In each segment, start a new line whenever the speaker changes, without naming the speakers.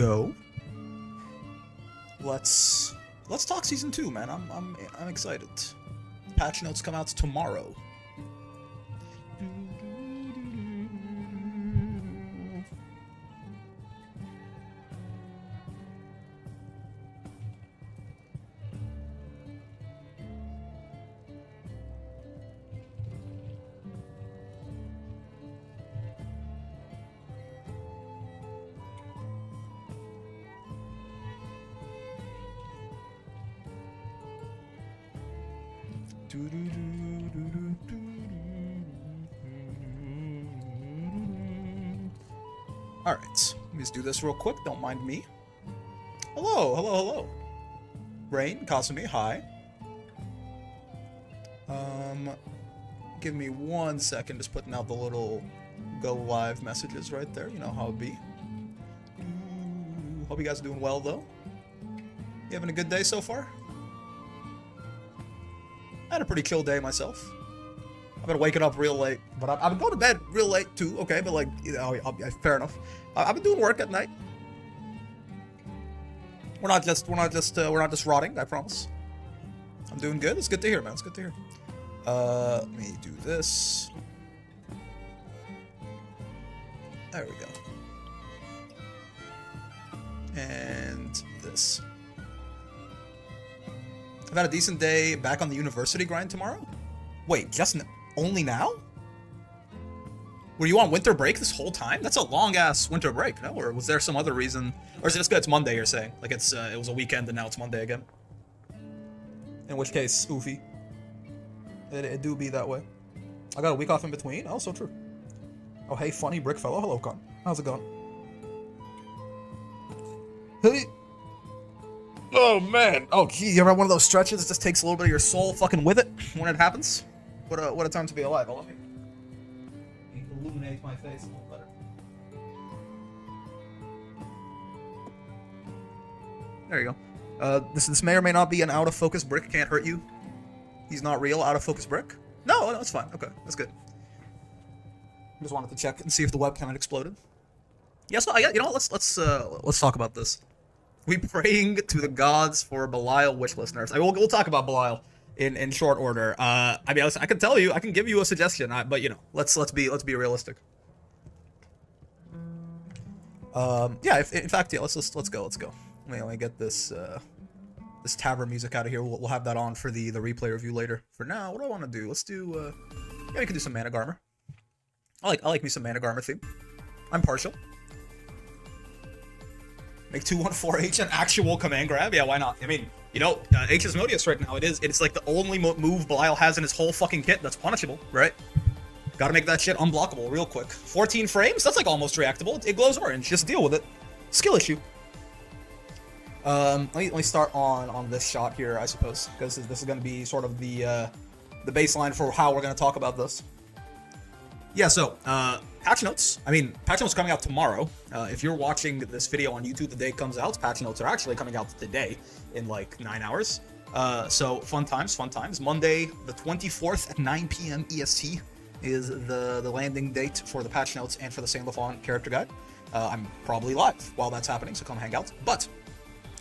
go. Let's talk season 2, man. I'm excited. Patch notes come out tomorrow. Alright, let me just do this real quick, don't mind me. Hello, hello, hello. Rain, Kasumi, hi. Give me 1 second, just putting out the little go live messages right there, you know how it be. Hope you guys are doing well, though. You having a good day so far? I had a pretty chill day myself. I've been waking up real late, but I've been going to bed real late too. Okay, but like, you know, fair enough. I've been doing work at night. We're not just rotting. I promise. I'm doing good. It's good to hear, man. It's good to hear. Let me do this. There we go. And this. I've had a decent day, back on the university grind tomorrow? Wait, only now? Were you on winter break this whole time? That's a long-ass winter break, no? Or was there some other reason? Or is it just because it's Monday, you're saying? Like it was a weekend and now it's Monday again? In which case, oofy. It do be that way. I got a week off in between? Oh, so true. Oh, hey, funny brick fellow. Hello, Con. How's it going? Hey! Oh, man. Oh, gee, you ever have one of those stretches that just takes a little bit of your soul fucking with it when it happens? What a time to be alive. I love you. It illuminates my face a little better. There you go. This may or may not be an out-of-focus brick. Can't hurt you. He's not real out-of-focus brick? No, it's fine. Okay, that's good. Just wanted to check and see if the webcam had exploded. Yes, you know what? Let's talk about this. We praying to the gods for Belial wishlist nerfs. We'll talk about Belial in short order. I mean, I can tell you, I can give you a suggestion, but you know, let's be realistic. Yeah. In fact, yeah. Let's go. Let me get this this tavern music out of here. We'll have that on for the replay review later. For now, what do I want to do? Let's do. Yeah, we can do some mana garmer. I like me some mana garmer theme. I'm partial. Make 214H an actual command grab? Yeah, why not? I mean, you know, H is Modius right now. It's like the only move Belial has in his whole fucking kit that's punishable, right? Gotta make that shit unblockable real quick. 14 frames? That's like almost reactable. It glows orange. Just deal with it. Skill issue. Let me start on this shot here, I suppose, because this is going to be sort of the baseline for how we're going to talk about this. Yeah, so, patch notes. I mean, patch notes coming out tomorrow. If you're watching this video on YouTube the day it comes out, patch notes are actually coming out today in like 9 hours. So, fun times. Monday, the 24th at 9 p.m. EST is the landing date for the patch notes and for the Saint Lafon character guide. I'm probably live while that's happening, so come hang out. But,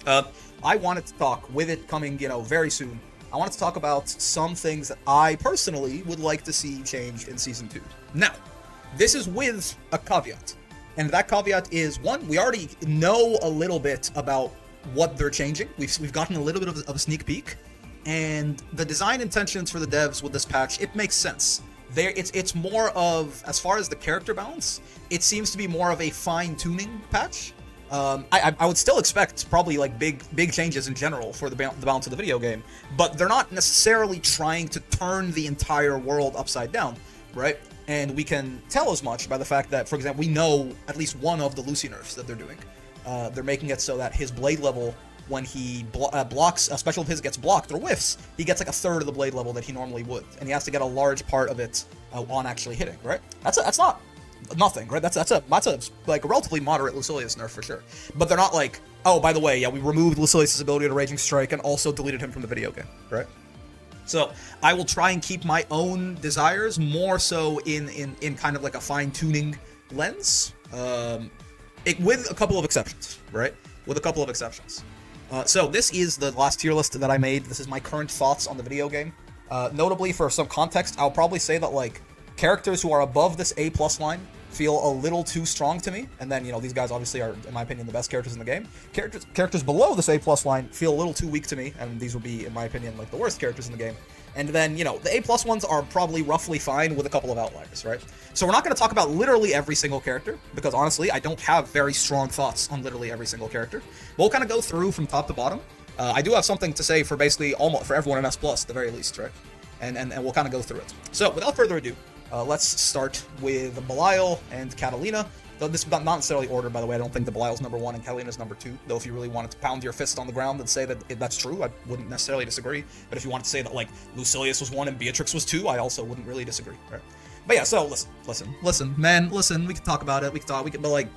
I wanted to talk, with it coming, you know, very soon, I wanted to talk about some things that I personally would like to see changed in Season 2. Now, this is with a caveat. And that caveat is, one, we already know a little bit about what they're changing. We've gotten a little bit of a sneak peek. And the design intentions for the devs with this patch, it makes sense. It's more of, as far as the character balance, it seems to be more of a fine-tuning patch. I would still expect probably like big changes in general for the balance of the video game, but they're not necessarily trying to turn the entire world upside down, right? And we can tell as much by the fact that, for example, we know at least one of the Lucy nerfs that they're doing. They're making it so that his blade level, when he blocks, a special of his gets blocked or whiffs, he gets like a third of the blade level that he normally would, and he has to get a large part of it on actually hitting, right? That's not nothing, right? That's a like a relatively moderate Lucilius nerf for sure. But they're not like, oh, by the way, yeah, we removed Lucilius' ability to Raging Strike and also deleted him from the video game, right? So I will try and keep my own desires more so in kind of like a fine-tuning lens. with a couple of exceptions, right? With a couple of exceptions. So this is the last tier list that I made. This is my current thoughts on the video game. Notably, for some context, I'll probably say that, like, characters who are above this A+ line feel a little too strong to me, and then, you know, these guys obviously are, in my opinion, the best characters in the game. Characters below this A+ line feel a little too weak to me, and these would be, in my opinion, like, the worst characters in the game. And then, you know, the A+ ones are probably roughly fine with a couple of outliers, right? So we're not going to talk about literally every single character, because honestly, I don't have very strong thoughts on literally every single character. We'll kind of go through from top to bottom. I do have something to say for basically for everyone in S+, at the very least, right? And we'll kind of go through it. So, without further ado, let's start with Belial and Katalina. Though this is not necessarily ordered, by the way. I don't think the Belial's number 1 and Katalina's number 2. Though if you really wanted to pound your fist on the ground and say that that's true, I wouldn't necessarily disagree. But if you wanted to say that, like, Lucilius was 1 and Beatrix was 2, I also wouldn't really disagree, right? But yeah, so listen, man, listen. We can talk about it. But like,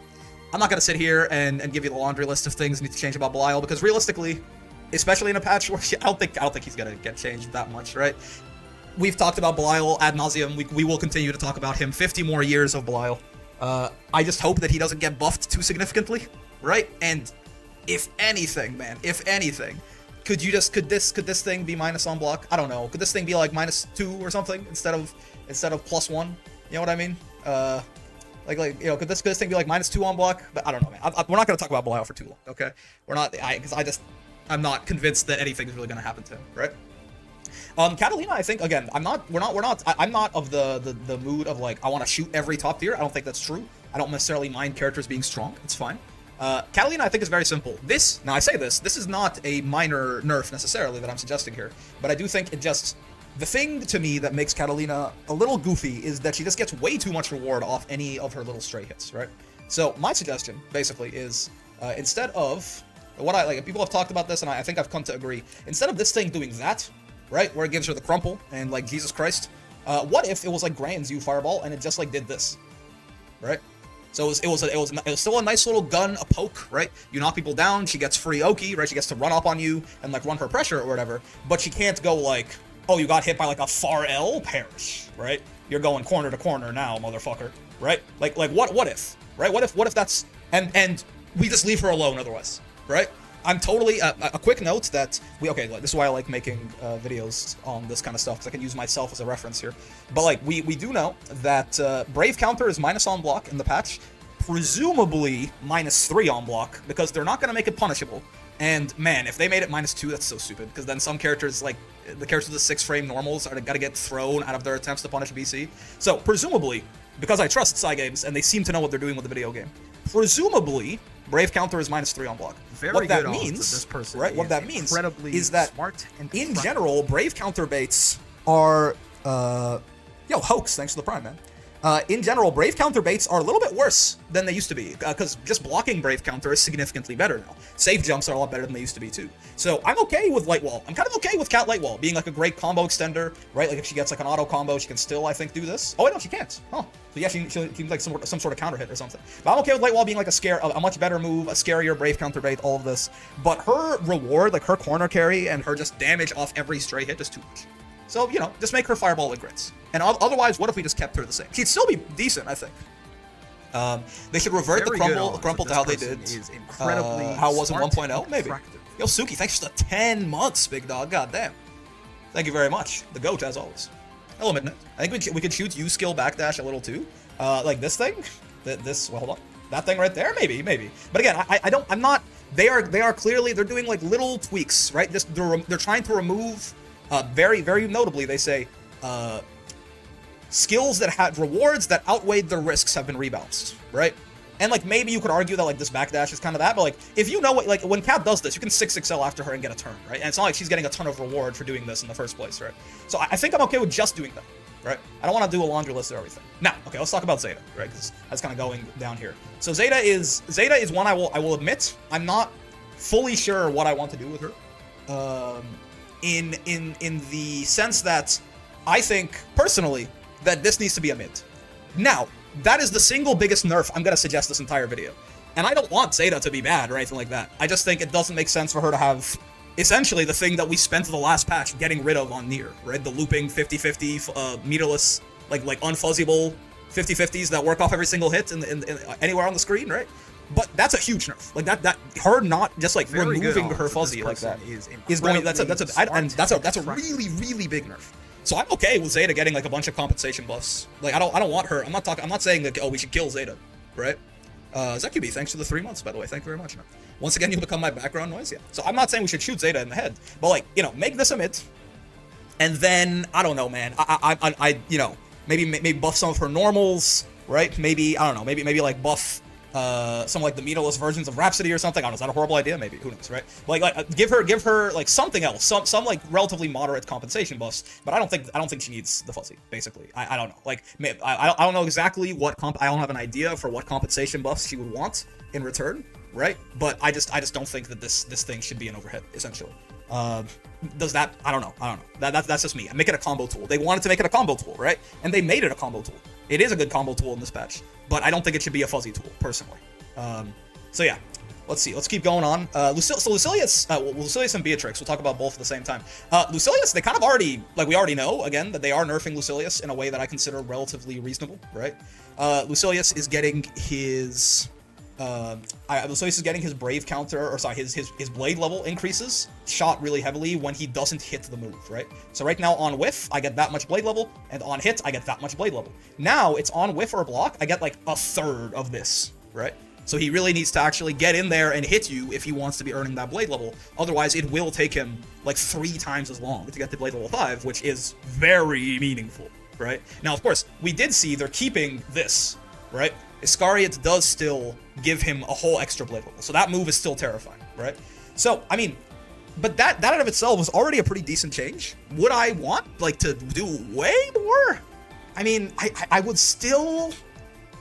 I'm not gonna sit here and give you the laundry list of things you need to change about Belial, because realistically, especially in a patch where I don't think he's gonna get changed that much, right? We've talked about Belial ad nauseum. We will continue to talk about him. 50 more years of Belial. I just hope that he doesn't get buffed too significantly, right? And if anything, man, could this thing be minus on block? I don't know. Could this thing be like -2 or something instead of +1? You know what I mean? Like you know, could this thing be like -2 on block? But I don't know, man. We're not gonna talk about Belial for too long, okay? We're not. I'm not convinced that anything is really gonna happen to him, right? Katalina, I think, again, I'm not of the mood of, like, I want to shoot every top tier. I don't think that's true. I don't necessarily mind characters being strong. It's fine. Katalina, I think, is very simple. Now I say this is not a minor nerf necessarily that I'm suggesting here, but I do think the thing to me that makes Katalina a little goofy is that she just gets way too much reward off any of her little stray hits, right? So my suggestion, basically, is instead of, people have talked about this, and I think I've come to agree, instead of this thing doing that, right, where it gives her the crumple, and, like, Jesus Christ, what if it was like Grain's U Fireball, and it just, like, did this, right? So it was still a nice little gun, a poke, right? You knock people down, she gets free Oki, right? She gets to run up on you and, like, run her pressure or whatever, but she can't go, like, oh, you got hit by, like, a far L, perish, right? You're going corner to corner now, motherfucker, right? Like what if, right? What if that's, and we just leave her alone otherwise, right? I'm totally, a quick note that, this is why I like making videos on this kind of stuff, because I can use myself as a reference here. But, like, we do know that Brave counter is minus on block in the patch, presumably -3 on block, because they're not going to make it punishable. And, man, if they made it -2, that's so stupid, because then some characters, like, the characters with the 6-frame normals are got to get thrown out of their attempts to punish BC. So, presumably, because I trust Cygames, and they seem to know what they're doing with the video game, presumably, Brave counter is -3 on block.
What that means, this person,
right? What that means is that,
smart and
in general, Brave counter baits are, Hoax, thanks for the prime, man. In general, Brave counter baits are a little bit worse than they used to be, because just blocking Brave counter is significantly better now. Safe jumps are a lot better than they used to be, too. So I'm okay with Light Wall. I'm kind of okay with Cat Light Wall being, like, a great combo extender, right? Like, if she gets, like, an auto combo, she can still, I think, do this. Oh, wait, no, she can't. Huh. So yeah, she like some sort of counter hit or something. But I'm okay with Light Wall being, like, a much better move, a scarier Brave counter bait, all of this. But her reward, like, her corner carry and her just damage off every stray hit is too much. So, you know, just make her Fireball with grits. And otherwise, what if we just kept her the same? She'd still be decent, I think. They should revert the crumple to how they did.
Is incredibly
how it was in 1.0, maybe.
attractive.
Yo, Suki, thanks for the 10 months, big dog. God damn. Thank you very much. The GOAT, as always. Hello, Midnight. I think we could shoot U-skill backdash a little, too. Like this thing? Well, hold on. That thing right there? Maybe. But again, I'm not... They are clearly... They're doing, like, little tweaks, right? They're trying to remove... very, very notably, they say, skills that had rewards that outweighed their risks have been rebalanced, right? And, like, maybe you could argue that, like, this backdash is kind of that, but, like, if you know what, like, when Cat does this, you can 6XL after her and get a turn, right? And it's not like she's getting a ton of reward for doing this in the first place, right? So I think I'm okay with just doing that, right? I don't want to do a laundry list of everything. Now, okay, let's talk about Zeta, right? Because that's kind of going down here. So Zeta is one I will admit, I'm not fully sure what I want to do with her. In the sense that I think, personally, that this needs to be a mid. Now, that is the single biggest nerf I'm going to suggest this entire video. And I don't want Zeta to be bad or anything like that. I just think it doesn't make sense for her to have, essentially, the thing that we spent the last patch getting rid of on Nier, right? The looping 50-50, meterless, like unfuzzyable 50-50s that work off every single hit in anywhere on the screen, right? But that's a huge nerf. Like that her not just like
Very good
removing her
odds
fuzzy like that
is
going. That's a
incredibly
really big nerf. So I'm okay with Zeta getting like a bunch of compensation buffs. Like I don't want her. I'm not saying that we should kill Zeta, right? ZQB, thanks for the 3 months, by the way. Thank you very much. Once again, you'll become my background noise. Yeah. So I'm not saying we should shoot Zeta in the head, but like make this a mid, and then I don't know, man. I maybe buff some of her normals, right? Maybe I don't know. Maybe like buff. Some like the meterless versions of Rhapsody or something. I don't know. Is that a horrible idea? Maybe. Who knows, right? Like give her like something else, some like relatively moderate compensation buffs. But I don't think she needs the fuzzy. Basically, I don't know. Like I don't know exactly what I don't have an idea for what compensation buffs she would want in return, right? But I just don't think that this thing should be an overhead essentially. Does that? I don't know. That's just me. I make it a combo tool. They wanted to make it a combo tool, right? And they made it a combo tool. It is a good combo tool in this patch, but I don't think it should be a fuzzy tool, personally. So yeah, let's see. Let's keep going on. Lucilius and Beatrix, we'll talk about both at the same time. Lucilius, they kind of already, like we already know, again, that they are nerfing Lucilius in a way that I consider relatively reasonable, right? Lucilius is getting his... Lucilius is getting his brave counter, or sorry, his blade level increases shot really heavily when he doesn't hit the move, right? So right now on whiff, I get that much blade level, and on hit, I get that much blade level. Now it's on whiff or block, I get like a third of this, right? So he really needs to actually get in there and hit you if he wants to be earning that blade level. Otherwise, it will take him like 3 times as long to get to blade level 5, which is very meaningful, right? Now, of course, we did see they're keeping this, right? Iscariot does still give him a whole extra blade level, so that move is still terrifying, right? So, I mean, but that in of itself was already a pretty decent change. Would I want, like, to do way more? I mean, I would still...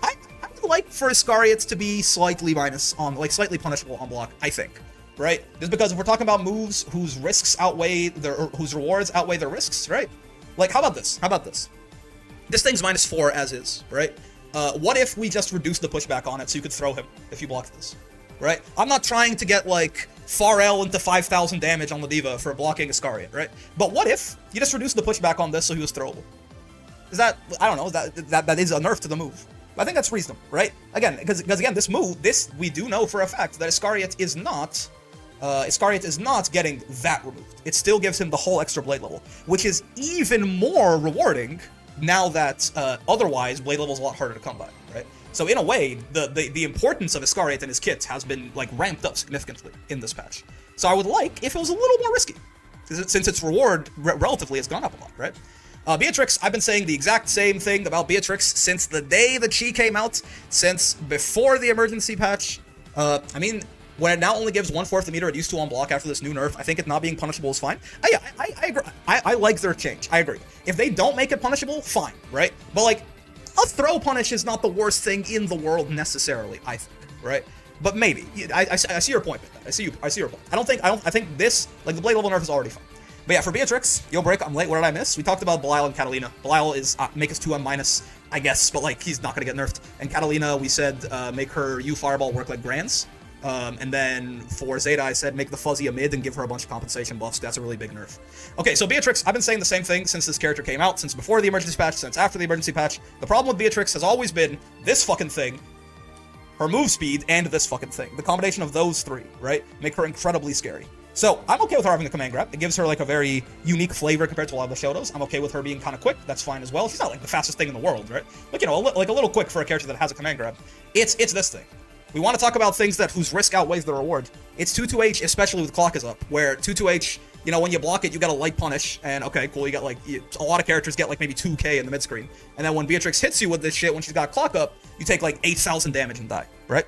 I would like for Iscariot to be slightly minus on, like, slightly punishable on block, I think, right? Just because if we're talking about moves whose risks outweigh whose rewards outweigh their risks, right? Like, how about this? This thing's -4 as is, right? What if we just reduce the pushback on it so you could throw him if you blocked this, right? I'm not trying to get, like, Farel into 5,000 damage on Ladiva for blocking Iscariot, right? But what if you just reduce the pushback on this so he was throwable? Is that, I don't know, that is a nerf to the move. I think that's reasonable, right? Again, because again, this move, we do know for a fact that Iscariot is not getting that removed. It still gives him the whole extra blade level, which is even more rewarding now that otherwise blade level is a lot harder to come by, right? So in a way, the importance of Iscariot and his kit has been like ramped up significantly in this patch. So I would like if it was a little more risky, since its reward relatively has gone up a lot, right? Beatrix, I've been saying the exact same thing about Beatrix since the day that she came out, since before the emergency patch. I mean, when it now only gives 1/4 the meter it used to on block after this new nerf, I think it not being punishable is fine. I agree. I like their change. I agree. If they don't make it punishable, fine, right? But like, a throw punish is not the worst thing in the world necessarily, I think, right? But maybe. I see your point. I see your point. I think this, like, the blade level nerf is already fine. But yeah, for Beatrix, yo break, I'm late, what did I miss? We talked about Belial and Katalina. Belial is make us 2M minus, I guess, but like, he's not gonna get nerfed. And Katalina, we said make her U Fireball work like Grands. And then for Zeta, I said make the fuzzy a mid and give her a bunch of compensation buffs. That's a really big nerf. Okay, so Beatrix, I've been saying the same thing since this character came out, since before the emergency patch, since after the emergency patch. The problem with Beatrix has always been this fucking thing, her move speed, and this fucking thing. The combination of those three, right, make her incredibly scary. So I'm okay with her having a command grab. It gives her like a very unique flavor compared to a lot of the Shotos. I'm okay with her being kind of quick. That's fine as well. She's not like the fastest thing in the world, right? Like, you know, like a little quick for a character that has a command grab. It's this thing. We want to talk about things whose risk outweighs the reward. It's 2-2H, especially with clock is up, where 2-2H, you know, when you block it, you got a light punish, and okay, cool, you got like, a lot of characters get like maybe 2k in the mid screen. And then when Beatrix hits you with this shit, when she's got clock up, you take like 8,000 damage and die, right?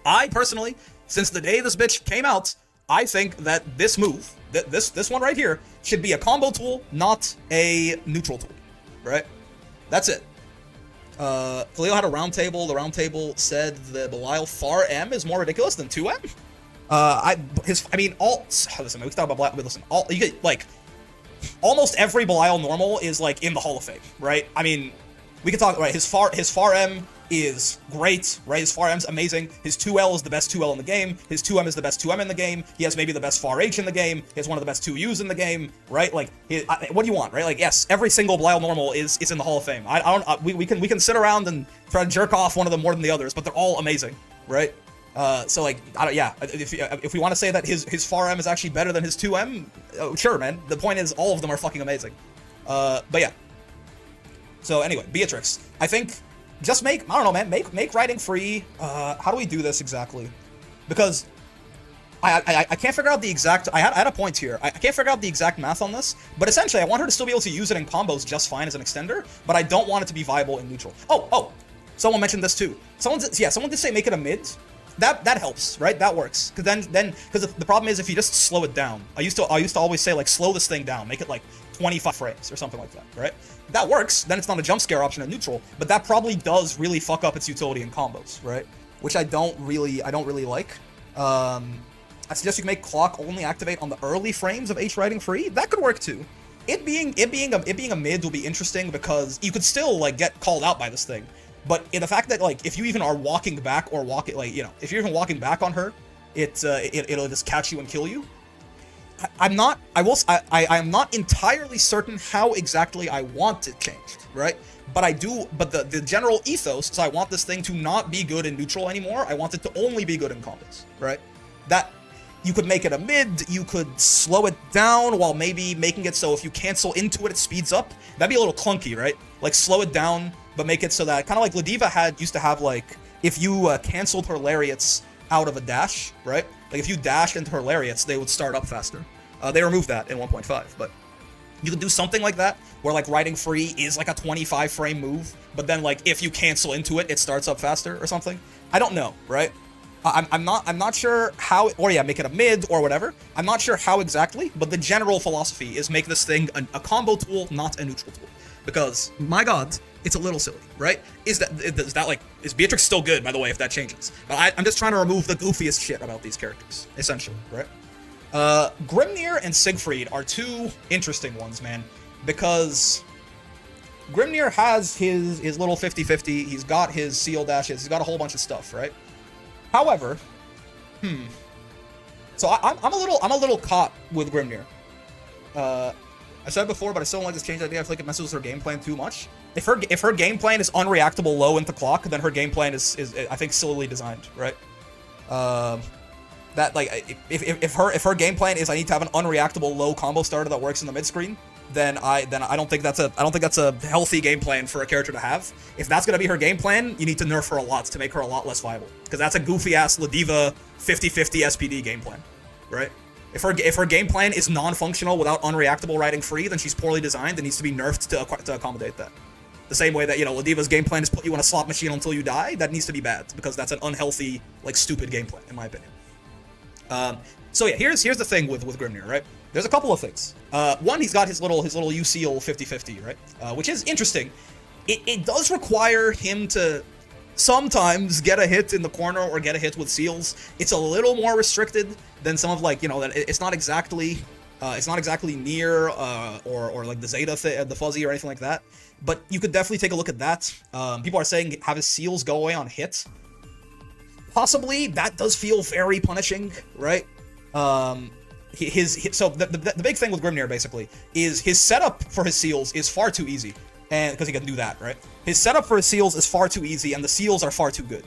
I personally, since the day this bitch came out, I think that this move, this one right here, should be a combo tool, not a neutral tool, right? That's it. Khalil had a round table. The round table said the Belial far M is more ridiculous than 2M. Listen, we can talk about Black, but listen, you get like, almost every Belial normal is like in the Hall of Fame, right? I mean, we can talk, right, his far M is great, right? His far M's amazing. His 2L is the best 2L in the game. His 2M is the best 2M in the game. He has maybe the best far H in the game. He has one of the best 2Us in the game, right? Like, what do you want, right? Like, yes, every single Belial normal is in the Hall of Fame. We can sit around and try to jerk off one of them more than the others, but they're all amazing, right? So like, if we want to say that his 4M is actually better than his 2M, sure, man. The point is, all of them are fucking amazing. But yeah. So anyway, Beatrix. I think just I don't know, man. Make writing free. How do we do this exactly? Because I can't figure out the exact. I had a point here. I can't figure out the exact math on this. But essentially, I want her to still be able to use it in combos just fine as an extender. But I don't want it to be viable in neutral. Oh. Someone mentioned this too. Someone did say make it a mid. That helps, right? That works. Because the problem is if you just slow it down. I used to always say like slow this thing down, make it like 25 frames or something like that, right? That works. Then it's not a jump scare option at neutral, but that probably does really fuck up its utility in combos, right? Which I don't really like. I suggest you can make clock only activate on the early frames of H writing free. That could work too. It being a mid will be interesting because you could still like get called out by this thing. But in the fact that like if you even are walking back or if you're even walking back on her, it'll just catch you and kill you. I'm not entirely certain how exactly I want it changed, right? But I do. But the general ethos is I want this thing to not be good in neutral anymore. I want it to only be good in combos, right? That you could make it a mid. You could slow it down while maybe making it so if you cancel into it, it speeds up. That'd be a little clunky, right? Like slow it down, but make it so that kind of like Ladiva used to have like if you canceled her lariats out of a dash, right? Like if you dashed into her lariats, they would start up faster. They removed that in 1.5, but you could do something like that where like writing free is like a 25 frame move, but then like if you cancel into it, it starts up faster or something. I don't know, right? I'm not sure how, or yeah, make it a mid or whatever. I'm not sure how exactly, but the general philosophy is make this thing a combo tool, not a neutral tool. Because, my god, it's a little silly, right? Is Beatrix still good, by the way, if that changes? But I'm just trying to remove the goofiest shit about these characters, essentially, right? Grimnir and Siegfried are two interesting ones, man. Because Grimnir has his little 50-50, he's got his seal dashes, he's got a whole bunch of stuff, right? However, so I'm a little caught with Grimnir. I said it before, but I still don't like this change idea. I feel like it messes with her game plan too much. If her game plan is unreactable low into clock, then her game plan is I think sillily designed, right? That like if her game plan is I need to have an unreactable low combo starter that works in the mid screen, then I don't think that's a healthy game plan for a character to have. If that's gonna be her game plan, you need to nerf her a lot to make her a lot less viable, because that's a goofy ass Ladiva 50-50 SPD game plan, right? If her game plan is non-functional without unreactable riding free, then she's poorly designed and needs to be nerfed to accommodate that. The same way that, you know, Ladiva's game plan is put you in a slot machine until you die, that needs to be bad, because that's an unhealthy, like, stupid game plan, in my opinion. So yeah, here's the thing with Grimnir, right? There's a couple of things. One, he's got his little UCL 50-50, right? Which is interesting. It does require him to sometimes get a hit in the corner or get a hit with seals. It's a little more restricted than some of, like, you know, it's not exactly Nier or like the Zeta, the fuzzy or anything like that. But you could definitely take a look at that. People are saying have his seals go away on hit. Possibly, that does feel very punishing, right? So the big thing with Grimnir basically is his setup for his seals is far too easy, and because he can do that, right? His setup for his seals is far too easy, and the seals are far too good.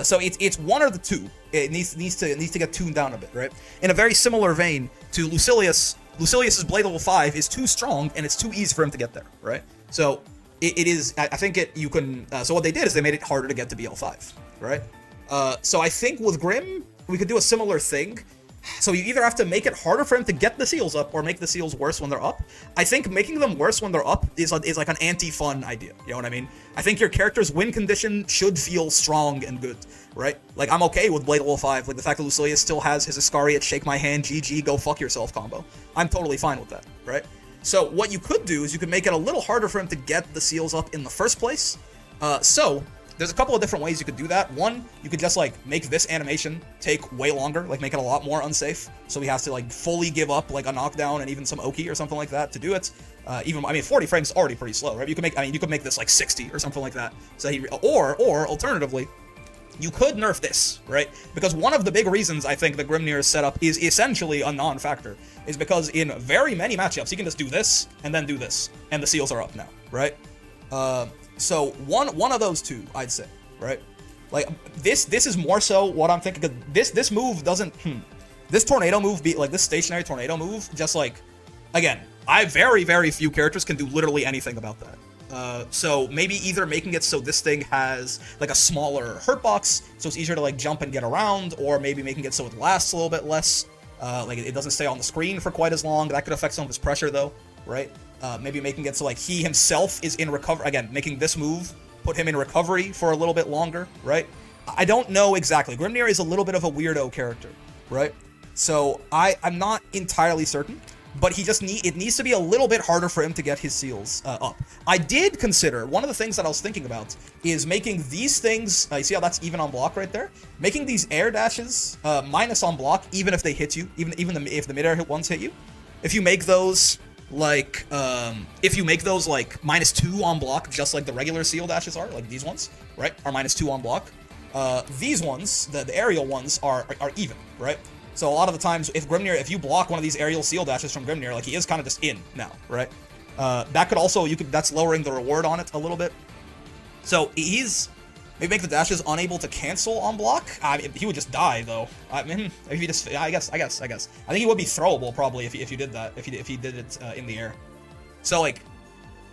So it's one or the two. It needs to get tuned down a bit, right? In a very similar vein to Lucilius. Lucilius's Blade level 5 is too strong, and it's too easy for him to get there, right? So it is. I think you can. So what they did is they made it harder to get to BL5, right? So I think with Grim we could do a similar thing. So you either have to make it harder for him to get the seals up or make the seals worse when they're up. I think making them worse when they're up is like an anti-fun idea. You know what I mean? I think your character's win condition should feel strong and good, right? Like, I'm okay with Blade level 5. Like, the fact that Lucilius still has his Iscariot shake my hand, GG, go fuck yourself combo. I'm totally fine with that, right? So what you could do is you could make it a little harder for him to get the seals up in the first place. So there's a couple of different ways you could do that. One, you could just, like, make this animation take way longer, like, make it a lot more unsafe, so he has to, like, fully give up, like, a knockdown and even some Oki or something like that to do it. 40 frames is already pretty slow, right? You could make this, like, 60 or something like that. So or alternatively, you could nerf this, right? Because one of the big reasons I think the Grimnir's setup is essentially a non-factor is because in very many matchups, he can just do this and then do this, and the seals are up now, right? So one of those two, I'd say, right? Like, this is more so what I'm thinking, because this move doesn't, this tornado move, this stationary tornado move, just like, again, very, very few characters can do literally anything about that. So maybe either making it so this thing has like a smaller hurt box, so it's easier to like jump and get around, or maybe making it so it lasts a little bit less, like it doesn't stay on the screen for quite as long. That could affect some of his pressure though, right? Maybe making it so like he himself is in recovery, again, making this move put him in recovery for a little bit longer, right? I don't know exactly. Grimnir is a little bit of a weirdo character, right? So I'm not entirely certain. But it needs to be a little bit harder for him to get his seals up. I did consider, one of the things that I was thinking about is making these things, you see how that's even on block right there? Making these air dashes minus on block, even if they hit you, even if the mid-air ones hit you. If you make those like, -2 on block, just like the regular seal dashes are, like these ones, right, are -2 on block. These ones, the aerial ones, are even, right? So a lot of the times, if you block one of these aerial seal dashes from Grimnir, like he is kind of just in now, right? That could also, that's lowering the reward on it a little bit. So maybe make the dashes unable to cancel on block. He would just die though. I mean, if he just, I guess. I think he would be throwable probably if you did that, if he did it in the air. So like,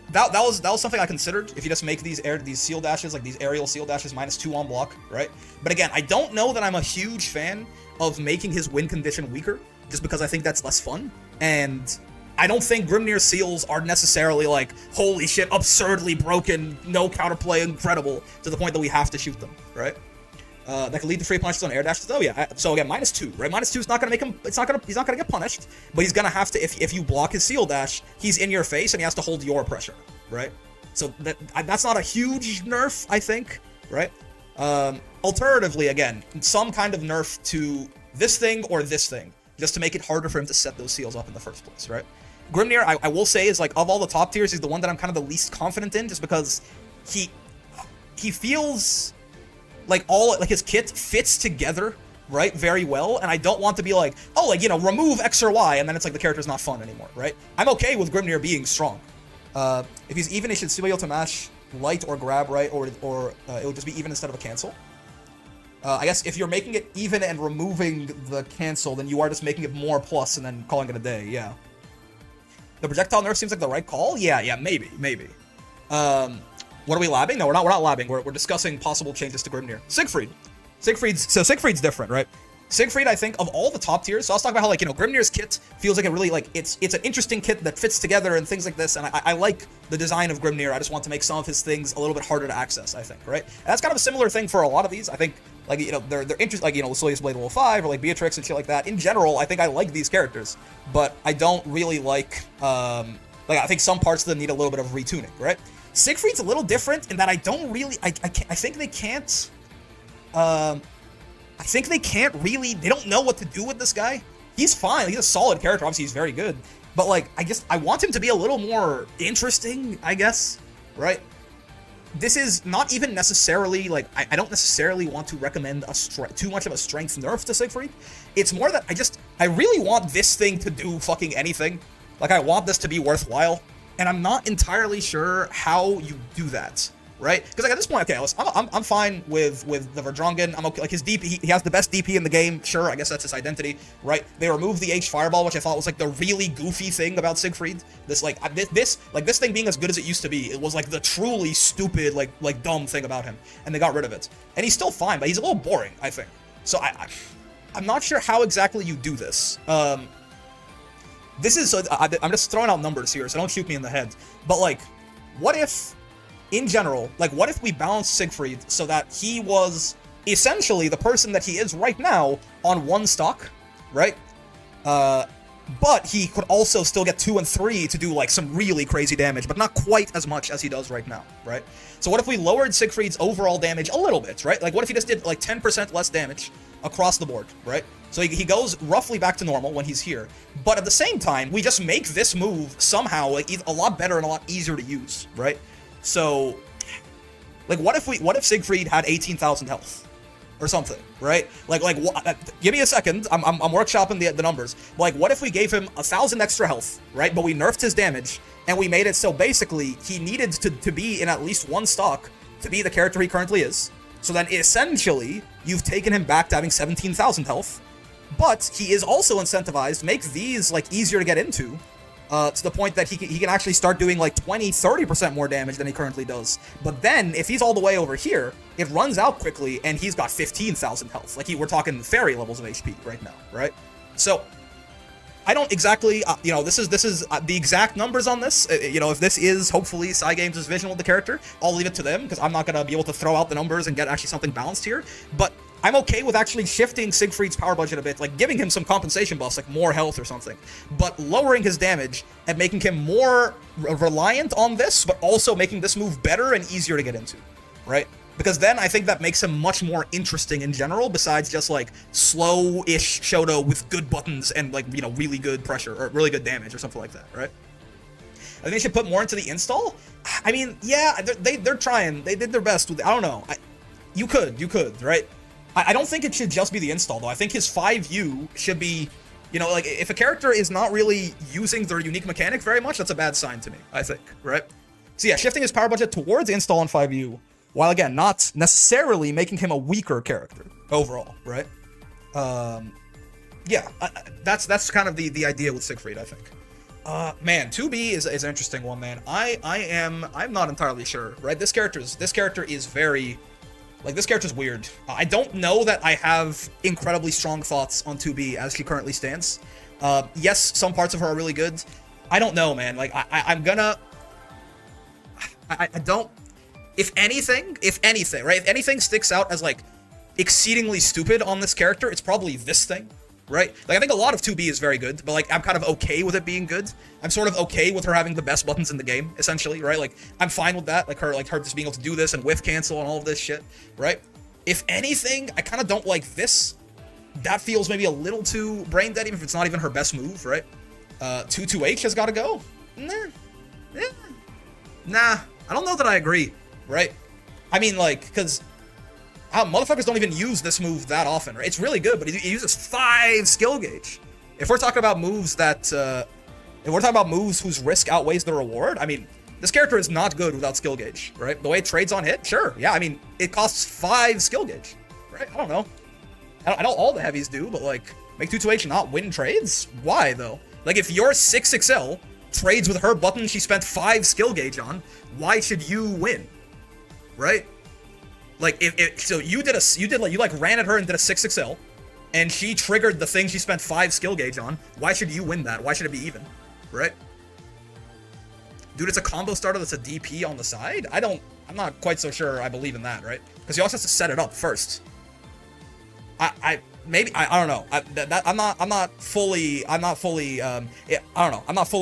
that was something I considered. If you just make these seal dashes, like these aerial seal dashes, -2 on block, right? But again, I don't know that I'm a huge fan of making his win condition weaker, just because I think that's less fun. And I don't think Grimnir's seals are necessarily like, holy shit, absurdly broken, no counterplay, incredible, to the point that we have to shoot them, right? That could lead to free punishes on air dashes. Oh yeah. So again, -2, right? -2 is not gonna make him. He's not gonna get punished, but he's gonna have to. If you block his seal dash, he's in your face and he has to hold your pressure, right? So that's not a huge nerf, I think, right? Alternatively, again, some kind of nerf to this thing or this thing, just to make it harder for him to set those seals up in the first place, right? Grimnir, I will say, is like, of all the top tiers, he's the one that I'm kind of the least confident in, just because he feels like his kit fits together, right, very well, and I don't want to be like, oh, like, remove X or Y, and then it's like the character's not fun anymore, right? I'm okay with Grimnir being strong. If he's even, he should still be able to mash light or grab right, or it would just be even instead of a cancel. I guess if you're making it even and removing the cancel, then you are just making it more plus and then calling it a day, yeah. The projectile nerf seems like the right call? Yeah, maybe. What are we labbing? No, we're not labbing. We're discussing possible changes to Grimnir. Siegfried's different, right? Siegfried, I think, of all the top tiers, so I was talking about how, like, Grimnir's kit feels like it really, like, it's an interesting kit that fits together and things like this, and I like the design of Grimnir. I just want to make some of his things a little bit harder to access, I think, right? And that's kind of a similar thing for a lot of these. I think, like, they're interesting, like, Lucilius Blade Level 5, or, like, Beatrix and shit like that. In general, I think I like these characters, but I don't really like, I think some parts of them need a little bit of retuning, right? Siegfried's a little different in that I don't really, I think they can't, I think they can't really, they don't know what to do with this guy. He's fine, he's a solid character, obviously he's very good, but like, I want him to be a little more interesting, I guess, right? This is not even necessarily, like, I don't necessarily want to recommend too much of a strength nerf to Siegfried. It's more that I really want this thing to do fucking anything. Like, I want this to be worthwhile, and I'm not entirely sure how you do that. Right? Because like at this point, okay, I'm fine with the Verdrongen. I'm okay. Like his DP, he has the best DP in the game. Sure, I guess that's his identity, right? They removed the H Fireball, which I thought was like the really goofy thing about Siegfried. This this thing being as good as it used to be, it was like the truly stupid, like dumb thing about him, and they got rid of it. And he's still fine, but he's a little boring, I think. So I'm not sure how exactly you do this. This is I'm just throwing out numbers here, so don't shoot me in the head. But like, what if, in general, like, what if we balanced Siegfried so that he was essentially the person that he is right now on one stock, right? But he could also still get 2 and 3 to do, like, some really crazy damage, but not quite as much as he does right now, right? So what if we lowered Siegfried's overall damage a little bit, right? Like, what if he just did, like, 10% less damage across the board, right? So he goes roughly back to normal when he's here, but at the same time, we just make this move somehow, like, a lot better and a lot easier to use, right? So, like, what if Siegfried had 18,000 health or something, right? Like, give me a second. I'm workshopping the numbers. Like, what if we gave him 1,000 extra health, right? But we nerfed his damage and we made it so basically he needed to be in at least one stock to be the character he currently is, So then essentially, you've taken him back to having 17,000 health, but he is also incentivized to make these like easier to get into, to the point that he can actually start doing like 20-30% more damage than he currently does. But then if he's all the way over here, it runs out quickly and he's got 15,000 health. Like we're talking Ferry levels of HP right now, right? So I don't exactly, this is the exact numbers on this. If this is hopefully Cygames' vision with the character, I'll leave it to them because I'm not gonna be able to throw out the numbers and get actually something balanced here. But I'm okay with actually shifting Siegfried's power budget a bit, like giving him some compensation buffs, like more health or something, but lowering his damage and making him more reliant on this, but also making this move better and easier to get into, right? Because then I think that makes him much more interesting in general, besides just like slow-ish Shoto with good buttons and like, really good pressure or really good damage or something like that, right? I think they should put more into the install. I mean, yeah, they're trying. They did their best with, I don't know. You could, right? I don't think it should just be the install, though. I think his 5U should be, like, if a character is not really using their unique mechanic very much, that's a bad sign to me, I think, right? So yeah, shifting his power budget towards install on 5U, while again, not necessarily making him a weaker character overall, right? Yeah, that's kind of the idea with Siegfried, I think. Man, 2B is an interesting one, man. I'm not entirely sure, right? This character is very... Like, this character's weird. I don't know that I have incredibly strong thoughts on 2B as she currently stands. Yes, some parts of her are really good. I don't know, man. Like, I'm gonna... I don't... If anything, right? If anything sticks out as, like, exceedingly stupid on this character, it's probably this thing, right? Like, I think a lot of 2B is very good, but, like, I'm kind of okay with it being good. I'm sort of okay with her having the best buttons in the game, essentially, right? Like, I'm fine with that, like her just being able to do this and whiff cancel and all of this shit, right? If anything, I kind of don't like this. That feels maybe a little too brain dead, even if it's not even her best move, right? 2-2H has got to go? Nah, I don't know that I agree, right? I mean, like, because... motherfuckers don't even use this move that often, right? It's really good, but he uses 5 skill gauge. If we're talking about moves that, if we're talking about moves whose risk outweighs the reward, I mean, this character is not good without skill gauge, right? The way it trades on hit, sure, yeah, I mean, it costs 5 skill gauge, right? I don't know. I know all the heavies do, but like, make 2-2H not win trades? Why, though? Like, if your 6XL trades with her button she spent 5 skill gauge on, why should you win, right? Like, so you ran at her and did a 6XL, and she triggered the thing she spent 5 skill gauge on. Why should you win that? Why should it be even, right? Dude, it's a combo starter that's a DP on the side? I'm not quite so sure I believe in that, right? Because he also has to set it up first. I don't know. I'm not fully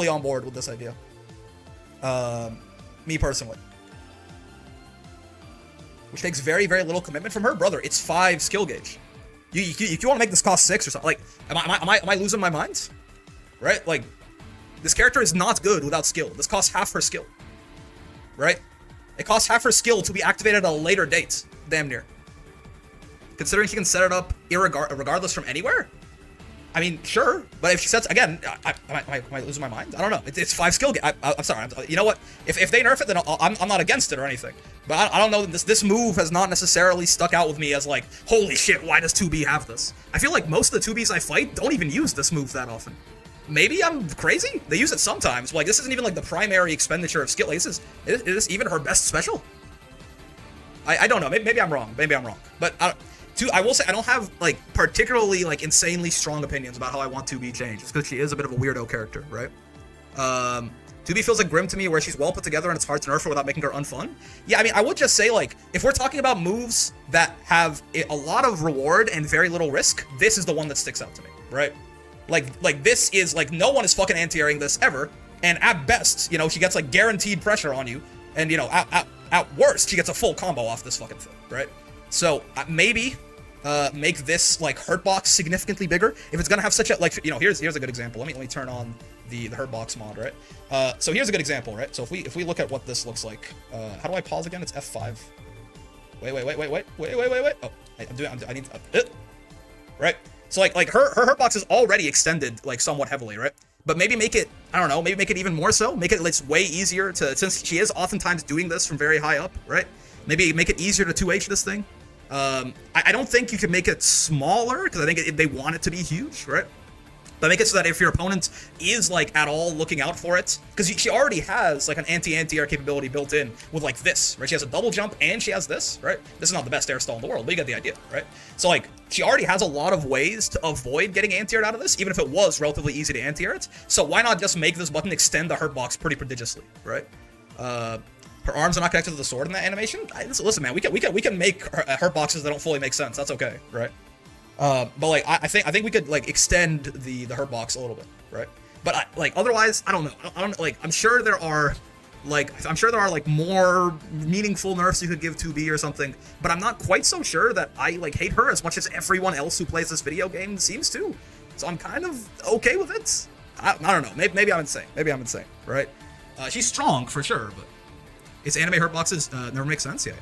on board with this idea. Me personally. Which takes very, very little commitment from her. Brother, it's 5 skill gauge. If you want to make this cost 6 or something, like, am I losing my mind? Right? Like, this character is not good without skill. This costs half her skill. Right? It costs half her skill to be activated at a later date. Damn near. Considering she can set it up regardless from anywhere? I mean, sure, but if she sets, again, am I losing my mind? I don't know. It's 5 skill. I'm sorry. You know what? If they nerf it, then I'm not against it or anything. But I don't know. This move has not necessarily stuck out with me as like, holy shit, why does 2B have this? I feel like most of the 2Bs I fight don't even use this move that often. Maybe I'm crazy? They use it sometimes. Like, this isn't even like the primary expenditure of skill. Like, is this even her best special? I don't know. Maybe I'm wrong. But I will say, I don't have, like, particularly, like, insanely strong opinions about how I want 2B changed. Just because she is a bit of a weirdo character, right? 2B feels like Grim to me, where she's well put together and it's hard to nerf her without making her unfun. Yeah, I mean, I would just say, like, if we're talking about moves that have a lot of reward and very little risk, this is the one that sticks out to me, right? Like this is, like, no one is fucking anti-airing this ever. And at best, she gets, like, guaranteed pressure on you. And, at worst, she gets a full combo off this fucking thing, right? So, maybe... make this like hurt box significantly bigger. If it's gonna have such a here's a good example. Let me turn on the hurt box mod, right? So here's a good example, right? So if we look at what this looks like, how do I pause again? It's F5. Wait. Oh, I need right. So like her hurt box is already extended like somewhat heavily, right? But maybe make it, I don't know, maybe make it even more so. Make it it's way easier to, since she is oftentimes doing this from very high up, right? Maybe make it easier to 2H this thing. I don't think you can make it smaller, because I think they want it to be huge, right? But make it so that if your opponent is like at all looking out for it, because she already has like an anti-air capability built in with like this, right? She has a double jump and she has this, right? This is not the best air stall in the world, but you get the idea, right? So like she already has a lot of ways to avoid getting anti-aired out of this, even if it was relatively easy to anti-air it. So why not just make this button extend the hurt box pretty prodigiously, right? Her arms are not connected to the sword in that animation. Listen, man, we can make hurt boxes that don't fully make sense. That's okay, right? But like I think we could like extend the hurt box a little bit, right? But like otherwise, I don't know. I don't like. I'm sure there are like more meaningful nerfs you could give 2B or something. But I'm not quite so sure that I like hate her as much as everyone else who plays this video game seems to. So I'm kind of okay with it. I don't know. Maybe I'm insane. Right? She's strong for sure, but its anime hurt boxes never make sense. Yeah.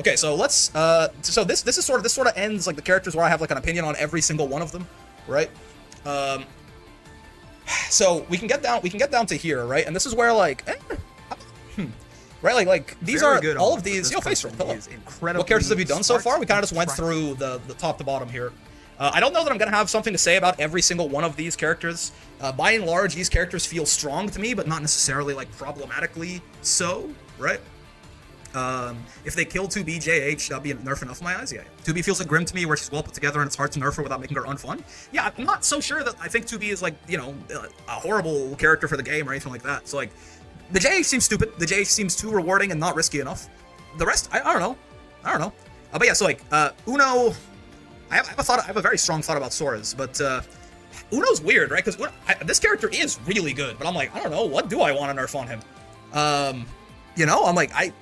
Okay, so let's so this sort of ends like the characters where I have like an opinion on every single one of them, right? So we can get down to here, right? And this is where like right, like these
Very
are
good
all
on
of these.
this
Yo, face
company
roll.
is incredibly
What characters have you done so
smart
far? We kind of just
and
went through the top to bottom here. I don't know that I'm gonna have something to say about every single one of these characters. By and large, these characters feel strong to me, but not necessarily like problematically so, right? If they kill 2B JH, that'd be a nerf enough in my eyes. Yeah. 2B feels like Grim to me, where she's well put together and it's hard to nerf her without making her unfun. Yeah, I'm not so sure that I think 2B is like, you know, a horrible character for the game or anything like that. So like, the JH seems stupid. The JH seems too rewarding and not risky enough. The rest, I don't know. But yeah, so like, Uno, I have a very strong thought about Sora's, but Uno's weird, right? Because this character is really good, but I'm like, I don't know, what do I want to nerf on him? You know, I'm like, I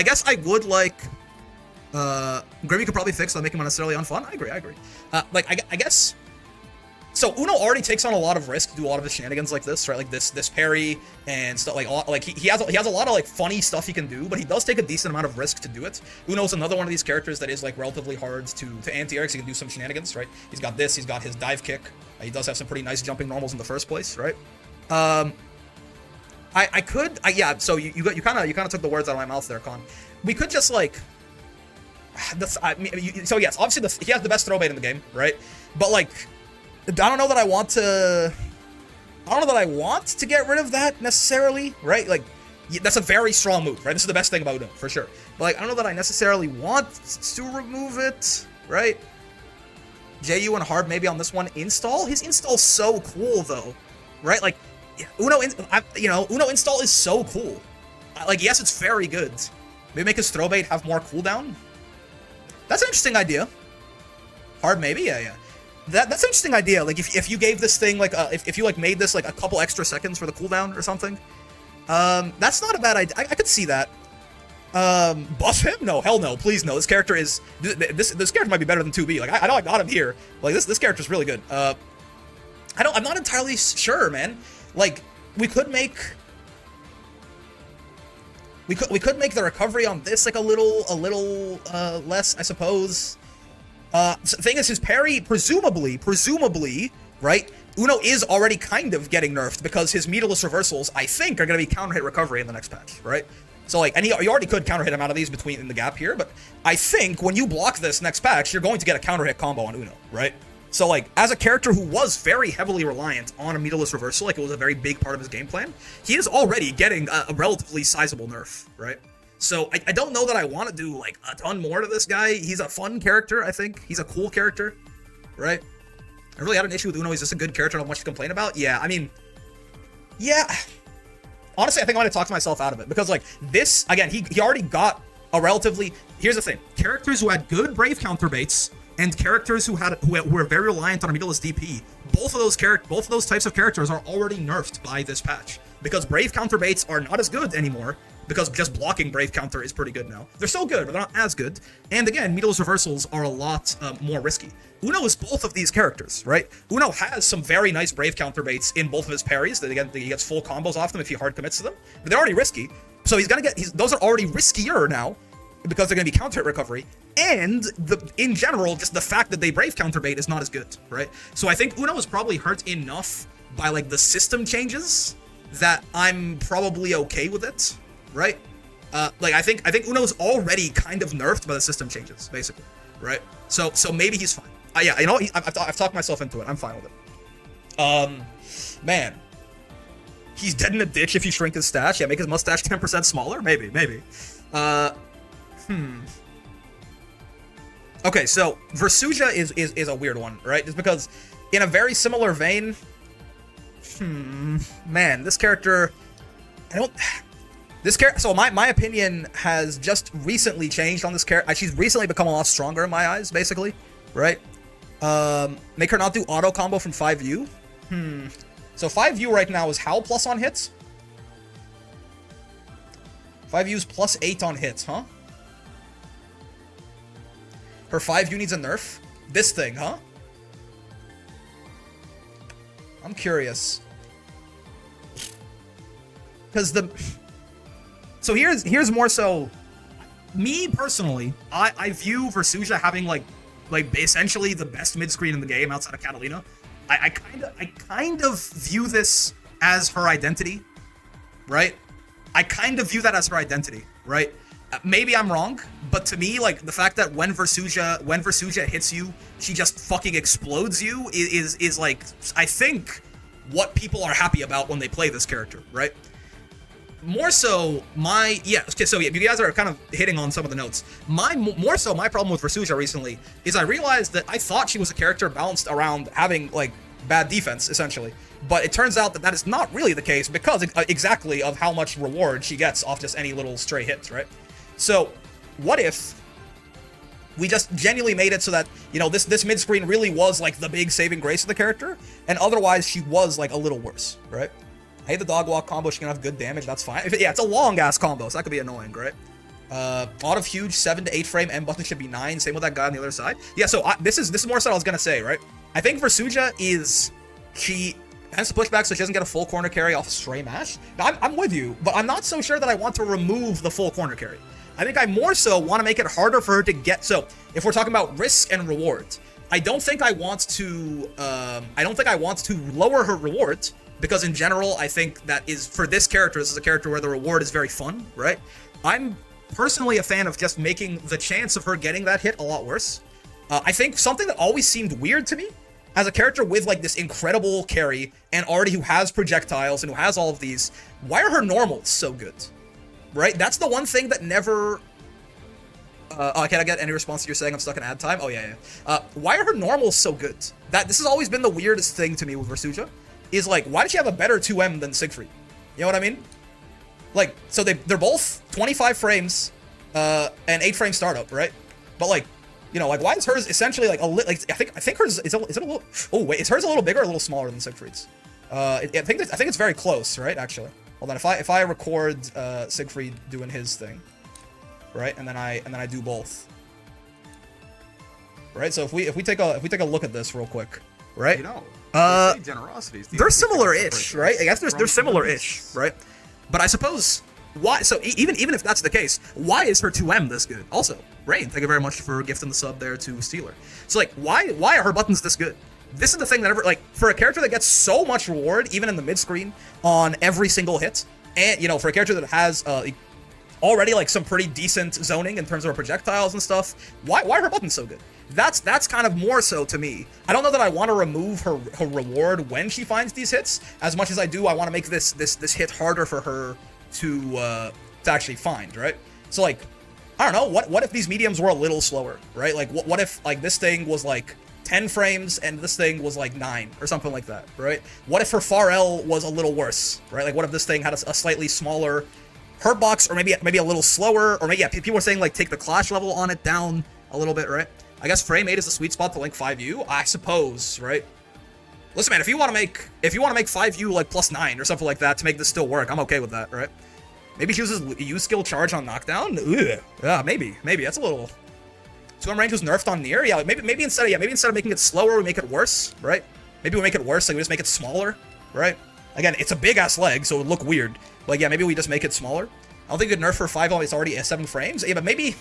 guess I would like, Grim you could probably fix without making him unnecessarily unfun. I agree. Like, I guess, so Uno already takes on a lot of risk to do a lot of his shenanigans like this, right? Like this Ferry and stuff, like he has a lot of like funny stuff he can do, but he does take a decent amount of risk to do it. Uno's another one of these characters that is like relatively hard to anti-air, because he can do some shenanigans, right? He's got this, he's got his dive kick. He does have some pretty nice jumping normals in the first place, right? Yeah. So you kind of took the words out of my mouth there, Con. We could just like, so yes, obviously he has the best throw bait in the game, right? But like, I don't know that I want to get rid of that necessarily, right? Like, that's a very strong move, right? This is the best thing about Uno, for sure. But like, I don't know that I necessarily want to remove it, right? JU and Hard maybe on this one. Install? His install's so cool though, right? Like, Uno install is so cool. Like, yes, it's very good. Maybe make his throw bait have more cooldown. That's an interesting idea. Hard maybe, yeah. That's an interesting idea. Like, if you gave this thing like if you like made this like a couple extra seconds for the cooldown or something, that's not a bad idea. I could see that. Buff him? No, hell no, please no. This character is this character might be better than 2B. Like, I know I got him here. Like, this character's really good. I'm not entirely sure, man. Like, we could make the recovery on this like a little less, I suppose. So the thing is, his parry, presumably, right? Uno is already kind of getting nerfed because his meterless reversals, I think, are going to be counter hit recovery in the next patch, right? So like, and you already could counter hit him out of these in the gap here, but I think when you block this next patch, you're going to get a counter hit combo on Uno, right? So like, as a character who was very heavily reliant on a meterless reversal, like it was a very big part of his game plan, he is already getting a relatively sizable nerf, right? So I don't know that I want to do like a ton more to this guy. He's a fun character, I think. He's a cool character, right? I really had an issue with Uno. He's just a good character, not much to complain about. Yeah, I mean, yeah. Honestly, I think I'm going to talk myself out of it because like this, again, he already got a relatively, here's the thing. Characters who had good Brave counterbaits and characters who were very reliant on a meterless DP, both of those types of characters are already nerfed by this patch because Brave counterbaits are not as good anymore. Because just blocking Brave counter is pretty good now. They're still good, but they're not as good. And again, meterless reversals are a lot more risky. Uno is both of these characters, right? Uno has some very nice Brave counter baits in both of his parries. That again, he gets full combos off them if he hard commits to them. But they're already risky. So he's gonna get, those are already riskier now because they're gonna be counter hit recovery. And in general, just the fact that they Brave counter bait is not as good, right? So I think Uno is probably hurt enough by like the system changes that I'm probably okay with it. Right? Like I think Uno's already kind of nerfed by the system changes, basically, right? So maybe he's fine. Yeah, you know, I've talked myself into it. I'm fine with it. Man, he's dead in a ditch if you shrink his stash. Yeah, make his mustache 10% smaller. Maybe. Okay, so Versusia is a weird one, right? Just because, in a very similar vein. Man, this character, so my opinion has just recently changed on this character. She's recently become a lot stronger in my eyes, basically, right? Make her not do auto combo from 5U. So 5U right now is how plus on hits? 5U's plus 8 on hits, huh? Her 5U needs a nerf? This thing, huh? I'm curious. Because so here's more so me personally. I view Versusia having like essentially the best mid screen in the game outside of Katalina. I kind of view this as her identity, right? I kind of view that as her identity, right? Maybe I'm wrong, but to me, like, the fact that when Versusia hits you, she just fucking explodes you is like, I think, what people are happy about when they play this character, right? More so, you guys are kind of hitting on some of the notes. More so, my problem with Versusia recently is I realized that I thought she was a character balanced around having, like, bad defense, essentially. But it turns out that is not really the case because exactly of how much reward she gets off just any little stray hits, right? So, what if we just genuinely made it so that, you know, this mid-screen really was, like, the big saving grace of the character, and otherwise she was, like, a little worse, right? Hey, the dog walk combo, she can have good damage, that's fine. It's a long-ass combo, so that could be annoying, right? Lot of huge 7 to 8 frame, M button should be 9, same with that guy on the other side. Yeah, so this is more so what I was gonna say, right? I think Versusia she has to push back so she doesn't get a full corner carry off a stray mash. Now, I'm with you, but I'm not so sure that I want to remove the full corner carry. I think I more so want to make it harder for her to get. So if we're talking about risk and rewards, I don't think I want to lower her rewards, because in general I think that is, for this character, this is a character where the reward is very fun, right? I'm personally a fan of just making the chance of her getting that hit a lot worse. I think something that always seemed weird to me as a character with like this incredible carry and already who has projectiles and who has all of these, why are her normals so good? Right? That's the one thing that never... can I get any response to you saying I'm stuck in ad time? Oh, yeah. Why are her normals so good? This has always been the weirdest thing to me with Versusia, is like, why does she have a better 2M than Siegfried? You know what I mean? Like, so they're both 25 frames, and 8 frame startup, right? But like, you know, like, why is hers essentially like I think hers is it a little... Oh, wait, is hers a little bigger or a little smaller than Siegfried's? I think it's very close, right, actually. Hold on, if I record Siegfried doing his thing, right, and then I do both, right? So if we take a look at this real quick, right?
You know, generosities.
They're similar-ish, right? I guess they're similar-ish, right? But I suppose why? So even if that's the case, why is her 2M this good? Also, Rain, thank you very much for gifting the sub there to Steeler. So like, why are her buttons this good? This is the thing that for a character that gets so much reward, even in the mid-screen, on every single hit, and, you know, for a character that has already, like, some pretty decent zoning in terms of her projectiles and stuff, why are her buttons so good? That's kind of more so to me. I don't know that I want to remove her reward when she finds these hits, as much as I do I want to make this hit harder for her to actually find, right? So, like, I don't know, what if these mediums were a little slower, right? Like, what if, like, this thing was, like, 10 frames and this thing was like 9 or something like that, right? What if her far L was a little worse, right? Like, what if this thing had a slightly smaller hurt box, or maybe a little slower, or maybe, yeah, people were saying like take the clash level on it down a little bit, right? I guess frame 8 is the sweet spot to link 5U, I suppose, right? Listen, man, if you want to make 5U like plus 9 or something like that to make this still work, I'm okay with that, right? Maybe she uses use skill charge on knockdown. Ugh. Yeah, maybe that's a little... 2M range was nerfed on Nier. Yeah, maybe instead of making it slower, we make it worse, right? Maybe we make it worse, like we just make it smaller, right? Again, it's a big ass leg, so it would look weird. Like, yeah, maybe we just make it smaller. I don't think you'd nerf for 5 it's already at 7 frames. Yeah, but maybe,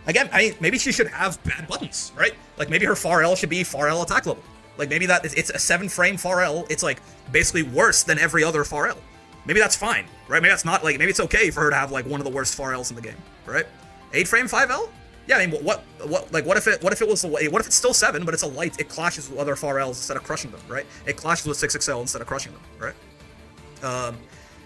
again, maybe she should have bad buttons, right? Like, maybe her far L should be far L attack level. Like, maybe it's a 7 frame far L. It's like basically worse than every other far L. Maybe that's fine, right? Maybe that's not like, maybe it's okay for her to have like one of the worst 4Ls in the game, right? 8 frame 5L? Yeah, I mean, what if it was, what if it's still 7, but it's a light, it clashes with other 4Ls instead of crushing them, right? It clashes with 6XL instead of crushing them, right?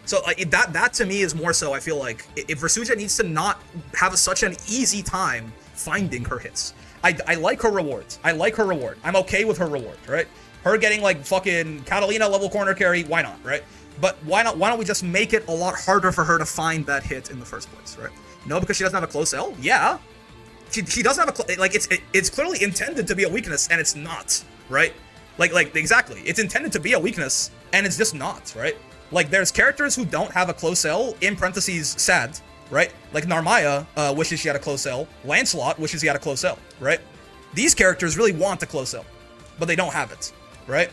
So like, that to me is more so, I feel like, if Versusia needs to not have such an easy time finding her hits. I like her rewards. I like her reward. I'm okay with her reward, right? Her getting like fucking Katalina level corner carry, why not, right? But why don't we just make it a lot harder for her to find that hit in the first place, right? No, because she doesn't have a close L? Yeah. She doesn't have a, like, it's clearly intended to be a weakness, and it's not, right? Like, exactly. It's intended to be a weakness, and it's just not, right? Like, there's characters who don't have a close L, in parentheses, sad, right? Like, Narmaya wishes she had a close L. Lancelot wishes he had a close L, right? These characters really want a close L, but they don't have it, right?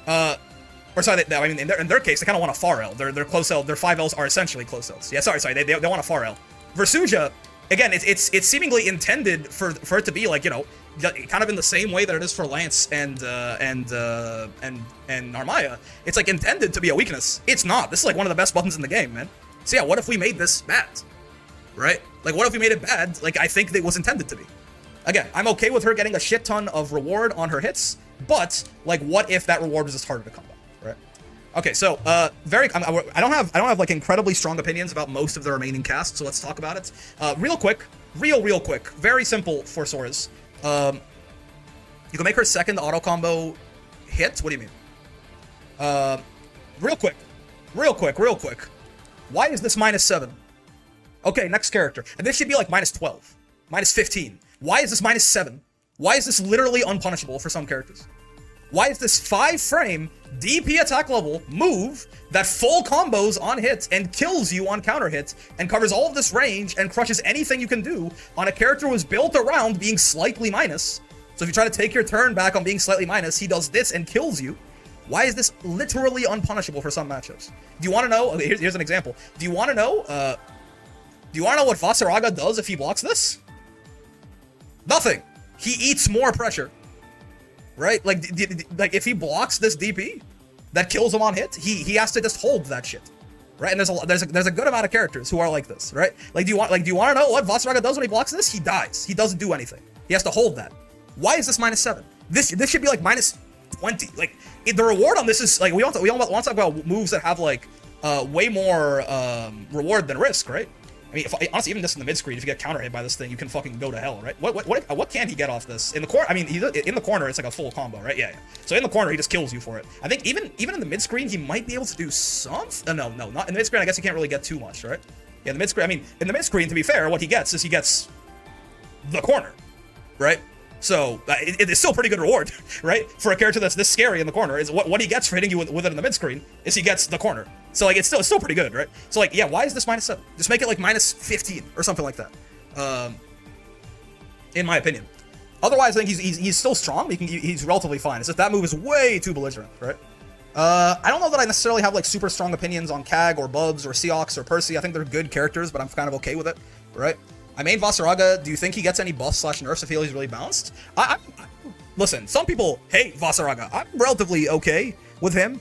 Or sorry, I mean, in their case, they kind of want a far L. Their close L, their 5Ls are essentially close Ls. Yeah, sorry, they want a far L. Versusia, again, it's seemingly intended for it to be like, you know, kind of in the same way that it is for Lance and Narmaya. It's like intended to be a weakness. It's not. This is like one of the best buttons in the game, man. So yeah, what if we made this bad, right? Like, what if we made it bad? Like, I think it was intended to be. Again, I'm okay with her getting a shit ton of reward on her hits, but like, what if that reward was just harder to come by, right? Okay, so I don't have like incredibly strong opinions about most of the remaining cast, so let's talk about it. Real quick, very simple for Sora's. You can make her second auto combo hit. What do you mean? Real quick. Why is this -7? Okay, next character. And this should be like -12, -15. Why is this -7? Why is this literally unpunishable for some characters? Why is this 5-frame DP attack level move that full combos on hits and kills you on counter hits and covers all of this range and crushes anything you can do on a character who is built around being slightly minus? So if you try to take your turn back on being slightly minus, he does this and kills you. Why is this literally unpunishable for some matchups? Do you want to know? Okay, here's an example. Do you want to know? What Vaseraga does if he blocks this? Nothing. He eats more pressure. Right? Like if he blocks this DP that kills him on hit, he has to just hold that shit. Right? And there's a good amount of characters who are like this, right? Like do you want to know what Vaseraga does when he blocks this? He dies. He doesn't do anything. He has to hold that. Why is this -7? This should be like -20. Like the reward on this is like we want to talk about moves that have like way more reward than risk, right? I mean, honestly, even this in the mid screen, if you get counter hit by this thing, you can fucking go to hell, right? What can he get off this? In the corner, I mean, in the corner, it's like a full combo, right? Yeah. So in the corner, he just kills you for it. I think even in the mid screen, he might be able to do something. No, not in the mid screen. I guess he can't really get too much, right? Yeah, the mid screen. I mean, in the mid screen, to be fair, what he gets is the corner, right? So it's still pretty good reward, right? For a character that's this scary in the corner, is what he gets for hitting you with it in the mid screen is he gets the corner. So like it's still pretty good, right? So like yeah, why is this -7? Just make it like -15 or something like that. In my opinion. Otherwise, I think he's still strong. He's relatively fine. It's just that move is way too belligerent, right? I don't know that I necessarily have like super strong opinions on Kag or Bubs or Seox or Percy. I think they're good characters, but I'm kind of okay with it, right? I main Vaseraga. Do you think he gets any buffs / nerfs if he's really balanced? Listen, some people hate Vaseraga. I'm relatively okay with him.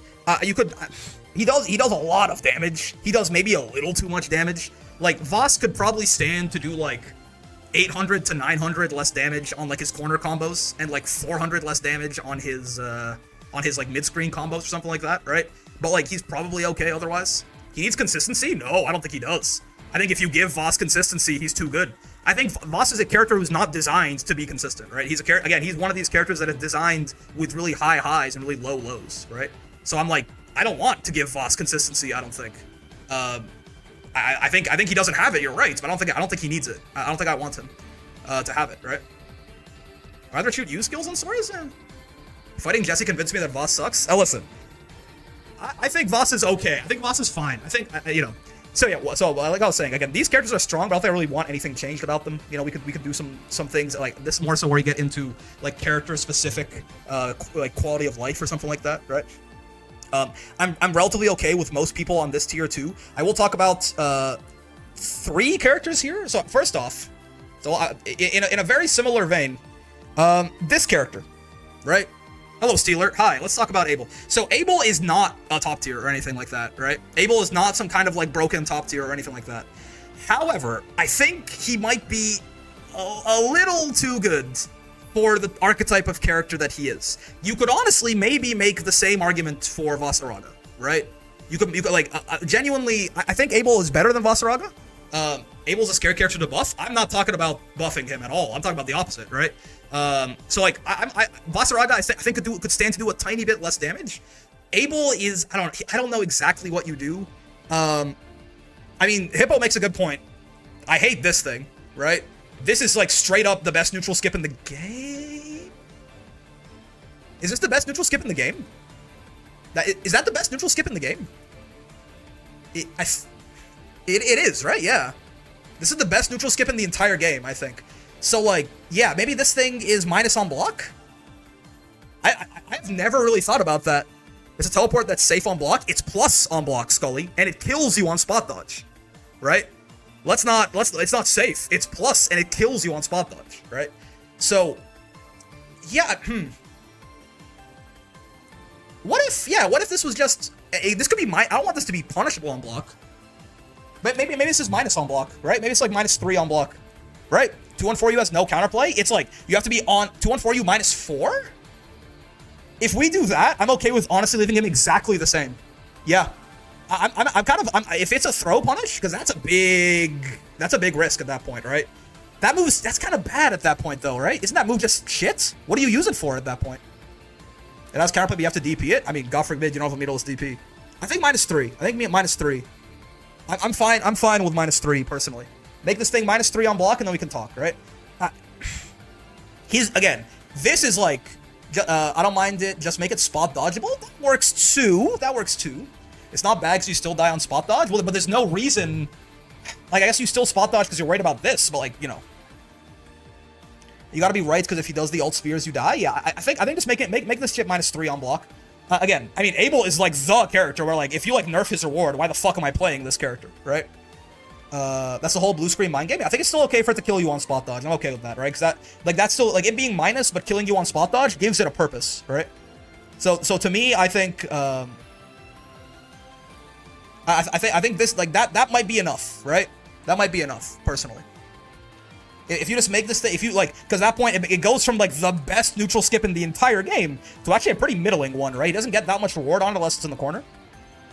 He does a lot of damage. He does maybe a little too much damage. Like Vas could probably stand to do like 800 to 900 less damage on like his corner combos and like 400 less damage on his like mid-screen combos or something like that, right? But like he's probably okay otherwise. He needs consistency? No, I don't think he does. I think if you give Vas consistency, he's too good. I think Vas is a character who's not designed to be consistent, right? He's one of these characters that is designed with really high highs and really low lows, right? So I'm like, I don't want to give Vas consistency, I don't think. I think he doesn't have it, you're right, but I don't think he needs it. I don't think I want him to have it, right? I'd rather shoot U skills on Sora's? Fighting Jesse convinced me that Vas sucks? Oh, listen. I think Vas is okay. I think Vas is fine. I think, you know. So yeah, so like I was saying, again, these characters are strong, but I don't think I really want anything changed about them. You know, we could do some things like this more so where you get into like character specific like quality of life or something like that, right? I'm relatively okay with most people on this tier 2. I will talk about 3 characters here. So first off, in a very similar vein, this character, right? Hello, Steeler. Hi, let's talk about Abel. So Abel is not a top tier or anything like that, right? Abel is not some kind of like broken top tier or anything like that. However, I think he might be a little too good for the archetype of character that he is. You could honestly maybe make the same argument for Vaseraga, right? You could like genuinely. I think Abel is better than Vaseraga. Abel's a scary character to buff. I'm not talking about buffing him at all. I'm talking about the opposite, right? So like, Vaseraga, I think could stand to do a tiny bit less damage. Abel is, I don't know exactly what you do. I mean, Hippo makes a good point. I hate this thing, right? This is like straight up the best neutral skip in the game. Is this the best neutral skip in the game? Is that the best neutral skip in the game? It is, right? Yeah. This is the best neutral skip in the entire game, I think. So, like, yeah, maybe this thing is minus on block? I've never really thought about that. It's a teleport that's safe on block. It's plus on block, Scully, and it kills you on spot dodge, right? It's not safe. It's plus, and it kills you on spot dodge, right? So, yeah, What if this was just, this could be I don't want this to be punishable on block. But maybe this is minus on block, right? Maybe it's like -3 on block, right? 2-1-4U has no counterplay. It's like, you have to be on 2-1-4U -4? If we do that, I'm okay with honestly leaving him exactly the same. Yeah. If it's a throw punish, because that's a big risk at that point, right? That's kind of bad at that point though, right? Isn't that move just shit? What do you use it for at that point? It has counterplay, but you have to DP it? I mean, God forbid you don't have a meterless DP. I think -3. I think me at -3. I'm fine with -3 personally. Make this thing -3 on block and then we can talk, right? Again, this is like, I don't mind it, just make it spot dodgeable. That works too. It's not bad because you still die on spot dodge, but there's no reason, like, I guess you still spot dodge because you're worried about this, but like, you know. You gotta be right, because if he does the ult spheres, you die. Yeah, I think just make this chip -3 on block. Again, I mean, Abel is like the character where, like, if you like nerf his reward, why the fuck am I playing this character, right? That's the whole blue screen mind game. I think it's still okay for it to kill you on spot dodge. I'm okay with that, right? Because that's still, like, it being minus but killing you on spot dodge gives it a purpose, right? So to me, I think I think this, like, that might be enough, right? That might be enough, personally. If you just make this thing, if you, like, because at that point, it goes from, like, the best neutral skip in the entire game to actually a pretty middling one, right? He doesn't get that much reward on it unless it's in the corner.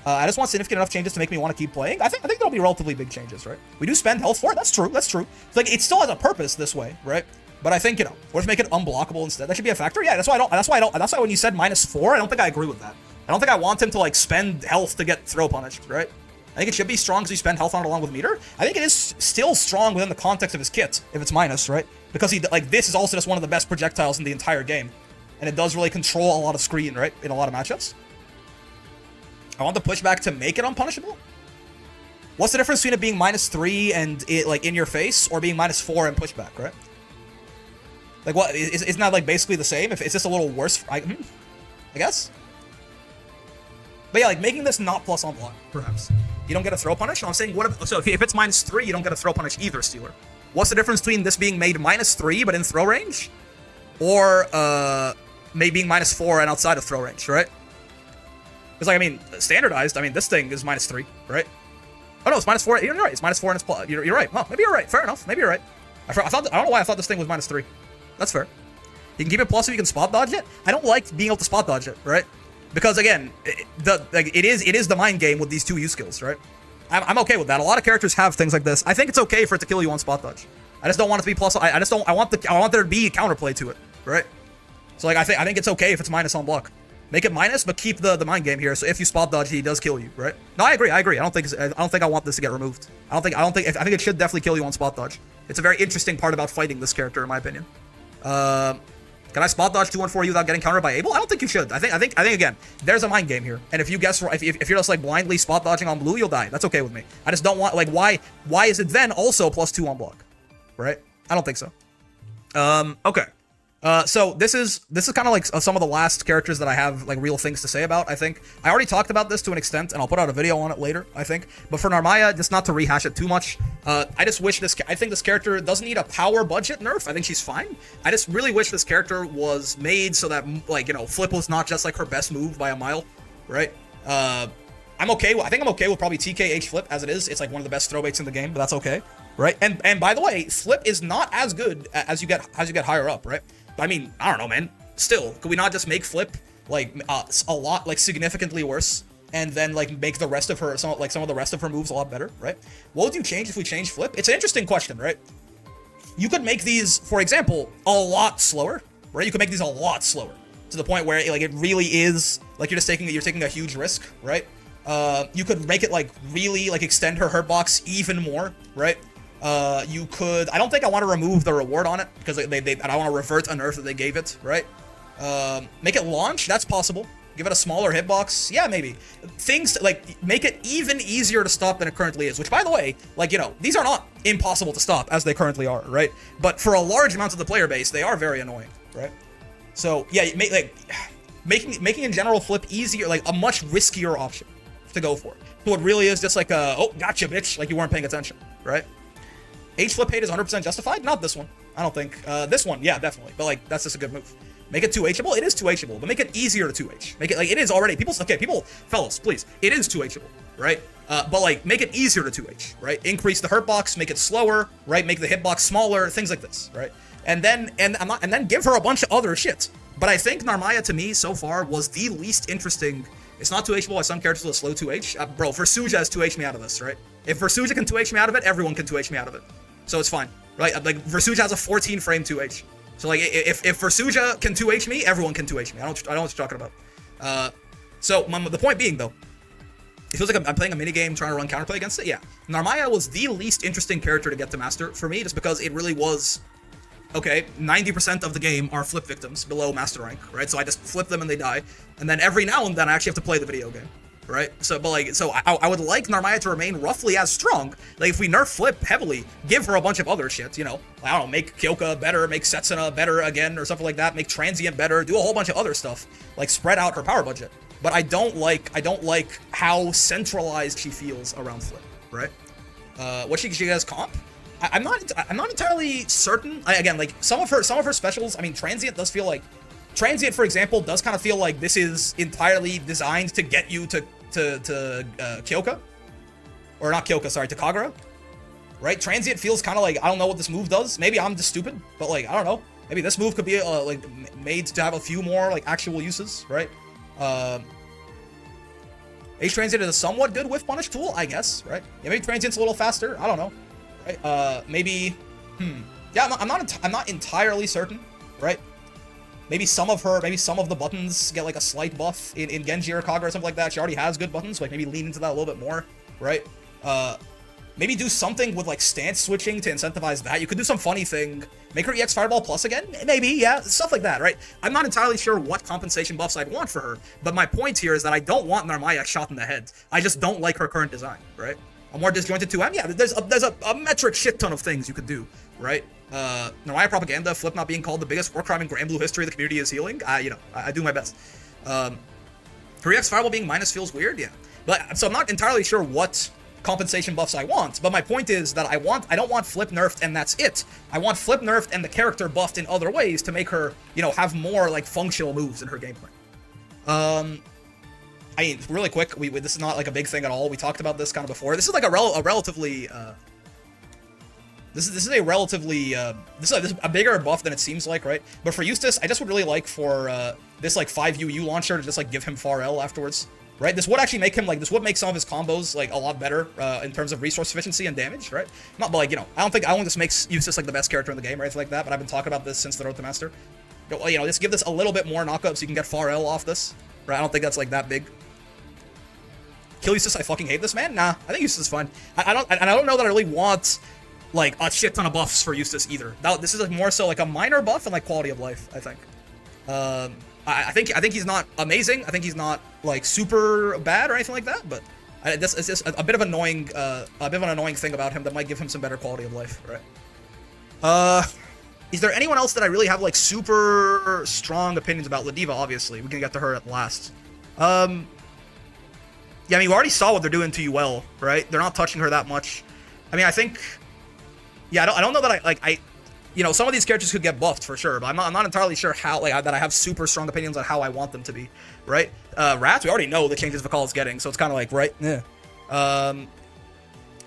I just want significant enough changes to make me want to keep playing. I think there'll be relatively big changes, right? We do spend health for it. That's true. It's like, it still has a purpose this way, right? But I think, you know, we'll just make it unblockable instead. That should be a factor. Yeah, that's why when you said -4, I don't think I agree with that. I don't think I want him to, like, spend health to get throw punished, right? I think it should be strong because you spend health on it along with meter. I think it is still strong within the context of his kit, if it's minus, right? Because this is also just one of the best projectiles in the entire game. And it does really control a lot of screen, right? In a lot of matchups. I want the pushback to make it unpunishable. What's the difference between it being -3 and it, like, in your face, or being -4 and pushback, right? Like, what, isn't that, like, basically the same? If it's just a little worse, I guess? But yeah, like, making this not plus on block, perhaps. You don't get a throw punish? I'm saying, if it's -3, you don't get a throw punish either, Steeler. What's the difference between this being made -3 but in throw range? Or, maybe being -4 and outside of throw range, right? Because, like, I mean, standardized, I mean, this thing is -3, right? Oh, no, it's -4. You're right. It's -4 and it's plus. You're right. Well, maybe you're right. Fair enough. Maybe you're right. I don't know why I thought this thing was -3. That's fair. You can keep it plus if you can spot dodge it. I don't like being able to spot dodge it, right? Because, again, it is the mind game with these two U skills, right? I'm okay with that. A lot of characters have things like this. I think it's okay for it to kill you on spot dodge. I just don't want it to be plus. I want there to be counterplay to it, right? So, like, I think it's okay if it's minus on block. Make it minus, but keep the mind game here. So if you spot dodge, he does kill you, right? No, I agree. I don't think I want this to get removed. I think it should definitely kill you on spot dodge. It's a very interesting part about fighting this character, in my opinion. Can I spot dodge 2-1-4 without getting countered by Abel? I don't think you should. I think again, there's a mind game here. And if you guess, if you're just, like, blindly spot dodging on blue, you'll die. That's okay with me. I just don't want, like, why is it then also +2 on block? Right? I don't think so. Okay. So this is kind of like some of the last characters that I have like real things to say about. I think I already talked about this to an extent, and I'll put out a video on it later. I think, but for Narmaya, just not to rehash it too much. I just wish I think this character doesn't need a power budget nerf. I think she's fine. I just really wish this character was made so that like flip was not just like her best move by a mile, right? I'm okay. I think I'm okay with probably TKH flip as it is. It's like one of the best throwbaits in the game, but that's okay, right? And by the way, flip is not as good as you get higher up, right? I mean, I don't know, man. Still, could we not just make flip like a lot like significantly worse, and then like make the rest of her some of the rest of her moves a lot better, right? What would you change if we change flip? It's an interesting question, right? You could make these, for example, a lot slower, right? You could make these a lot slower to the point where like it really is like you're taking a huge risk, right? You could make it like really like extend her hurt box even more, right? You could, I don't think I want to remove the reward on it because I don't want to revert a nerf that they gave it, right? Make it launch, that's possible. Give it a smaller hitbox, yeah, maybe. Things like make it even easier to stop than it currently is, which by the way, like, these are not impossible to stop as they currently are, right? But for a large amount of the player base, they are very annoying, right? So yeah, making in general flip easier, like a much riskier option to go for. So it really is just like oh, gotcha, bitch, like you weren't paying attention, right? H flip hate is 100% justified? Not this one. I don't think. This one, yeah, definitely. But like, that's just a good move. Make it 2Hable? It is 2Hable, but make it easier to 2H. Make it like it is already. Fellas, please. It is 2Hable, right? But like, make it easier to 2H, right? Increase the hurt box, make it slower, right? Make the hitbox smaller, things like this, right? And then give her a bunch of other shit. But I think Narmaya to me so far was the least interesting. It's not 2Hable as some characters will slow 2H. Bro, Versusia has 2H me out of this, right? If Versusia can 2H me out of it, everyone can 2H me out of it. So it's fine, right? Like, Versusia has a 14 frame 2H. So, like, if Versusia can 2H me, everyone can 2H me. I don't know what you're talking about. The point being, though, it feels like I'm playing a minigame trying to run counterplay against it. Yeah. Narmaya was the least interesting character to get to master for me, just because it really was, okay, 90% of the game are flip victims below master rank, right? So I just flip them and they die. And then every now and then I actually have to play the video game. Right? So, but like, I would like Narmaya to remain roughly as strong. Like, if we nerf flip heavily, give her a bunch of other shit, I don't know, make Kyoka better, make Setsuna better again, or something like that, make Transient better, do a whole bunch of other stuff, like spread out her power budget. But I don't like how centralized she feels around flip, right? What she has comp? I'm not entirely certain. Again, like some of her specials, I mean, Transient does feel like, for example, does kind of feel like this is entirely designed to get you to Kyoka, or not Kyoka, sorry, to Kagura, right? Transient feels kind of like, I don't know what this move does. Maybe I'm just stupid, but like, I don't know. Maybe this move could be like made to have a few more like actual uses, right? H Transient is a somewhat good whiff punish tool, I guess, right? Yeah, maybe Transient's a little faster. I don't know, right? Maybe, yeah, I'm not entirely certain, right? Maybe some of the buttons get like a slight buff in Genji or Kagura or something like that. She already has good buttons, so like maybe lean into that a little bit more, right? Maybe do something with like stance switching to incentivize that. You could do some funny thing. Make her EX Fireball Plus again? Maybe, yeah, stuff like that, right? I'm not entirely sure what compensation buffs I'd want for her, but my point here is that I don't want Narmaya shot in the head. I just don't like her current design, right? A more disjointed 2M? Yeah, there's a metric shit ton of things you could do, right? Narmaya propaganda, flip not being called the biggest war crime in Grand Blue history, the community is healing. I do my best. Her EX Fireball being minus feels weird, yeah. But, so I'm not entirely sure what compensation buffs I want, but my point is that I don't want flip nerfed and that's it. I want flip nerfed and the character buffed in other ways to make her, have more like functional moves in her gameplay. I mean, really quick, this is not like a big thing at all. We talked about this kind of before. This is like a relatively this is a bigger buff than it seems like, right? But for Eustace, I just would really like for this like 5UU launcher to just like give him far L afterwards, right? This would actually make him this would make some of his combos like a lot better in terms of resource efficiency and damage, right? Not, but like, I don't think this makes Eustace like the best character in the game or anything like that, but I've been talking about this since the Road to Master. Just give this a little bit more knockup so you can get far L off this, right? I don't think that's like that big. Kill Eustace, I fucking hate this man? Nah, I think Eustace is fine. I don't know that I really want like a shit ton of buffs for Eustace either. This is more so like a minor buff and like quality of life, I think. I think he's not amazing. I think he's not like super bad or anything like that, but it's just a bit of an annoying thing about him that might give him some better quality of life, right? Is there anyone else that I really have like super strong opinions about? Ladiva, obviously. We can get to her at last. Yeah, I mean, we already saw what they're doing to Yuel, right? They're not touching her that much. I mean, I think... Yeah, I don't know that I you know, some of these characters could get buffed for sure, but I'm not entirely sure how, like, that I have super strong opinions on how I want them to be, right? Rats, we already know the changes Vakal is getting, so it's kind of like, right? Yeah.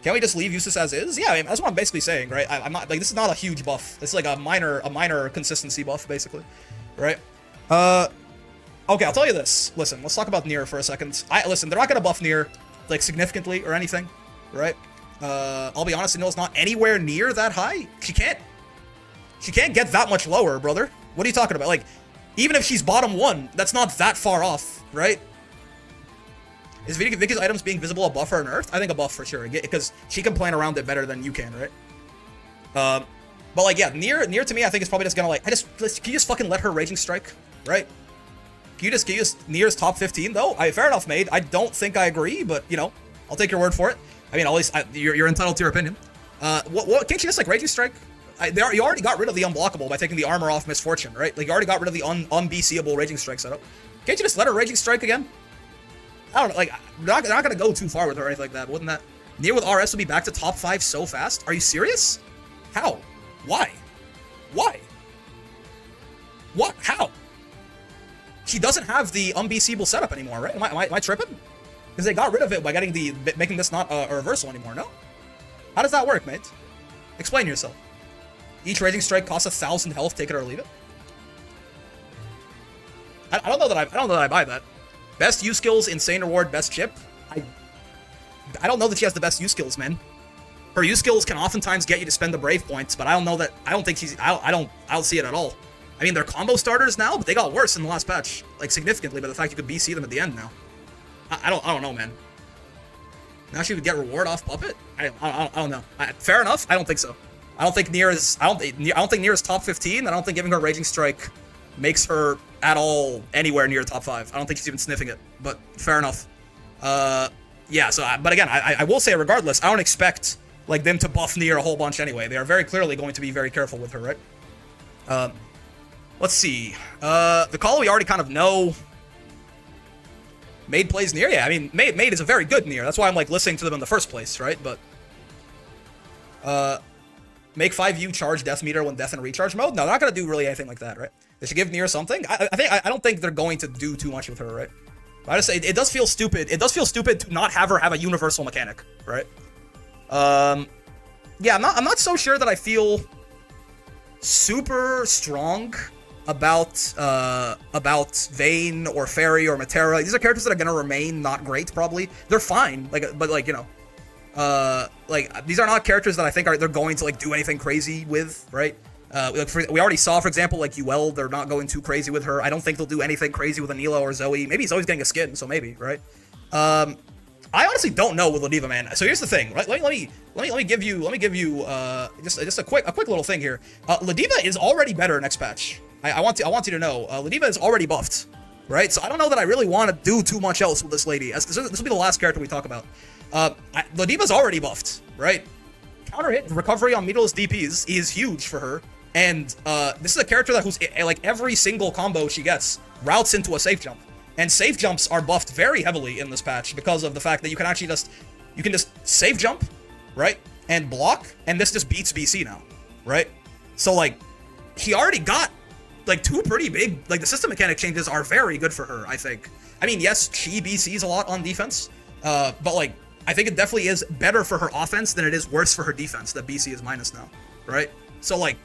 Can we just leave Eustace as is? Yeah, I mean, that's what I'm basically saying, right? I'm not, like, this is not a huge buff. It's like a minor consistency buff, basically, right? Okay, I'll tell you this. Listen, let's talk about Nier for a second. Listen, they're not gonna buff Nier, like, significantly or anything, right? I'll be honest, Niel's not anywhere near that high. She can't get that much lower, brother. What are you talking about? Like, even if she's bottom 1, that's not that far off, right? Is Vicky's items being visible a buff or an earth? I think a buff for sure, because she can plan around it better than you can, right? But like, yeah, Nier to me, I think it's probably just gonna like, can you just fucking let her Raging Strike, right? Can you just Nier's top 15 though? Fair enough, made. I don't think I agree, but you know, I'll take your word for it. I mean, at least you're entitled to your opinion. What can't you just like Raging Strike? You already got rid of the unblockable by taking the armor off Misfortune, right? Like, you already got rid of the unBCable Raging Strike setup. Can't you just let her Raging Strike again? I don't know, like, they're not gonna go too far with her or anything like that, but wouldn't that... Nier with RS would be back to top 5 so fast? Are you serious? How? Why? Why? What? How? She doesn't have the unBCable setup anymore, right? Am I tripping? Because they got rid of it by making this not a reversal anymore, no? How does that work, mate? Explain yourself. Each Raging Strike costs 1,000 health, take it or leave it. I don't know that I buy that. Best U skills, insane reward, best chip. I don't know that she has the best U skills, man. Her U skills can oftentimes get you to spend the brave points, but I don't think she's I don't see it at all. I mean, they're combo starters now, but they got worse in the last patch, like significantly by the fact you could BC them at the end now. I don't know, man. Now she would get reward off Puppet? I don't know. Fair enough. I don't think so. I don't think Nier is top 15. I don't think giving her Raging Strike makes her at all anywhere near top 5. I don't think she's even sniffing it. But fair enough. Yeah. So, but again, I will say, regardless, I don't expect like them to buff Nier a whole bunch anyway. They are very clearly going to be very careful with her, right? Let's see. The call we already kind of know. Maid plays Nier. Yeah, I mean, Maid is a very good Nier. That's why I'm like listening to them in the first place, right? But make 5U charge Death Meter when Death in Recharge mode? No, they're not gonna do really anything like that, right? They should give Nier something. I don't think they're going to do too much with her, right? But I just say it does feel stupid. It does feel stupid to not have her have a universal mechanic, right? Yeah, I'm not so sure that I feel super strong about Vayne or Ferry or Matera. These are characters that are gonna remain not great, probably. They're fine, but like, you know. Like, these are not characters that I think they're going to like do anything crazy with, right? We already saw, for example, like Yuel, they're not going too crazy with her. I don't think they'll do anything crazy with Anila or Zoe. Maybe Zoe's getting a skin, so maybe, right? I honestly don't know with Ladiva, man. So here's the thing, right? Let me give you just a quick little thing here. Ladiva is already better next patch. I want you to know, Ladiva is already buffed, right? So I don't know that I really want to do too much else with this lady. This will be the last character we talk about. Ladiva's already buffed, right? Counter hit recovery on meterless DPs is huge for her, and this is a character that who's like every single combo she gets routes into a safe jump, and safe jumps are buffed very heavily in this patch because of the fact that you can actually just safe jump, right, and block, and this just beats BC now, right? So like, she already got like 2 pretty big, like the system mechanic changes are very good for her, I think. I mean, yes, she BCs a lot on defense, but like, I think it definitely is better for her offense than it is worse for her defense that BC is minus now, right? So like,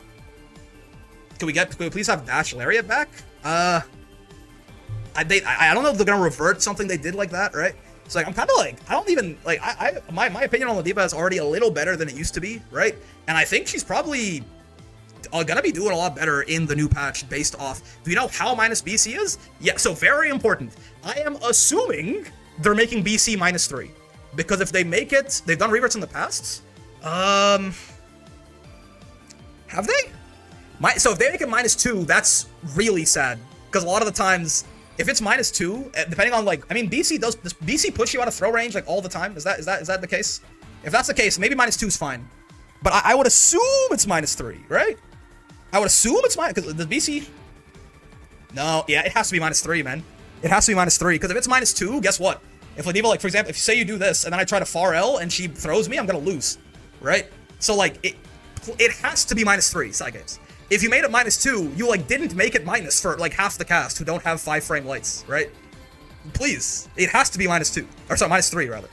can we please have Dash Lariat back? I don't know if they're gonna revert something they did like that, right? So like, I'm kind of like, I don't even like, my opinion on Ladiva is already a little better than it used to be, right? And I think she's probably gonna be doing a lot better in the new patch based off. Do you know how minus BC is? Yeah, so very important. I am assuming they're making BC -3. Because if they make it, they've done reverts in the past. Have they? So if they make it -2, that's really sad. Because a lot of the times, if it's -2, depending on like, I mean, does BC push you out of throw range like all the time? Is that the case? If that's the case, maybe -2 is fine. But I would assume it's -3, right? I would assume it's minus, because the BC... No, yeah, it has to be -3, man. It has to be -3, because if it's -2, guess what? If Ladiva, like, for example, if you say you do this, and then I try to far L, and she throws me, I'm gonna lose, right? So, like, it has to be -3, side games. If you made it -2, you, like, didn't make it minus for, like, half the cast who don't have 5-frame lights, right? Please. It has to be -2. Or, sorry, -3, rather.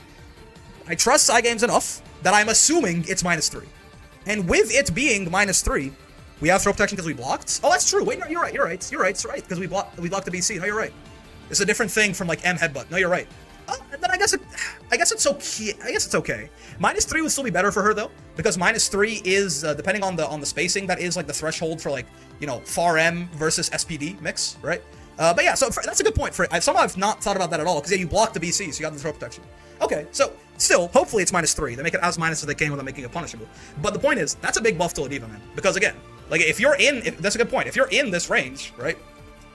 I trust side games enough that I'm assuming it's -3. And with it being -3, we have throw protection because we blocked. Oh, that's true. Wait, no, you're right. Because we blocked the BC. No, you're right. It's a different thing from like M headbutt. No, you're right. Then I guess it's okay. I guess it's okay. -3 would still be better for her though, because -3 is depending on the spacing, that is like the threshold for like, you know, far M versus SPD mix, right? But yeah, so that's a good point. Somehow I've not thought about that at all, because yeah, you blocked the BC, so you got the throw protection. Okay, so still, hopefully it's -3. They make it as minus as they can without making it punishable. But the point is, that's a big buff to Ladiva, man. Because again, like if you're that's a good point. If you're in this range, right?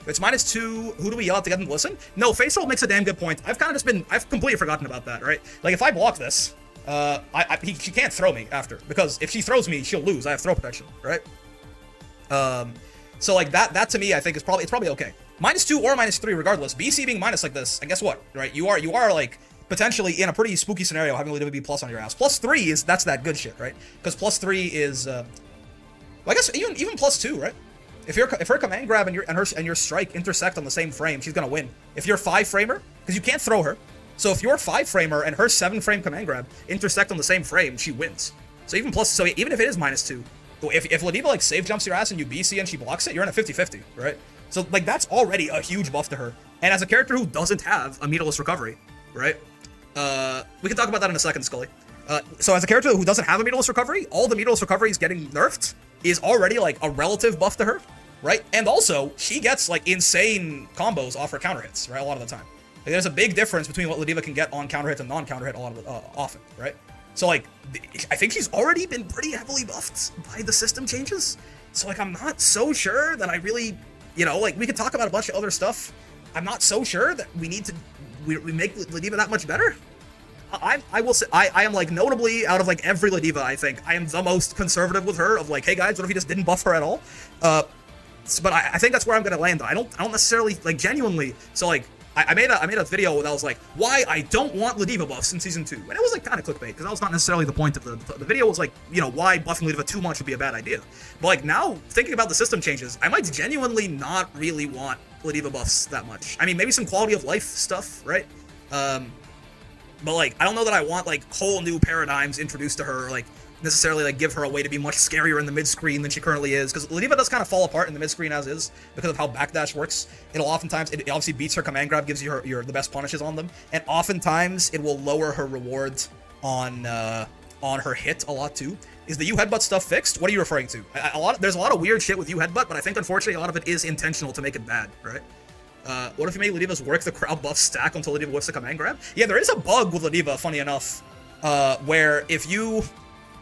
If it's -2, who do we yell at to get them to listen? No, face roll makes a damn good point. I've completely forgotten about that, right? Like if I block this, she can't throw me after, because if she throws me, she'll lose. I have throw protection, right? So like that to me, I think it's probably okay. -2 or -3, regardless. BC being minus like this, and guess what? Right? You are like potentially in a pretty spooky scenario having Ladiva be plus on your ass. +3 that's that good shit, right? Because +3 is, well, I guess even +2, right? If her command grab and your strike intersect on the same frame, she's gonna win. If you're 5-framer, because you can't throw her, so if you're 5-framer and her 7-frame command grab intersect on the same frame, she wins. So even if it is -2, if Ladiva like save jumps your ass and you BC and she blocks it, you're in a 50-50, right? So like that's already a huge buff to her. And as a character who doesn't have a meterless recovery, right? We can talk about that in a second, Scully. So as a character who doesn't have a meterless recovery, all the meterless recoveries getting nerfed is already like a relative buff to her, right? And also, she gets like insane combos off her counter hits, right? A lot of the time. Like, there's a big difference between what Ladiva can get on counter hit and non-counter hit often, right? So like, I think she's already been pretty heavily buffed by the system changes. So like, I'm not so sure that I really, you know, like we could talk about a bunch of other stuff. I'm not so sure that we need to we make Ladiva that much better. I will say, I am like notably out of like every Ladiva, I think I am the most conservative with her, of like, hey guys, what if you just didn't buff her at all? But I think that's where I'm gonna land. I don't necessarily like genuinely. So like I made a video that was like why I don't want Ladiva buffs in season 2, and it was like kind of clickbait because that was not necessarily the point of the video. Was like, you know, why buffing Ladiva too much would be a bad idea. But like now thinking about the system changes, I might genuinely not really want Ladiva buffs that much. I mean, maybe some quality of life stuff, right? But like, I don't know that I want like whole new paradigms introduced to her, or like necessarily like give her a way to be much scarier in the mid-screen than she currently is, because Ladiva does kind of fall apart in the mid-screen as is because of how backdash works. It obviously beats her command grab, gives you the best punishes on them, and oftentimes it will lower her rewards on her hit a lot too. Is the U headbutt stuff fixed? What are you referring to? There's a lot of weird shit with U headbutt, but I think unfortunately a lot of it is intentional to make it bad, right? What if you made Ladiva's work the crowd buff stack until Ladiva whips the command grab? Yeah, there is a bug with Ladiva, funny enough, where if you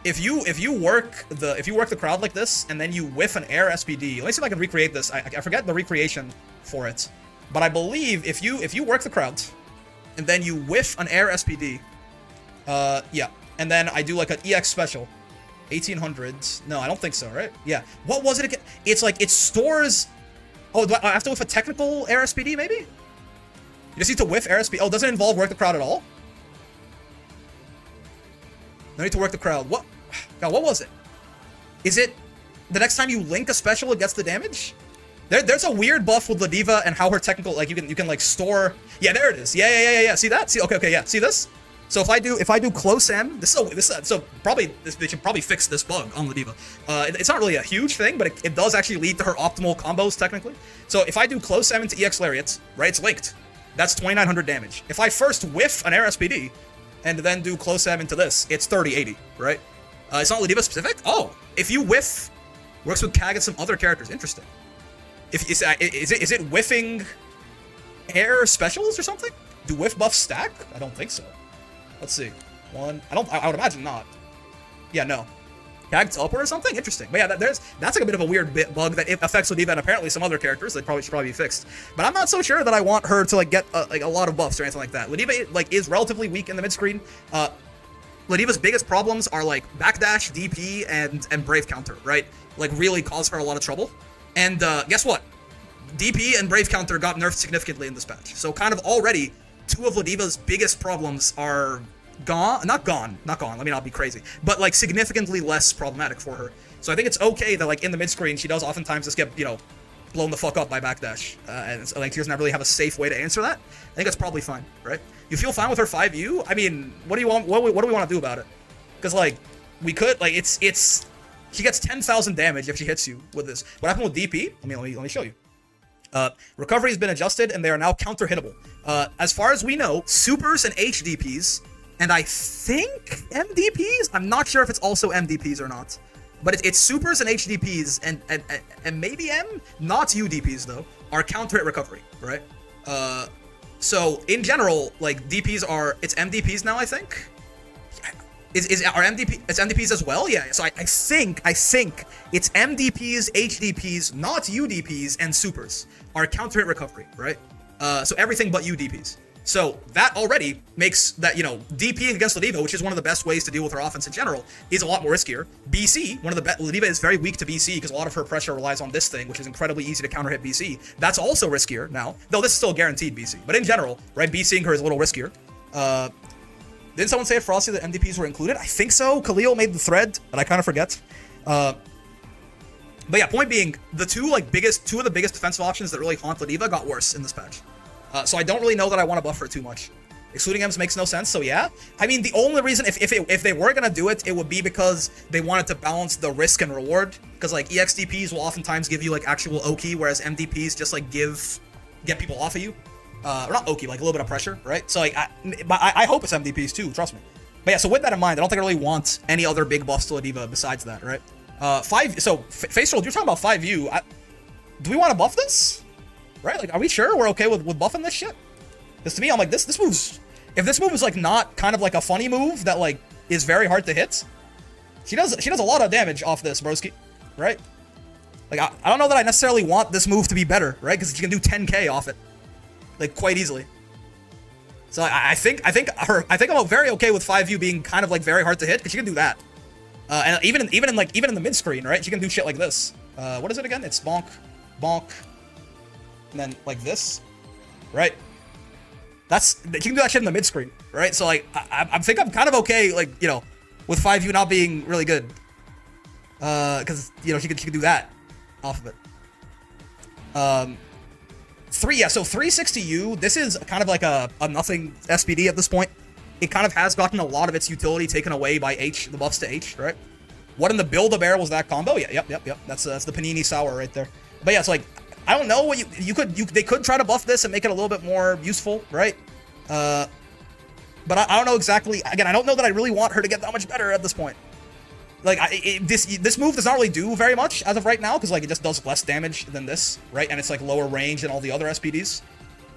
work the crowd like this and then you whiff an air SPD. Let me see if I can recreate this. I forget the recreation for it, but I believe if you work the crowd and then you whiff an air SPD, yeah, and then I do like an EX special, 1800s. No, I don't think so, right? Yeah. What was it again? It's like it stores. Oh, do I have to whiff a technical air SPD, maybe? You just need to whiff air SPD. Oh, doesn't it involve work the crowd at all? No need to work the crowd. What? God, what was it? Is it the next time you link a special, it gets the damage? There's a weird buff with Ladiva and how her technical, like you can like store. Yeah, there it is. Yeah. See that? See, okay, yeah. See this? So if I do close M, they should probably fix this bug on Ladiva. It's not really a huge thing, but it does actually lead to her optimal combos technically. So if I do close M into EX Lariat, right, it's linked. That's 2900 damage. If I first whiff an air SPD and then do close M into this, it's 3080, right? It's not Ladiva specific. Oh, if you whiff, works with Kag and some other characters. Interesting. Is it whiffing air specials or something? Do whiff buffs stack? I don't think so. Let's see. I would imagine not. Yeah, no. Kag teleport or something? Interesting. But yeah, that's like a bit of a weird bug that it affects Ladiva and apparently some other characters that should probably be fixed. But I'm not so sure that I want her to like get like a lot of buffs or anything like that. Ladiva like is relatively weak in the mid screen. Ladiva's biggest problems are like backdash, DP, and Brave counter, right? Like really cause her a lot of trouble. And guess what? DP and Brave counter got nerfed significantly in this patch. So kind of already, two of Ladiva's biggest problems are gone. Not gone. Let me not be crazy. But like significantly less problematic for her. So I think it's okay that like in the mid screen, she does oftentimes just get, you know, blown the fuck up by backdash. And so, like she doesn't really have a safe way to answer that. I think that's probably fine, right? You feel fine with her 5U? I mean, what do you want? What do we want to do about it? Because like we could like it's she gets 10,000 damage if she hits you with this. What happened with DP? Let me show you. Recovery has been adjusted and they are now counter hittable. As far as we know, supers and HDPs, and I think MDPs. I'm not sure if it's also MDPs or not. But it's supers and HDPs and maybe M, not UDPs though, are counter hit recovery, right? So in general, like DPs are, it's MDPs now, I think. Are MDP, it's MDPs as well? Yeah, so I think it's MDPs, HDPs, not UDPs, and supers are counter hit recovery, right? So everything but UDPs. So that already makes that, you know, DPing against Ladiva, which is one of the best ways to deal with her offense in general, is a lot more riskier. BC, one of the best, Ladiva is very weak to BC because a lot of her pressure relies on this thing, which is incredibly easy to counter hit BC. That's also riskier now, though this is still guaranteed BC. But in general, right, BCing her is a little riskier. Didn't someone say at Frosty that MDPs were included? I think so. Khalil made the thread, and I kind of forget. But yeah, point being, two of the biggest defensive options that really haunt Ladiva got worse in this patch. So I don't really know that I want to buff her too much. Excluding M's makes no sense, so yeah. I mean, the only reason, if they were gonna do it, it would be because they wanted to balance the risk and reward. Because like EXDPs will oftentimes give you like actual Oki, whereas MDPs just like get people off of you. Or not Oki, like a little bit of pressure, right? So like, I hope it's MDPs too, trust me. But yeah, so with that in mind, I don't think I really want any other big buffs to Ladiva besides that, right? Face roll, you're talking about 5U. Do we want to buff this? Right? Like, are we sure we're okay with buffing this shit? Because to me, I'm like, this move's... If this move is, like, not kind of like a funny move that, like, is very hard to hit, she does a lot of damage off this, broski. Right? Like, I don't know that I necessarily want this move to be better, right? Because she can do 10k off it. Like, quite easily. So, I think I'm very okay with 5U being kind of, like, very hard to hit, because she can do that. And even in the mid-screen, right? She can do shit like this. What is it again? It's bonk, bonk... and then like this, right? You can do that shit in the mid screen, right? So like, I think I'm kind of okay, like, you know, with 5U not being really good, because you know she could do that off of it. So 360U. This is kind of like a nothing SPD at this point. It kind of has gotten a lot of its utility taken away by H, the buffs to H, right? What in the Build-A-Bear was that combo? Yeah, yep. That's the Panini Sour right there. But yeah, it's like, I don't know what they could try to buff this and make it a little bit more useful, right? But I don't know exactly. Again, I don't know that I really want her to get that much better at this point. Like, this move does not really do very much as of right now, because like it just does less damage than this, right? And it's like lower range than all the other SPDs.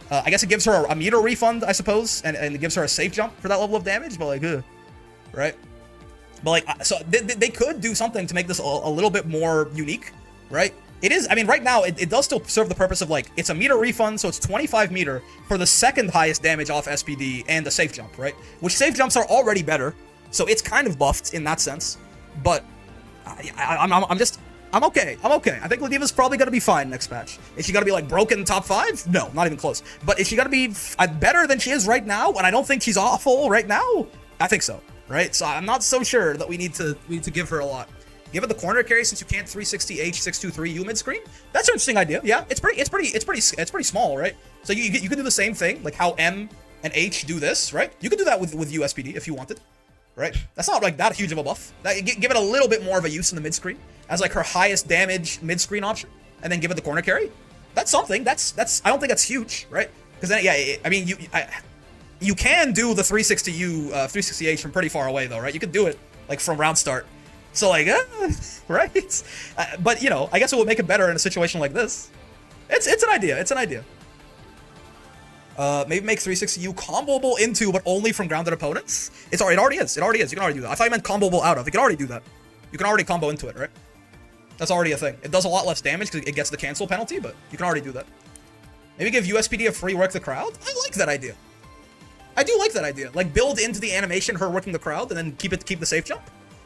I guess it gives her a meter refund, I suppose, and it gives her a safe jump for that level of damage, but like, right? But like, so they could do something to make this a little bit more unique, right? It is, I mean, right now, it does still serve the purpose of, like, it's a meter refund, so it's 25 meter for the second highest damage off SPD and the safe jump, right? Which safe jumps are already better, so it's kind of buffed in that sense. But I'm okay. I think Ladiva's probably going to be fine next patch. Is she going to be, like, broken top 5? No, not even close. But is she going to be better than she is right now? And I don't think she's awful right now. I think so, right? So I'm not so sure that we need to give her a lot. Give it the corner carry since you can't 360H 623U mid screen. That's an interesting idea. Yeah, it's pretty small, right? So you can do the same thing, like how M and H do this, right? You could do that with USPD if you wanted, right? That's not like that huge of a buff. Give it a little bit more of a use in the mid screen as like her highest damage mid screen option, and then give it the corner carry. That's something. That's I don't think that's huge, right? Because then I mean you can do the 360U 360H from pretty far away though, right? You could do it like from round start. So like, right? But you know, I guess it would make it better in a situation like this. It's an idea. It's an idea. Maybe make 360U comboable into, but only from grounded opponents. It already is. You can already do that. I thought you meant comboable out of. You can already do that. You can already combo into it, right? That's already a thing. It does a lot less damage because it gets the cancel penalty, but you can already do that. Maybe give USPD a free work the crowd. I like that idea. I do like that idea. Like, build into the animation her working the crowd, and then keep the safe jump.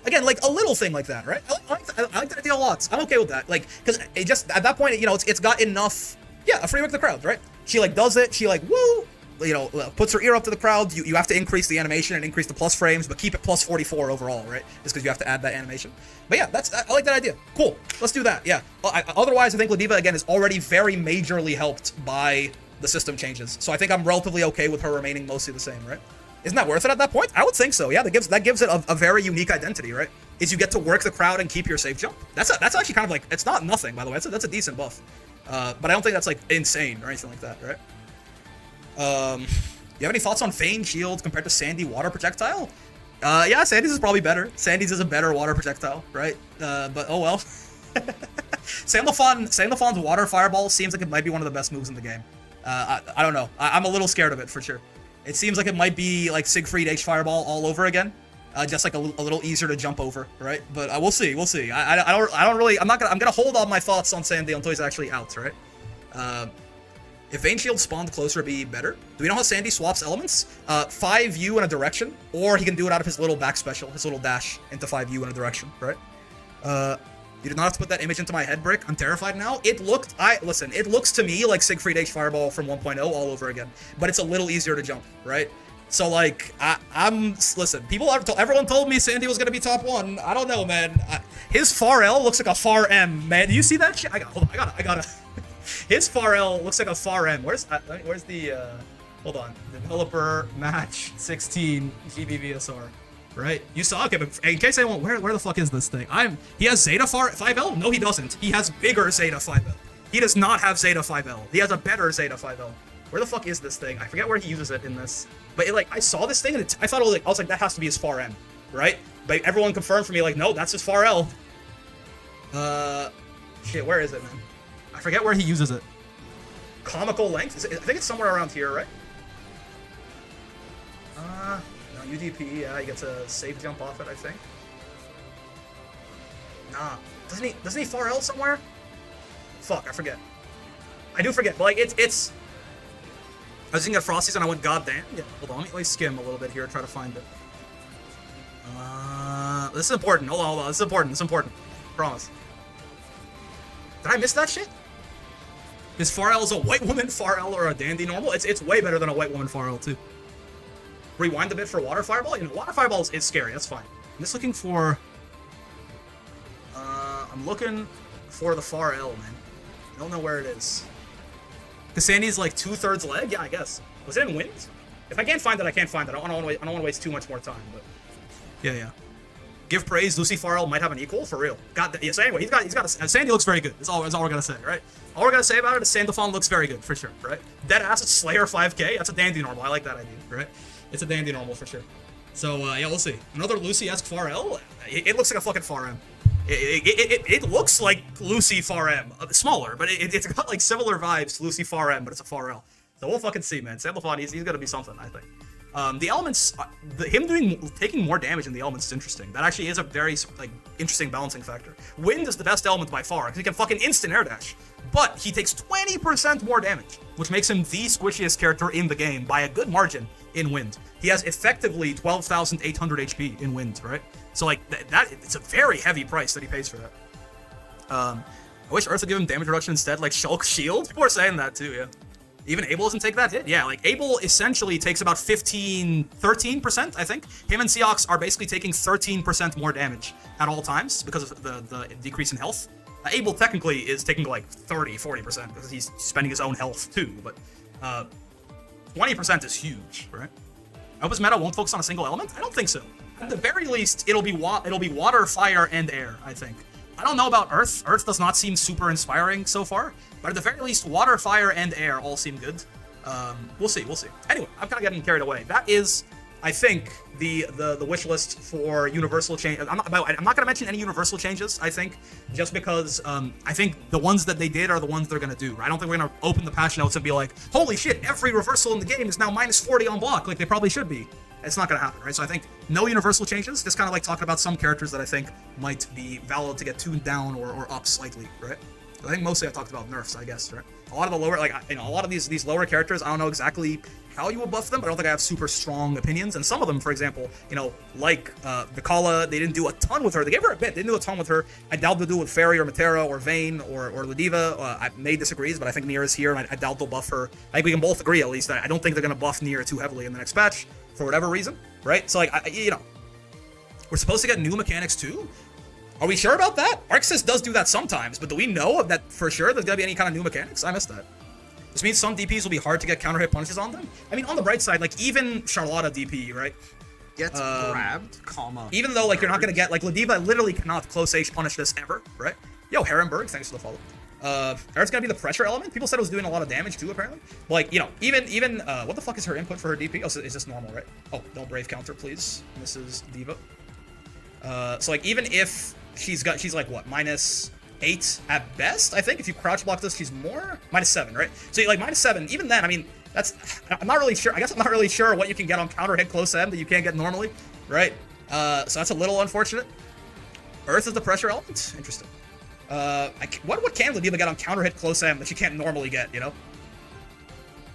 Again, like a little thing like that, right? I like that idea a lot. I'm okay with that. Like, because it just at that point, you know, it's got enough. Yeah, a free work the crowd, right? She like does it. She like woo. You know, puts her ear up to the crowd. You have to increase the animation and increase the plus frames, but keep it plus 44 overall, right? Just because you have to add that animation. But yeah, I like that idea. Cool. Let's do that. Yeah. Otherwise, I think Ladiva again is already very majorly helped by the system changes. So I think I'm relatively okay with her remaining mostly the same, right? Isn't that worth it at that point? I would think so. Yeah, that gives it a very unique identity, right? Is you get to work the crowd and keep your safe jump. That's actually kind of like, it's not nothing, by the way. That's a decent buff. But I don't think that's like insane or anything like that, right? You have any thoughts on Vayne Shield compared to Sandy Water Projectile? Yeah, Sandy's is probably better. Sandy's is a better water projectile, right? But oh well. Sandalphon's Water Fireball seems like it might be one of the best moves in the game. I don't know. I'm a little scared of it for sure. It seems like it might be like Siegfried H Fireball all over again, just like a little easier to jump over, right? But we'll see, we'll see. I don't really. I'm gonna hold on my thoughts on Sandy until he's actually out, right? If Vayne Shield spawned closer, it'd be better. Do we know how Sandy swaps elements? 5U in a direction, or he can do it out of his little back special, his little dash into 5U in a direction, right? You did not have to put that image into my head brick. I'm terrified now. It looks to me like Siegfried H Fireball from 1.0 all over again, but it's a little easier to jump, right? So like, listen, everyone told me Sandy was gonna be top 1. I don't know, man. His far L looks like a far M, man. Do you see that shit? I gotta. His far L looks like a far M. Where's the, hold on, developer match 16 GBVSR. Right? You saw, okay, but in case anyone, where the fuck is this thing? He has Zeta 5L? No, he doesn't. He has bigger Zeta 5L. He does not have Zeta 5L. He has a better Zeta 5L. Where the fuck is this thing? I forget where he uses it in this. But I saw this thing and I thought I was like, that has to be his far M, right? But everyone confirmed for me, like, no, that's his far L. Shit, where is it, man? I forget where he uses it. Comical length? I think it's somewhere around here, right? No, UDP, yeah, he gets a safe jump off it, I think. Nah. Doesn't he far L somewhere? Fuck, I forget. I do forget, but like it's I was thinking of Frosty's and I went, god damn. Yeah, hold on, let me skim a little bit here, try to find it. This is important. Hold on. This is important. Promise. Did I miss that shit? Is far L is a white woman far L or a dandy normal? It's way better than a white woman far L too. Rewind a bit for Water Fireball? You know, Water Fireball is scary, that's fine. I'm just looking for... I'm looking for the far L, man. I don't know where it is. Because Sandy's like 2/3 leg? Yeah, I guess. Was it in wind? If I can't find it, I can't find it. I don't want to waste too much more time, but... Yeah. Give praise, Lucy Farrell might have an equal, for real. Yeah, so anyway, Sandy looks very good. That's all we're gonna say, right? All we're gonna say about it is Sandalphon looks very good, for sure, right? Deadass, it's Slayer 5k, that's a dandy normal. I like that idea, right? It's a dandy normal, for sure. So, yeah, we'll see. Another Lucy-esque far L? It looks like a fucking far M. It looks like Lucy far M. Smaller, but it's got, like, similar vibes to Lucy far M, but it's a far L. So we'll fucking see, man. Sandalphon, he's gonna be something, I think. The elements, taking more damage in the elements is interesting. That actually is a very, like, interesting balancing factor. Wind is the best element by far, because he can fucking instant air dash. But he takes 20% more damage, which makes him the squishiest character in the game by a good margin in Wind. He has effectively 12,800 HP in Wind, right? So, like, it's a very heavy price that he pays for that. I wish Earth would give him damage reduction instead, like Shulk Shield. People are saying that too, yeah. Even Abel doesn't take that hit? Yeah, like, Abel essentially takes about 13%, I think. Him and Seox are basically taking 13% more damage at all times because of the decrease in health. Abel technically is taking, like, 40% because he's spending his own health, too, but 20% is huge, right? I hope his meta won't focus on a single element? I don't think so. At the very least, it'll be water, fire, and air, I think. I don't know about Earth. Earth does not seem super inspiring so far, but at the very least, water, fire, and air all seem good. We'll see. Anyway, I'm kind of getting carried away. That is, I think, the wish list for universal change. I'm not going to mention any universal changes, I think, just because I think the ones that they did are the ones they're going to do. I don't think we're going to open the patch notes and be like, holy shit, every reversal in the game is now minus 40 on block, like they probably should be. It's not going to happen, right? So I think no universal changes, just kind of like talking about some characters that I think might be valid to get tuned down or up slightly, right? I think mostly I talked about nerfs, I guess, right? A lot of the lower, like, a lot of these lower characters, I don't know exactly how you will buff them, but I don't think I have super strong opinions. And some of them, for example, like Vikala, they didn't do a ton with her. They gave her a bit. They didn't do a ton with her. I doubt they'll do it with Ferry or Matera or Vayne or Ladiva. I may disagree, but I think Nier is here, and I doubt they'll buff her. I think we can both agree, at least, that I don't think they're going to buff Nier too heavily in the next patch for whatever reason, right? So, like, we're supposed to get new mechanics too? Are we sure about that? Arxis does do that sometimes, but do we know that for sure there's going to be any kind of new mechanics? I missed that. This means some DPs will be hard to get counter hit punishes on them. I mean, on the bright side, like, even Charlotta DP, right?
Gets grabbed, comma.
Even though, like, you're not going to get, like, Ladiva literally cannot close H punish this ever, right? Yo, Herrenberg, thanks for the follow. There's going to be the pressure element. People said it was doing a lot of damage too, apparently. Like, even what the fuck is her input for her DP? Oh, so is this normal, right? Oh, no brave counter, please. Mrs. Diva. So, like, even if she's like, what, -8 at best, I think. If you crouch block this, she's more -7, right? So, like, -7, even then, I mean, I'm not really sure. I guess I'm not really sure what you can get on counter hit close M that you can't get normally, right? So that's a little unfortunate. Earth is the pressure element? Interesting. What can Ladiva get on counter hit close M that she can't normally get,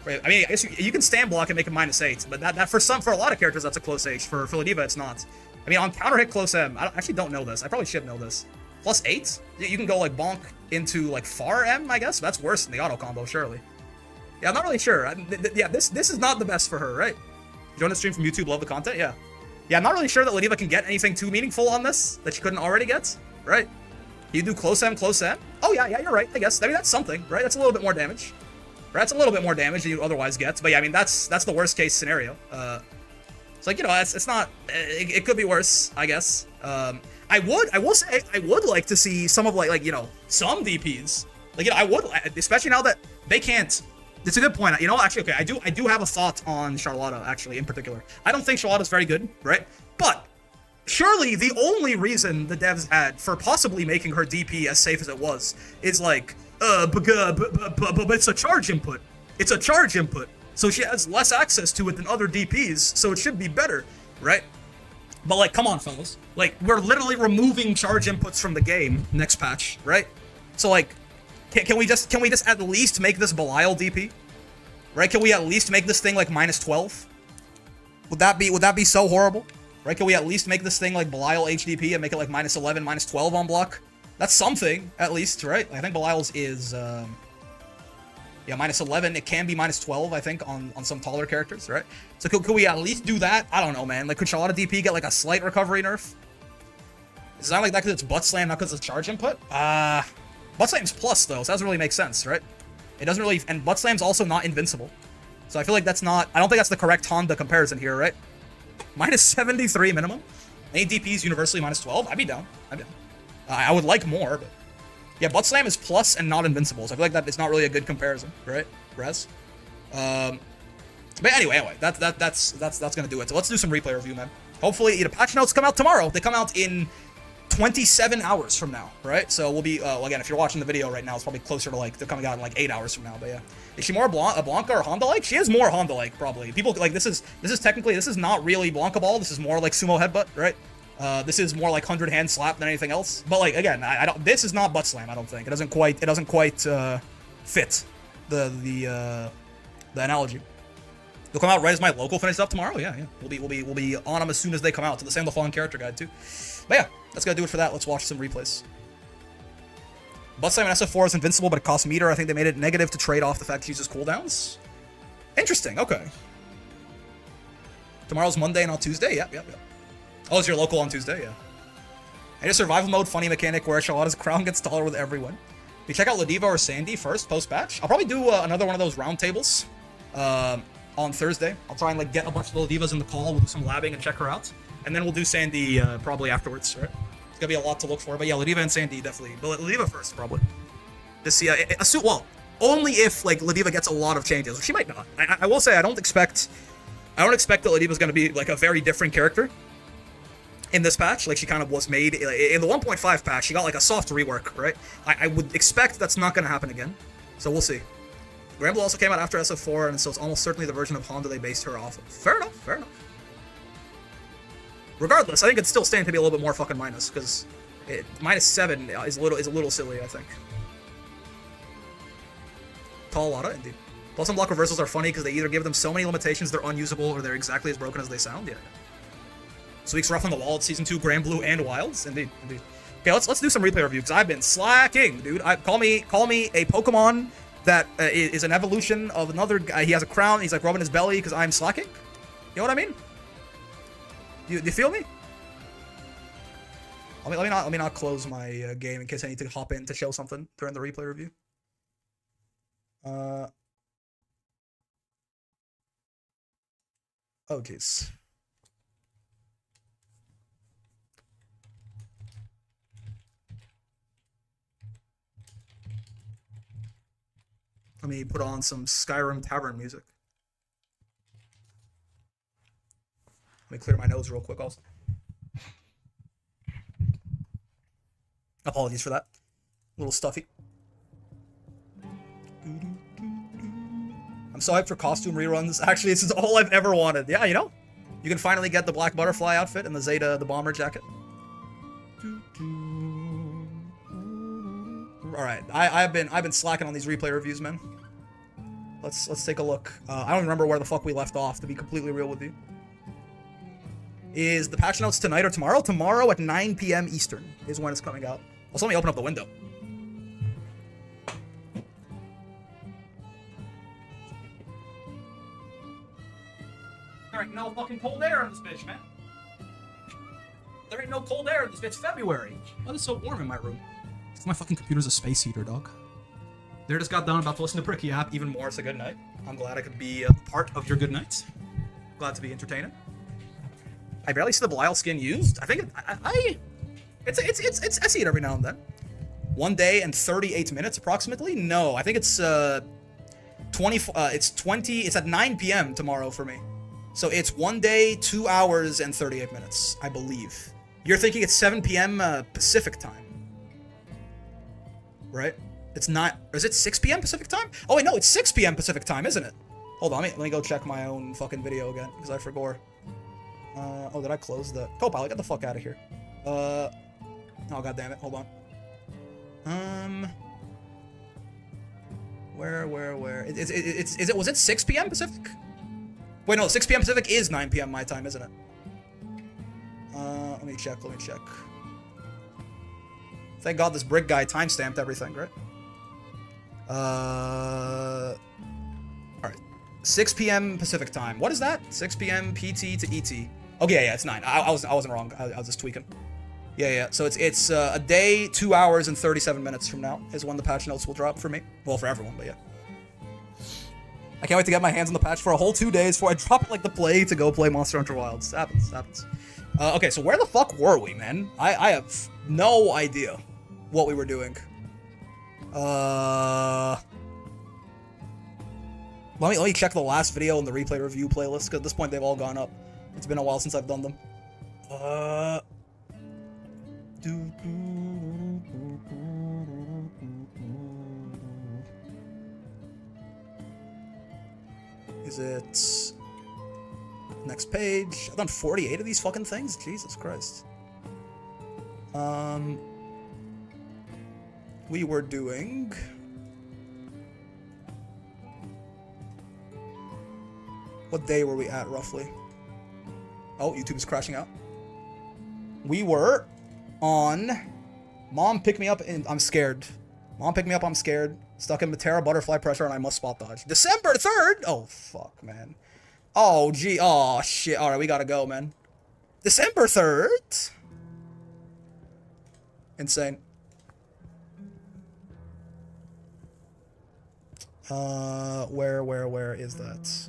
Right. I mean, I guess you can stand block and make a -8, but that for a lot of characters, that's a close H. For Ladiva, it's not. I mean, on counter hit close M, I actually don't know this. I probably should know this. +8? You can go, like, bonk into, like, far M, I guess? That's worse than the auto combo, surely. Yeah, I'm not really sure. Yeah, this is not the best for her, right? Join the stream from YouTube, love the content? Yeah. Yeah, I'm not really sure that Ladiva can get anything too meaningful on this that she couldn't already get, right? You do close M, close M? Oh, yeah, you're right, I guess. I mean, that's something, right? That's a little bit more damage. Right? That's a little bit more damage than you otherwise get. But yeah, I mean, that's the worst case scenario. It's like, it's not, it could be worse, I guess. I will say, I would like to see some of, like, some DPs. Like, I would, especially now that they can't. It's a good point. Actually, okay, I do have a thought on Charlotta, actually, in particular. I don't think Charlotta's very good, right? But surely the only reason the devs had for possibly making her DP as safe as it was is like, but it's a charge input. It's a charge input. So she has less access to it than other DPs, so it should be better, right? But, like, come on, fellas. Like, we're literally removing charge inputs from the game next patch, right? So, like, can we just at least make this Belial DP? Right? Can we at least make this thing like -12? Would that be so horrible? Right? Can we at least make this thing like Belial HDP and make it like -11, -12 on block? That's something, at least, right? I think Belial's is yeah, -11. It can be -12, I think, on some taller characters, right? So could we at least do that? I don't know, man. Like, could Charlotta DP get like a slight recovery nerf? It's not like that because it's butt slam, not because it's charge input. Butt slam's plus though, so that doesn't really make sense, right? It doesn't really, and butt slam's also not invincible. So I feel like that's not, I don't think that's the correct Honda comparison here, right? -73 minimum. Any DPs universally -12? I'd be down. I would like more, but yeah, butt slam is plus and not invincible. So I feel like that is not really a good comparison, right? Res. But anyway, that's gonna do it. So let's do some replay review, man. Hopefully, patch notes come out tomorrow. They come out in 27 hours from now, right? So we'll be, again, if you're watching the video right now, it's probably closer to, like, they're coming out in, like, 8 hours from now, but yeah. Is she more Blanca or Honda-like? She is more Honda-like, probably. People, like, this is technically, this is not really Blanca Ball, this is more like Sumo Headbutt, right? This is more like 100-hand slap than anything else. But, like, again, I don't, this is not butt slam, I don't think. It doesn't quite fit the analogy. They'll come out right as my local finishes up tomorrow. Yeah. We'll be on them as soon as they come out. To the same the following character guide too. But yeah, that's gonna do it for that. Let's watch some replays. Butt slam in SF4 is invincible, but it costs meter. I think they made it negative to trade off the fact it uses cooldowns. Interesting. Okay. Tomorrow's Monday, not Tuesday. Yep. Oh, it's your local on Tuesday. Yeah. And a survival mode funny mechanic where Charlotta's crown gets taller with everyone. You check out Ladiva or Sandy first post batch. I'll probably do another one of those round tables. On Thursday. I'll try and, like, get a bunch of the Ladivas in the call. We'll do some labbing and check her out. And then we'll do Sandy probably afterwards, right? It's gonna be a lot to look for. But yeah, Ladiva and Sandy definitely. But Ladiva first, probably. To see, well, only if, like, Ladiva gets a lot of changes. She might not. I will say I don't expect that Ladiva's gonna be, like, a very different character in this patch. Like, she kind of was made in the 1.5 patch. She got, like, a soft rework, right? I would expect that's not gonna happen again. So we'll see. Grimnir also came out after SF4, and so it's almost certainly the version of Honda they based her off of. Fair enough. Regardless, I think it's still staying to be a little bit more fucking minus, because -7 is a little silly, I think. Tall Lotta, indeed. Plus unblock reversals are funny because they either give them so many limitations they're unusable or they're exactly as broken as they sound. Yeah. Sweek's Rough on the Wall at Season 2, Grand Blue, and Wilds. Indeed, indeed. Okay, let's do some replay review because I've been slacking, dude. Call me a Pokemon that is an evolution of another guy. He has a crown. He's like rubbing his belly because I'm slacking. You know what I mean? Do you feel me? Let me not close my game in case I need to hop in to show something during the replay review. Oh jeez. Let me put on some Skyrim Tavern music. Let me clear my nose real quick also. Apologies for that. A little stuffy. I'm so hyped for costume reruns. Actually, this is all I've ever wanted. Yeah, you know? You can finally get the black butterfly outfit and the Zeta, the bomber jacket. Alright, I've been slacking on these replay reviews, man. Let's take a look. I don't remember where the fuck we left off, to be completely real with you. Is the patch notes tonight or tomorrow? Tomorrow at 9 p.m. Eastern is when it's coming out. Also, let me open up the window. There ain't no fucking cold air in this bitch, man. There ain't no cold air in this bitch. It's February. Why is it so warm in my room? Because my fucking computer's a space heater, dog. There just got done about to listen to Bricky app even more. It's a good night. I'm glad I could be a part of your good nights. Glad to be entertaining. I barely see the Belial skin used. I think I see it every now and then. 1 day and 38 minutes approximately. No, I think it's 20. It's at 9 p.m. tomorrow for me. So it's 1 day, 2 hours and 38 minutes, I believe. You're thinking it's 7 p.m. Pacific time, right? It's not. Is it 6 p.m. Pacific time? Oh wait, no, it's 6 p.m. Pacific time, isn't it? Hold on, let me go check my own fucking video again because I forgot. Oh, did I close the Copilot? Get the fuck out of here. Oh god damn it! Hold on. Where? Is it? Was it 6 p.m. Pacific? Wait, no, 6 p.m. Pacific is 9 p.m. my time, isn't it? Let me check. Thank God this brick guy timestamped everything, right? Alright. 6 p.m. Pacific time. What is that? 6 p.m. PT to ET. Okay, yeah, it's 9. I wasn't wrong. I was just tweaking. Yeah. So it's a day, 2 hours, and 37 minutes from now is when the patch notes will drop for me. Well, for everyone, but yeah. I can't wait to get my hands on the patch for a whole 2 days before I drop it like the plague to go play Monster Hunter Wilds. Happens. Okay, so where the fuck were we, man? I have no idea what we were doing. Let me check the last video in the replay review playlist, because at this point they've all gone up. It's been a while since I've done them. Is it next page? I've done 48 of these fucking things? Jesus Christ. We were doing... What day were we at, roughly? Oh, YouTube is crashing out. We were on... Mom, pick me up and I'm scared. Mom, pick me up, I'm scared. Stuck in Matera butterfly pressure and I must spot dodge. December 3rd? Oh, fuck, man. Oh, gee. Oh, shit. Alright, we gotta go, man. December 3rd? Insane. Where is that?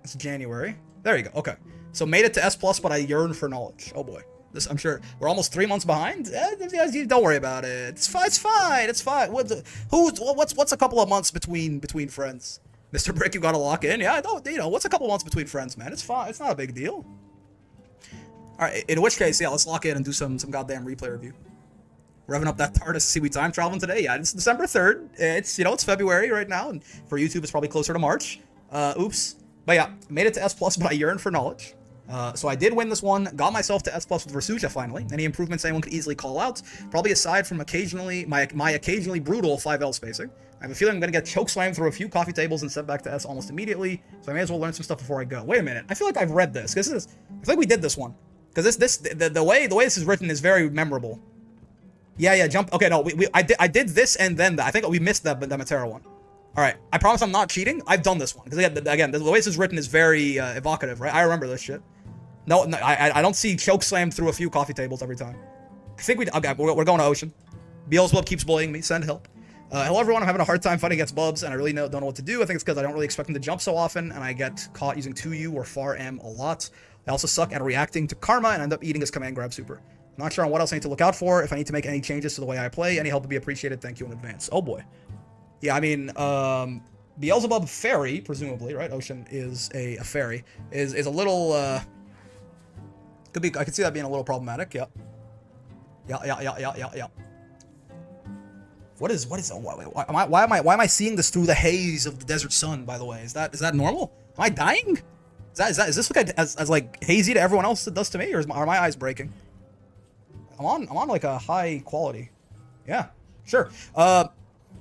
It's January. There you go. Okay. So made it to S+, but I yearn for knowledge. Oh boy. This, I'm sure we're almost 3 months behind. Don't worry about it. It's fine. What's a couple of months between friends? Mr. Brick, you gotta lock in. Yeah, what's a couple of months between friends, man? It's fine. It's not a big deal. All right. In which case, yeah, let's lock in and do some goddamn replay review. Revving up that TARDIS to see we time traveling today. Yeah, it's December 3rd. It's it's February right now, and for YouTube it's probably closer to March. Oops. But yeah, made it to S+, but I yearn for knowledge. So I did win this one, got myself to S+ with Versusia finally. Any improvements anyone could easily call out? Probably aside from occasionally my occasionally brutal 5L spacing. I have a feeling I'm going to get chokeslammed through a few coffee tables and sent back to S almost immediately, so I may as well learn some stuff before I go. Wait a minute, I feel like I've read this. I feel like we did this one. Because the way this is written is very memorable. Yeah, jump. Okay, no, I did this and then that. I think we missed the Matera one. All right, I promise I'm not cheating. I've done this one because again, the way this is written is very evocative, right? I remember this shit. No, I don't see choke slammed through a few coffee tables every time. I think okay, we're going to Ocean. Beelzebub keeps bullying me. Send help. Hello everyone, I'm having a hard time fighting against Bubs, and I really don't know what to do. I think it's because I don't really expect him to jump so often, and I get caught using 2U or far M a lot. I also suck at reacting to karma and end up eating his command grab super. I'm not sure on what else I need to look out for, if I need to make any changes to the way I play. Any help would be appreciated. Thank you in advance. Oh boy. Yeah, I mean, Beelzebub Ferry, presumably, right? Ocean is a fairy. Is a little, could be, I could see that being a little problematic, yeah. Yeah. Why am I seeing this through the haze of the desert sun, by the way? Is that normal? Am I dying? Is this like as like hazy to everyone else it does to me, or are my eyes breaking? I'm on like a high quality. Yeah, sure.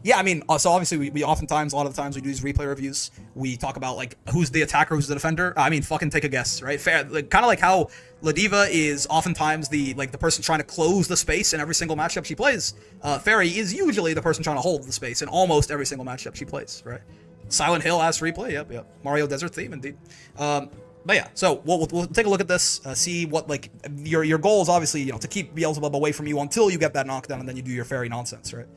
Yeah, I mean, so obviously we oftentimes, a lot of the times we do these replay reviews. We talk about like who's the attacker, who's the defender. I mean, fucking take a guess, right? Fair, like, kind of like how Ladiva is oftentimes the person trying to close the space in every single matchup she plays. Ferry is usually the person trying to hold the space in almost every single matchup she plays, right? Silent Hill as replay, yep. Mario Desert theme, indeed. But yeah, so we'll take a look at this, see what, like, your goal is obviously, you know, to keep Beelzebub away from you until you get that knockdown, and then you do your fairy nonsense, right?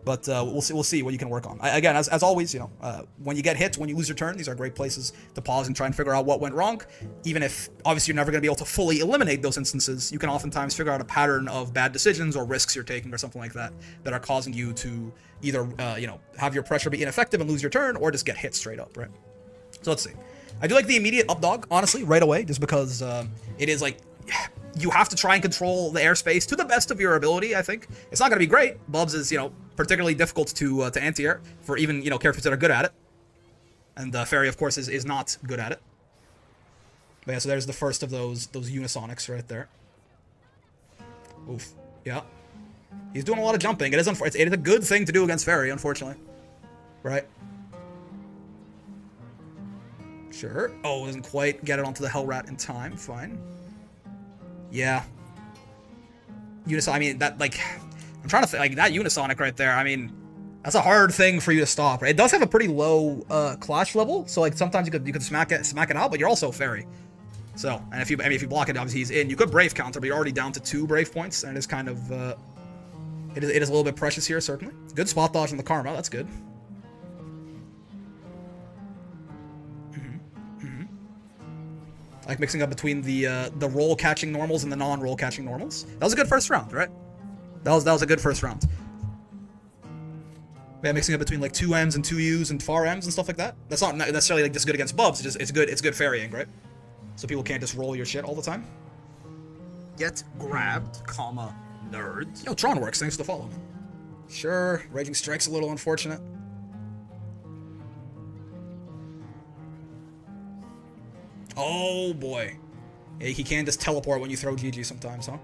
But we'll see what you can work on. Again, as always, you know, when you get hit, when you lose your turn, these are great places to pause and try and figure out what went wrong. Even if, obviously, you're never going to be able to fully eliminate those instances, you can oftentimes figure out a pattern of bad decisions or risks you're taking or something like that that are causing you to either, you know, have your pressure be ineffective and lose your turn, or just get hit straight up, right? So let's see. I do like the immediate up dog, honestly, right away, just because it is like, you have to try and control the airspace to the best of your ability, I think. It's not going to be great. Bubs is, you know, particularly difficult to anti-air for even, you know, characters that are good at it. And Ferry, of course, is not good at it. But yeah, so there's the first of those unisonics right there. Oof. Yeah. He's doing a lot of jumping. It is a good thing to do against Ferry, unfortunately. Right? Sure. Oh, doesn't quite get it onto the Hell Rat in time. Fine. Yeah. I mean, that, like, I'm trying to think, like, that Unisonic right there, I mean, that's a hard thing for you to stop, right? It does have a pretty low clash level, so, like, sometimes you could smack it out, but you're also Ferry. So, and if you block it, obviously he's in. You could Brave counter, but you're already down to 2 Brave points, and it is kind of, it is a little bit precious here, certainly. Good spot dodge on the Karma, that's good. I like mixing up between the roll catching normals and the non-roll catching normals. That was a good first round, right? That was a good first round. Yeah, mixing up between like 2Ms and 2Us and far Ms and stuff like that. That's not necessarily like just good against Bubs. It's good ferrying, right? So people can't just roll your shit all the time.
Get grabbed, comma, nerd.
Yo, Tron works. Thanks for the follow. Sure, Raging Strike's a little unfortunate. Oh boy. Yeah, he can just teleport when you throw GG sometimes, huh?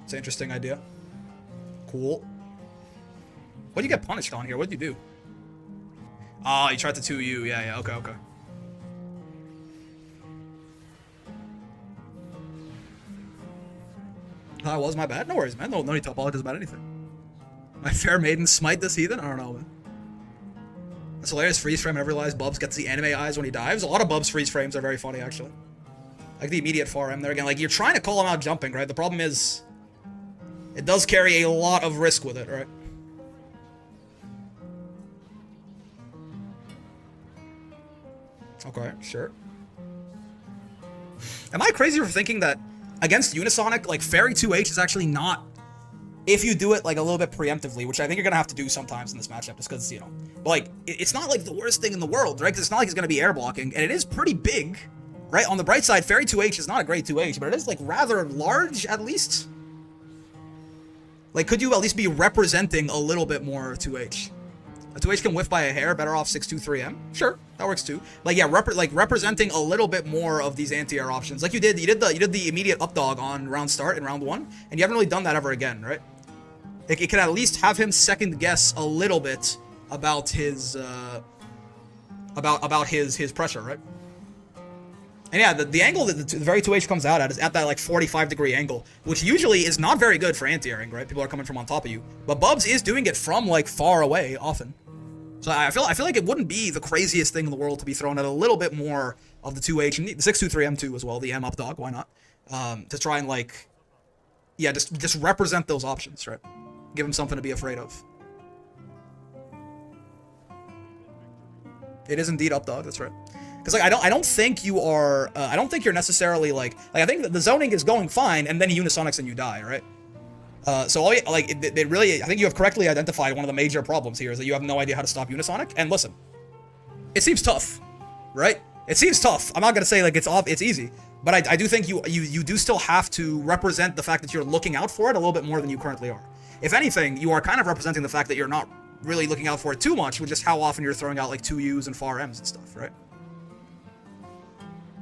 It's an interesting idea. Cool. What did you get punished on here? What did you do? Oh, you tried to 2U. Yeah, okay. That was my bad. No worries, man. No need to apologize about anything. My fair maiden smite this heathen? I don't know, man. It's hilarious freeze frame. I never realized Bubs gets the anime eyes when he dives. A lot of Bubs freeze frames are very funny, actually. Like the immediate far M there again. Like, you're trying to call him out jumping, right? The problem is, it does carry a lot of risk with it, right? Okay, sure. Am I crazy for thinking that against Unisonic, like, Ferry 2H is actually not, if you do it, like, a little bit preemptively, which I think you're gonna have to do sometimes in this matchup, just because, you know, but, like, it's not, like, the worst thing in the world, right? Because it's not like he's gonna be air blocking, and it is pretty big, right? On the bright side, Ferry 2H is not a great 2H, but it is, like, rather large, at least. Like, could you at least be representing a little bit more 2H? A 2H can whiff by a hair, better off 6-2-3M. Sure, that works too. Like, yeah, representing a little bit more of these anti-air options. Like you did the immediate up dog on round start in round 1, and you haven't really done that ever again, right? It can at least have him second guess a little bit about his his pressure, right? And yeah, the angle that the very 2H comes out at is at that like 45-degree angle, which usually is not very good for anti-airing, right? People are coming from on top of you, but Bubs is doing it from like far away often. So I feel like it wouldn't be the craziest thing in the world to be thrown at a little bit more of the 2H and the 6-2-3-M2 as well, the M up dog, why not? To try and like, yeah, just represent those options, right? Give him something to be afraid of. It is indeed up dog, that's right. Because like I don't think you are I don't think you're necessarily like I think that the zoning is going fine and then he unisonics and you die, right? So all it really, I think you have correctly identified one of the major problems here is that you have no idea how to stop unisonic. And listen, it seems tough, right? It seems tough. I'm not gonna say like it's easy, but I do think you do still have to represent the fact that you're looking out for it a little bit more than you currently are. If anything, you are kind of representing the fact that you're not really looking out for it too much with just how often you're throwing out like 2Us and far Ms and stuff, right?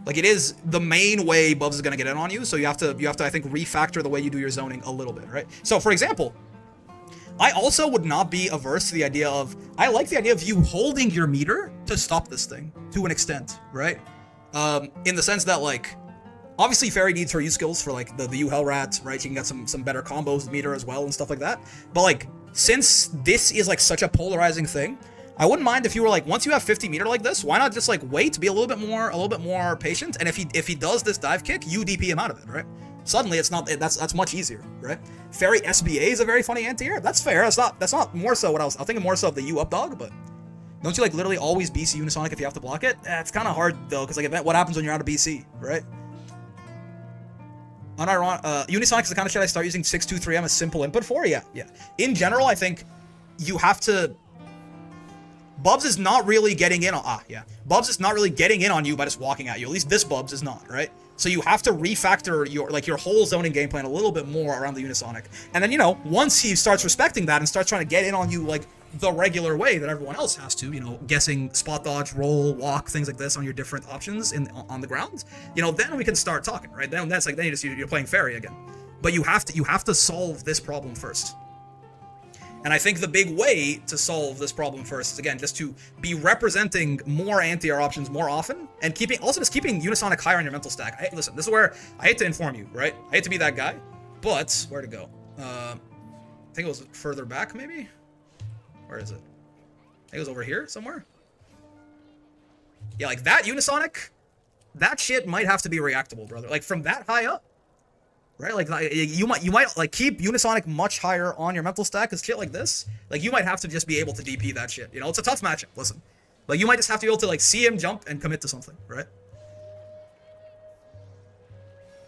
Like it is the main way Bubs is gonna get in on you, so you have to I think refactor the way you do your zoning a little bit, right? So for example, I also would not be averse to the idea of I like the idea of you holding your meter to stop this thing to an extent, right? In the sense that like obviously Ferry needs her U skills for like the U Hellrat, right? She can get some better combos with meter as well and stuff like that. But like since this is like such a polarizing thing, I wouldn't mind if you were like, once you have 50 meter like this, why not just like wait, be a little bit more patient, and if he does this dive kick, you DP him out of it, right? Suddenly it's not that's much easier, right? Ferry SBA is a very funny anti-air. That's fair. That's not more so what I was thinking more so of the U up dog, but don't you like literally always BC unisonic if you have to block it? It's kind of hard though, because like what happens when you're out of BC, right? Unisonic is the kind of shit I start using 6-2-3M as simple input for. Yeah. In general, I think you have to. Bubs is not really getting in on Bubs is not really getting in on you by just walking at you. At least this Bubs is not, right? So you have to refactor your whole zoning game plan a little bit more around the unisonic. And then, you know, once he starts respecting that and starts trying to get in on you like the regular way that everyone else has to, you know, guessing spot dodge, roll, walk, things like this on your different options on the ground, you know, then we can start talking, right? Then that's like then you're playing Ferry again. But you have to solve this problem first. And I think the big way to solve this problem first is, again, just to be representing more anti-air options more often, and keeping unisonic higher on your mental stack. Listen, this is where I hate to inform you, right? I hate to be that guy, but where to go? I think it was further back, maybe? Where is it? I think it was over here somewhere. Yeah, like that unisonic, that shit might have to be reactable, brother. Like from that high up. Right, like you might like keep unisonic much higher on your mental stack, cause shit like this, like you might have to just be able to DP that shit. You know, it's a tough matchup. Listen, like you might just have to be able to like see him jump and commit to something, right?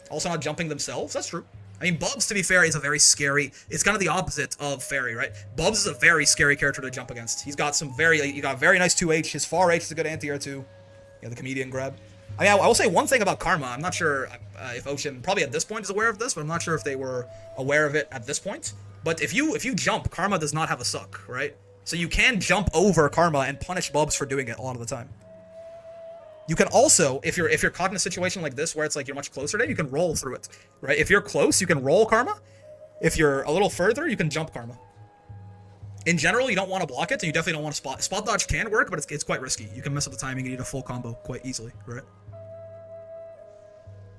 Also, not jumping themselves. That's true. I mean, Bubs, to be fair, is a very scary. It's kind of the opposite of Ferry, right? Bubs is a very scary character to jump against. He's got you got very nice 2H. His far H is a good anti-air too. Yeah, the comedian grab. I mean, I will say one thing about Karma. I'm not sure if Ocean probably at this point is aware of this, but I'm not sure if they were aware of it at this point. But if you jump, Karma does not have a suck, right? So you can jump over Karma and punish Bubs for doing it a lot of the time. You can also, if you're caught in a situation like this where it's like you're much closer to it, you can roll through it, right? If you're close, you can roll Karma. If you're a little further, you can jump Karma. In general, you don't want to block it, and you definitely don't want to spot dodge can work, but it's quite risky. You can mess up the timing and need a full combo quite easily, right?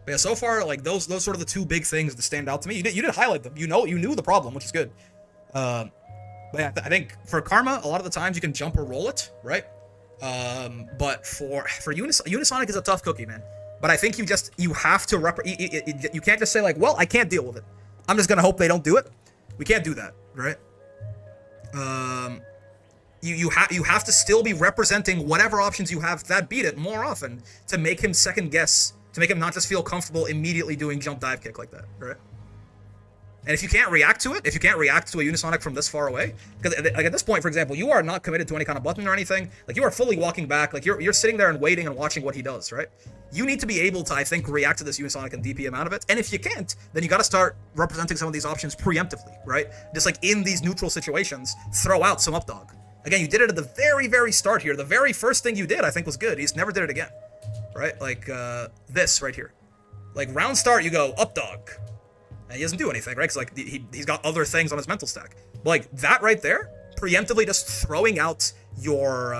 But yeah, so far, like those sort of the two big things that stand out to me. You did highlight them. You knew the problem, which is good. But yeah, I think for Karma, a lot of the times you can jump or roll it, right? But for Unisonic is a tough cookie, man. But I think you have to you can't just say like, well, I can't deal with it. I'm just gonna hope they don't do it. We can't do that, right? You have to still be representing whatever options you have that beat it more often to make him second guess. To make him not just feel comfortable immediately doing jump dive kick like that, right? And if you can't react to it, if you can't react to a unisonic from this far away, because like at this point, for example, you are not committed to any kind of button or anything. Like you are fully walking back, like you're sitting there and waiting and watching what he does, right? You need to be able to, I think, react to this unisonic and DP him out of it. And if you can't, then you got to start representing some of these options preemptively, right? Just like in these neutral situations, throw out some up dog. Again, you did it at the very, very start here. The very first thing you did, I think, was good. He's never did it again, right? Like, this right here. Like, round start, you go, up dog. And he doesn't do anything, right? Because, like, he's got other things on his mental stack. But, like, that right there, preemptively just throwing out your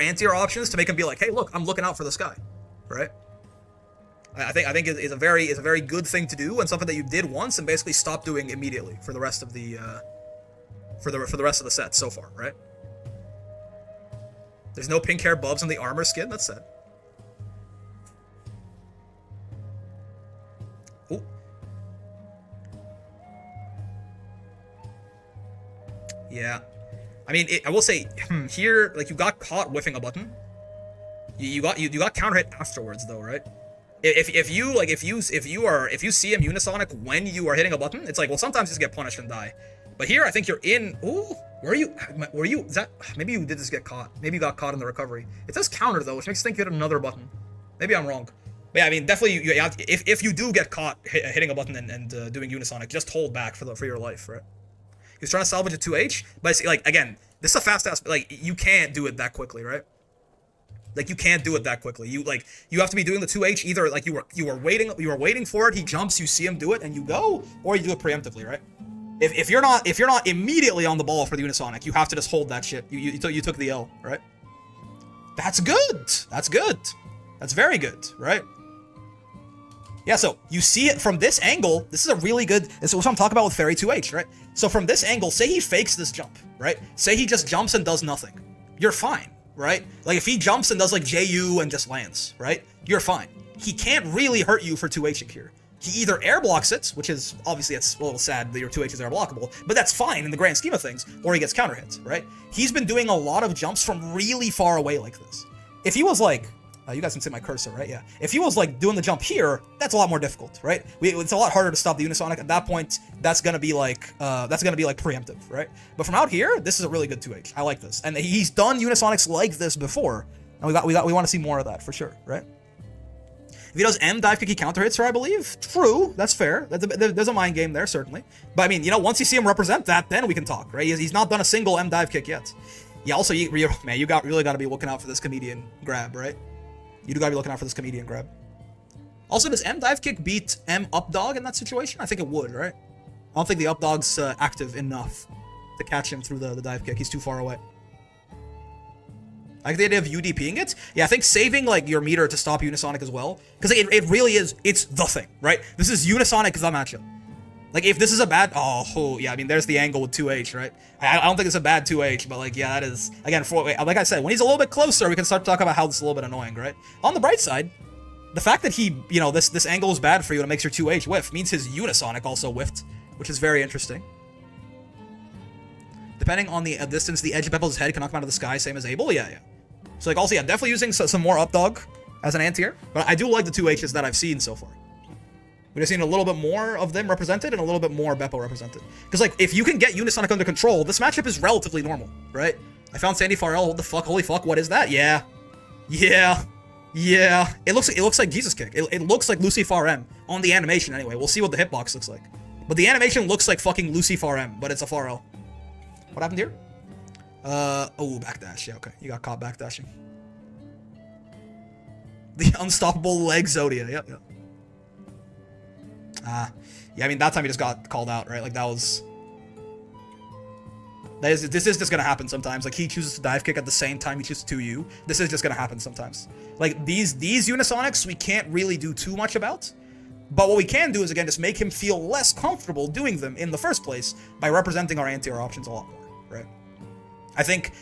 anti-air options to make him be like, hey, look, I'm looking out for this guy, right? I think is a very good thing to do, and something that you did once and basically stopped doing immediately for the rest of the for the rest of the set so far, right? There's no pink hair Bubs in the armor skin. That's sad. Ooh. Yeah. I mean, I will say here, like, you got caught whiffing a button. You got counter hit afterwards, though, right? If you see him unisonic when you are hitting a button, it's like, well, sometimes you just get punished and die. But here, I think you're in. Ooh, were you? Is that? Maybe you did just get caught. Maybe you got caught in the recovery. It says counter though, which makes me think you hit another button. Maybe I'm wrong. But yeah, I mean, definitely, if you do get caught hitting a button and doing unisonic, just hold back for your life, right? He was trying to salvage a 2H, but it's, like, again, this is a fast ass. Like, you can't do it that quickly, right? Like, you can't do it that quickly. You have to be doing the 2H either like you were waiting for it. He jumps, you see him do it, and you go, or you do it preemptively, right? If you're not immediately on the ball for the unisonic, you have to just hold that shit. You took the L, right? That's good. That's good. That's very good, right? Yeah, so you see it from this angle. This is a really good. This is what I'm talking about with Ferry 2H, right? So from this angle, say he fakes this jump, right? Say he just jumps and does nothing. You're fine, right? Like, if he jumps and does like JU and just lands, right? You're fine. He can't really hurt you for 2H here. He either air blocks it, which is obviously, it's a little sad that your 2Hs are blockable, but that's fine in the grand scheme of things, or he gets counter hits, right? He's been doing a lot of jumps from really far away like this. If he was like, you guys can see my cursor, right? Yeah. If he was like doing the jump here, that's a lot more difficult, right? It's a lot harder to stop the unisonic. At that point, that's gonna be like preemptive, right? But from out here, this is a really good 2H. I like this, and he's done unisonics like this before, and we want to see more of that for sure, right? If he does M dive kick, he counter hits her, I believe. True, that's fair. There's a mind game there, certainly. But I mean, once you see him represent that, then we can talk, right? He's not done a single M dive kick yet. Yeah. Also, you really got to be looking out for this comedian grab, right? You do got to be looking out for this comedian grab. Also, does M dive kick beat M up dog in that situation? I think it would, right? I don't think the up dog's active enough to catch him through the dive kick. He's too far away. I like the idea of UDPing it. Yeah, I think saving like your meter to stop unisonic as well, because it really is. It's the thing, right? This is unisonic the matchup. Like, if this is a bad, yeah, I mean, there's the angle with 2H, right? I don't think it's a bad 2H, but like, yeah, that is, again, like I said, when he's a little bit closer, we can start to talk about how this is a little bit annoying, right? On the bright side, the fact that he, this angle is bad for you and it makes your 2H whiff means his unisonic also whiffed, which is very interesting. Depending on the distance, the edge of Beppel's head can knock him out of the sky, same as Abel. Yeah. So like, also, yeah, definitely using some more up dog as an anti-air, but I do like the 2Hs that I've seen so far. We've just seen a little bit more of them represented and a little bit more Beppo represented. Because, like, if you can get unisonic under control, this matchup is relatively normal, right? I found Sandy Farrell. What the fuck? Holy fuck, what is that? Yeah. It looks like Jesus Kick. It looks like Lucifer M on the animation anyway. We'll see what the hitbox looks like. But the animation looks like fucking Lucifer M, but it's a Farrell. What happened here? Backdash. Yeah, okay. You got caught backdashing. The unstoppable leg Zodia. Yep. Yeah, I mean, that time he just got called out, right? Like, this is just gonna happen sometimes. Like, he chooses to dive kick at the same time he chooses to you. This is just gonna happen sometimes. Like, these unisonics, we can't really do too much about. But what we can do is, again, just make him feel less comfortable doing them in the first place by representing our anti-air options a lot more, right? I think,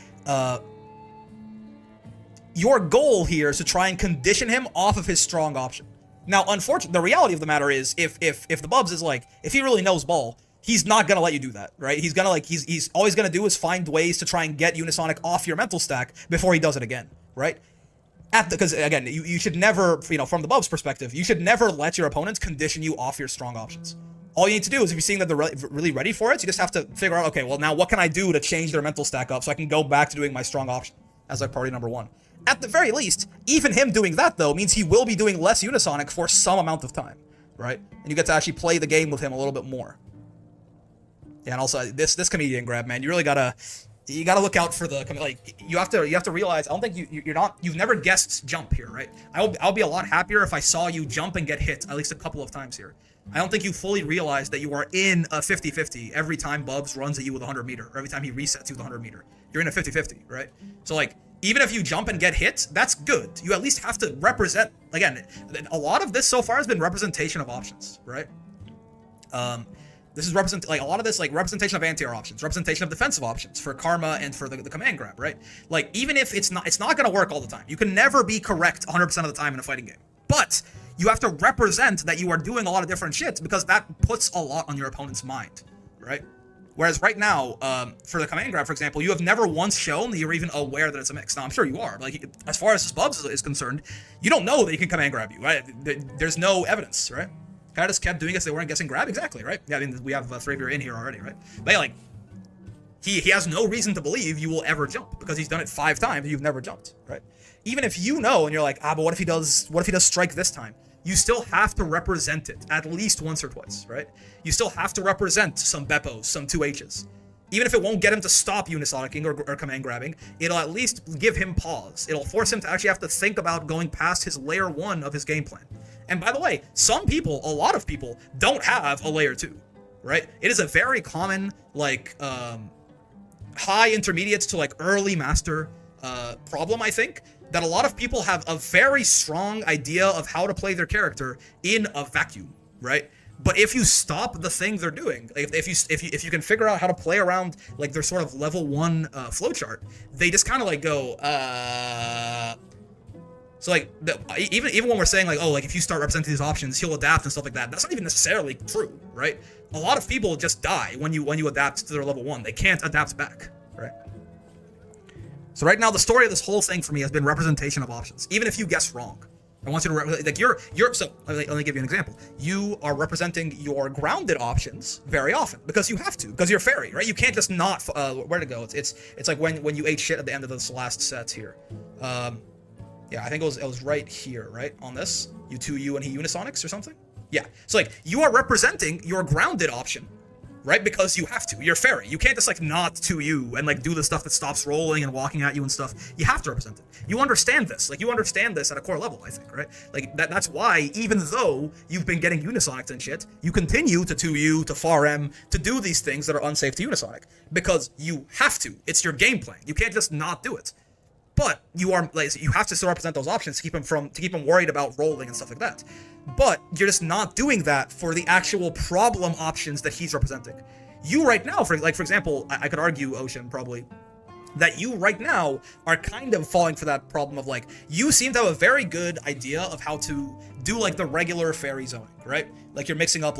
your goal here is to try and condition him off of his strong option. Now, unfortunately, the reality of the matter is, if the Bubs is like, if he really knows ball, he's not gonna let you do that, right? He's gonna like, he's always gonna do is find ways to try and get unisonic off your mental stack before he does it again, right? Because again, you should never, from the Bubs perspective, you should never let your opponents condition you off your strong options. All you need to do is, if you're seeing that they're really ready for it, you just have to figure out, okay, well, now what can I do to change their mental stack up so I can go back to doing my strong option as like priority number one. At the very least, even him doing that, though, means he will be doing less unisonic for some amount of time, right? And you get to actually play the game with him a little bit more. Yeah, and also, this comedian grab, man, you really gotta you got to look out for the like. You have to realize. I don't think you've never guessed jump here, right? I'll be a lot happier if I saw you jump and get hit at least a couple of times here. I don't think you fully realize that you are in a 50-50 every time Bubs runs at you with a 100 meter, or every time he resets you with a 100 meter. You're in a 50-50, right? So like, even if you jump and get hit, that's good. You at least have to represent. Again, a lot of this so far has been representation of options, right? This is a lot of this like representation of anti-air options, representation of defensive options for Karma and for the command grab, right? Like, even if it's not gonna work all the time. You can never be correct 100% of the time in a fighting game, but you have to represent that you are doing a lot of different shit, because that puts a lot on your opponent's mind, right? Whereas right now, for the command grab, for example, you have never once shown that you're even aware that it's a mix. Now, I'm sure you are. Like, as far as Bubs is concerned, you don't know that he can command grab you, right? There's no evidence, right? Kind of just kept doing it so they weren't guessing grab. Exactly, right? Yeah, I mean, we have 3 of you in here already, right? But yeah, like, he has no reason to believe you will ever jump, because he's done it 5 times and you've never jumped, right? Even if you know and you're like, but what if he does strike this time? You still have to represent it at least once or twice, right? You still have to represent some Beppos, some 2Hs. Even if it won't get him to stop unisonicking or command grabbing, it'll at least give him pause. It'll force him to actually have to think about going past his layer 1 of his game plan. And by the way, a lot of people don't have a layer 2, right? It is a very common, like, high intermediates to like early master problem, I think, that a lot of people have a very strong idea of how to play their character in a vacuum, right? But if you stop the thing they're doing, if you can figure out how to play around like their sort of level 1 flowchart, they just kind of like go, So like, even when we're saying like, oh, like if you start representing these options, he'll adapt and stuff like that, that's not even necessarily true, right? A lot of people just die when you adapt to their level 1. They can't adapt back, right? So right now, the story of this whole thing for me has been representation of options. Even if you guess wrong, I want you to so let me give you an example. You are representing your grounded options very often because you have to, because you're Ferry, right? You can't just not where to go. It's like when you ate shit at the end of this last set here. Yeah, I think it was right here, right on this. You 2U and he unisonics or something. Yeah, so like you are representing your grounded option, right? Because you have to. You're Ferry. You can't just like not 2U and like do the stuff that stops rolling and walking at you and stuff. You have to represent it. You understand this. Like you understand this at a core level, I think, right? Like that's why even though you've been getting unisonics and shit, you continue to 2U, to far M, to do these things that are unsafe to unisonic. Because you have to. It's your game plan. You can't just not do it. But you have to still represent those options to keep him worried about rolling and stuff like that. But you're just not doing that for the actual problem options that he's representing. You right now, for example, I could argue, Ocean, probably, that you right now are kind of falling for that problem of like, you seem to have a very good idea of how to do like the regular Ferry zoning, right? Like you're mixing up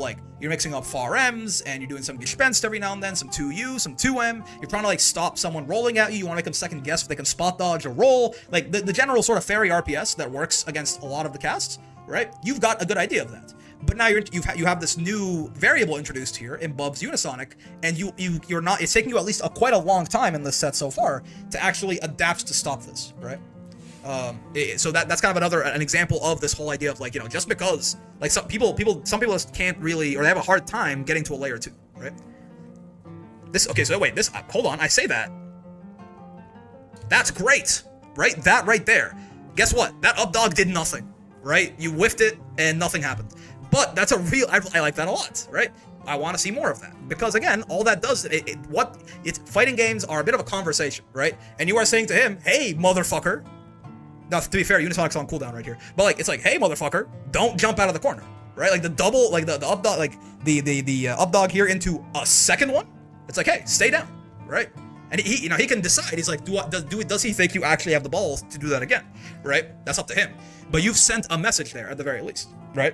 far M's and you're doing some Gespenst every now and then, some 2U, some 2M. You're trying to like stop someone rolling at you. You want to make them second guess if they can spot dodge or roll. Like the general sort of Ferry RPS that works against a lot of the casts, right? You've got a good idea of that. But now you have this new variable introduced here in Bubs Unisonic, and you're not. It's taking you at least quite a long time in this set so far to actually adapt to stop this, right? So that's kind of an example of this whole idea of like, you know, just because like some people just can't really, or they have a hard time getting to a layer 2, right? Hold on, I say that. That's great, right? That right there. Guess what? That up dog did nothing, right? You whiffed it and nothing happened. But that's I like that a lot, right? I want to see more of that. Because again, all that does, fighting games are a bit of a conversation, right? And you are saying to him, hey, motherfucker. Now, to be fair, Unisonic's on cooldown right here. But like, it's like, hey, motherfucker, don't jump out of the corner, right? Like the double, like the up dog, like the up dog here into a second one. It's like, hey, stay down, right? And he can decide. He's like, does he think you actually have the balls to do that again, right? That's up to him. But you've sent a message there at the very least, right?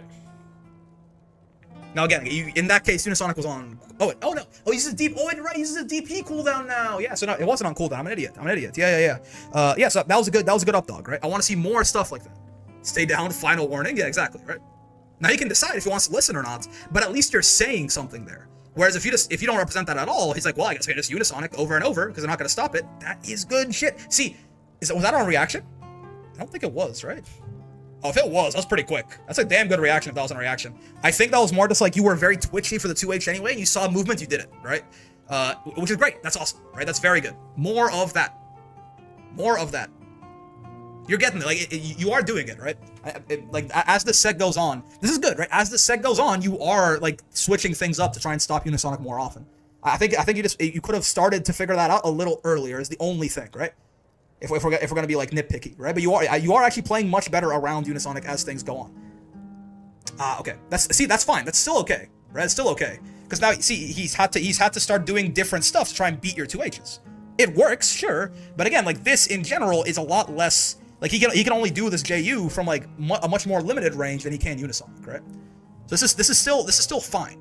Now again, in that case, Unisonic was on. Oh no! Oh, he's a deep. Oh, right, he's a DP cooldown now. Yeah, so no, it wasn't on cooldown. I'm an idiot. Yeah. Yeah. So that was a good up dog, right? I want to see more stuff like that. Stay down. Final warning. Yeah, exactly. Right. Now he can decide if he wants to listen or not, but at least you're saying something there. Whereas if you don't represent that at all, he's like, well, I guess I can just Unisonic over and over because I'm not going to stop it. That is good shit. See, was that on reaction? I don't think it was, right? Oh, if it was, that was pretty quick. That's a damn good reaction if that was on reaction. I think that was more just like you were very twitchy for the 2H anyway, and you saw movement, you did it, right? which is great. That's awesome, right? That's very good. More of that. More of that. You're getting it. Like, you are doing it, right? Like, as the set goes on, this is good, right? As the set goes on, you are, like, switching things up to try and stop Unisonic more often. I think you could have started to figure that out a little earlier is the only thing, right? If we're gonna be, like, nitpicky, right? But you are actually playing much better around Unisonic as things go on. Okay. That's fine. That's still okay, right? It's still okay. Because now, see, he's had to start doing different stuff to try and beat your 2Hs. It works, sure, but again, like, this in general is a lot less. Like, he can only do this JU from, like, a much more limited range than he can Unisonic, right? So this is still fine.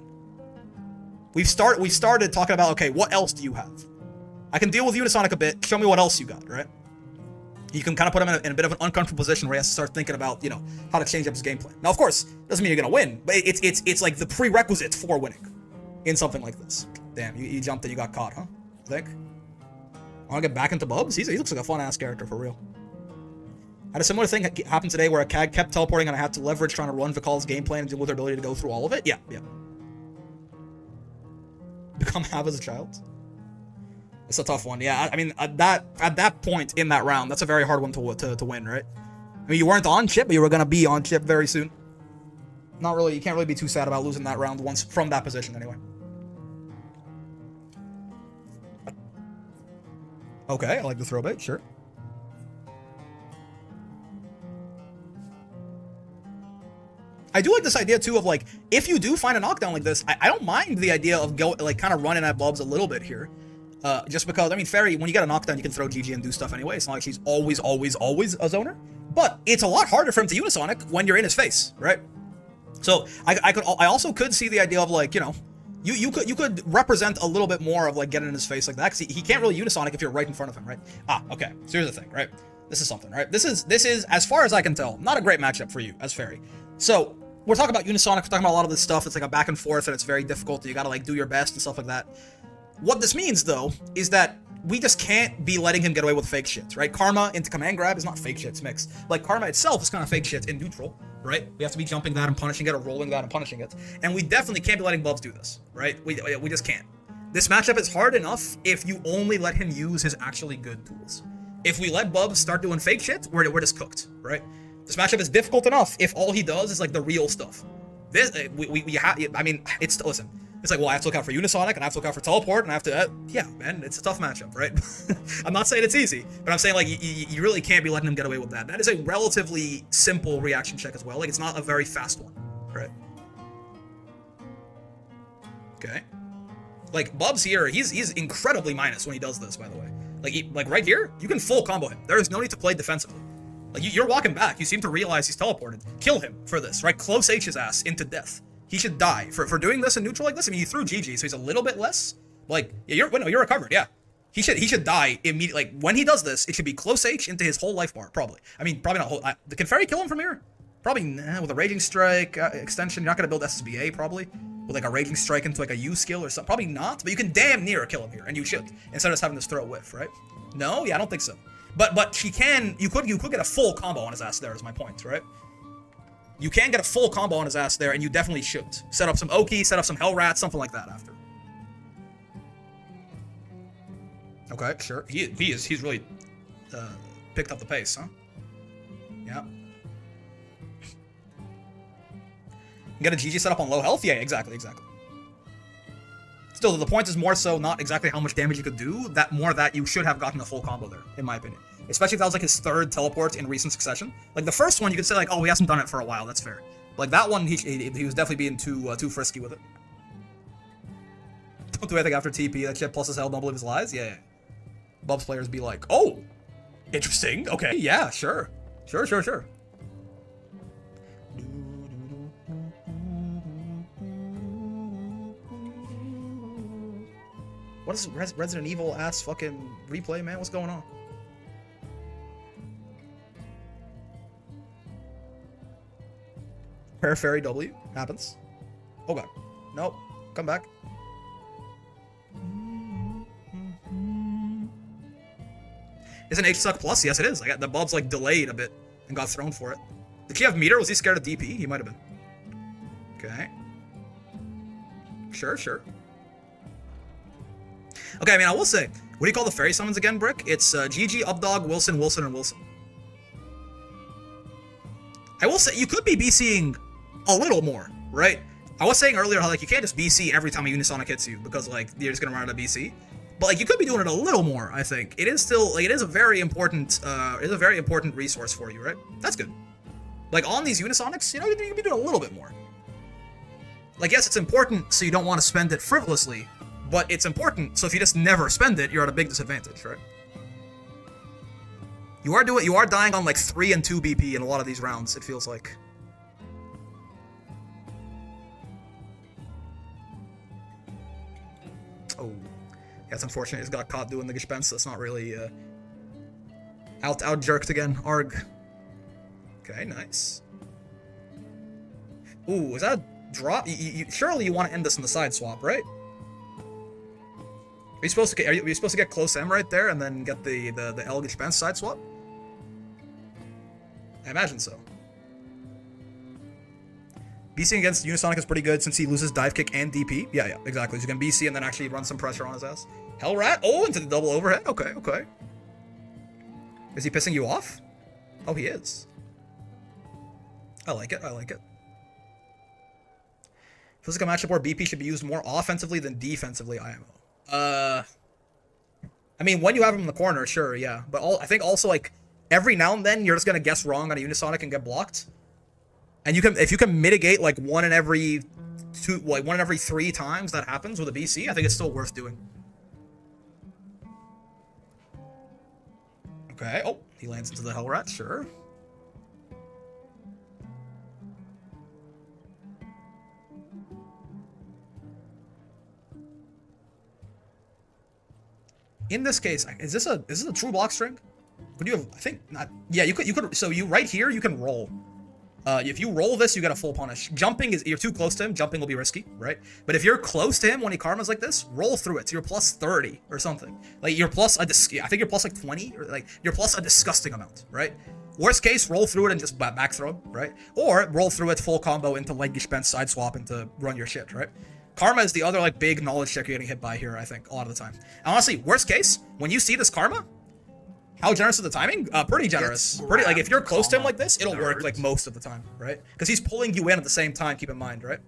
We've started talking about, okay, what else do you have? I can deal with Unisonic a bit. Show me what else you got, right? You can kind of put him in a bit of an uncomfortable position where he has to start thinking about, you know, how to change up his gameplay. Now, of course, doesn't mean you're gonna win, but it's like the prerequisite for winning in something like this. Damn, you jumped and you got caught, huh? I think. I want to get back into Bubs. He looks like a fun ass character for real. Had a similar thing happen today where a CAG kept teleporting and I had to leverage trying to run Vikal's game plan and deal with her ability to go through all of it. Yeah. Become Have as a child. It's a tough one. Yeah, I mean, at that point in that round, that's a very hard one to win, right? I mean, you weren't on chip, but you were gonna be on chip very soon. Not really. You can't really be too sad about losing that round once from that position, anyway. Okay, I like the throw bait. Sure. I do like this idea too of, like, if you do find a knockdown like this, I don't mind the idea of kind of running at Bubs a little bit here. Just because, I mean, Ferry, when you get a knockdown, you can throw GG and do stuff anyway. It's not like she's always a zoner. But it's a lot harder for him to Unisonic when you're in his face, right? So I also could see the idea of, like, you know, you could represent a little bit more of, like, getting in his face like that, because he can't really Unisonic if you're right in front of him, right? Okay. So here's the thing, right? This is something, right? This is, as far as I can tell, not a great matchup for you as Ferry. So we're talking about Unisonic, we're talking about a lot of this stuff. It's like a back and forth, and it's very difficult. You gotta, like, do your best and stuff like that. What this means, though, is that we just can't be letting him get away with fake shit, right? Karma into command grab is not fake shit, it's mixed. Like, Karma itself is kind of fake shit in neutral, right? We have to be jumping that and punishing it, or rolling that and punishing it. And we definitely can't be letting Bubs do this, right? We just can't. This matchup is hard enough if you only let him use his actually good tools. If we let Bubs start doing fake shit, we're just cooked, right? This matchup is difficult enough if all he does is, like, the real stuff. This, I mean, listen. It's like, well, I have to look out for Unisonic, and I have to look out for Teleport, and I have to, yeah, man, it's a tough matchup, right? I'm not saying it's easy, but I'm saying, like, you really can't be letting him get away with that. That is a relatively simple reaction check as well. Like, it's not a very fast one, right? Okay. Like, Bubs here, he's incredibly minus when he does this, by the way. Like right here, you can full combo him. There is no need to play defensively. Like, you're walking back. You seem to realize he's teleported. Kill him for this, right? Close H his ass into death. He should die for doing this in neutral like this. I mean, you threw GG, so he's a little bit less. Like, yeah, you're recovered. Yeah, he should die immediately. Like, when he does this, it should be close H into his whole life bar. Probably. I mean, probably not whole. Can Ferry kill him from here? Probably nah, with a Raging Strike extension. You're not gonna build SSBA probably with, like, a Raging Strike into, like, a U skill or something. Probably not. But you can damn near kill him here, and you should, instead of just having this throw whiff, right? No, yeah, I don't think so. But she can. You could get a full combo on his ass. There is my point, right? You can get a full combo on his ass there, and you definitely should. Set up some Oki, set up some Hell Rats, something like that after. Okay, sure. He's really picked up the pace, huh? Yeah. Get a GG set up on low health? Yeah, exactly. Still, the point is more so not exactly how much damage you could do, that you should have gotten a full combo there, in my opinion. Especially if that was, like, his third teleport in recent succession. Like, the first one, you could say, like, oh, he hasn't done it for a while, that's fair. Like, that one, he was definitely being too frisky with it. Don't do anything after TP, that shit plus his hell, don't believe his lies? Yeah. Bubs players be like, oh, interesting, okay, yeah, sure. Sure. What is Resident Evil ass fucking replay, man? What's going on? Ferry W happens. Oh god. Nope. Come back. Is an H suck plus? Yes, it is. I got the Bubs, like, delayed a bit and got thrown for it. Did he have meter? Was he scared of DP? He might have been. Okay. Sure. Okay, I mean, I will say, what do you call the fairy summons again, Brick? It's GG, Updog, Wilson, Wilson, and Wilson. I will say, you could be BCing a little more, right? I was saying earlier how, like, you can't just BC every time a Unisonic hits you, because, like, you're just gonna run out of BC. But, like, you could be doing it a little more, I think. It is still, like, it is a very important resource for you, right? That's good. Like, on these Unisonics, you know, you can be doing a little bit more. Like, yes, it's important, so you don't want to spend it frivolously, but it's important, so if you just never spend it, you're at a big disadvantage, right? You are dying on, like, 3 and 2 BP in a lot of these rounds, it feels like. Oh. Yeah, it's unfortunate he's got caught doing the Gespenst. That's not really, out-jerked again. Arg. Okay, nice. Ooh, is that a drop? Surely you want to end this in the side swap, right? Are you supposed to get close M right there and then get the L Gespenst side swap? I imagine so. BCing against Unisonic is pretty good since he loses dive kick and DP. Yeah, exactly. So you can BC and then actually run some pressure on his ass. Hellrat? Oh, into the double overhead? Okay. Is he pissing you off? Oh, he is. I like it. Feels like a matchup where BP should be used more offensively than defensively, IMO. I mean, when you have him in the corner, sure, yeah. But I think also, like, every now and then, you're just gonna guess wrong on a Unisonic and get blocked. And if you can mitigate like one in every 3 times that happens with a BC, I think it's still worth doing. Okay. Oh, he lands into the Hellrat. Sure. In this case, is this a true block string? Could you have? I think not. Yeah, you could. So right here, you can roll. If you roll this, you get a full punish. Jumping you're too close to him. Jumping will be risky, right? But if you're close to him when he karmas like this, roll through it. So you're plus 30 or something. Like you're plus I think you're plus like 20 or like you're plus a disgusting amount, right? Worst case, roll through it and just back throw him, right? Or roll through it full combo into like Gespenst side swap and to run your shit, right? Karma is the other like big knowledge check you're getting hit by here, I think, a lot of the time. And honestly, worst case, when you see this karma, how generous is the timing? Pretty generous. Pretty, like, if you're close to him like this, it'll work, like, most of the time, right? Because he's pulling you in at the same time, keep in mind, right?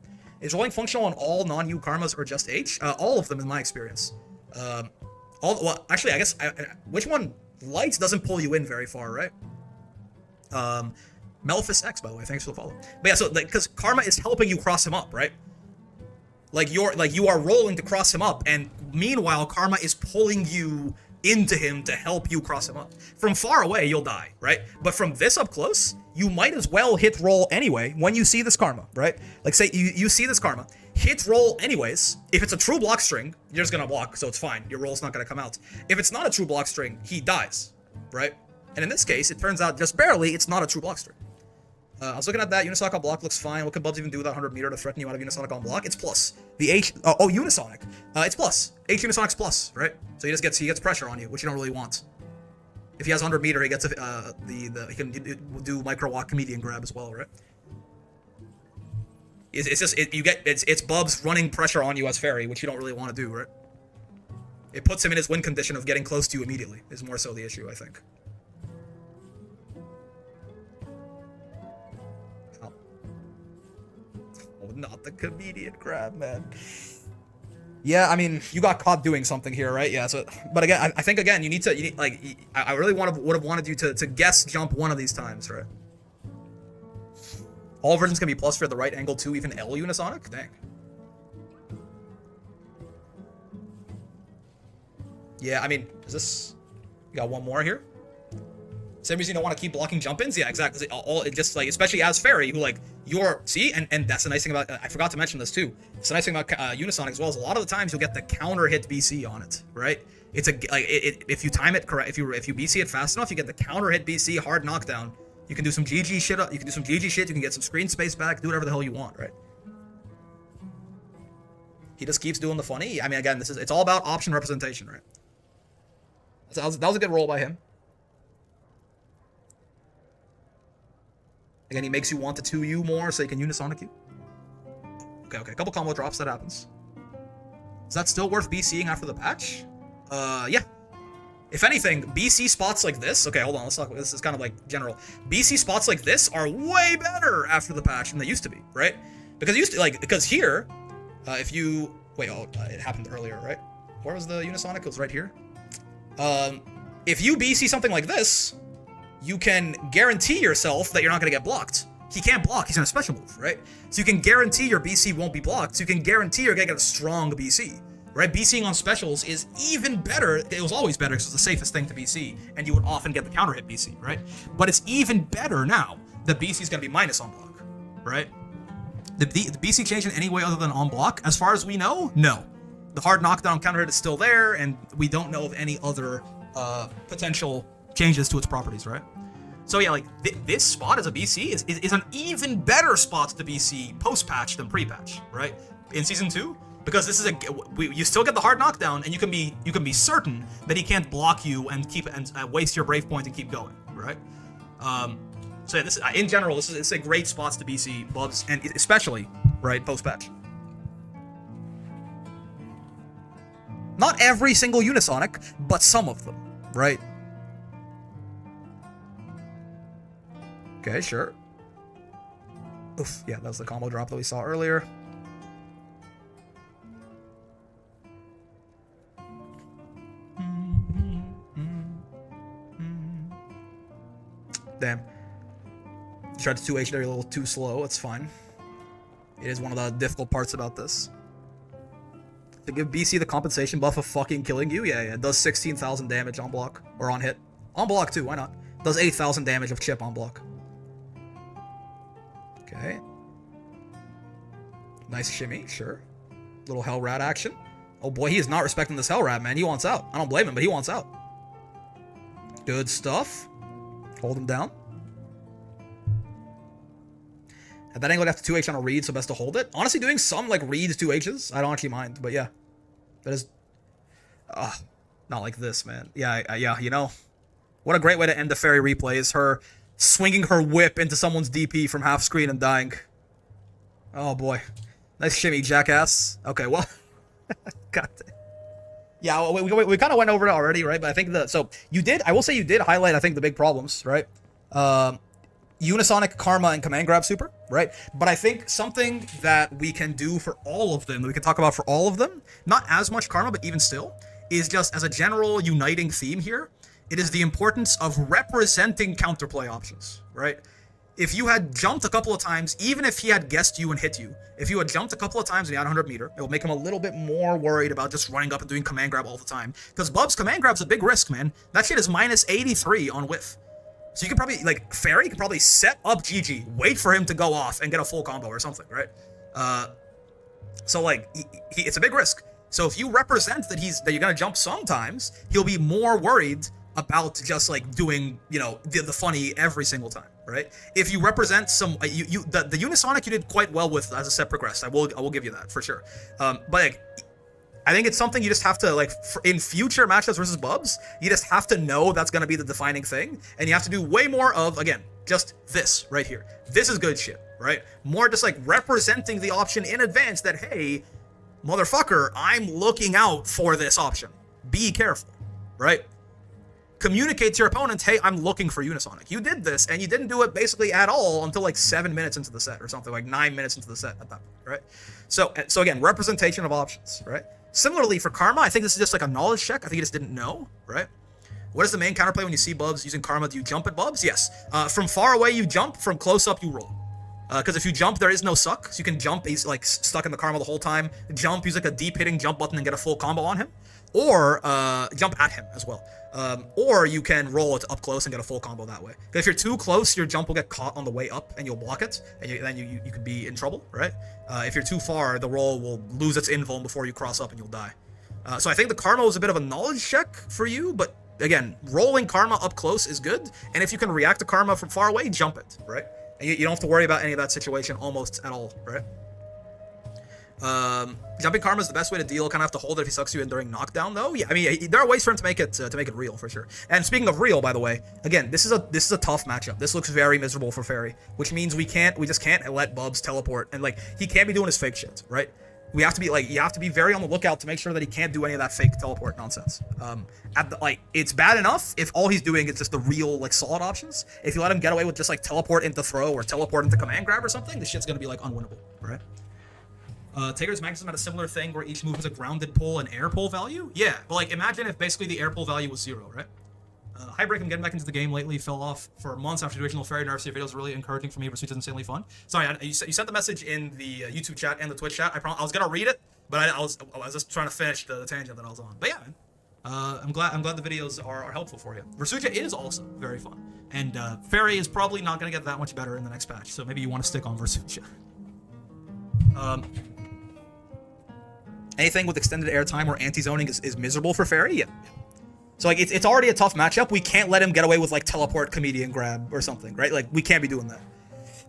Is rolling functional on all non-U karmas or just H? All of them, in my experience. Well, actually, I guess, which one? Lights doesn't pull you in very far, right? Malefice X, by the way, thanks for the follow. But yeah, so, because karma is helping you cross him up, right? Like, you are rolling to cross him up, and meanwhile, karma is pulling you into him to help you cross him up. From far away, you'll die, right? But from this up close, you might as well hit roll anyway when you see this karma, right? Like, say you see this karma, hit roll anyways. If it's a true block string, you're just gonna block, so it's fine. Your roll's not gonna come out. If it's not a true block string, he dies, right? And in this case, it turns out just barely it's not a true block string. I was looking at that. Unisonic on block looks fine. What could Bubs even do with that 100 meter to threaten you out of Unisonic on block? It's plus. The H... Unisonic. It's plus. H Unisonic's plus, right? So he gets pressure on you, which you don't really want. If he has 100 meter, he gets he can do micro walk comedian grab as well, right? It's Bubs running pressure on you as Ferry, which you don't really want to do, right? It puts him in his win condition of getting close to you immediately. Is more so the issue, I think. Not the comedian grab, man. Yeah, I mean, you got caught doing something here, right? Yeah, so, but again, I think, again, I really would have wanted you to guess jump one of these times, right? All versions can be plus for the right angle too, even L Unisonic? Dang. Yeah, I mean, is this... You got one more here? Same reason you don't want to keep blocking jump-ins? Yeah, exactly. It just, like, especially as Ferry, who, like, see? And that's the nice thing about... I forgot to mention this, too. It's the nice thing about Unisonic as well, is a lot of the times you'll get the counter-hit BC on it, right? It's if you time it correct, if you BC it fast enough, you get the counter-hit BC, hard knockdown. You can do some GG shit, you can get some screen space back, do whatever the hell you want, right? He just keeps doing the funny. I mean, again, it's all about option representation, right? That was a good roll by him. Again, he makes you want to 2U more so he can Unisonic you. Okay, a couple combo drops, that happens. Is that still worth BCing after the patch? Yeah. If anything, BC spots like this. Okay, hold on. Let's talk. This is kind of like general. BC spots like this are way better after the patch than they used to be, right? Because because here, if you wait, it happened earlier, right? Where was the Unisonic? It was right here. If you BC something like this, you can guarantee yourself that you're not gonna get blocked. He can't block. He's in a special move, right? So you can guarantee your BC won't be blocked. So you can guarantee you're gonna get a strong BC. Right, BCing on specials is even better. It was always better because it's the safest thing to BC, and you would often get the counter hit BC, right? But it's even better now that BC is going to be minus on block, right? The BC changed in any way other than on block, as far as we know, no. The hard knockdown counter hit is still there, and we don't know of any other potential changes to its properties, right? So yeah, like this spot as a BC is an even better spot to BC post-patch than pre-patch, right? In Season 2. Because this is you still get the hard knockdown, and you can be certain that he can't block you and waste your brave point and keep going, right? So yeah, this in general, this is a great spot to BC Bubs, and especially right post patch. Not every single Unisonic, but some of them, right? Okay, sure. Oof, yeah, that was the combo drop that we saw earlier. Damn. You tried to 2H there a little too slow. It's fine. It is one of the difficult parts about this. To give BC the compensation buff of fucking killing you? Yeah, it does 16,000 damage on block. Or on hit. On block too, why not? Does 8,000 damage of chip on block. Okay. Nice shimmy, sure. Little Hell Rat action. Oh boy, he is not respecting this Hell Rat, man. He wants out. I don't blame him, but he wants out. Good stuff. Hold him down. At that angle, I'd have to 2H on a read, so best to hold it. Honestly, doing some, like, reads 2Hs, I don't actually mind, but yeah. That is... not like this, man. Yeah, you know. What a great way to end the Ferry replay is her swinging her whip into someone's DP from half screen and dying. Oh, boy. Nice shimmy, jackass. Okay, well... God damn. Yeah, we kind of went over it already, right? But I think I will say you did highlight, I think, the big problems, right? Unisonic, Karma, and Command Grab Super, right? But I think something that we can do for all of them, that we can talk about for all of them, not as much Karma, but even still, is just as a general uniting theme here, it is the importance of representing counterplay options, right? If you had jumped a couple of times, even if he had guessed you and hit you, if you had jumped a couple of times and you had 100 meter, it will make him a little bit more worried about just running up and doing command grab all the time. Because Bubs command grab's a big risk, man. That shit is minus 83 on whiff. So you can probably, like, Ferry can probably set up GG, wait for him to go off and get a full combo or something, right? So, like, it's a big risk. So if you represent that you're gonna jump sometimes, he'll be more worried about just, like, doing, you know, the funny every single time, right? If you represent some, the Unisonic you did quite well with as a set progressed. I will give you that for sure. But like, I think it's something you just have to, like, in future matchups versus Bubs, you just have to know that's going to be the defining thing. And you have to do way more of, again, just this right here. This is good shit, right? More just, like, representing the option in advance that, hey, motherfucker, I'm looking out for this option. Be careful, right? Communicate to your opponent, hey, I'm looking for Unisonic. You did this, and you didn't do it basically at all until, like, 7 minutes into the set or something, like 9 minutes into the set at that point, right? So again, representation of options, right? Similarly, for Karma, I think this is just like a knowledge check. I think you just didn't know, right? What is the main counterplay when you see Bubs using Karma? Do you jump at Bubs? Yes. From far away, you jump. From close up, you roll. Because if you jump, there is no suck. So you can jump. He's, like, stuck in the Karma the whole time. Jump, use, like, a deep hitting jump button and get a full combo on him. Or jump at him as well. Or you can roll it up close and get a full combo that way. Because if you're too close, your jump will get caught on the way up and you'll block it. And then you could be in trouble, right? If you're too far, the roll will lose its invuln before you cross up and you'll die. So I think the Karma was a bit of a knowledge check for you, but again, rolling Karma up close is good. And if you can react to Karma from far away, jump it, right? And you don't have to worry about any of that situation almost at all, right? Jumping Karma is the best way to deal. Kind of have to hold it if he sucks you in during knockdown, though. Yeah, I mean, there are ways for him to make it real for sure. And speaking of real, by the way, again, this is a tough matchup. This looks very miserable for Ferry, which means we just can't let Bubs teleport, and, like, he can't be doing his fake shit, right? We have to be like, you have to be very on the lookout to make sure that he can't do any of that fake teleport nonsense. It's bad enough if all he's doing is just the real like solid options. If you let him get away with just like teleport into throw or teleport into command grab or something, this shit's gonna be like unwinnable, right? Taker's Magnetism had a similar thing where each move has a grounded pull and air pull value. Yeah, but like imagine if basically the air pull value was 0, right? Highbreak, I'm getting back into the game lately. Fell off for months after the original Ferry nerfs. Your videos really encouraging for me. Versusia is insanely fun. Sorry, you sent the message in the YouTube chat and the Twitch chat. I was gonna read it, but I was just trying to finish the tangent that I was on. But yeah, man, I'm glad the videos are helpful for you. Versusia is also very fun, and Ferry is probably not gonna get that much better in the next patch. So maybe you want to stick on Versusia. Anything with extended airtime or anti-zoning is miserable for Ferry. Yeah. So like it's already a tough matchup. We can't let him get away with like teleport, comedian grab or something, right? Like we can't be doing that.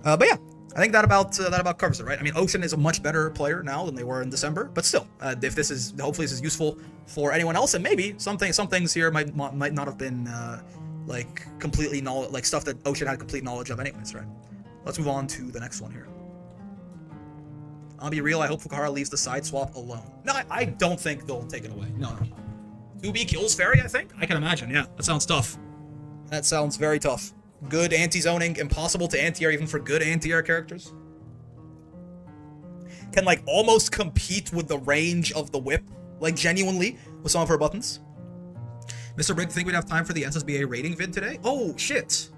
But yeah, I think that about covers it, right? I mean, Ocean is a much better player now than they were in December, but still, if this is hopefully this is useful for anyone else, and maybe some things here might not have been like completely like stuff that Ocean had complete knowledge of, anyways, right? Let's move on to the next one here. I'll be real. I hope Fukuhara leaves the side swap alone. No, I don't think they'll take it away. No. 2B kills Ferry, I think? I can imagine, yeah. That sounds tough. That sounds very tough. Good anti-zoning, impossible to anti-air even for good anti-air characters. Can, like, almost compete with the range of the whip, like, genuinely, with some of her buttons. Mr. Brick, think we'd have time for the SSBA rating vid today? Oh, shit.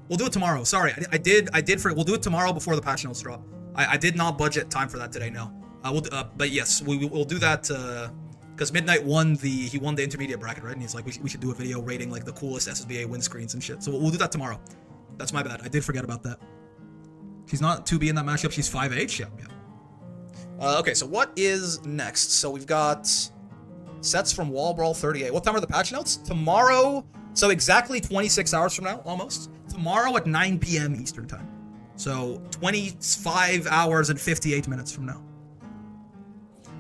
We'll do it tomorrow. Sorry, I did we'll do it tomorrow before the patch notes drop. I did not budget time for that today, no. But yes, we'll do that, because Midnight won the intermediate bracket, right? And he's like, we should do a video rating like the coolest SSBA win screens and shit. So we'll do that tomorrow. That's my bad. I did forget about that. She's not 2B in that matchup. She's 5H. Yeah. Okay, so what is next? So we've got sets from Wall Brawl 38. What time are the patch notes? Tomorrow. So exactly 26 hours from now, almost. Tomorrow at 9 p.m. Eastern time. So 25 hours and 58 minutes from now.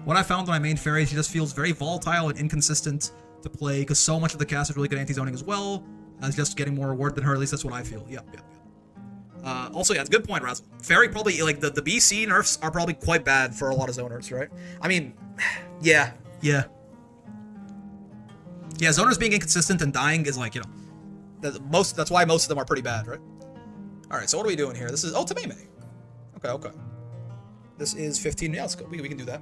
What I found when I main Ferry, she just feels very volatile and inconsistent to play because so much of the cast is really good anti-zoning as well as just getting more reward than her. At least that's what I feel. Yep. Also, yeah, it's a good point, Razzle. Ferry probably, like, the BC nerfs are probably quite bad for a lot of zoners, right? I mean, yeah. Yeah, zoners being inconsistent and dying is like, you know, that's why most of them are pretty bad, right? Alright, so what are we doing here? This is, oh, Tameme. Okay. This is 15, yeah, let's go. We can do that.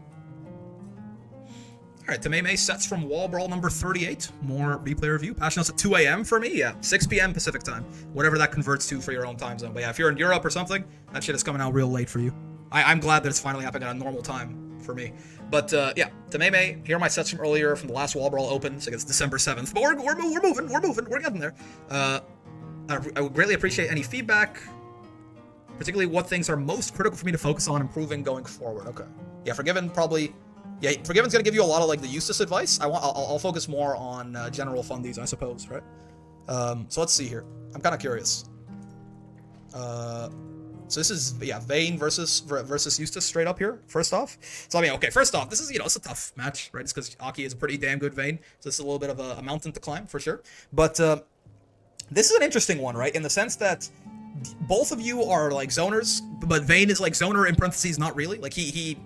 Alright, Tameme sets from Wall Brawl number 38. More replay review. Patch notes at 2 a.m. for me, yeah. 6 p.m. Pacific time. Whatever that converts to for your own time zone. But yeah, if you're in Europe or something, that shit is coming out real late for you. I'm glad that it's finally happening at a normal time for me. But yeah, Tameme, here are my sets from earlier from the last Wall Brawl Open. So it's December 7th. But we're moving. We're getting there. I would greatly appreciate any feedback, particularly what things are most critical for me to focus on improving going forward. Okay. Yeah, Forgiven probably. Yeah, Forgiven's gonna give you a lot of like the Eustace advice. I'll focus more on general fundies, I suppose, right? So let's see here. I'm kind of curious. So this is Vayne versus Eustace straight up here. First off, so I mean, okay, first off, this is it's a tough match, right? It's because Aki is a pretty damn good Vayne, so it's a little bit of a mountain to climb for sure. But this is an interesting one, right? In the sense that both of you are like zoners, but Vayne is like zoner in parentheses, not really. Like he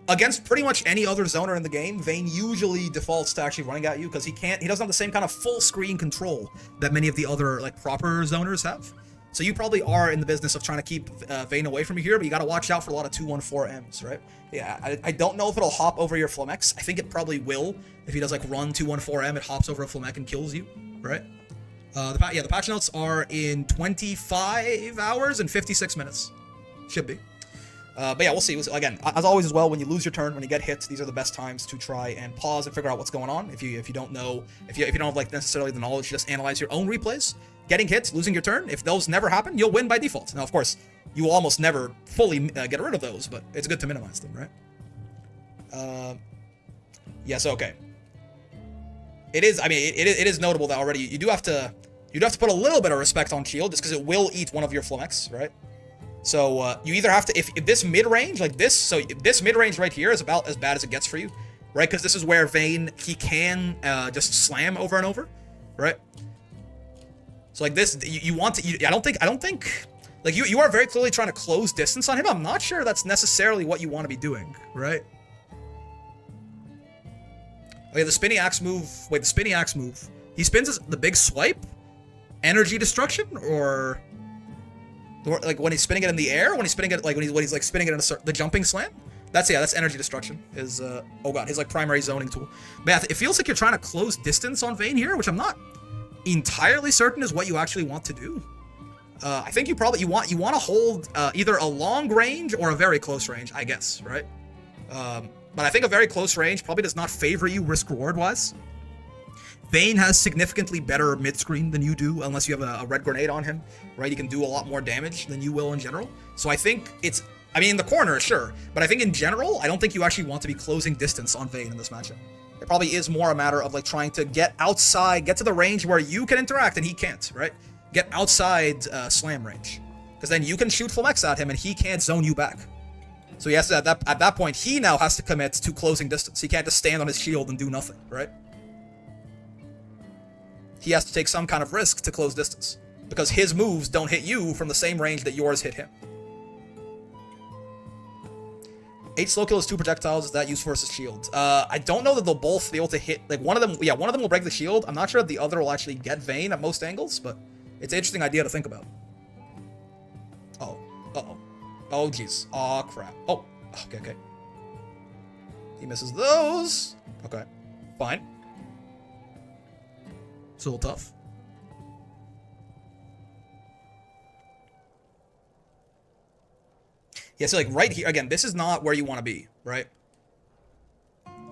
against pretty much any other zoner in the game, Vayne usually defaults to actually running at you because he doesn't have the same kind of full screen control that many of the other like proper zoners have. So you probably are in the business of trying to keep Vayne away from you here, but you got to watch out for a lot of 214Ms, right? Yeah, I don't know if it'll hop over your Flamex. I think it probably will. If he does like run 214M, it hops over a Flamex and kills you, right? The patch notes are in 25 hours and 56 minutes. Should be. But yeah, we'll see. Again, as always as well, when you lose your turn, when you get hit, these are the best times to try and pause and figure out what's going on. If you don't know, if you don't have like necessarily the knowledge, just analyze your own replays. Getting hit, losing your turn, if those never happen, you'll win by default. Now, of course, you will almost never fully get rid of those, but it's good to minimize them, right? Yes, okay. It is. I mean, it is notable that already you do have to put a little bit of respect on shield, just because it will eat one of your Flamex, right? So you either have to, if this mid range like this, so this mid range right here is about as bad as it gets for you, right? Because this is where Vayne he can just slam over and over, right? So like this, you want to. I don't think Like, you are very clearly trying to close distance on him. I'm not sure that's necessarily what you want to be doing, right? Okay, the spinning axe move. Wait, the spinning axe move. He spins the big swipe? Energy destruction? Or like when he's spinning it in the air? When he's spinning it, like when he's like spinning it in the jumping slam? That's energy destruction. Is oh god, his like primary zoning tool. But it feels like you're trying to close distance on Vayne here, which I'm not entirely certain is what you actually want to do. I think you want to hold either a long range or a very close range, I guess, right? But I think a very close range probably does not favor you risk-reward wise. Vayne has significantly better mid-screen than you do, unless you have a red grenade on him, right? He can do a lot more damage than you will in general. So I think it's, I mean, in the corner, sure, but I think in general, I don't think you actually want to be closing distance on Vayne in this matchup. It probably is more a matter of like trying to get outside, get to the range where you can interact and he can't, right? Get outside slam range, because then you can shoot full X at him and he can't zone you back. So he has to, at that point, he now has to commit to closing distance. He can't just stand on his shield and do nothing, right? He has to take some kind of risk to close distance, because his moves don't hit you from the same range that yours hit him. 8 slow kill is 2 projectiles. Is that used versus shield? I don't know that they'll both be able to hit, like one of them, yeah, one of them will break the shield. I'm not sure if the other will actually get Vayne at most angles, but it's an interesting idea to think about. Oh, uh-oh. Oh, jeez. Oh, crap. Oh, okay. He misses those. Okay, fine. It's a little tough. Yeah, so like right here, again, this is not where you want to be, right?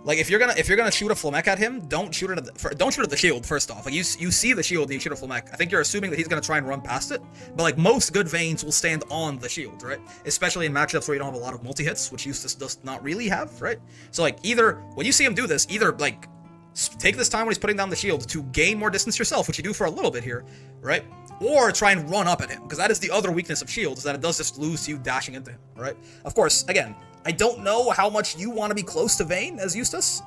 Like if you're gonna shoot a Flamek at him, don't shoot it at the shield first off. Like you see the shield and you shoot a Flamek. I think you're assuming that he's gonna try and run past it, but like most good Vaynes will stand on the shield, right? Especially in matchups where you don't have a lot of multi hits, which Eustace does not really have, right? So like either when you see him do this, either like take this time when he's putting down the shield to gain more distance yourself, which you do for a little bit here, right? Or try and run up at him, because that is the other weakness of shield, is that it does just lose to you dashing into him, right? Of course, again, I don't know how much you want to be close to Vayne as Eustace.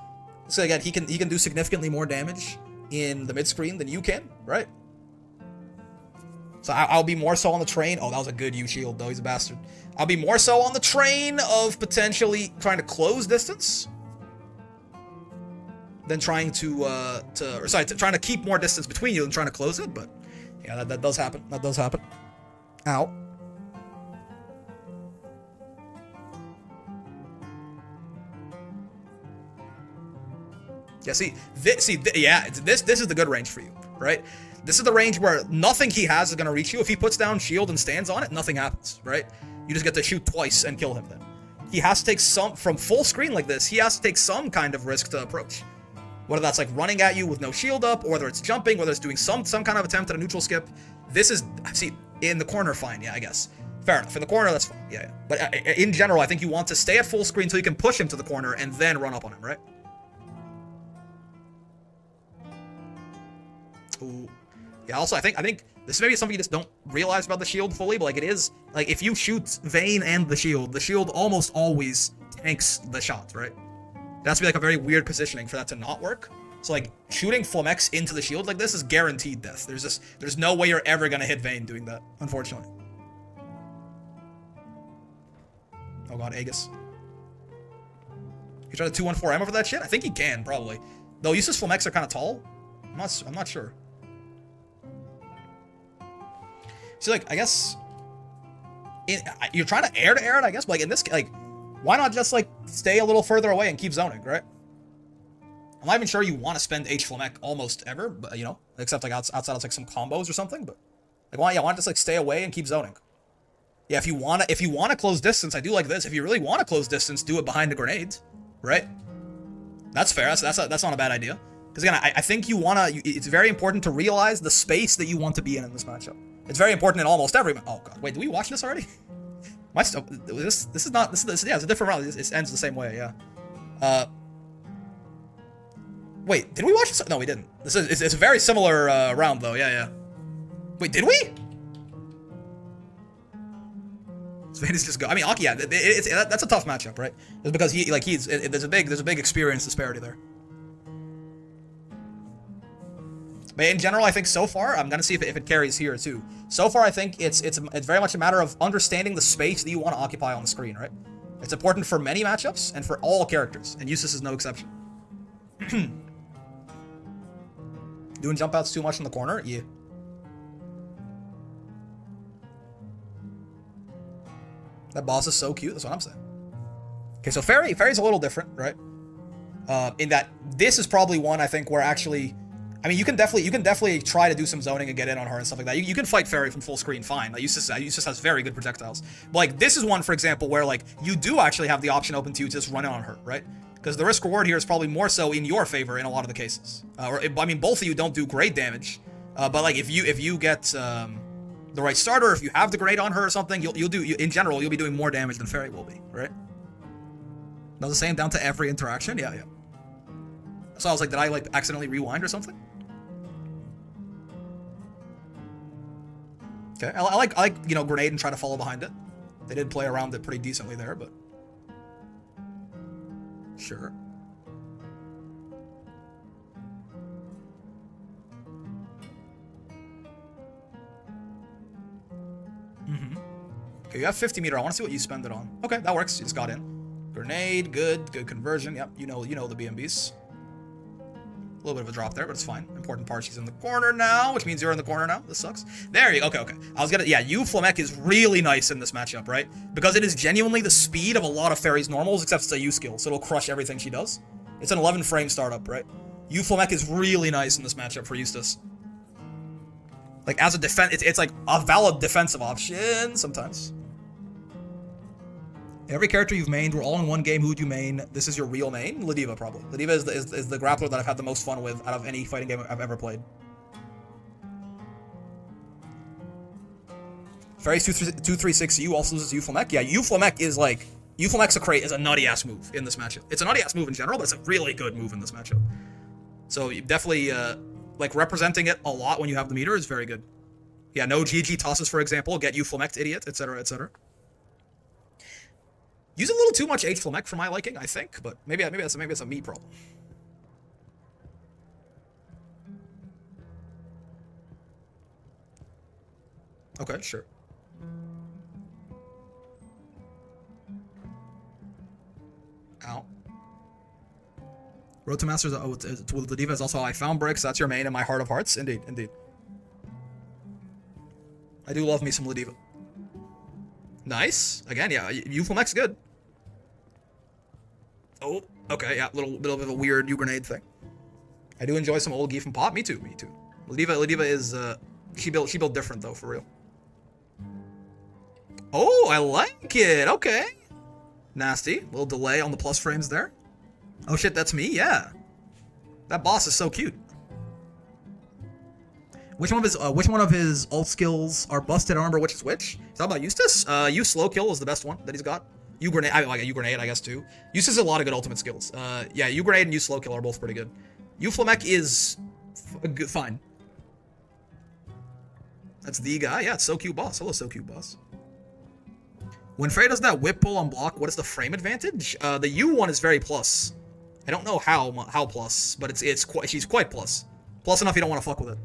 So again, he can do significantly more damage in the mid screen than you can, right? So I'll be more so on the train. Oh, that was a good U shield though. He's a bastard. I'll be more so on the train of potentially trying to close distance than trying trying to keep more distance between you than trying to close it. But yeah, that does happen. That does happen. Ow. Yeah, this is the good range for you, right? This is the range where nothing he has is going to reach you. If he puts down shield and stands on it, nothing happens, right? You just get to shoot twice and kill him then. He has to take from full screen like this, he has to take some kind of risk to approach. Whether that's like running at you with no shield up, or whether it's jumping, whether it's doing some kind of attempt at a neutral skip. This is, in the corner, fine, yeah, I guess. Fair enough, in the corner, that's fine, yeah. But in general, I think you want to stay at full screen until you can push him to the corner and then run up on him, right? Ooh. Yeah, also, I think this is maybe something you just don't realize about the shield fully, but like it is, like if you shoot Vayne and the shield almost always tanks the shot, right? It has to be like a very weird positioning for that to not work. So like shooting Flamex into the shield like this is guaranteed death. There's no way you're ever gonna hit Vayne doing that, unfortunately. Oh god, Aegis. You try to 2-1-4 ammo for that shit? I think he can, probably. Though Eustace Flamex are kind of tall. I'm not sure. So like, I guess you're trying to air it, I guess. But like in this, like, why not just like stay a little further away and keep zoning, right? I'm not even sure you want to spend H Flamek almost ever, but you know, except like outside of like some combos or something. But like, why not just like stay away and keep zoning? Yeah, if you wanna close distance, I do like this. If you really want to close distance, do it behind the grenades, right? That's fair. That's not a bad idea. Because again, I think it's very important to realize the space that you want to be in this matchup. It's very important in almost every. Oh god, wait, did we watch this already? This is yeah, it's a different round. It ends the same way, yeah. Wait, did we watch this? No, we didn't. It's a very similar round though. Yeah. Wait, did we? Svane's just go. I mean, Aki, yeah, that's a tough matchup, right? It's because there's a big experience disparity there. But in general, I think so far, I'm gonna see if it carries here too. So far, I think it's very much a matter of understanding the space that you want to occupy on the screen, right? It's important for many matchups and for all characters, and Eustace is no exception. Doing jump outs too much in the corner? Yeah. That boss is so cute, that's what I'm saying. Okay, so Ferry's a little different, right? In that this is probably one I think where actually, I mean, you can definitely try to do some zoning and get in on her and stuff like that. You can fight Ferry from full screen fine. Like, Eustace has very good projectiles. But like this is one, for example, where like you do actually have the option open to you to just run in on her, right? Because the risk reward here is probably more so in your favor in a lot of the cases. I mean, both of you don't do great damage, but like if you get the right starter, if you have the grade on her or something, in general you'll be doing more damage than Ferry will be, right? Does the same down to every interaction? Yeah. So I was like, did I like accidentally rewind or something? Okay, I like grenade and try to follow behind it. They did play around it pretty decently there, but sure. Okay, you have 50 meter. I want to see what you spend it on. Okay, that works. You just got in. Grenade, good conversion. Yep, you know the BMBs. A little bit of a drop there, but it's fine. Important part, she's in the corner now, which means you're in the corner now. This sucks. There you go. Okay. Yeah, Flamek is really nice in this matchup, right? Because it is genuinely the speed of a lot of Ferry's normals, except it's a U skill, so it'll crush everything she does. It's an 11 frame startup, right? Flamek is really nice in this matchup for Eustace. Like, as a defense, it's like a valid defensive option sometimes. Every character you've mained, we're all in one game. Who would you main? This is your real main? Ladiva, probably. Ladiva is the grappler that I've had the most fun with out of any fighting game I've ever played. Ferry's 236U also loses Flamek. Yeah, Flamek is like... Flamek's is a nutty-ass move in this matchup. It's a nutty-ass move in general, but it's a really good move in this matchup. So you definitely, like, representing it a lot when you have the meter is very good. Yeah, no GG tosses, for example. Get Flamek, idiot, etc., etc. Use a little too much Flamek for my liking, I think, but maybe it's a me problem. Okay, sure. Ow. Road to Masters with Ladiva is also how I found bricks. That's your main in my heart of hearts. Indeed. I do love me some Ladiva. Nice. Again, yeah, Flamek's good. Oh, okay, yeah, little bit of a weird U-grenade thing. I do enjoy some old Gi from Pop. Me too. Ladiva is, she built different though, for real. Oh, I like it. Okay. Nasty. Little delay on the plus frames there. Oh shit, that's me? Yeah. That boss is so cute. Which one of his ult skills are busted? I don't remember which is which. Is that about Eustace? U slow kill is the best one that he's got. U grenade, I like a U grenade, I guess too. Eustace has a lot of good ultimate skills. Yeah, U grenade and U slow kill are both pretty good. Flamek is fine. That's the guy. Yeah, it's so cute boss. Hello, so cute boss. When Frey does that whip pull on block, what is the frame advantage? The U one is very plus. I don't know how plus, but she's quite plus. Plus enough you don't want to fuck with it.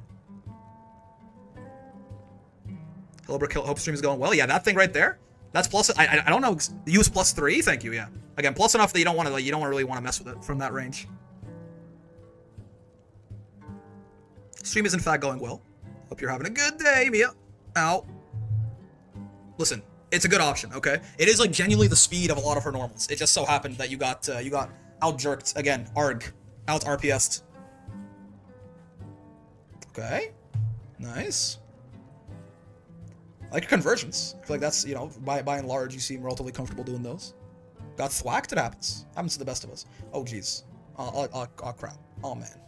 Hope stream is going well. Yeah, that thing right there. That's plus. I don't know. Use +3. Thank you. Yeah. Again, plus enough that you don't want to really want to mess with it from that range. Stream is in fact going well. Hope you're having a good day, Mia. Ow. Listen, it's a good option. Okay. It is like genuinely the speed of a lot of her normals. It just so happened that you got out jerked again. Out RPS'd. Okay. Nice. I like your conversions. I feel like that's, by and large, you seem relatively comfortable doing those. Got thwacked? It happens. Happens to the best of us. Oh, jeez. Oh, crap. Oh, man.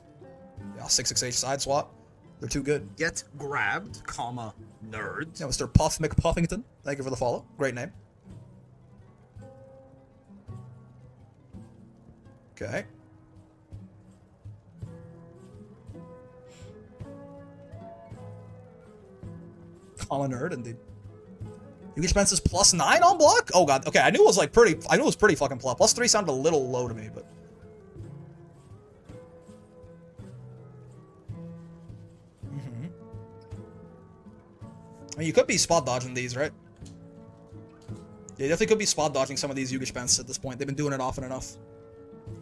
Yeah, 668 side swap. They're too good.
Get grabbed, nerd.
Yeah, Mr. Puff McPuffington. Thank you for the follow. Great name. Okay. Nerd, indeed. You expenses +9 on block? Oh god. Okay, I knew it was pretty fucking plus. +3 sounded a little low to me, but mean, you could be spot dodging these, right? Yeah, you definitely could be spot dodging some of these Yugi Spence at this point. They've been doing it often enough.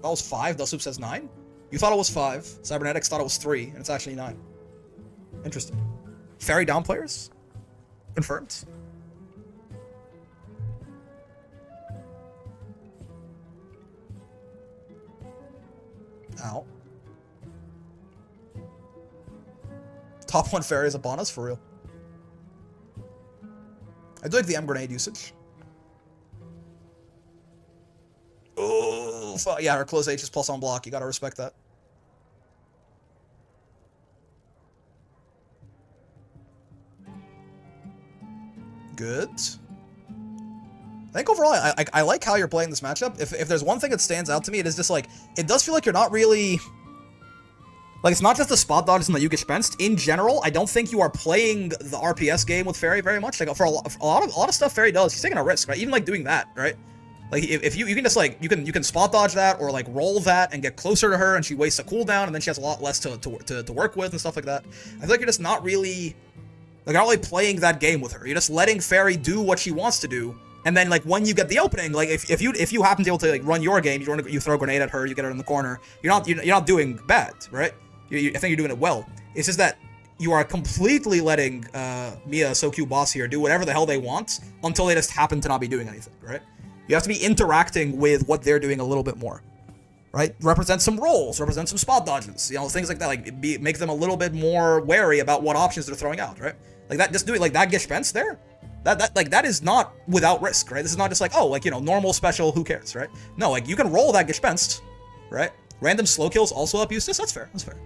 That was 5. Dusloop says 9. You thought it was 5. Cybernetics thought it was 3, and it's actually 9. Interesting. Ferry down players? Confirmed. Ow. Top 1 Ferry is upon us, for real. I do like the M grenade usage. Oh, yeah, her close H is plus on block. You gotta respect that. Good. I think overall, I like how you're playing this matchup. If there's one thing that stands out to me, it is just like, it does feel like you're not really... Like, it's not just the spot dodges and the Yugi Spence. In general, I don't think you are playing the RPS game with Ferry very much. Like, for a lot of stuff Ferry does, he's taking a risk, right? Even, like, doing that, right? Like, if you can just, like, you can spot dodge that, or, like, roll that and get closer to her, and she wastes a cooldown, and then she has a lot less to work with and stuff like that. I feel like you're just not really... Like, not really playing that game with her. You're just letting Ferry do what she wants to do, and then, like, when you get the opening, like, if you happen to be able to, like, run your game, you throw a grenade at her, you get her in the corner, you're not doing bad, right? I think you're doing it well. It's just that you are completely letting Mia, SoQ Boss here, do whatever the hell they want until they just happen to not be doing anything, right? You have to be interacting with what they're doing a little bit more, right? Represent some rolls, represent some spot dodges, you know, things like that. Like, make them a little bit more wary about what options they're throwing out, right? Like that, just doing like that Gishpence there. That is not without risk, right? This is not just like, oh, like, you know, normal special, who cares, right? No, like, you can roll that Gishpence, right? Random slow kills also up Eustace. That's fair. That's fair.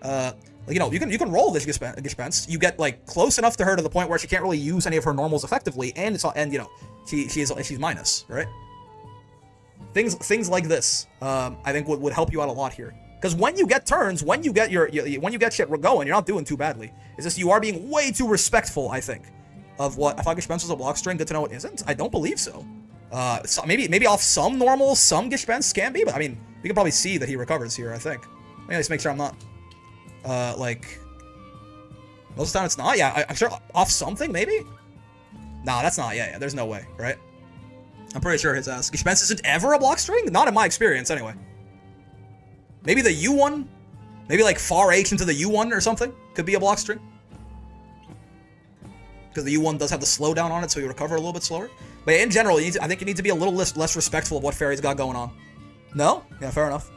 Like, you know, you can roll this Gishpence. You get, like, close enough to her to the point where she can't really use any of her normals effectively, and you know, she's minus, right? Things like this, I think would help you out a lot here. Because when you get turns, when you get shit going, you're not doing too badly. It's just you are being way too respectful, I think, of what... I thought Gishpence was a block string. Good to know it isn't. I don't believe so. So maybe off some normals, some Gishpence can be, but I mean, we can probably see that he recovers here, I think. Let me just make sure I'm not... like... Most of the time it's not? Yeah, I'm sure off something, maybe? Nah, that's not. Yeah, there's no way, right? I'm pretty sure his ass. Gishpence isn't ever a block string? Not in my experience, anyway. Maybe the U1? Maybe like far H into the U1 or something? Could be a block string? Because the U1 does have the slowdown on it, so you recover a little bit slower. But in general, I think you need to be a little less respectful of what Ferry's got going on. No? Yeah, fair enough.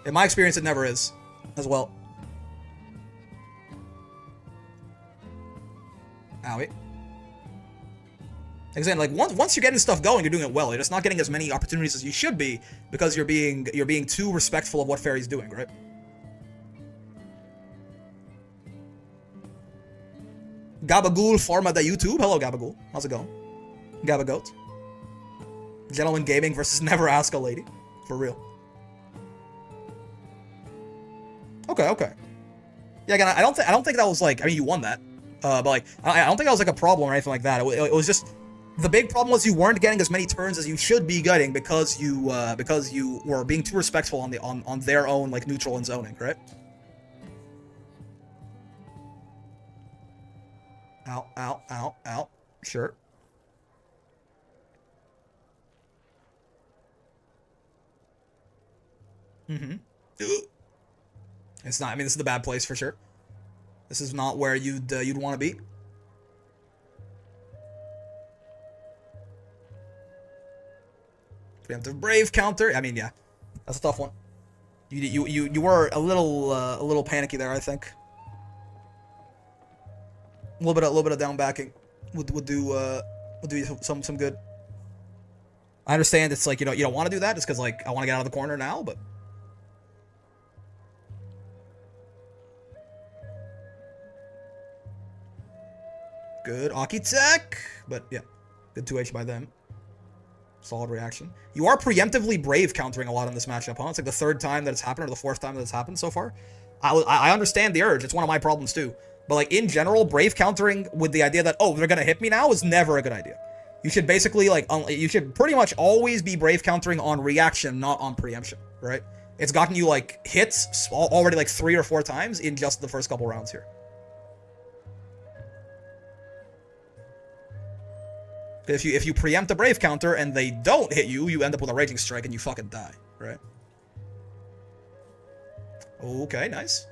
In my experience, it never is, as well. Owie. Again, like once you're getting stuff going, you're doing it well. You're just not getting as many opportunities as you should be because you're being too respectful of what Ferry's doing, right? Gabagool Forma the YouTube. Hello, Gabagool. How's it going? Gabagoat. Gentleman Gaming versus Never Ask a Lady. For real. Okay. Yeah, again, I don't think that was like... I mean, you won that. But like, I don't think that was like a problem or anything like that. It was just... The big problem was you weren't getting as many turns as you should be getting because you were being too respectful on their own, like, neutral and zoning, right? Ow. Sure. It's not. I mean, this is the bad place for sure. This is not where you'd want to be. Preemptive Brave counter. I mean, yeah, that's a tough one. You were a little panicky there, I think. A little bit of down backing would do some good. I understand it's like you don't want to do that just because like I want to get out of the corner now, but. Good Aki Tech, but yeah, good 2H by them. Solid reaction. You are preemptively Brave countering a lot in this matchup, huh? It's like the third time that it's happened, or the fourth time that it's happened so far. I understand the urge. It's one of my problems too. But like in general, Brave countering with the idea that, oh, they're gonna hit me now is never a good idea. You should basically like, you should pretty much always be Brave countering on reaction, not on preemption, right? It's gotten you like hits already like 3 or 4 times in just the first couple rounds here. If you preempt a Brave counter and they don't hit you, you end up with a Raging Strike and you fucking die, right? Okay, nice.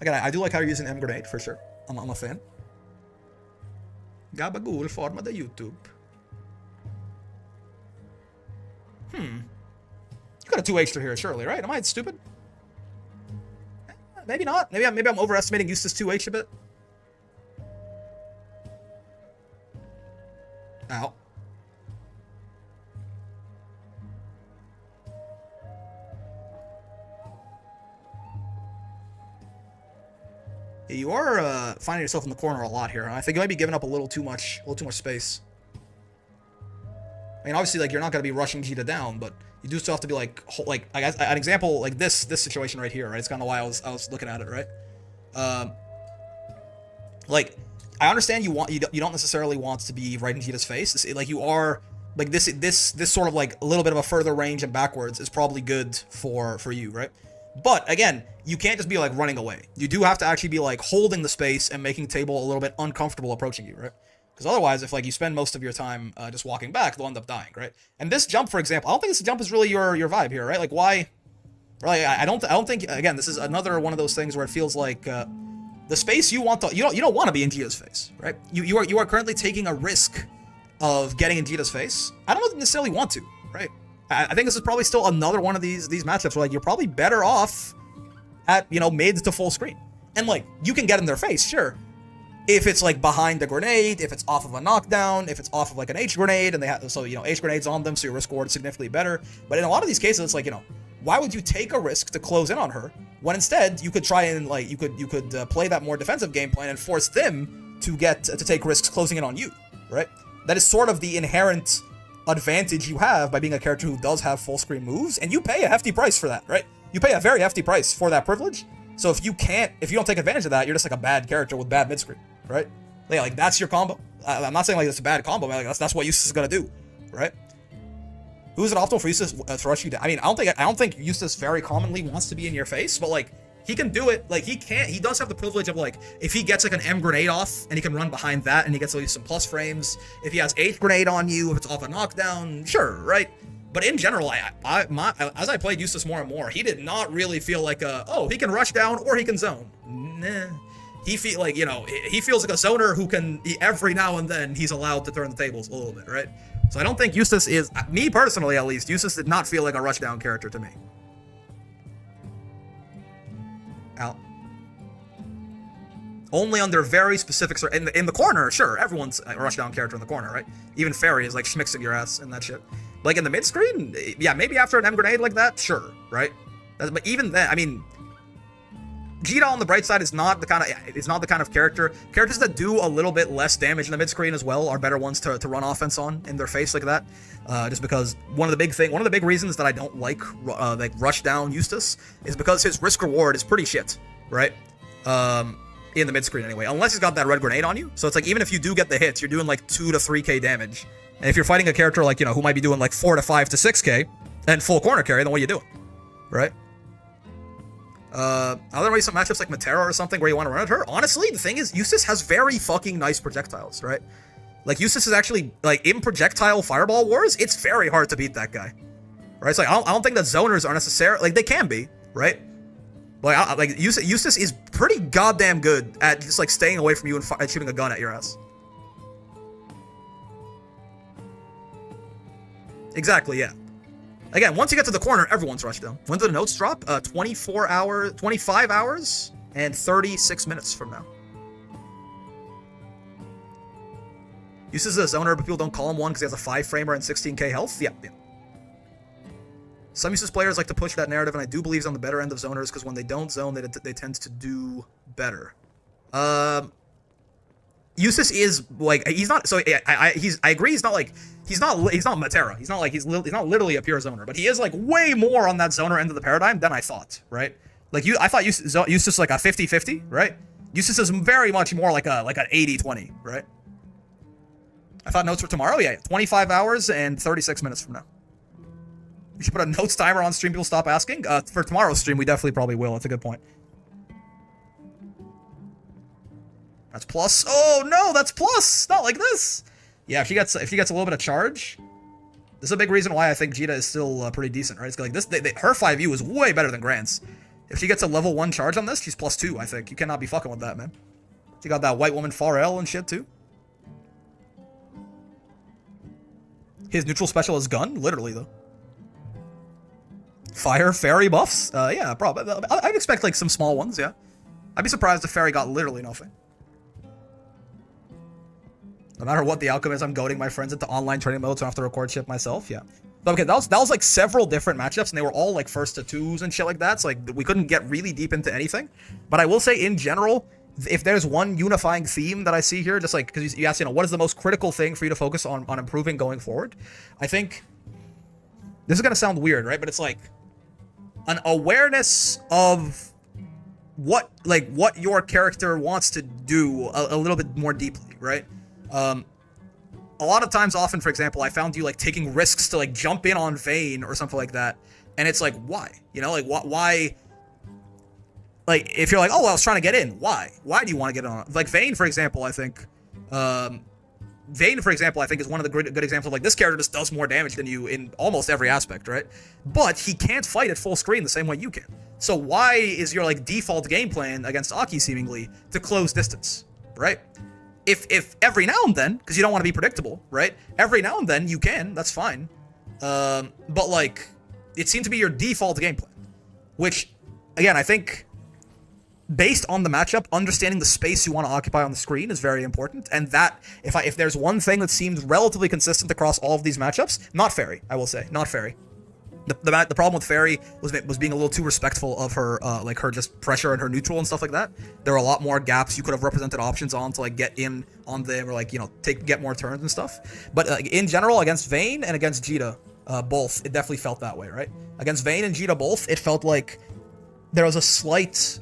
Again, I do like how you're using M Grenade, for sure. I'm a fan. Gabagool, forma de YouTube. You got a 2 extra here, surely, right? Am I stupid? Maybe not. Maybe I'm overestimating Eustace 2H a bit. Ow. You are finding yourself in the corner a lot here. I think you might be giving up a little too much space. I mean, obviously, like, you're not going to be rushing Zeta down, but you do still have to be like I guess an example like this situation right here, right? It's kind of why I was looking at it, right? Like, I understand you don't necessarily want to be right in Zeta's face. Like, you are like this sort of like a little bit of a further range and backwards is probably good for you, right? But again, you can't just be like running away. You do have to actually be like holding the space and making table a little bit uncomfortable approaching you, right? Because otherwise, if like you spend most of your time just walking back, they'll end up dying, right? And this jump, for example, I don't think this jump is really your vibe here, right? Like, why? Really, I don't think. Again, this is another one of those things where it feels like the space you want to you don't want to be in Zeta's face, right? You are currently taking a risk of getting in Zeta's face. I don't necessarily want to, right? I think this is probably still another one of these matchups where like you're probably better off at mid to full screen, and like you can get in their face, sure. If it's like behind the grenade, if it's off of a knockdown, if it's off of like an H grenade, and they have H grenades on them, so your risk reward is significantly better. But in a lot of these cases, it's like why would you take a risk to close in on her when instead you could try and like you could play that more defensive game plan and force them to take risks closing in on you, right? That is sort of the inherent advantage you have by being a character who does have full screen moves, and you pay a hefty price for that, right? You pay a very hefty price for that privilege. So if you don't take advantage of that, you're just like a bad character with bad mid screen, right? Yeah, like that's your combo. I'm not saying like it's a bad combo, man. Like that's what Eustace is gonna do, right? Who's it optimal for Eustace to rush you down? I mean, I don't think Eustace very commonly wants to be in your face, but like he can do it. Like he does have the privilege of like if he gets like an M grenade off and he can run behind that and he gets at least some plus frames. If he has H grenade on you, if it's off a knockdown, sure, right? But in general, as I played Eustace more and more, he did not really feel like he can rush down or he can zone. Nah. He feels like a zoner who can every now and then he's allowed to turn the tables a little bit, right? So I don't think Eustace is, me personally at least, Eustace did not feel like a rush down character to me. Out. Only under very specific in the corner, sure, everyone's a rush down character in the corner, right? Even Ferry is like schmixing your ass and that shit. Like in the mid screen, yeah, maybe after an M grenade like that, sure, right? But even then, I mean, Zeta on the bright side is not the kind of characters that do a little bit less damage in the mid screen as well are better ones to run offense on in their face like that. Just because one of the big reasons that I don't like rush down Eustace is because his risk reward is pretty shit, right? In the mid screen anyway, unless he's got that red grenade on you. So it's like even if you do get the hits, you're doing like 2 to 3k damage. And if you're fighting a character like who might be doing like 4 to 5 to 6k and full corner carry, then what are you doing, right? Are there maybe some matchups like Matera or something where you want to run at her? Honestly, the thing is, Eustace has very fucking nice projectiles, right? Like, Eustace is actually, like, in projectile fireball wars, it's very hard to beat that guy, right? It's like, I don't think that zoners are necessarily, like, they can be, right? Like, Eustace is pretty goddamn good at just, like, staying away from you and shooting a gun at your ass. Exactly, yeah. Again, once you get to the corner, everyone's rushed down. When do the notes drop? 25 hours, and 36 minutes from now. Eustace is a zoner, but people don't call him one because he has a 5-framer and 16k health? Yeah. Some Eustace players like to push that narrative, and I do believe he's on the better end of zoners because when they don't zone, they tend to do better. Eustace is like he's not. So I agree. He's not Matera. He's not literally a pure zoner, but he is like way more on that zoner end of the paradigm than I thought. Right? Like I thought Eustace like a 50-50, right? Eustace is very much more like an 80-20, right? I thought notes for tomorrow. Yeah, 25 hours and 36 minutes from now. You should put a notes timer on stream. People stop asking. For tomorrow's stream, we definitely probably will. That's a good point. That's plus. Oh no, that's plus. Not like this. Yeah, if she gets a little bit of charge, this is a big reason why I think Zeta is still pretty decent, right? It's like this, her 5U is way better than Grant's. If she gets a level 1 charge on this, she's +2, I think. You cannot be fucking with that, man. She got that white woman Farrell and shit, too. His neutral special is gun? Literally, though. Fire, Ferry buffs? Yeah, probably. I'd expect, like, some small ones, yeah. I'd be surprised if Ferry got literally nothing. No matter what the outcome is, I'm goading my friends into online training mode, so I have to record shit myself, yeah. Okay, that was like several different matchups, and they were all like 1st to 2s and shit like that, so like we couldn't get really deep into anything. But I will say, in general, if there's one unifying theme that I see here, just like, because you asked, what is the most critical thing for you to focus on improving going forward? I think, this is going to sound weird, right? But it's like, an awareness of what your character wants to do a little bit more deeply, right? A lot of times, often, for example, I found you, like, taking risks to, like, jump in on Vayne or something like that, and it's like, why? Like, why? Like, if you're like, oh, well, I was trying to get in, why? Why do you want to get on? Like, Vayne, for example, I think, is one of the good examples of, like, this character just does more damage than you in almost every aspect, right? But he can't fight at full screen the same way you can. So why is your, like, default game plan against Aki, seemingly, to close distance, right? If every now and then, because you don't want to be predictable, right? Every now and then you can, that's fine. But, like, it seemed to be your default game plan. Which, again, I think, based on the matchup, understanding the space you want to occupy on the screen is very important. And that, if there's one thing that seems relatively consistent across all of these matchups, not Ferry, I will say, not Ferry. The problem with Ferry was being a little too respectful of her, like, her just pressure and her neutral and stuff like that. There are a lot more gaps you could have represented options on to, like, get in on them or, like, get more turns and stuff. But in general, against Vayne and against Zeta, both, it definitely felt that way, right? Against Vayne and Zeta both, it felt like there was a slight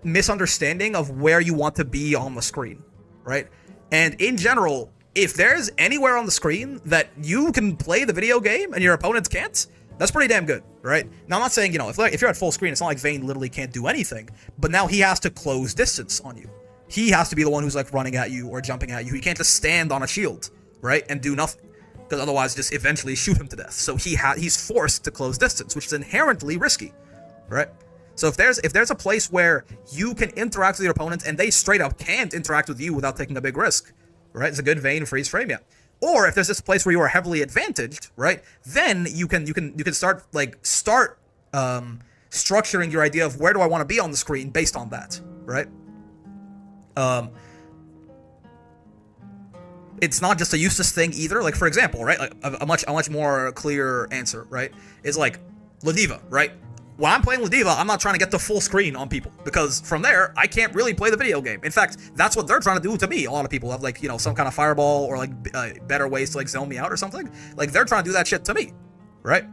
misunderstanding of where you want to be on the screen, right? And in general, if there's anywhere on the screen that you can play the video game and your opponents can't, that's pretty damn good, right? Now, I'm not saying, if you're at full screen, it's not like Vayne literally can't do anything, but now he has to close distance on you. He has to be the one who's, like, running at you or jumping at you. He can't just stand on a shield, right, and do nothing, because otherwise just eventually shoot him to death. So he's forced to close distance, which is inherently risky, right? So if there's a place where you can interact with your opponent and they straight up can't interact with you without taking a big risk, right? It's a good Vayne freeze frame, yeah. Or if there's this place where you are heavily advantaged, right? Then you can start structuring your idea of where do I want to be on the screen based on that, right? It's not just a Eustace thing either. Like, for example, right? Like a much more clear answer, right? Is like Ladiva, right? When I'm playing Ladiva, I'm not trying to get to full screen on people, because from there, I can't really play the video game. In fact, that's what they're trying to do to me. A lot of people have, like, some kind of fireball or, like, better ways to, like, zone me out or something. Like, they're trying to do that shit to me, right?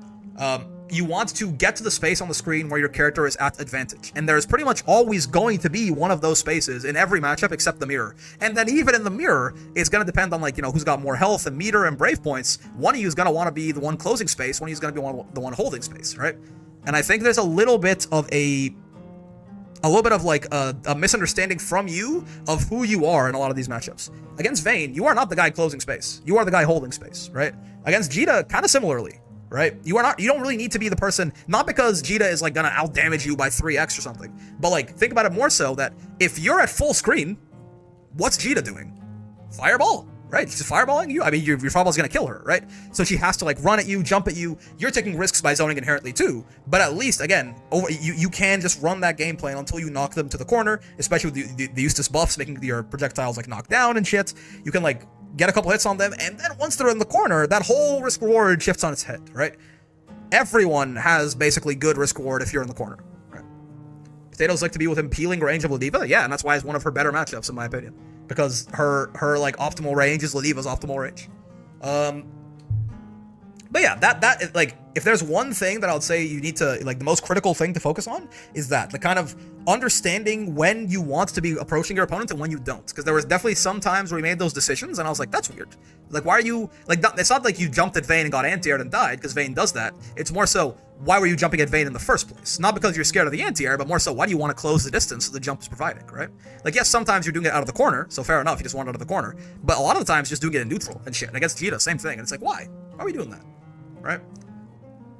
You want to get to the space on the screen where your character is at advantage. And there's pretty much always going to be one of those spaces in every matchup except the mirror. And then even in the mirror, it's going to depend on, like, who's got more health and meter and brave points. One of you is going to want to be the one closing space, one of you is going to be the one holding space, right? And I think there's a little bit of a misunderstanding from you of who you are in a lot of these matchups. Against Vayne, you are not the guy closing space. You are the guy holding space, right? Against Zeta, kind of similarly, right? You don't really need to be the person, not because Zeta is, like, gonna out damage you by 3x or something, but, like, think about it more so that if you're at full screen, what's Zeta doing? Fireball. Right? She's fireballing you? I mean, your fireball's gonna kill her, right? So she has to, like, run at you, jump at you. You're taking risks by zoning inherently too, but at least, again, you can just run that game plan until you knock them to the corner, especially with the Eustace buffs, making your projectiles, like, knock down and shit. You can, like, get a couple hits on them, and then once they're in the corner, that whole risk-reward shifts on its head, right? Everyone has basically good risk-reward if you're in the corner, right? Potatoes like to be within peeling range of Ladiva, yeah, and that's why it's one of her better matchups, in my opinion. Because her like optimal range is Ladiva's optimal range. But yeah, that like if there's one thing that I would say you need to, like, the most critical thing to focus on is that, the kind of understanding when you want to be approaching your opponent and when you don't. Because there was definitely some times where we made those decisions, and I was like, that's weird. Like, why are you, like, it's not like you jumped at Vayne and got anti-aired and died, because Vayne does that. It's more so, why were you jumping at Vayne in the first place? Not because you're scared of the anti-air, but more so, why do you want to close the distance that the jump is providing, right? Like, yes, sometimes you're doing it out of the corner, so fair enough, you just want it out of the corner. But a lot of the times, just doing it in neutral and shit. And against Zeta, same thing. And it's like, why? Why are we doing that? Right?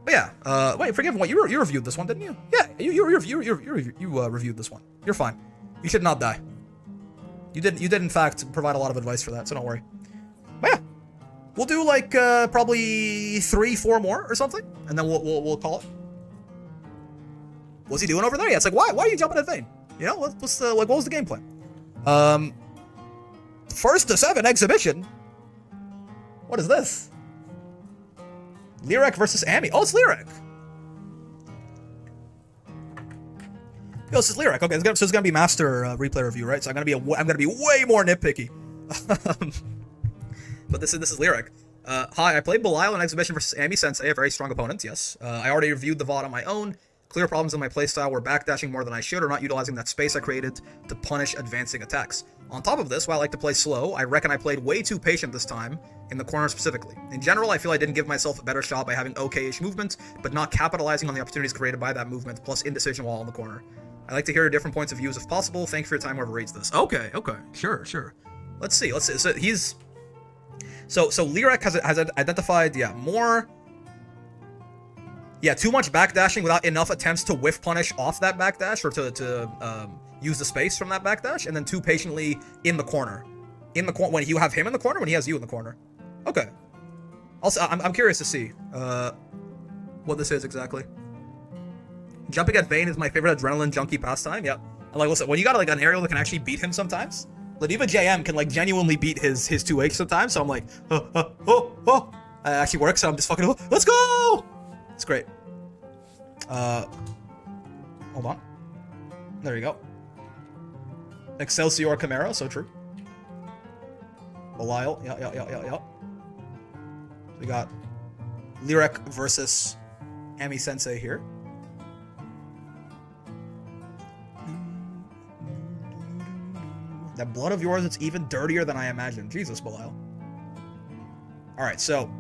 But yeah, wait, forgive me, what, you reviewed this one, didn't you? Yeah, you reviewed this one. You're fine. You should not die. You did in fact provide a lot of advice for that, so don't worry. But yeah, we'll do like probably 3-4 more or something, and then we'll call it. What's he doing over there? Yeah, it's like, why are you jumping at Vayne? You know, what's the, like, what was the game plan? First to 7 exhibition. What is this? Lyric versus Amy. Oh, it's Lyric. Yo, this is Lyric. Okay, so it's gonna be master replay review, right? So I'm gonna be way more nitpicky. But this is Lyric. Hi, I played Belial in Exhibition versus Amy Sensei, a very strong opponent. Yes, I already reviewed the VOD on my own. Clear problems in my playstyle were backdashing more than I should, or not utilizing that space I created to punish advancing attacks. On top of this, while I like to play slow, I reckon I played way too patient this time, in the corner specifically. In general, I feel I didn't give myself a better shot by having okay-ish movement, but not capitalizing on the opportunities created by that movement, plus indecision while in the corner. I like to hear your different points of views if possible. Thank you for your time, whoever reads this. Okay, sure. Let's see. So he's... So Lyric has identified, yeah, more... Yeah, too much backdashing without enough attempts to whiff punish off that backdash, or to use the space from that backdash, and then too patiently in the corner. In the corner, when you have him in the corner, when he has you in the corner. Okay. Also, I'm curious to see what this is exactly. Jumping at Vayne is my favorite adrenaline junkie pastime. Yep. And like, listen, when you got like an aerial that can actually beat him sometimes, Ladiva JM can like genuinely beat his 2H sometimes. So I'm like, it actually works. So I'm just fucking, let's go. It's great. Hold on. There you go. Excelsior Camaro, so true. Belial, yeah. We got Lyric versus Amy Sensei here. That blood of yours, it's even dirtier than I imagined. Jesus, Belial. Alright, so,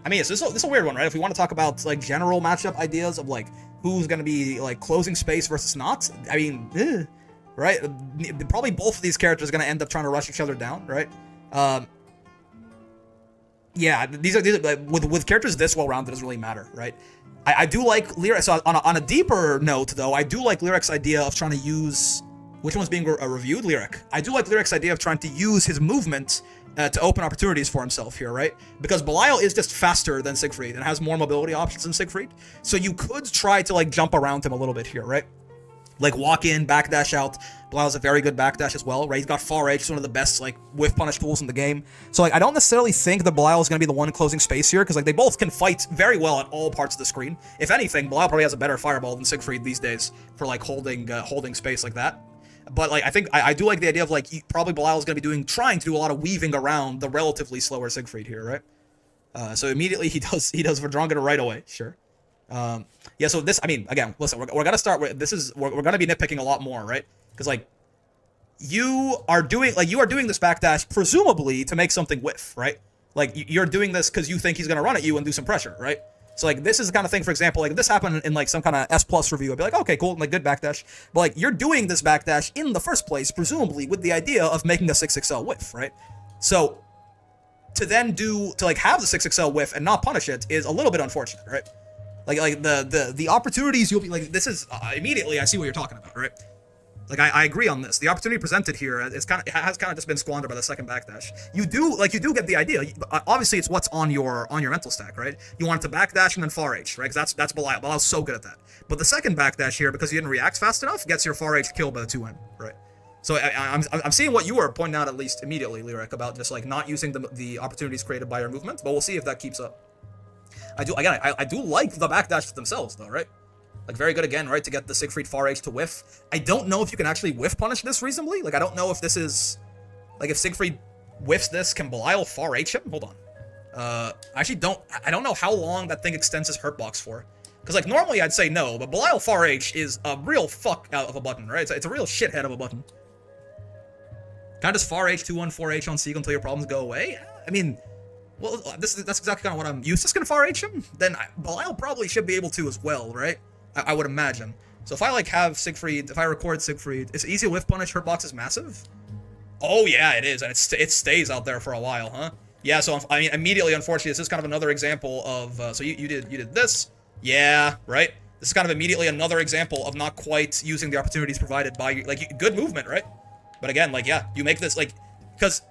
I mean, this is a weird one, right? If we want to talk about, like, general matchup ideas of, like, who's going to be, like, closing space versus not, I mean, right? Probably both of these characters are going to end up trying to rush each other down, right? Yeah, these are like, with characters this well-rounded, it doesn't really matter, right? I do like Lyric, so on a deeper note, though, I do like Lyric's idea of trying to use... Which one's being reviewed? Lyric. I do like Lyric's idea of trying to use his movement to open opportunities for himself here, right? Because Belial is just faster than Siegfried and has more mobility options than Siegfried. So you could try to, like, jump around him a little bit here, right? Like, walk in, backdash out. Belial's a very good backdash as well, right? He's got far edge, one of the best, like, whiff punish tools in the game. So, like, I don't necessarily think that Belial is going to be the one closing space here, because, like, they both can fight very well at all parts of the screen. If anything, Belial probably has a better fireball than Siegfried these days for, like, holding space like that. But, like, I think I do like the idea of, like, probably Belial is going to be trying to do a lot of weaving around the relatively slower Siegfried here, right? So immediately he does Verdrunga right away, sure. Yeah, so this, I mean, again, listen, we're gonna start with, we're gonna be nitpicking a lot more, right? Because, like, you are doing this backdash presumably to make something whiff, right? Like, you're doing this because you think he's gonna run at you and do some pressure, right? So, like, this is the kind of thing, for example, like, if this happened in, like, some kind of S+ review, I'd be like, okay, cool, like, good backdash. But, like, you're doing this backdash in the first place, presumably, with the idea of making a 6XL whiff, right? So, to then like, have the 6XL whiff and not punish it is a little bit unfortunate, right? Like the opportunities you'll be, like, this is, immediately, I see what you're talking about, right? Like, I agree on this. The opportunity presented here has kind of just been squandered by the second backdash. You do get the idea. Obviously, it's what's on your mental stack, right? You want it to backdash and then far H, right? Because that's Belial. Belial's so good at that. But the second backdash here, because you didn't react fast enough, gets your far H killed by the 2N, right? So I'm seeing what you were pointing out, at least immediately, Lyric, about just, like, not using the opportunities created by your movement. But we'll see if that keeps up. I do like the backdashes themselves, though, right? Like, very good again, right, to get the Siegfried far H to whiff. I don't know if you can actually whiff punish this reasonably. Like, I don't know if this is... Like, if Siegfried whiffs this, can Belial far H him? Hold on. I don't know how long that thing extends his hurt box for. Because, like, normally I'd say no, but Belial Far H is a real fuck out of a button, right? It's a real shithead of a button. Kind of just Far H, 2-1, 4H on Siegel until your problems go away? I mean, well, that's exactly kind of what I'm... Eustace can Far H him? Then Belial probably should be able to as well, right? I would imagine. So if I, like, have Siegfried, if I record Siegfried, it's easy whiff punish, hurt box is massive? Oh, yeah, it is, and it stays out there for a while, huh? Yeah, so, I mean, immediately, unfortunately, this is kind of another example of... so you did this... Yeah, right? This is kind of immediately another example of not quite using the opportunities provided by, like, good movement, right? But again, like, yeah, you make this, like, because,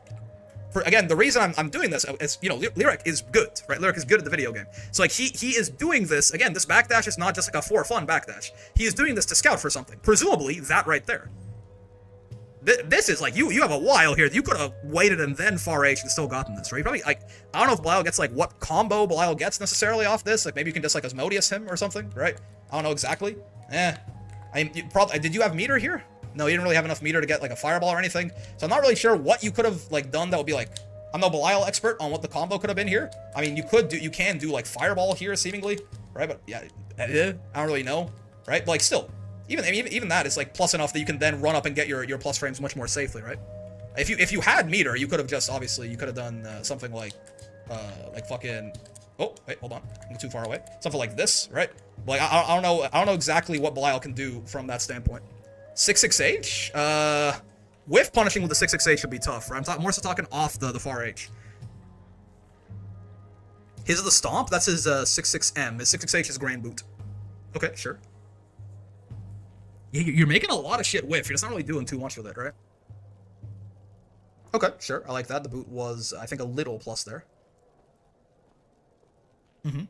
again, the reason I'm doing this is, you know, Lyric is good, right? Lyric is good at the video game. So, like, he is doing this, again, this backdash is not just, like, a for fun backdash. He is doing this to scout for something. Presumably, that right there. This is, like, you have a while here. You could have waited and then Far H and still gotten this, right? You probably, like, I don't know if Belial gets, like, what combo Belial gets necessarily off this. Like, maybe you can just, like, Asmodeus him or something, right? I don't know exactly. I mean, did you have meter here? No, you didn't really have enough meter to get, like, a fireball or anything. So I'm not really sure what you could have, like, done that would be, like... I'm no Belial expert on what the combo could have been here. I mean, you can do, like, fireball here, seemingly, right? But, yeah, I don't really know, right? But, like, still... Even that is, like, plus enough that you can then run up and get your plus frames much more safely, right? If you had meter, you could have just, obviously, you could have done something like fucking... Oh, wait, hold on. I'm too far away. Something like this, right? Like, I don't know exactly what Belial can do from that standpoint. 6-6H? Whiff punishing with the 6-6H should be tough, right? I'm more so talking off the Far H. His is the Stomp? That's his 6-6M. His 6-6H is Grand Boot. Okay, sure. You're making a lot of shit whiff. You're just not really doing too much with it, right? Okay, sure. I like that. The boot was, I think, a little plus there. Mm-hmm.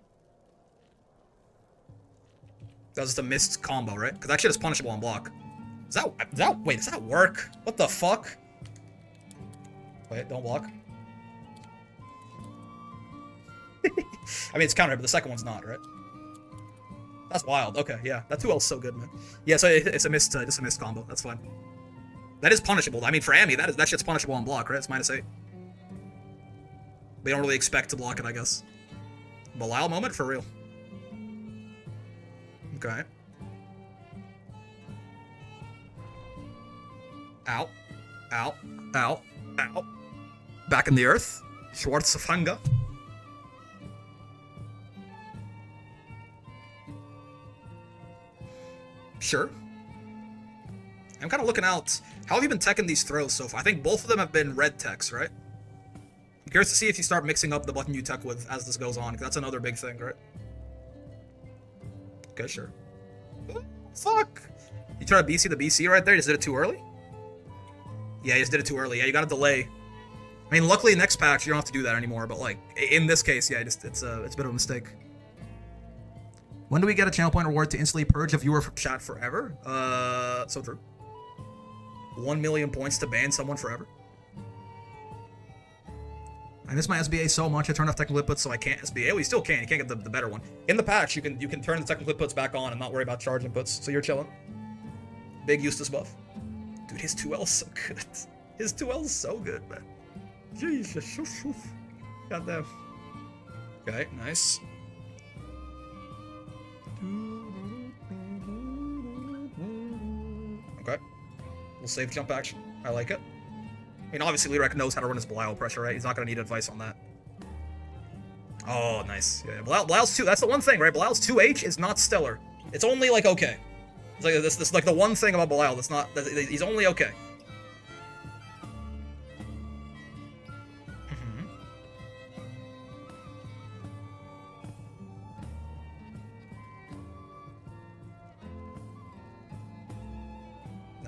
That was just a missed combo, right? Because that shit is punishable on block. Wait, does that work? What the fuck? Wait, don't block. I mean, it's counter, but the second one's not, right? That's wild. Okay, yeah. That 2L is so good, man. Yeah, so it's a missed, just a missed combo. That's fine. That is punishable. I mean, for Amy, that shit's punishable on block, right? It's -8. They don't really expect to block it, I guess. Belial moment? For real. Okay. Ow. Ow. Ow. Ow. Back in the earth. Schwarzfanga. Sure. I'm kind of looking out. How have you been teching these throws so far? I think both of them have been red techs, right? I'm curious to see if you start mixing up the button you tech with as this goes on, because that's another big thing, right? Okay, sure. Oh, fuck! You tried to BC the BC right there? You just did it too early? Yeah, you just did it too early. Yeah, you gotta delay. I mean, luckily next patch you don't have to do that anymore, but like, in this case, yeah, it's a bit of a mistake. When do we get a channel point reward to instantly purge a viewer from chat forever? So true. 1 million points to ban someone forever. I miss my SBA so much. I turned off technical inputs, so I can't SBA. Well, you still can. You can't get the better one. In the patch, you can turn the technical inputs back on and not worry about charge inputs. So you're chilling. Big Eustace buff. Dude, his 2L is so good. His 2L is so good, man. Jesus. Goddamn. Okay, nice. Okay. We'll save jump action. I like it. I mean, obviously, Lyric knows how to run his Belial pressure, right? He's not going to need advice on that. Oh, nice. Yeah, Belial's 2. That's the one thing, right? Belial's 2H is not stellar. It's only, like, okay. It's like, this is, like, the one thing about Belial that's not... He's only okay.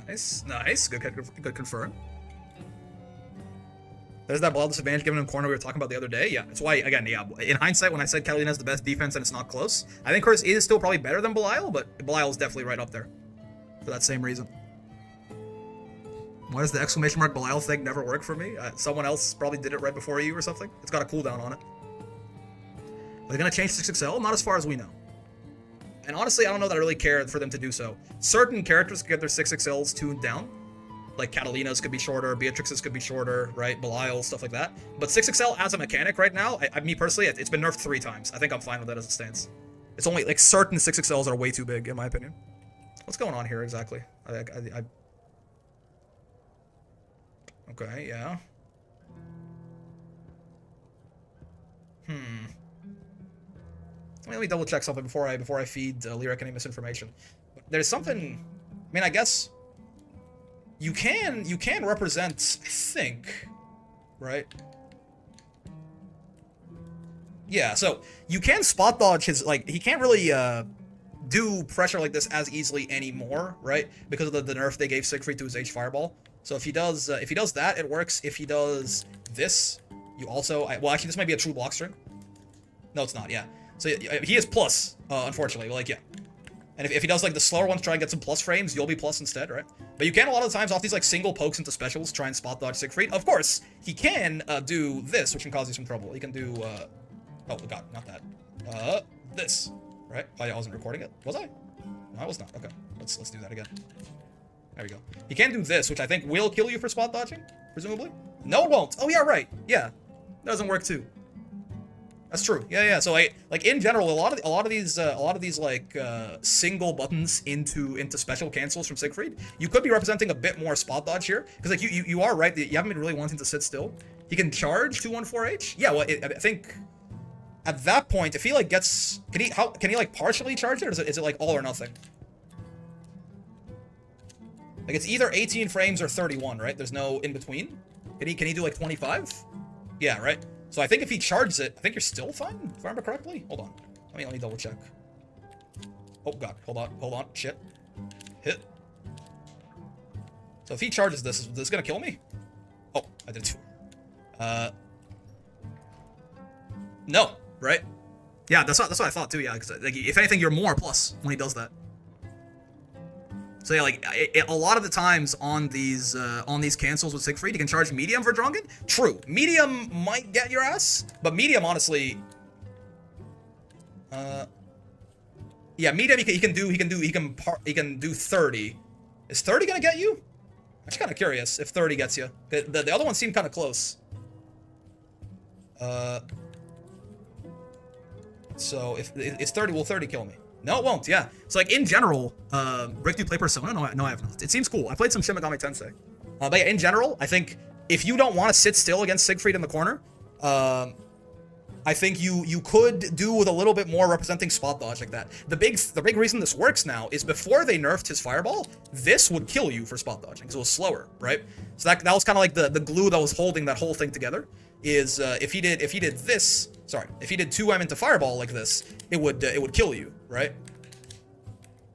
Nice, nice. Good confirm. There's that Belial disadvantage given in corner we were talking about the other day. Yeah, that's why, again, yeah, in hindsight, when I said Katalina has the best defense and it's not close, I think hers is still probably better than Belial, but Belial is definitely right up there for that same reason. Why does the exclamation mark Belial thing never work for me? Someone else probably did it right before you or something. It's got a cooldown on it. Are they going to change 6XL? Not as far as we know. And honestly, I don't know that I really care for them to do so. Certain characters can get their 6XLs tuned down. Like Catalina's could be shorter, Beatrix's could be shorter, right? Belial, stuff like that. But 6XL as a mechanic right now, me personally, it's been nerfed 3 times. I think I'm fine with that as it stands. It's only like certain 6XLs are way too big, in my opinion. What's going on here exactly? Okay, yeah. Let me double check something before I feed Lyric any misinformation. There's something. I mean, I guess you can represent. I think, right? Yeah. So you can spot dodge his, like, he can't really do pressure like this as easily anymore, right? Because of the nerf they gave Siegfried to his H fireball. So if he does that, it works. If he does this, you also well, actually, this might be a true block string. No, it's not. Yeah. So he is plus, unfortunately. Like, yeah. And if he does like the slower ones, try and get some plus frames, you'll be plus instead, right? But you can a lot of the times off these like single pokes into specials try and spot dodge Siegfried. Of course, he can do this, which can cause you some trouble. He can do oh god, not that. This, right? Oh yeah, I wasn't recording it. Was I? No, I was not. Okay, let's do that again. There we go. He can do this, which I think will kill you for spot dodging, presumably. No, it won't. Oh yeah, right. Yeah, that doesn't work too. That's true. Yeah. So like in general, a lot of these like single buttons into special cancels from Siegfried, you could be representing a bit more spot dodge here, because like you are right. You haven't been really wanting to sit still. He can charge 214H. Yeah. Well, I think at that point, if he like gets, can he like partially charge it, or is it like all or nothing? Like it's either 18 frames or 31, right? There's no in between. Can he do like 25? Yeah, right. So I think if he charges it, I think you're still fine, if I remember correctly. Hold on. Let me double check. Oh god, hold on. Shit. Hit. So if he charges this, is this gonna kill me? Oh, I did too. No, right? Yeah, that's what I thought too. Yeah, because like, if anything, you're more plus when he does that. So yeah, like a lot of the times on these cancels with Siegfried, you can charge medium for Drunken. True, medium might get your ass, but medium honestly, yeah, medium he can do 30. Is 30 gonna get you? I'm just kind of curious if 30 gets you. The other one seemed kind of close. So if it's 30, will 30 kill me? No, it won't. Yeah. So like in general, Rick, do you play Persona? No, I have not. It seems cool. I played some Shin Megami Tensei. But yeah, in general, I think if you don't want to sit still against Siegfried in the corner, I think you could do with a little bit more representing spot dodge like that. The big reason this works now is before they nerfed his fireball, this would kill you for spot dodging because it was slower, right? So that was kind of like the glue that was holding that whole thing together. Is if he did this, sorry, if he did 2M into fireball like this, it would kill you, right?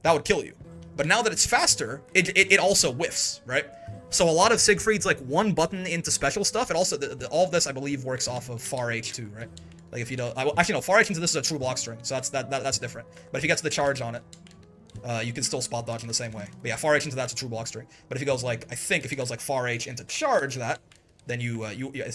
That would kill you. But now that it's faster, it also whiffs, right? So a lot of Siegfried's like one button into special stuff. It also all of this I believe works off of far H too, right? Like if you don't, actually no, far H into this is a true block string, so that's different. But if he gets the charge on it, you can still spot dodge in the same way. But yeah, far H into that's a true block string. But if he goes like, I think if he goes like far H into charge that, then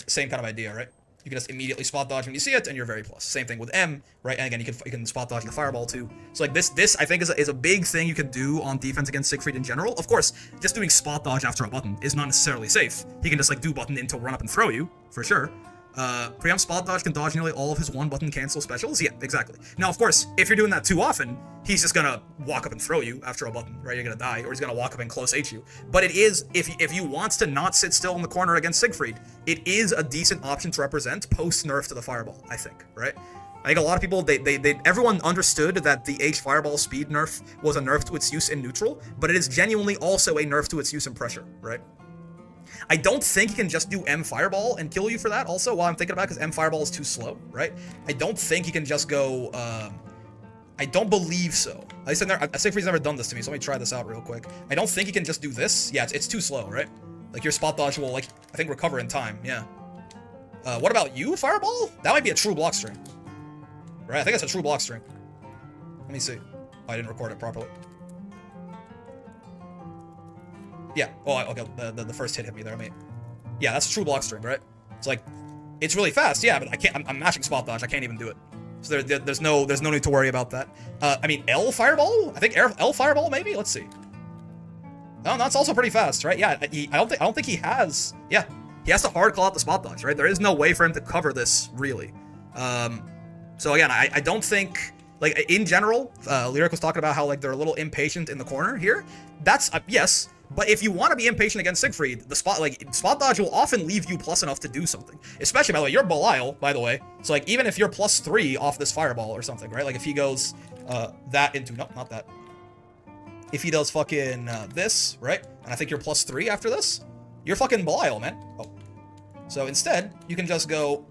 same kind of idea, right? You can just immediately spot dodge when you see it, and you're very plus. Same thing with M, right? And again, you can spot dodge the fireball too. So like this I think is a big thing you can do on defense against Siegfried in general. Of course, just doing spot dodge after a button is not necessarily safe. He can just like do button into run up and throw you, for sure. Preempt spot dodge can dodge nearly all of his one button cancel specials. Yeah, exactly. Now, of course, if you're doing that too often, he's just gonna walk up and throw you after a button, right? You're gonna die, or he's gonna walk up and close H you. But it is, if you want to not sit still in the corner against Siegfried, it is a decent option to represent post nerf to the fireball, I think, right? I think a lot of people, everyone understood that the H fireball speed nerf was a nerf to its use in neutral, but it is genuinely also a nerf to its use in pressure, right? I don't think he can just do M Fireball and kill you for that also, while I'm thinking about it, because M Fireball is too slow, right? I don't think he can just go, I don't believe so. At least Siegfried's never done this to me, so let me try this out real quick. I don't think he can just do this. Yeah, it's too slow, right? Like, your spot dodge will, like, I think recover in time, yeah. What about you, Fireball? That might be a true block string. Right, I think that's a true block string. Let me see. Oh, I didn't record it properly. Yeah. Oh, okay. The first hit me there. I mean, yeah, that's a true block string, right? It's like, it's really fast. Yeah, but I can't. I'm mashing spot dodge. I can't even do it. So there's no need to worry about that. I mean, L Fireball. I think L Fireball maybe. Let's see. Oh, that's also pretty fast, right? Yeah, I don't think he has. Yeah, he has to hard call out the spot dodge, right? There is no way for him to cover this really. So again, I don't think, like, in general, Lyric was talking about how, like, they're a little impatient in the corner here. That's yes, but if you want to be impatient against Siegfried, the spot dodge will often leave you plus enough to do something. Especially, by the way, you're Belial, by the way. So, like, even if you're +3 off this fireball or something, right? Like, if he goes that into, no, not that. If he does fucking this, right? And I think you're +3 after this, you're fucking Belial, man. Oh. So instead, you can just go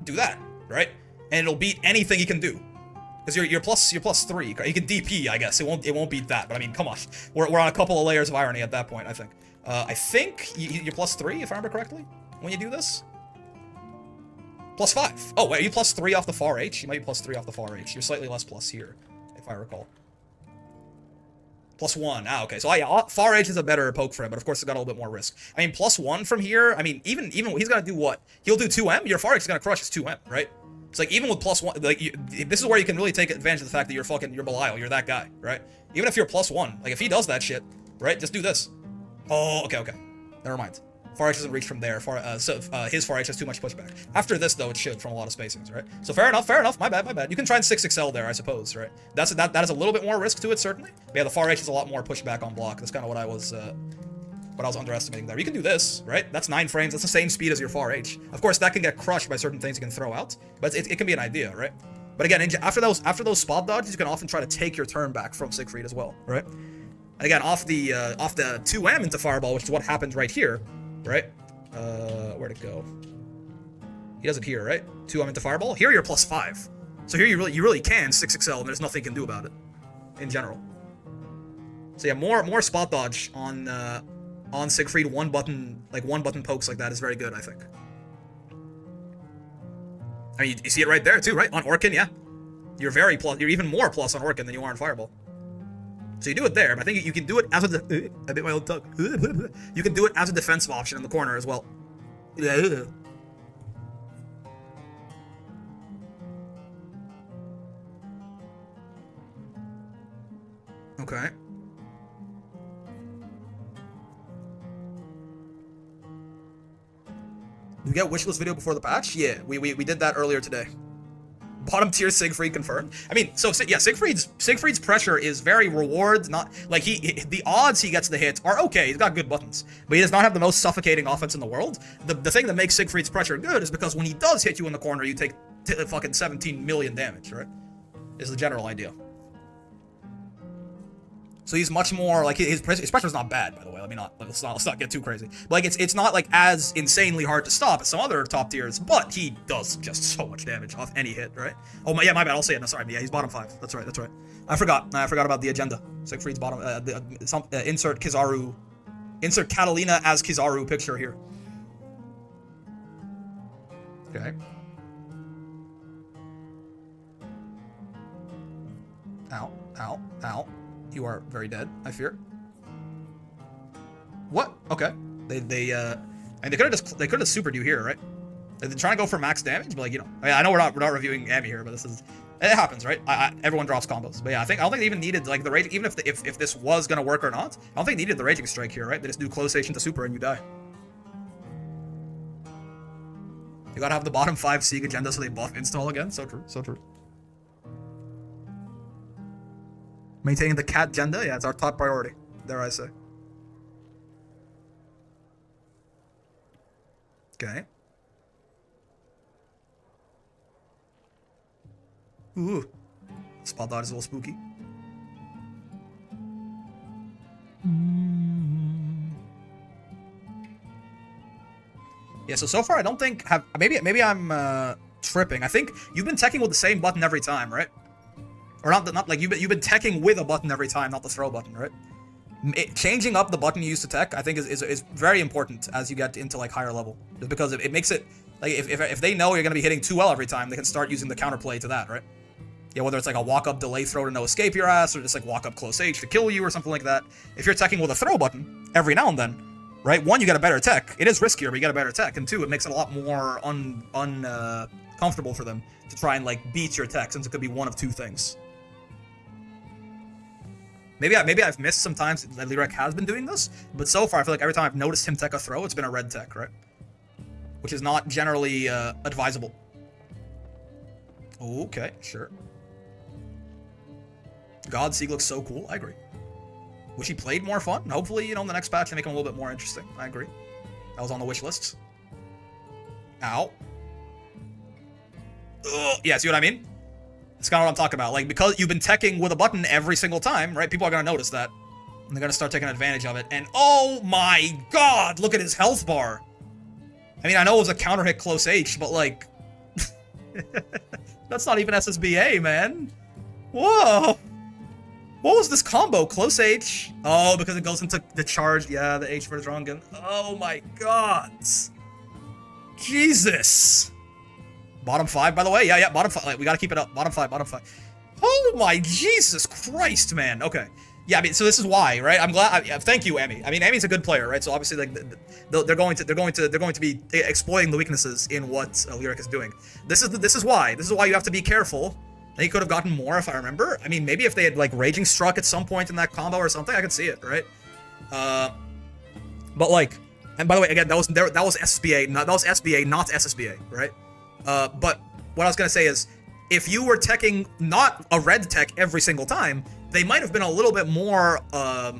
do that, right? And it'll beat anything he can do. Because you're +3. You can DP, I guess. It won't beat that. But I mean, come on. We're on a couple of layers of irony at that point, I think. I think you're +3, if I remember correctly, when you do this. +5. Oh, wait, are you +3 off the far H? You might be +3 off the far H. You're slightly less plus here, if I recall. +1. Ah, okay. So yeah, far H is a better poke for him, but of course it's got a little bit more risk. I mean, +1 from here. I mean, even he's gonna do what? He'll do 2M. Your far H is gonna crush his 2M, right? It's like even with +1, like this is where you can really take advantage of the fact that you're Belial, you're that guy, right? Even if you're +1, like if he does that shit, right? Just do this. Oh, okay. Never mind. Far H doesn't reach from there. His far H has too much pushback. After this, though, it should from a lot of spacings, right? So fair enough. My bad. You can try and 6XL there, I suppose, right? That is a little bit more risk to it, certainly. But yeah, the far H is a lot more pushback on block. That's kind of what I was underestimating there. You can do this, right? That's 9 frames. That's the same speed as your far H. Of course, that can get crushed by certain things you can throw out, but it can be an idea, right? But again, after those spot dodges, you can often try to take your turn back from Siegfried as well, right? And again, off the 2M into fireball, which is what happens right here, right? Where'd it go? He does it here, right? 2M into fireball. Here you're +5. So here you really can 6XL, and there's nothing you can do about it, in general. So yeah, more spot dodge on Siegfried, one button pokes like that is very good, I think. I mean, you see it right there too, right? On Orkin, yeah. You're even more plus on Orkin than you are on Fireball. So you do it there, but I think you can do it as I bit my old tongue. You can do it as a defensive option in the corner as well. Okay. Did we get wishlist video before the patch? Yeah, we did that earlier today. Bottom tier Siegfried confirmed. I mean, so yeah, Siegfried's pressure is very reward. Not like the odds he gets the hits are okay. He's got good buttons, but he does not have the most suffocating offense in the world. The thing that makes Siegfried's pressure good is because when he does hit you in the corner, you take fucking 17 million damage. Right? Is the general idea. So he's much more like his pressure is not bad, by the way. Let's not get too crazy. But like it's not like as insanely hard to stop as some other top tiers, but he does just so much damage off any hit, right? Oh my bad. I'll say it. No, sorry. Yeah, he's bottom 5. That's right. I forgot about the agenda. Siegfried's bottom. Insert Kizaru, insert Katalina as Kizaru picture here. Okay. Ow. You are very dead, I fear. What? Okay. They could have just supered you here, right? They're trying to go for max damage, but like, you know, I know we're not reviewing Amy here, but it happens, right? Everyone drops combos, but yeah, I don't think they even needed like the rage. Even if this was gonna work or not, I don't think they needed the raging strike here, right? They just do close station to super and you die. You gotta have the bottom 5 Sieg agenda so they buff install again. So true. Maintaining the cat agenda, yeah, it's our top priority. Dare I say. Okay. Ooh. Spot dodge is a little spooky. Yeah, so far I don't think maybe I'm tripping. I think you've been teching with the same button every time, right? Or not like you've been teching with a button every time, not the throw button, right? Changing up the button you use to tech, I think is very important as you get into like higher level, just because it makes it like if they know you're gonna be hitting 2L every time, they can start using the counterplay to that, right? Yeah, whether it's like a walk-up delay throw to no escape your ass, or just like walk-up close H to kill you or something like that. If you're teching with a throw button every now and then, right? 1, you get a better tech. It is riskier, but you get a better tech, and 2, it makes it a lot more comfortable for them to try and like beat your tech, since it could be one of 2 things. Maybe I've missed sometimes that Lyric has been doing this, but so far I feel like every time I've noticed him tech a throw, it's been a red tech, right? Which is not generally advisable. Okay, sure. God Sieg looks so cool. I agree. Wish he played more fun. Hopefully, you know, in the next patch they make him a little bit more interesting. I agree. That was on the wish list. Ow. Ugh. Yeah, see what I mean? That's kind of what I'm talking about. Like, because you've been teching with a button every single time, right? People are going to notice that. And they're going to start taking advantage of it. And oh my god, look at his health bar. I mean, I know it was a counter hit close H, but like... that's not even SSBA, man. Whoa. What was this combo? Close H. Oh, because it goes into the charge. Yeah, the H for Drongan. Oh my god. Jesus. Bottom 5, by the way. Yeah, bottom 5. Like, we gotta keep it up. Bottom 5, bottom 5. Oh my Jesus Christ, man. Okay. Yeah, I mean, so this is why, right? I'm glad. Thank you, Amy. I mean, Amy's a good player, right? So obviously, like, they're going to be exploiting the weaknesses in what Lyric is doing. This is why. This is why you have to be careful. And he could have gotten more if I remember. I mean, maybe if they had like Raging Struck at some point in that combo or something, I could see it, right? But like, and by the way, again, that was SBA, that was SBA, not SSBA, right? But what I was gonna say is, if you were teching not a red tech every single time, they might have been a little bit more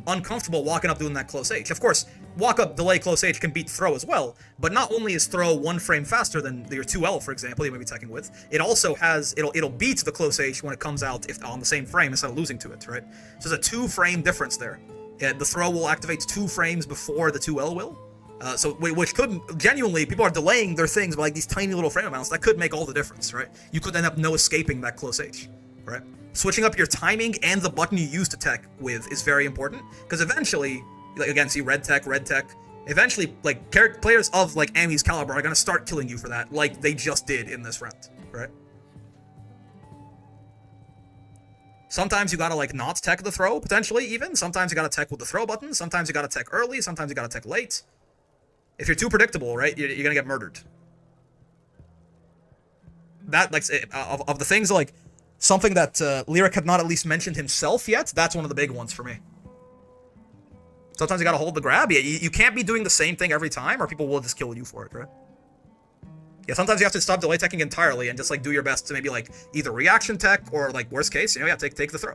uncomfortable walking up doing that close H. Of course, walk up delay close H can beat throw as well, but not only is throw 1 frame faster than your 2L, for example, you may be teching with, it also has, it'll beat the close H when it comes out if on the same frame instead of losing to it, right? So there's a 2 frame difference there. The throw will activate 2 frames before the 2L will. So, which could, genuinely, people are delaying their things by like these tiny little frame amounts. That could make all the difference, right? You could end up no escaping that close H, right? Switching up your timing and the button you use to tech with is very important, because eventually, like again, see red tech, eventually, like, players of, like, Amy's caliber are going to start killing you for that, like they just did in this round, right? Sometimes you gotta, like, not tech the throw, potentially, even. Sometimes you gotta tech with the throw button. Sometimes you gotta tech early. Sometimes you gotta tech late. If you're too predictable, right, you're gonna get murdered. That, like, of the things, like, something that Lyric had not at least mentioned himself yet, that's one of the big ones for me. Sometimes you gotta hold the grab. Yeah, you can't be doing the same thing every time, or people will just kill you for it, right? Yeah, sometimes you have to stop delay teching entirely and just, like, do your best to maybe, like, either reaction tech or, like, worst case, you know, yeah, take the throw.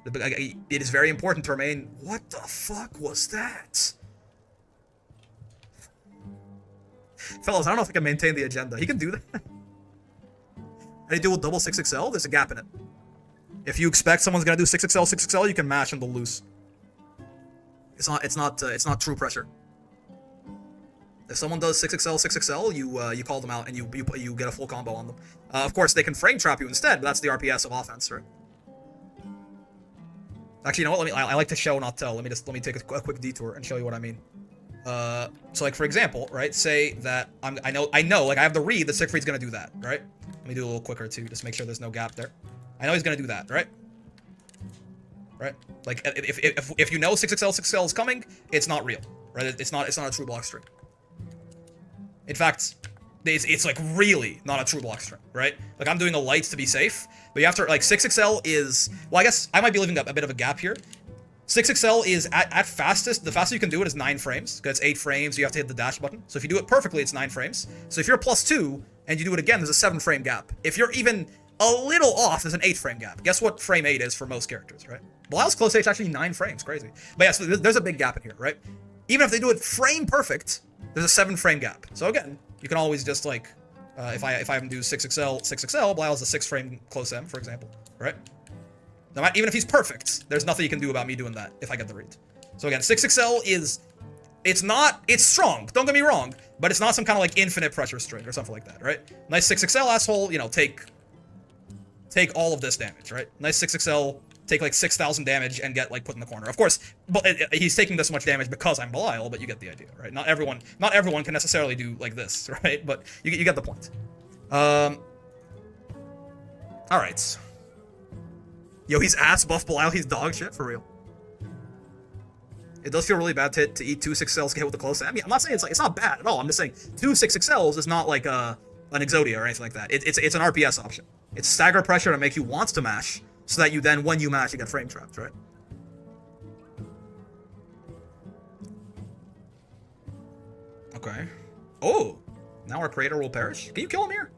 It is very important to remain... What the fuck was that? Fellas, I don't know if I can maintain the agenda. He can do that. And he do with double 6XL, there's a gap in it. If you expect someone's gonna do 6XL, 6XL, you can mash and they'll lose. It's not true pressure. If someone does 6XL, 6XL, you call them out and you get a full combo on them. Of course, they can frame trap you instead, but that's the RPS of offense, right? Actually, you know what? I like to show, not tell. Let me take a quick detour and show you what I mean. So like for example, right? Say that I know, like I have the read that Siegfried's gonna do that, right? Let me do a little quicker too, just make sure there's no gap there. I know he's gonna do that, right? Right? Like if you know 6XL, 6XL is coming, it's not real, right? It's not a true block string. In fact, it's like really not a true block string, right? Like I'm doing a light to be safe, but you have to, like 6XL is, well, I guess I might be leaving a bit of a gap here. 6XL is at fastest, the fastest you can do it is 9 frames, because it's 8 frames, you have to hit the dash button. So if you do it perfectly, it's 9 frames. So if you're +2 and you do it again, there's a 7 frame gap. If you're even a little off, there's an 8 frame gap. Guess what frame 8 is for most characters, right? Belial's close H actually 9 frames, crazy. But yeah, so there's a big gap in here, right? Even if they do it frame perfect, there's a 7 frame gap. So again, you can always just like, if I have him do 6XL, Belial's a 6 frame close M, for example, right? Now, even if he's perfect, there's nothing you can do about me doing that if I get the read. So again, 6XL is, it's strong, don't get me wrong, but it's not some kind of like infinite pressure string or something like that, right? Nice 6XL asshole, you know, take all of this damage, right? Nice 6XL, take like 6,000 damage and get like put in the corner. Of course, but he's taking this much damage because I'm Belial, but you get the idea, right? Not everyone can necessarily do like this, right? But you get the point. All right. Yo, he's ass buff Belial, he's dog shit, for real. It does feel really bad to eat 2 6XLs hit with the close. I mean, I'm not saying it's not bad at all. I'm just saying 2 6XLs is not like an Exodia or anything like that. It's an RPS option. It's stagger pressure to make you want to mash, so that you then, when you mash, you get frame trapped, right? Okay. Oh, now our creator will perish. Can you kill him here?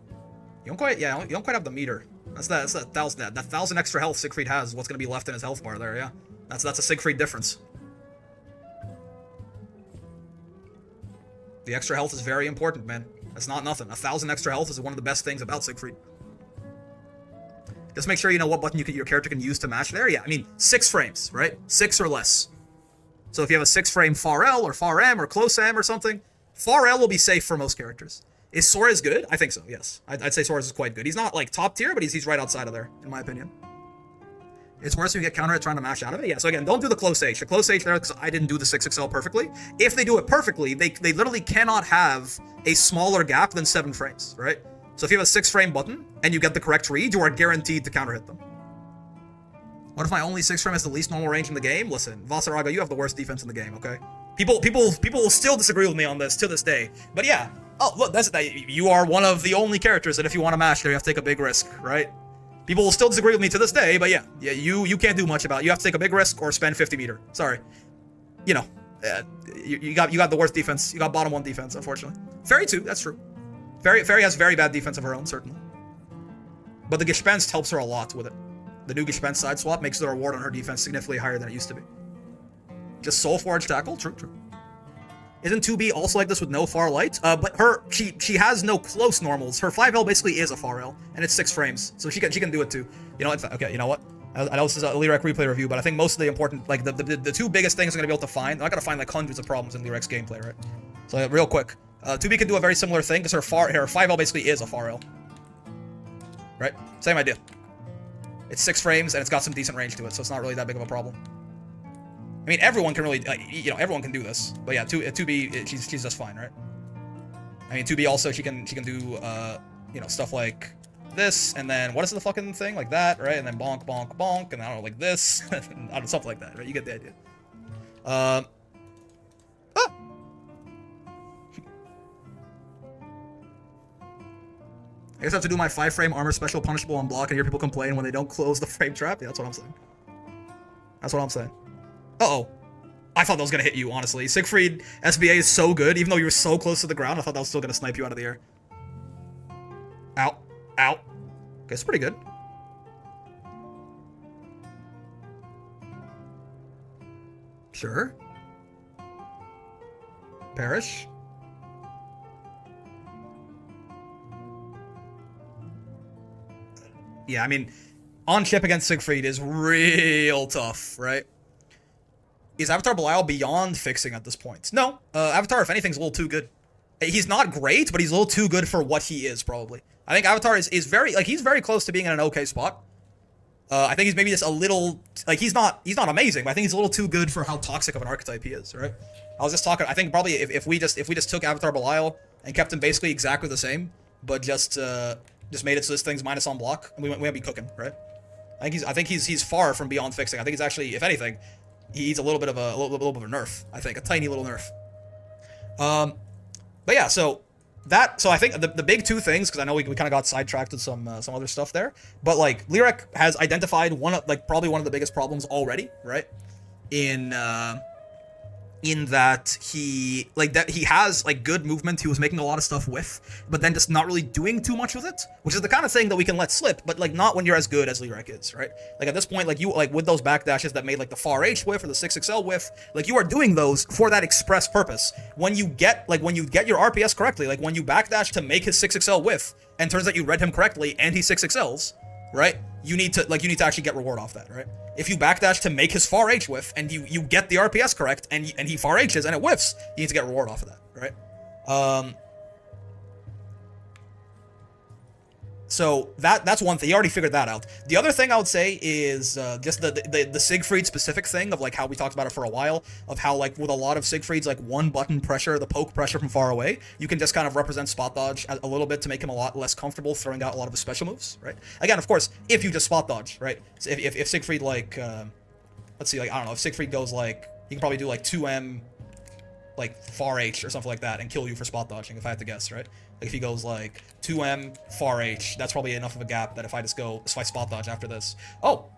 You don't quite. Yeah, you don't quite have the meter. That's that thousand extra health Siegfried has. Is what's gonna be left in his health bar there? Yeah. That's a Siegfried difference. The extra health is very important, man. That's not nothing. 1,000 extra health is one of the best things about Siegfried. Just make sure you know what button your character can use to match there. Yeah, I mean, 6 frames, right? 6 or less. So if you have a 6-frame far L or far M or close M or something, far L will be safe for most characters. Is Sora's good? I think so, yes. I'd say Sora's is quite good. He's not, like, top tier, but he's right outside of there, in my opinion. It's worse when you get counter at trying to mash out of it. Yeah, so again, don't do the close H. The close H there, because I didn't do the 6XL perfectly. If they do it perfectly, they literally cannot have a smaller gap than 7 frames, right? So if you have a 6-frame button, and you get the correct read, you are guaranteed to counter hit them. What if my only 6-frame has the least normal range in the game? Listen, Vaseraga, you have the worst defense in the game, okay? People will still disagree with me on this to this day. But yeah, oh, look, you are one of the only characters that if you want to mash there, you have to take a big risk, right? People will still disagree with me to this day, but yeah, you can't do much about it. You have to take a big risk or spend 50 meter. Sorry. You know, you got the worst defense. You got bottom 1 defense, unfortunately. Ferry too, that's true. Ferry has very bad defense of her own, certainly. But the Gespenst helps her a lot with it. The new Gespenst side swap makes the reward on her defense significantly higher than it used to be. Just Soul Forge tackle, true. Isn't 2B also like this with no far light? But she has no close normals. Her 5L basically is a far L, and it's 6 frames, so she can do it too. You know, okay, you know what? I know this is a Lyric replay review, but I think most of the important, like the 2 biggest things I'm gonna be able to find. I'm not gonna find like hundreds of problems in Lyric's gameplay, right? So real quick, 2B can do a very similar thing because her 5L basically is a far L, right? Same idea. It's 6 frames and it's got some decent range to it, so it's not really that big of a problem. I mean, everyone can really, everyone can do this. But yeah, 2B, she's just fine, right? I mean, 2B also, she can do, stuff like this, and then, what is the fucking thing? Like that, right? And then bonk, bonk, bonk, and I don't know, like this, I don't know, something like that, right? You get the idea. I guess I have to do my 5-frame armor special punishable on block and hear people complain when they don't close the frame trap. Yeah, that's what I'm saying. That's what I'm saying. Uh-oh. I thought that was going to hit you, honestly. Siegfried SBA is so good. Even though you were so close to the ground, I thought that was still going to snipe you out of the air. Ow. Ow. Okay, it's pretty good. Sure. Perish. Yeah, I mean, on chip against Siegfried is real tough, right? Is Avatar Belial beyond fixing at this point? No. Avatar, if anything, is a little too good. He's not great, but he's a little too good for what he is, probably. I think Avatar is very, like, he's very close to being in an okay spot. I think he's maybe just a little, like, he's not amazing, but I think he's a little too good for how toxic of an archetype he is, right? I was just talking, I think probably if we just took Avatar Belial and kept him basically exactly the same, but just made it so this thing's minus on block, and we might be cooking, right? I think he's far from beyond fixing. I think he's actually, if anything, he needs a little bit of a nerf. I think a tiny little nerf. But yeah, so I think the big 2 things, because I know we kind of got sidetracked with some other stuff there, but like Lyric has identified probably one of the biggest problems already, right? In that he has like good movement, he was making a lot of stuff with, but then just not really doing too much with it, which is the kind of thing that we can let slip, but like not when you're as good as Lyric is, right? Like at this point, like you with those backdashes that made like the far H whiff or the 6XL whiff, like you are doing those for that express purpose. When you get your RPS correctly, like when you backdash to make his 6XL whiff, and turns out you read him correctly and he 6XLs, right? You need to actually get reward off that, right? If you backdash to make his far H whiff and you get the RPS correct and he far H's and it whiffs, you need to get reward off of that, right? So that's one thing. You already figured that out. The other thing I would say is just the Siegfried specific thing of like how we talked about it for a while, of how like with a lot of Siegfried's like one button pressure, the poke pressure from far away, you can just kind of represent spot dodge a little bit to make him a lot less comfortable throwing out a lot of his special moves, right? Again, of course, if you just spot dodge, right? So if Siegfried like, let's see, like I don't know, if Siegfried goes like, he can probably do like 2M, like far H or something like that and kill you for spot dodging, if I had to guess, right? Like if he goes like 2M far H, that's probably enough of a gap that if I spot dodge after this. Oh,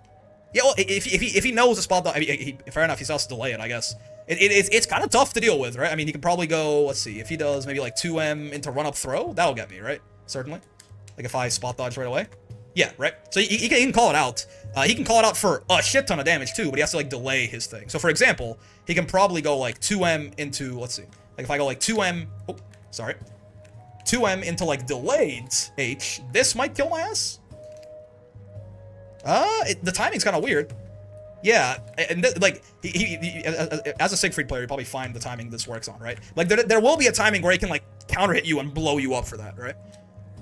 Yeah, well, if he knows the spot dodge, I mean, fair enough, he still has to delay it, I guess. It's kind of tough to deal with, right? I mean, he can probably go, let's see, if he does maybe like 2M into run-up throw, that'll get me, right? Certainly. Like if I spot dodge right away. Yeah, right? So he can call it out. He can call it out for a shit ton of damage too, but he has to like delay his thing. So for example, he can probably go like 2M into, let's see, like if I go like 2M, oh, sorry. 2M into like delayed H, this might kill my ass. The timing's kind of weird. Yeah, and like as a Siegfried player, you probably find the timing this works on, right? Like there will be a timing where he can like counter hit you and blow you up for that, right?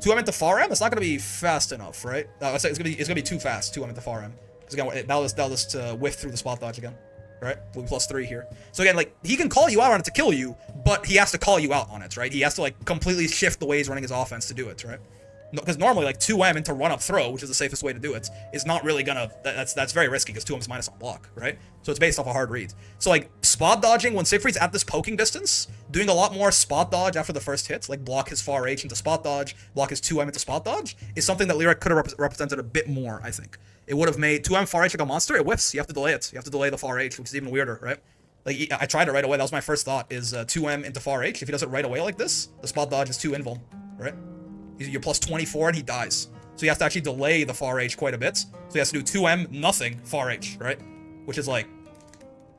2M into far M, it's not gonna be fast enough, right? It's gonna be too fast. 2M into far M, because again that'll just whiff through the spot dodge again, right? We'll be +3 here. So again, like he can call you out on it to kill you, but he has to call you out on it, right? He has to like completely shift the way he's running his offense to do it, right? Because normally, like 2M into run-up throw, which is the safest way to do it, is not really gonna. That's very risky because 2M is minus on block, right? So it's based off a hard read. So like spot dodging when Siegfried's at this poking distance, doing a lot more spot dodge after the first hit, like block his far H into spot dodge, block his 2M into spot dodge, is something that Lyric could have represented a bit more. I think it would have made 2M far H like a monster. It whiffs. You have to delay it. You have to delay the far H, which is even weirder, right? Like I tried it right away. That was my first thought. Is 2M into far H. If he does it right away like this, the spot dodge is 2 invuln, right? You're +24 and he dies. So he has to actually delay the far H quite a bit. So he has to do 2M, nothing, far H, right? Which is like,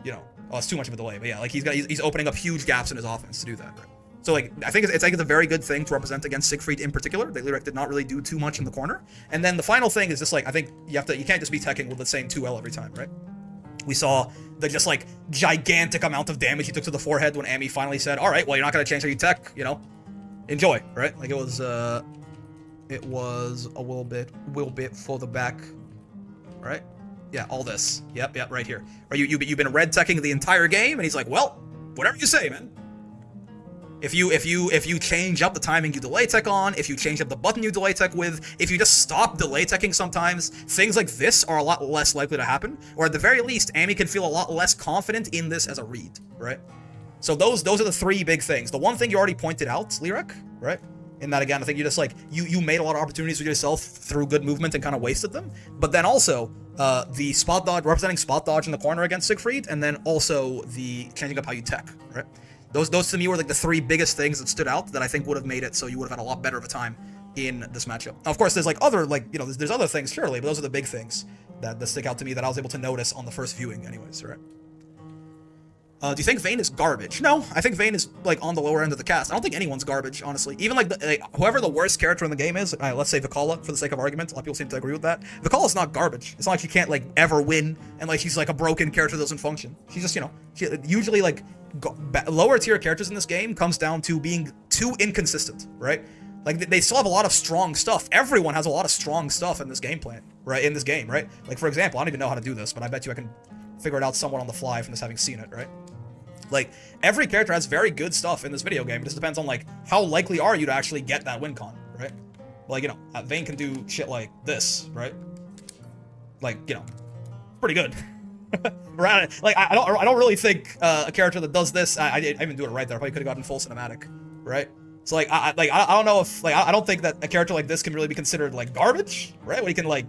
you know, oh, it's too much of a delay. But yeah, like he's opening up huge gaps in his offense to do that, right? So like, I think it's a very good thing to represent against Siegfried in particular. That Lyric did not really do too much in the corner. And then the final thing is just like, I think you can't just be teching with the same 2L every time, right? We saw the just like gigantic amount of damage he took to the forehead when Amy finally said, all right, well, you're not going to change how you tech, you know? Enjoy, right? Like it was a little bit further back, right? Yeah, all this. Yep, right here. Right, you've been red teching the entire game, and he's like, well, whatever you say, man. If you change up the timing you delay tech on, if you change up the button you delay tech with, if you just stop delay teching sometimes, things like this are a lot less likely to happen. Or at the very least, Amy can feel a lot less confident in this as a read, right? So those are the three big things. The one thing you already pointed out, Lyric, right? In that, again, I think you just like, you made a lot of opportunities with yourself through good movement and kind of wasted them. But then also, the spot dodge, representing spot dodge in the corner against Siegfried, and then also the changing up how you tech, right? Those to me were like the three biggest things that stood out that I think would have made it so you would have had a lot better of a time in this matchup. Now, of course, there's like other, like, you know, there's other things, surely, but those are the big things that stick out to me that I was able to notice on the first viewing anyways, right? Do you think Vayne is garbage? No, I think Vayne is like on the lower end of the cast. I don't think anyone's garbage, honestly. Even like, whoever the worst character in the game is, let's say Vikala, for the sake of argument. A lot of people seem to agree with that. Vikala's not garbage. It's not like she can't like ever win, and like she's like a broken character that doesn't function. She's just, you know, usually like lower tier characters in this game comes down to being too inconsistent, right? Like they still have a lot of strong stuff. Everyone has a lot of strong stuff in this game plan, right? In this game, right? Like for example, I don't even know how to do this, but I bet you I can figure it out somewhat on the fly from just having seen it, right? Like, every character has very good stuff in this video game. It just depends on, like, how likely are you to actually get that win con, right? Like, you know, Vayne can do shit like this, right? Like, you know, pretty good. Right? Like, I don't really think a character that does this, I didn't do it right there. I probably could have gotten full cinematic, right? So, like, I don't know if, like, I don't think that a character like this can really be considered, like, garbage, right? When he can, like,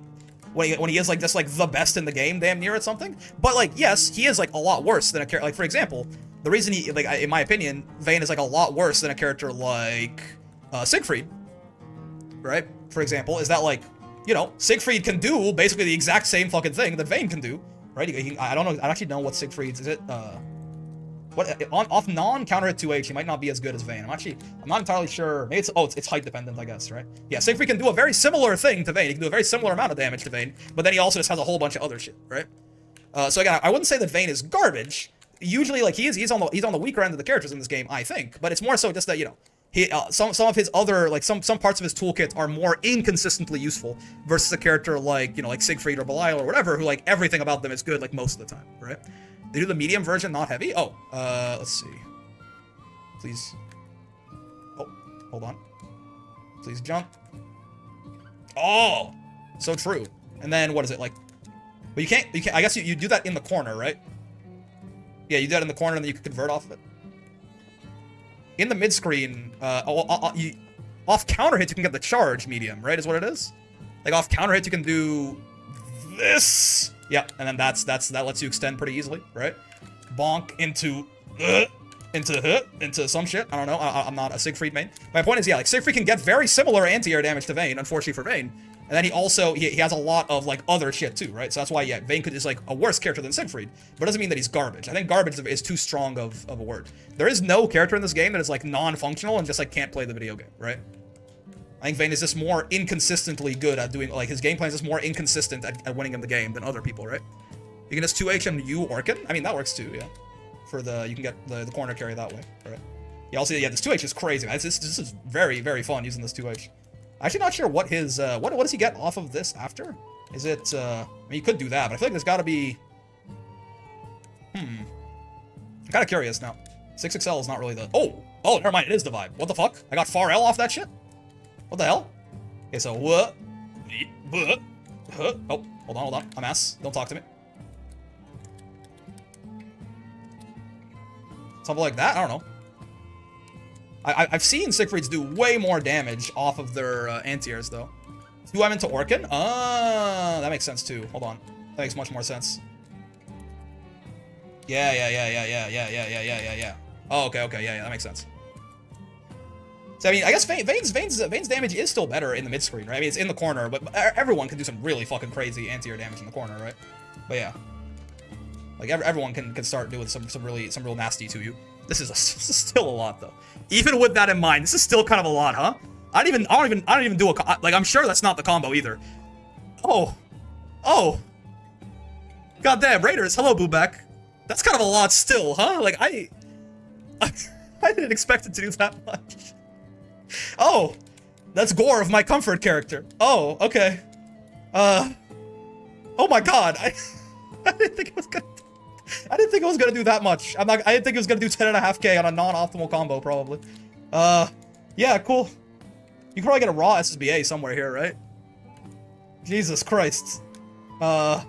when he is like just like the best in the game, damn near at something. But like, yes, he is like a lot worse than a character. Like for example, the reason he like, in my opinion, Vayne is like a lot worse than a character like Siegfried, right? For example, is that like, you know, Siegfried can do basically the exact same fucking thing that Vayne can do, right? I don't know. I actually don't know what Siegfried's is. It what off non-counter hit 2H, he might not be as good as Vayne. I'm not entirely sure. Maybe it's height dependent, I guess, right? Yeah, Siegfried can do a very similar thing to Vayne. He can do a very similar amount of damage to Vayne, but then he also just has a whole bunch of other shit, right? So again, I wouldn't say that Vayne is garbage. Usually, like he's on the weaker end of the characters in this game, I think. But it's more so just that, you know, he some of his other like some parts of his toolkit are more inconsistently useful versus a character like, you know, like Siegfried or Belial or whatever, who like everything about them is good like most of the time, right? They do the medium version, not heavy. Oh, let's see. Please. Oh, hold on. Please jump. Oh, so true. And then what is it like? But you can't. I guess you do that in the corner, right? Yeah, you do that in the corner, and then you can convert off of it. In the mid screen, off counter hits you can get the charge medium, right? Is what it is. Like off counter hits you can do this. Yep, and then that lets you extend pretty easily, right? Bonk into some shit. I don't know. I'm not a Siegfried main. My point is, yeah, like Siegfried can get very similar anti-air damage to Vayne, unfortunately for Vayne. And then he also he has a lot of like other shit too, right? So that's why, yeah, Vayne is like a worse character than Siegfried, but it doesn't mean that he's garbage. I think garbage is too strong of a word. There is no character in this game that is like non-functional and just like can't play the video game, right? I think Vayne is just more inconsistently good at doing, like, his game plan is just more inconsistent at winning in the game than other people, right? You can just 2H and U Orkin. I mean, that works too, yeah. For you can get the corner carry that way, right? Yeah, also, yeah, this 2H is crazy, man. This is very, very fun using this 2H. Actually not sure what his, what does he get off of this after? Is it, I mean, you could do that, but I feel like there's gotta be, I'm kinda curious now. 6XL is not really the, oh, never mind, it is the vibe. What the fuck? I got Far L off that shit? What the hell? Okay, so, oh, hold on, I'm ass. Don't talk to me. Something like that? I don't know. I've seen Siegfrieds do way more damage off of their anti-airs, though. 2M into Orkin? That makes sense, too. Hold on. That makes much more sense. Yeah. Oh, okay, yeah, that makes sense. So, I mean, I guess Vayne's damage is still better in the mid-screen, right? I mean, it's in the corner, but everyone can do some really fucking crazy anti-air damage in the corner, right? But yeah. Like, everyone can start doing some real nasty to you. This is still a lot, though. Even with that in mind, this is still kind of a lot, huh? I don't even do a, like, I'm sure that's not the combo either. Oh. Goddamn, Raiders, hello, Booback. That's kind of a lot still, huh? Like, I didn't expect it to do that much. Oh, that's Gore of my comfort character. Oh, okay. Oh my god, I didn't think it was gonna do that much. I didn't think it was gonna do 10.5k on a non-optimal combo, probably. Yeah, cool. You can probably get a raw SSBA somewhere here, right? Jesus Christ. I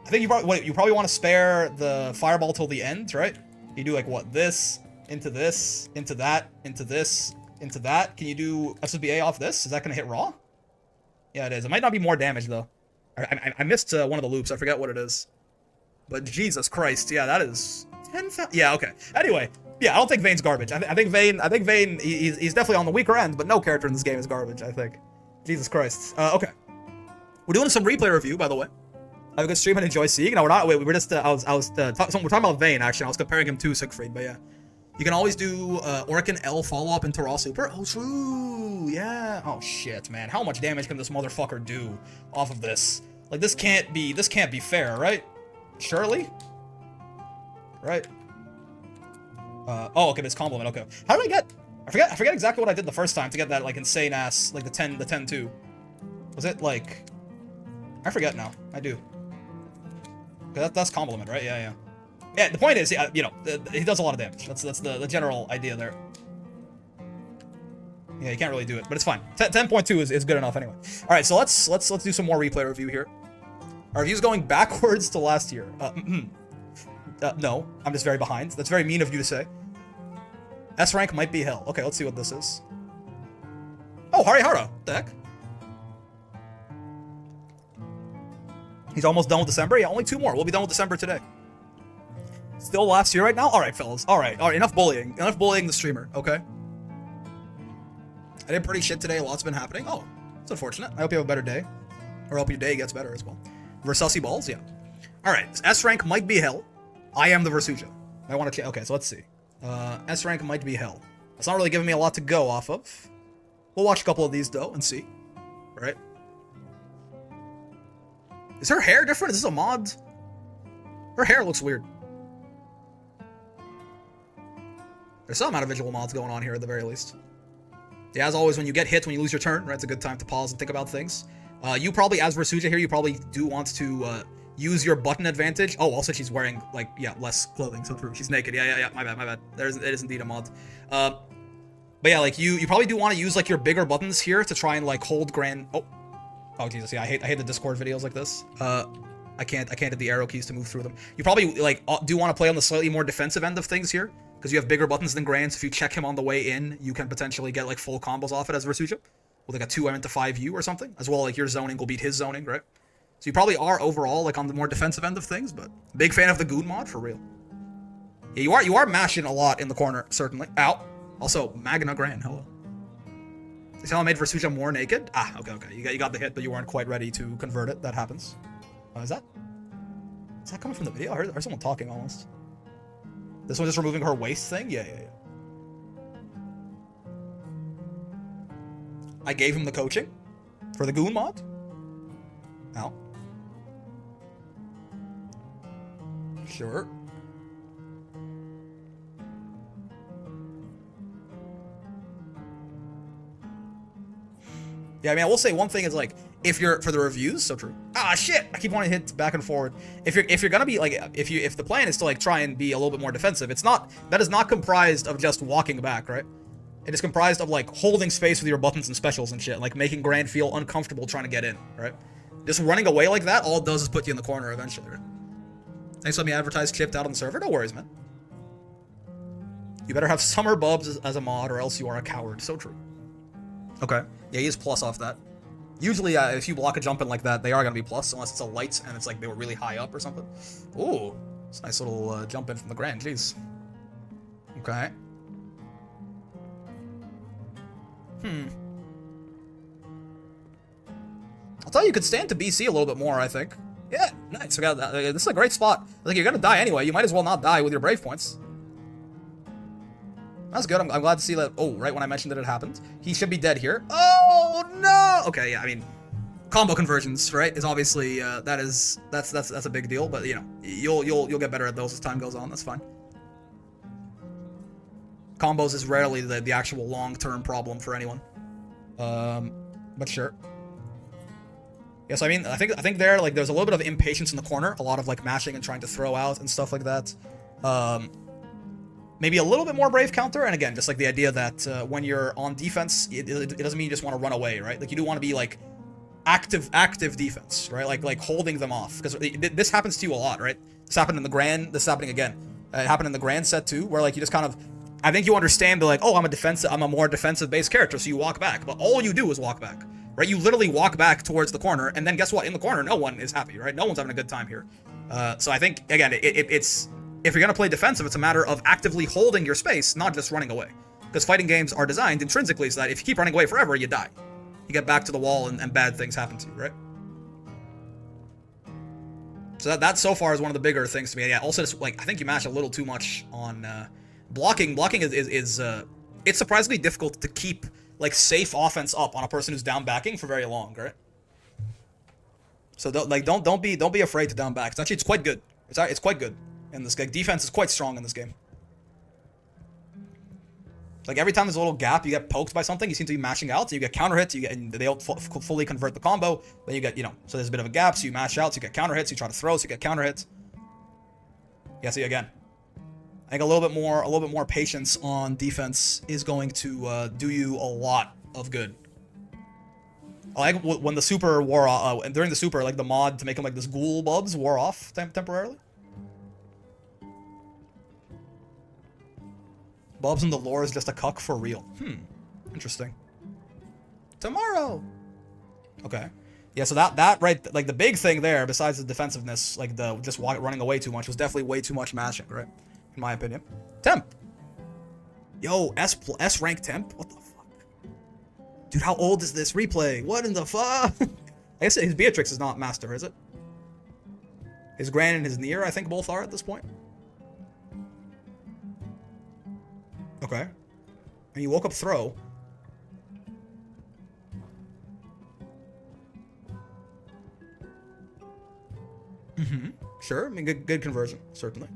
think you probably want to spare the fireball till the end, right? You do like what, this, into this, into that, into this, into that. Can you do SSBA off this? Is that gonna hit raw? Yeah, it is. It might not be more damage though. I missed one of the loops. I forget what it is. But Jesus Christ, yeah, that is 10,000. Yeah, okay. Anyway, yeah, I don't think Vayne's garbage. I think Vayne, he's definitely on the weaker end, but no character in this game is garbage, I think. Jesus Christ. Okay. We're doing some replay review, by the way. I have a good stream and enjoy Sieg. No, we're not. Wait, we were just, we're talking about Vayne, actually. I was comparing him to Siegfried, but yeah. You can always do Orkin L follow-up into Raw Super. Oh, true. Yeah. Oh, shit, man. How much damage can this motherfucker do off of this? Like, this can't be fair, right? Surely? Right. Oh, okay, this compliment, okay. How did I get... I forget exactly what I did the first time to get that, like, insane-ass, like, the 10-2. Was it, like... I forget now. I do. Okay, that's compliment, right? Yeah. Yeah, the point is, yeah, you know, he does a lot of damage. That's the general idea there. Yeah, you can't really do it, but it's fine. 10.2 is good enough anyway. All right, so let's do some more replay review here. Our review's going backwards to last year. No, I'm just very behind. That's very mean of you to say. S rank might be hell. Okay, let's see what this is. Oh, Harihara. What the heck? He's almost done with December. Yeah, only 2 more. We'll be done with December today. Still last year right now? Alright, fellas. Alright, enough bullying. Enough bullying the streamer, okay? I did pretty shit today. Lots been happening. Oh, it's unfortunate. I hope you have a better day. Or I hope your day gets better as well. Versusia balls? Yeah. Alright, S rank might be hell. I am the Versusia. I want to check. Okay, so let's see. S rank might be hell. It's not really giving me a lot to go off of. We'll watch a couple of these, though, and see. Right? Is her hair different? Is this a mod? Her hair looks weird. There's some amount of visual mods going on here at the very least. Yeah, as always, when you get hit, when you lose your turn, right, it's a good time to pause and think about things. You probably, as Versusia here, you probably do want to use your button advantage. Oh, also she's wearing, like, yeah, less clothing, so true. She's naked. Yeah, my bad. It is indeed a mod. But yeah, like, you probably do want to use, like, your bigger buttons here to try and, like, hold grand... Oh, Jesus, yeah, I hate the Discord videos like this. I can't hit the arrow keys to move through them. You probably, like, do want to play on the slightly more defensive end of things here, because you have bigger buttons than Grand, so if you check him on the way in, you can potentially get, like, full combos off it as Versusia, with, like, a 2M into 5U or something, as well, like, your zoning will beat his zoning, right? So you probably are overall like on the more defensive end of things, but big fan of the Goon mod for real. Yeah, you are mashing a lot in the corner, certainly. Ow. Also, Magna Gran, hello. You see how I made Versusia more naked? Ah, okay. You got the hit, but you weren't quite ready to convert it. That happens. Is that coming from the video? I heard someone talking almost. This one just removing her waist thing? Yeah. I gave him the coaching for the Goon mod. Ow. Sure. Yeah, I mean, I will say one thing is like, if you're for the reviews, so true. Ah, shit! I keep wanting to hit back and forward. If you're gonna be like, if the plan is to like try and be a little bit more defensive, that is not comprised of just walking back, right? It is comprised of like holding space with your buttons and specials and shit, like making Grand feel uncomfortable trying to get in, right? Just running away like that, all it does is put you in the corner eventually, right? Thanks for letting me advertise chipped out on the server. No worries, man. You better have Summer Bubs as a mod, or else you are a coward. So true. Okay. Yeah, he is plus off that. Usually, if you block a jump in like that, they are going to be plus, unless it's a light and it's like they were really high up or something. Ooh. It's a nice little jump in from the Grand. Jeez. Okay. I'll tell you, could stand to BC a little bit more, I think. Yeah, nice. We got that. This is a great spot. Like, you're going to die anyway. You might as well not die with your Brave points. That's good. I'm glad to see that. Oh, right when I mentioned that it happened. He should be dead here. Oh, no! Okay, yeah, I mean, combo conversions, right, is obviously, that's a big deal, but, you know, you'll get better at those as time goes on. That's fine. Combos is rarely the actual long-term problem for anyone. But sure. Yes, I mean, I think there's a little bit of impatience in the corner, a lot of like mashing and trying to throw out and stuff like that. Maybe a little bit more Brave counter, and again, just like the idea that when you're on defense, it doesn't mean you just want to run away, right? Like you do want to be like active defense, right? Like holding them off, because this happens to you a lot, right? This happened in the Grand. This is happening again. It happened in the Grand set too, where like you just kind of, I think you understand the like, oh, I'm a more defensive based character, so you walk back, but all you do is walk back. Right, you literally walk back towards the corner, and then guess what? In the corner, no one is happy, right? No one's having a good time here. So I think, again, it's if you're gonna play defensive, it's a matter of actively holding your space, not just running away. Because fighting games are designed intrinsically so that if you keep running away forever, you die. You get back to the wall, and bad things happen to you, right? So that so far is one of the bigger things to me. Yeah. Also, just, like I think you mash a little too much on blocking. Blocking is it's surprisingly difficult to keep like safe offense up on a person who's down backing for very long, right? So don't be afraid to down back. It's quite good. It's quite good in this game. Defense is quite strong in this game. Like every time there's a little gap, you get poked by something, you seem to be mashing out, so you get counter hits, and they don't fully convert the combo. Then you get, so there's a bit of a gap, so you mash out, so you get counter hits, you try to throw, so you get counter hits. Yeah, see again. I think a little bit more patience on defense is going to do you a lot of good. I like when the super wore off, during the super, like the mod to make him like this ghoul Bubs wore off temporarily. Bubs in the lore is just a cuck for real. Interesting. Tomorrow. Okay. Yeah, so that right, like the big thing there, besides the defensiveness, like the just running away too much, was definitely way too much mashing, right? In my opinion. Temp. Yo, S rank temp? What the fuck? Dude, how old is this replay? What in the fuck? I guess his Beatrix is not master, is it? His Grand and his Nier, I think both are at this point. Okay. And you woke up throw. Sure, I mean, good conversion, certainly.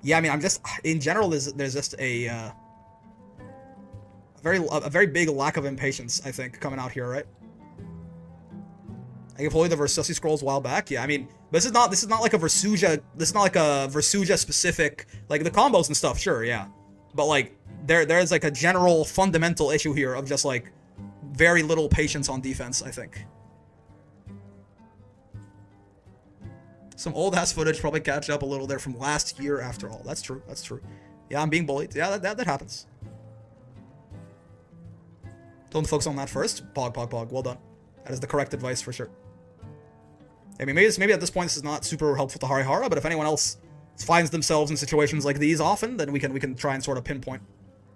Yeah, I mean, I'm just, in general, there's just a very big lack of impatience, I think, coming out here, right? I employed the Versusia scrolls a while back. Yeah, I mean, this is not like a Versusia. This is not like a Versusia specific, like the combos and stuff. Sure, yeah, but like there's like a general fundamental issue here of just like very little patience on defense, I think. Some old ass footage probably catch up a little there from last year. After all, that's true. That's true. Yeah, I'm being bullied. Yeah, that happens. Don't focus on that first. Pog. Well done. That is the correct advice for sure. I mean, maybe at this point this is not super helpful to Harihara, but if anyone else finds themselves in situations like these often, then we can try and sort of pinpoint.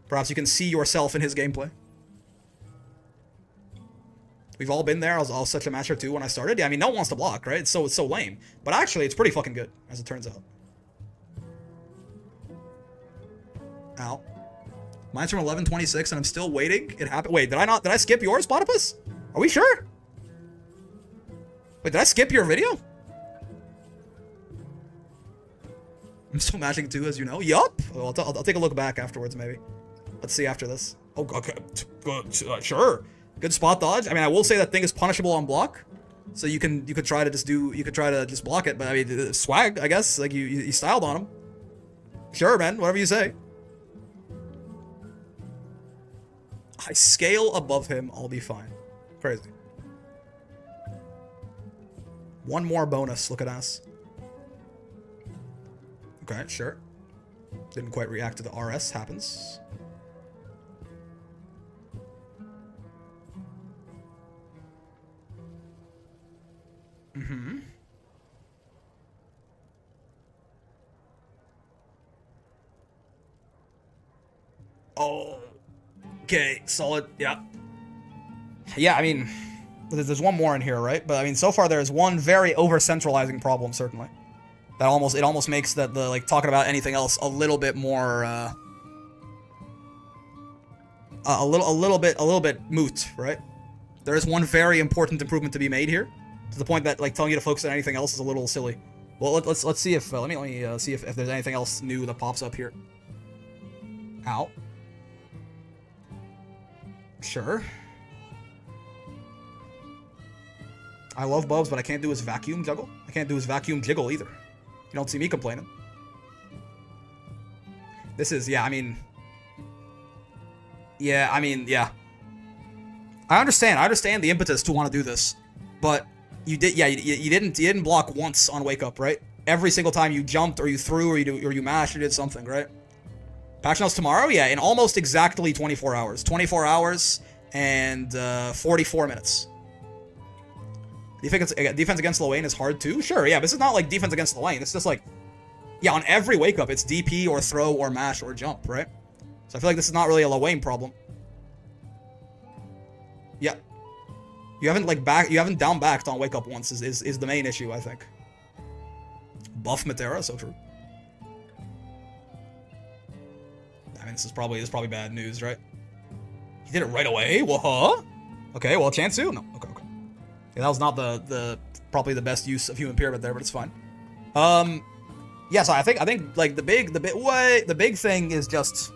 Perhaps you can see yourself in his gameplay. We've all been there. I was such a match or two when I started. Yeah, I mean, no one wants to block, right? It's so lame. But actually, it's pretty fucking good, as it turns out. Ow. Mine's from 11:26, and I'm still waiting. It happened. Wait, did I skip yours, Platypus? Are we sure? Wait, did I skip your video? I'm still matching too, as you know. Yup. Well, I'll take a look back afterwards, maybe. Let's see after this. Oh, okay. Sure. Good spot dodge. I mean, I will say that thing is punishable on block, so you could try to just block it. But I mean, swag, I guess. Like you styled on him. Sure, man. Whatever you say. I scale above him. I'll be fine. Crazy. One more bonus. Look at us. Okay, sure. Didn't quite react to the RS. Happens. Mm-hmm. Oh. Okay, solid. Yeah. Yeah, I mean, there's one more in here, right? But I mean, so far there's one very over-centralizing problem, certainly. That almost makes the like talking about anything else a little bit more a little bit moot, right? There is one very important improvement to be made here, to the point that like telling you to focus on anything else is a little silly. Well, let's see if let me see if there's anything else new that pops up here. Ow. Sure. I love Bubs, but I can't do his vacuum juggle. I can't do his vacuum jiggle either. You don't see me complaining. This is, yeah, I mean... Yeah, I mean, yeah. I understand the impetus to want to do this. But you did, yeah, you didn't block once on Wake Up, right? Every single time you jumped, or you threw, or you mashed, or did something, right? Patch notes tomorrow? Yeah, in almost exactly 24 hours. 24 hours and 44 minutes. Defense against Lane is hard too? Sure, yeah, but this is not like defense against Lane. It's just like, yeah, on every wake up, it's DP or throw or mash or jump, right? So I feel like this is not really a Lane problem. Yeah. You haven't down backed on wake up once is the main issue, I think. Buff Matera, so true. I mean, this is probably bad news, right? He did it right away? Well, huh? Okay, well, Chansu? No, okay. Yeah, that was not probably the best use of human pyramid there, but it's fine. Yeah, so I think like the big thing is just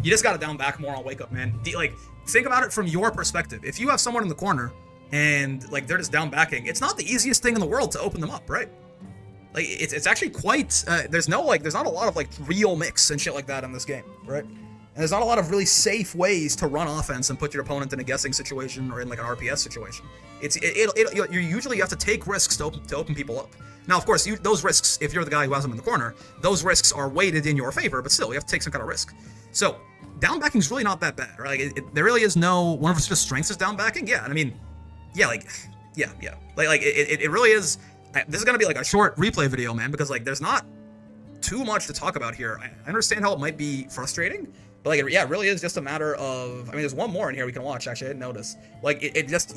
you just gotta down back more on wake up, man. Like, think about it from your perspective. If you have someone in the corner and like they're just down backing, it's not the easiest thing in the world to open them up, right? Like it's actually quite there's not a lot of like real mix and shit like that in this game, right? And there's not a lot of really safe ways to run offense and put your opponent in a guessing situation or in like an RPS situation. You usually have to take risks to open people up. Now, of course, those risks, if you're the guy who has them in the corner, those risks are weighted in your favor, but still, you have to take some kind of risk. So, down backing is really not that bad, right? Like, there really is no one of its just strengths is down backing. Yeah, and I mean, yeah, like, yeah, like it really is. This is gonna be like a short replay video, man, because like there's not too much to talk about here. I understand how it might be frustrating. But like, yeah, it really is just a matter of. I mean, there's one more in here we can watch. Actually, I didn't notice. Like, you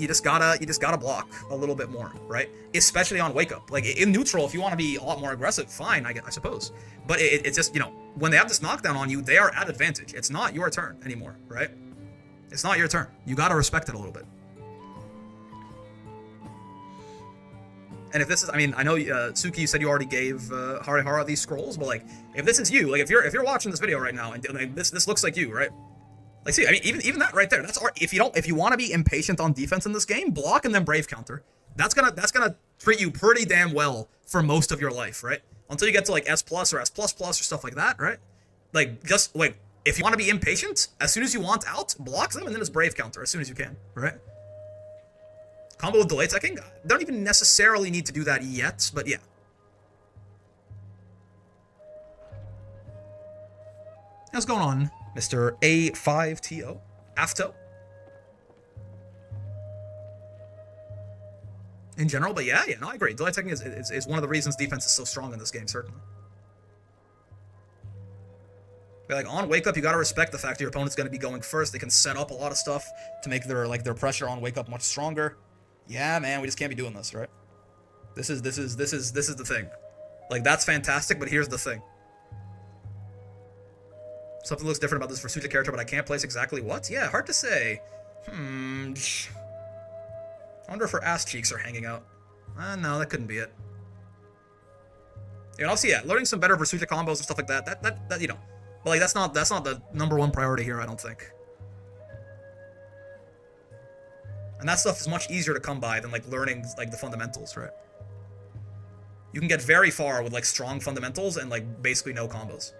just gotta block a little bit more, right? Especially on wake up. Like in neutral, if you want to be a lot more aggressive, fine, I suppose. But it's just, you know, when they have this knockdown on you, they are at advantage. It's not your turn anymore, right? It's not your turn. You gotta respect it a little bit. And if this is, I mean, I know Suki, you said you already gave Harihara these scrolls, but like, if this is you, like, if you're watching this video right now and like, this looks like you, right? Like, see, I mean, even that right there, that's if you want to be impatient on defense in this game, block and then brave counter. That's gonna treat you pretty damn well for most of your life, right? Until you get to like S+ or S++ or stuff like that, right? Like, just like, if you want to be impatient, as soon as you want out, block them and then just brave counter as soon as you can, right? Combo with delay teching? Don't even necessarily need to do that yet, but yeah. What's going on, Mr. A5TO? AFTO? in general. But yeah, no, I agree. Delay taking is one of the reasons defense is so strong in this game, certainly. But like on wake up, you gotta respect the fact that your opponent's gonna be going first. They can set up a lot of stuff to make their pressure on wake up much stronger. Yeah, man, we just can't be doing this, right? This is the thing. Like, that's fantastic, but here's the thing. Something looks different about this Versusia character, but I can't place exactly what? Yeah, hard to say. I wonder if her ass cheeks are hanging out. No, that couldn't be it. And obviously, yeah, learning some better Versusia combos and stuff like that, you know. But like, that's not the #1 priority here, I don't think. And that stuff is much easier to come by than like learning like the fundamentals, right? You can get very far with like strong fundamentals and like basically no combos.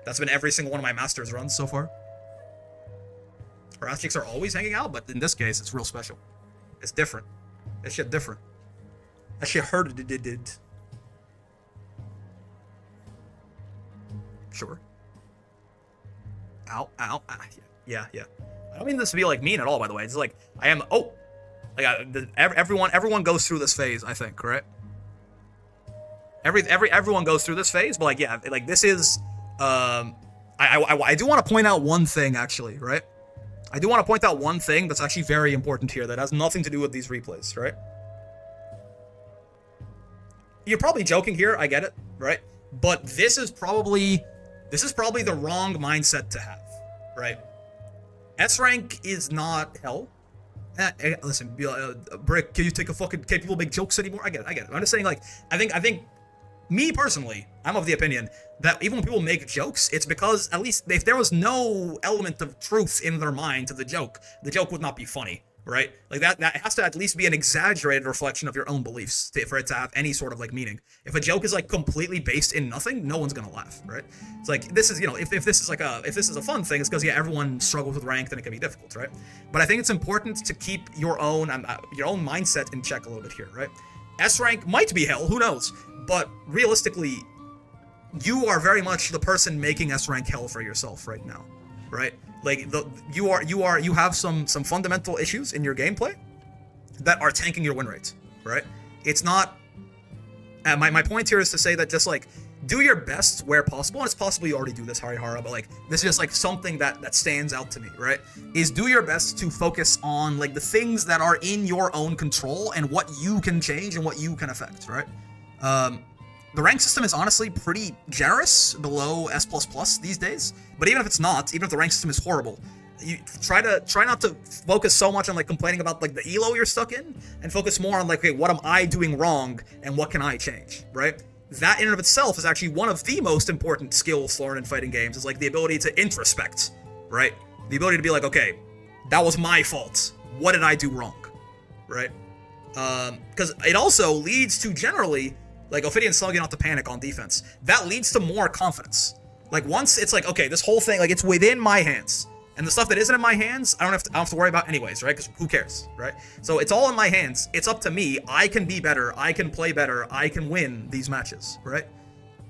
That's been every single one of my Masters runs so far. Her ass cheeks are always hanging out, but in this case, it's real special. It's different. That shit different. That shit hurt it. Sure. Ow. Yeah. I don't mean this to be like mean at all, by the way. It's like I am. Oh, like everyone goes through this phase, I think, right? Everyone goes through this phase, but like yeah, like this is. I do want to point out one thing actually, right? I do want to point out one thing that's actually very important here that has nothing to do with these replays, right? You're probably joking here, I get it, right? But this is probably the wrong mindset to have, right? S rank is not hell. Listen, Brick, can people make jokes anymore? I get it. I'm just saying, like, I think, me personally, I'm of the opinion that even when people make jokes, it's because at least if there was no element of truth in their mind to the joke would not be funny, right? Like that has to at least be an exaggerated reflection of your own beliefs for it to have any sort of like meaning. If a joke is like completely based in nothing, no one's gonna laugh, right? It's like this is, you know, if this is a fun thing, it's because yeah, everyone struggles with rank, then it can be difficult, right? But I think it's important to keep your own mindset in check a little bit here, right? S rank might be hell, who knows? But realistically, you are very much the person making S rank hell for yourself right now, right? Like you have some fundamental issues in your gameplay that are tanking your win rate, right? It's not. My point here is to say that just like do your best where possible, and it's possible you already do this, Harihara, but like this is just like something that stands out to me, right? Is do your best to focus on like the things that are in your own control and what you can change and what you can affect, right? The rank system is honestly pretty generous below S++ these days, but even if it's not, even if the rank system is horrible, you try not to focus so much on like complaining about like the elo you're stuck in, and focus more on like, okay, what am I doing wrong and what can I change, right? That in and of itself is actually one of the most important skills to learn in fighting games, is like the ability to introspect, right? The ability to be like, okay, that was my fault. What did I do wrong, right? Because it also leads to generally, like Ophidian's telling you not to panic on defense. That leads to more confidence. Like once it's like, okay, this whole thing, like it's within my hands. And the stuff that isn't in my hands, I don't have to worry about anyways, right? Because who cares, right? So it's all in my hands. It's up to me. I can be better. I can play better. I can win these matches, right?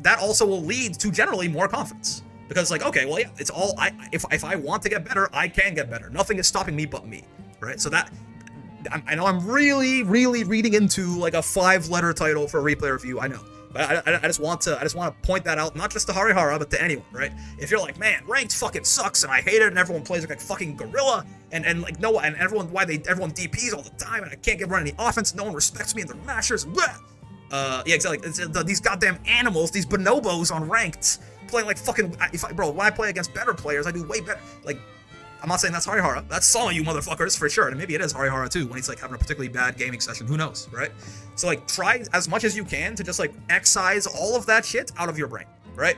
That also will lead to generally more confidence. Because like, okay, well, yeah, it's all, if I want to get better, I can get better. Nothing is stopping me but me, right? So that, I know I'm really reading into like a 5-letter title for a replay review, I know. But I just want to point that out, not just to Harihara, but to anyone, right? If you're like, man, ranked fucking sucks and I hate it and everyone plays like a fucking gorilla and like no, and everyone DPs all the time and I can't run any offense, no one respects me and they're mashers, blah. Yeah, exactly. These goddamn animals, these bonobos on ranked, playing like fucking, when I play against better players, I do way better. Like, I'm not saying that's Harihara. That's some of you motherfuckers for sure. And maybe it is Harihara too when he's like having a particularly bad gaming session. Who knows, right? So like try as much as you can to just like excise all of that shit out of your brain, right?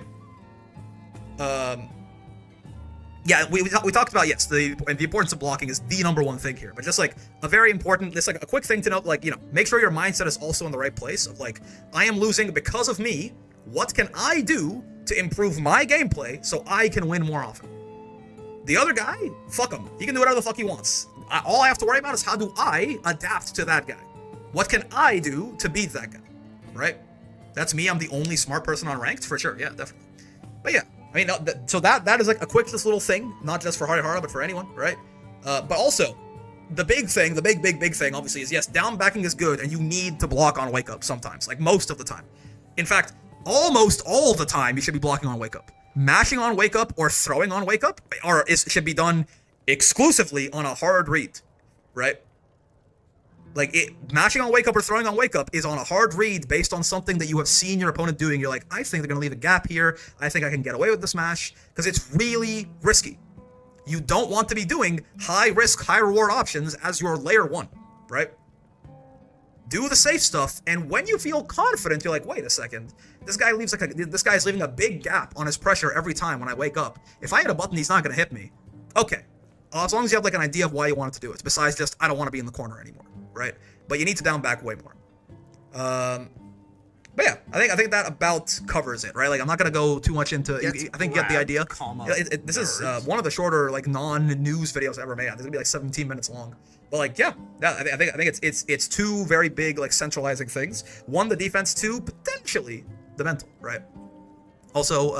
Yeah, we talked about, yes, the importance of blocking is the #1 thing here. But just like a very important, just like a quick thing to note, like, you know, make sure your mindset is also in the right place of like, I am losing because of me. What can I do to improve my gameplay so I can win more often? The other guy, fuck him. He can do whatever the fuck he wants. All I have to worry about is how do I adapt to that guy? What can I do to beat that guy? Right? That's me. I'm the only smart person on ranked, for sure. Yeah, definitely. But yeah, I mean, so that is like a quick, just little thing, not just for Harihara, but for anyone, right? But also, the big thing, the big thing, obviously, is yes, down backing is good, and you need to block on wake up sometimes, like most of the time. In fact, almost all the time, you should be blocking on wake up. Mashing on wake up or throwing on wake up should be done exclusively on a hard read, right? Like, mashing on wake up or throwing on wake up is on a hard read based on something that you have seen your opponent doing. You're like, I think they're going to leave a gap here. I think I can get away with this mash, because it's really risky. You don't want to be doing high risk, high reward options as your layer 1, right? Do the safe stuff, and when you feel confident, you're like, wait a second, this guy's leaving a big gap on his pressure every time when I wake up. If I hit a button, he's not going to hit me. Okay, as long as you have like an idea of why you wanted to do it, besides just, I don't want to be in the corner anymore, right? But you need to down back way more. But yeah, I think that about covers it, right? Like, I'm not gonna go too much into. I think you get the idea. This is one of the shorter, like, non-news videos I ever made. This is gonna be like 17 minutes long. But like, yeah, I think it's two very big, like, centralizing things. One, the defense. Two, potentially the mental, right? Also,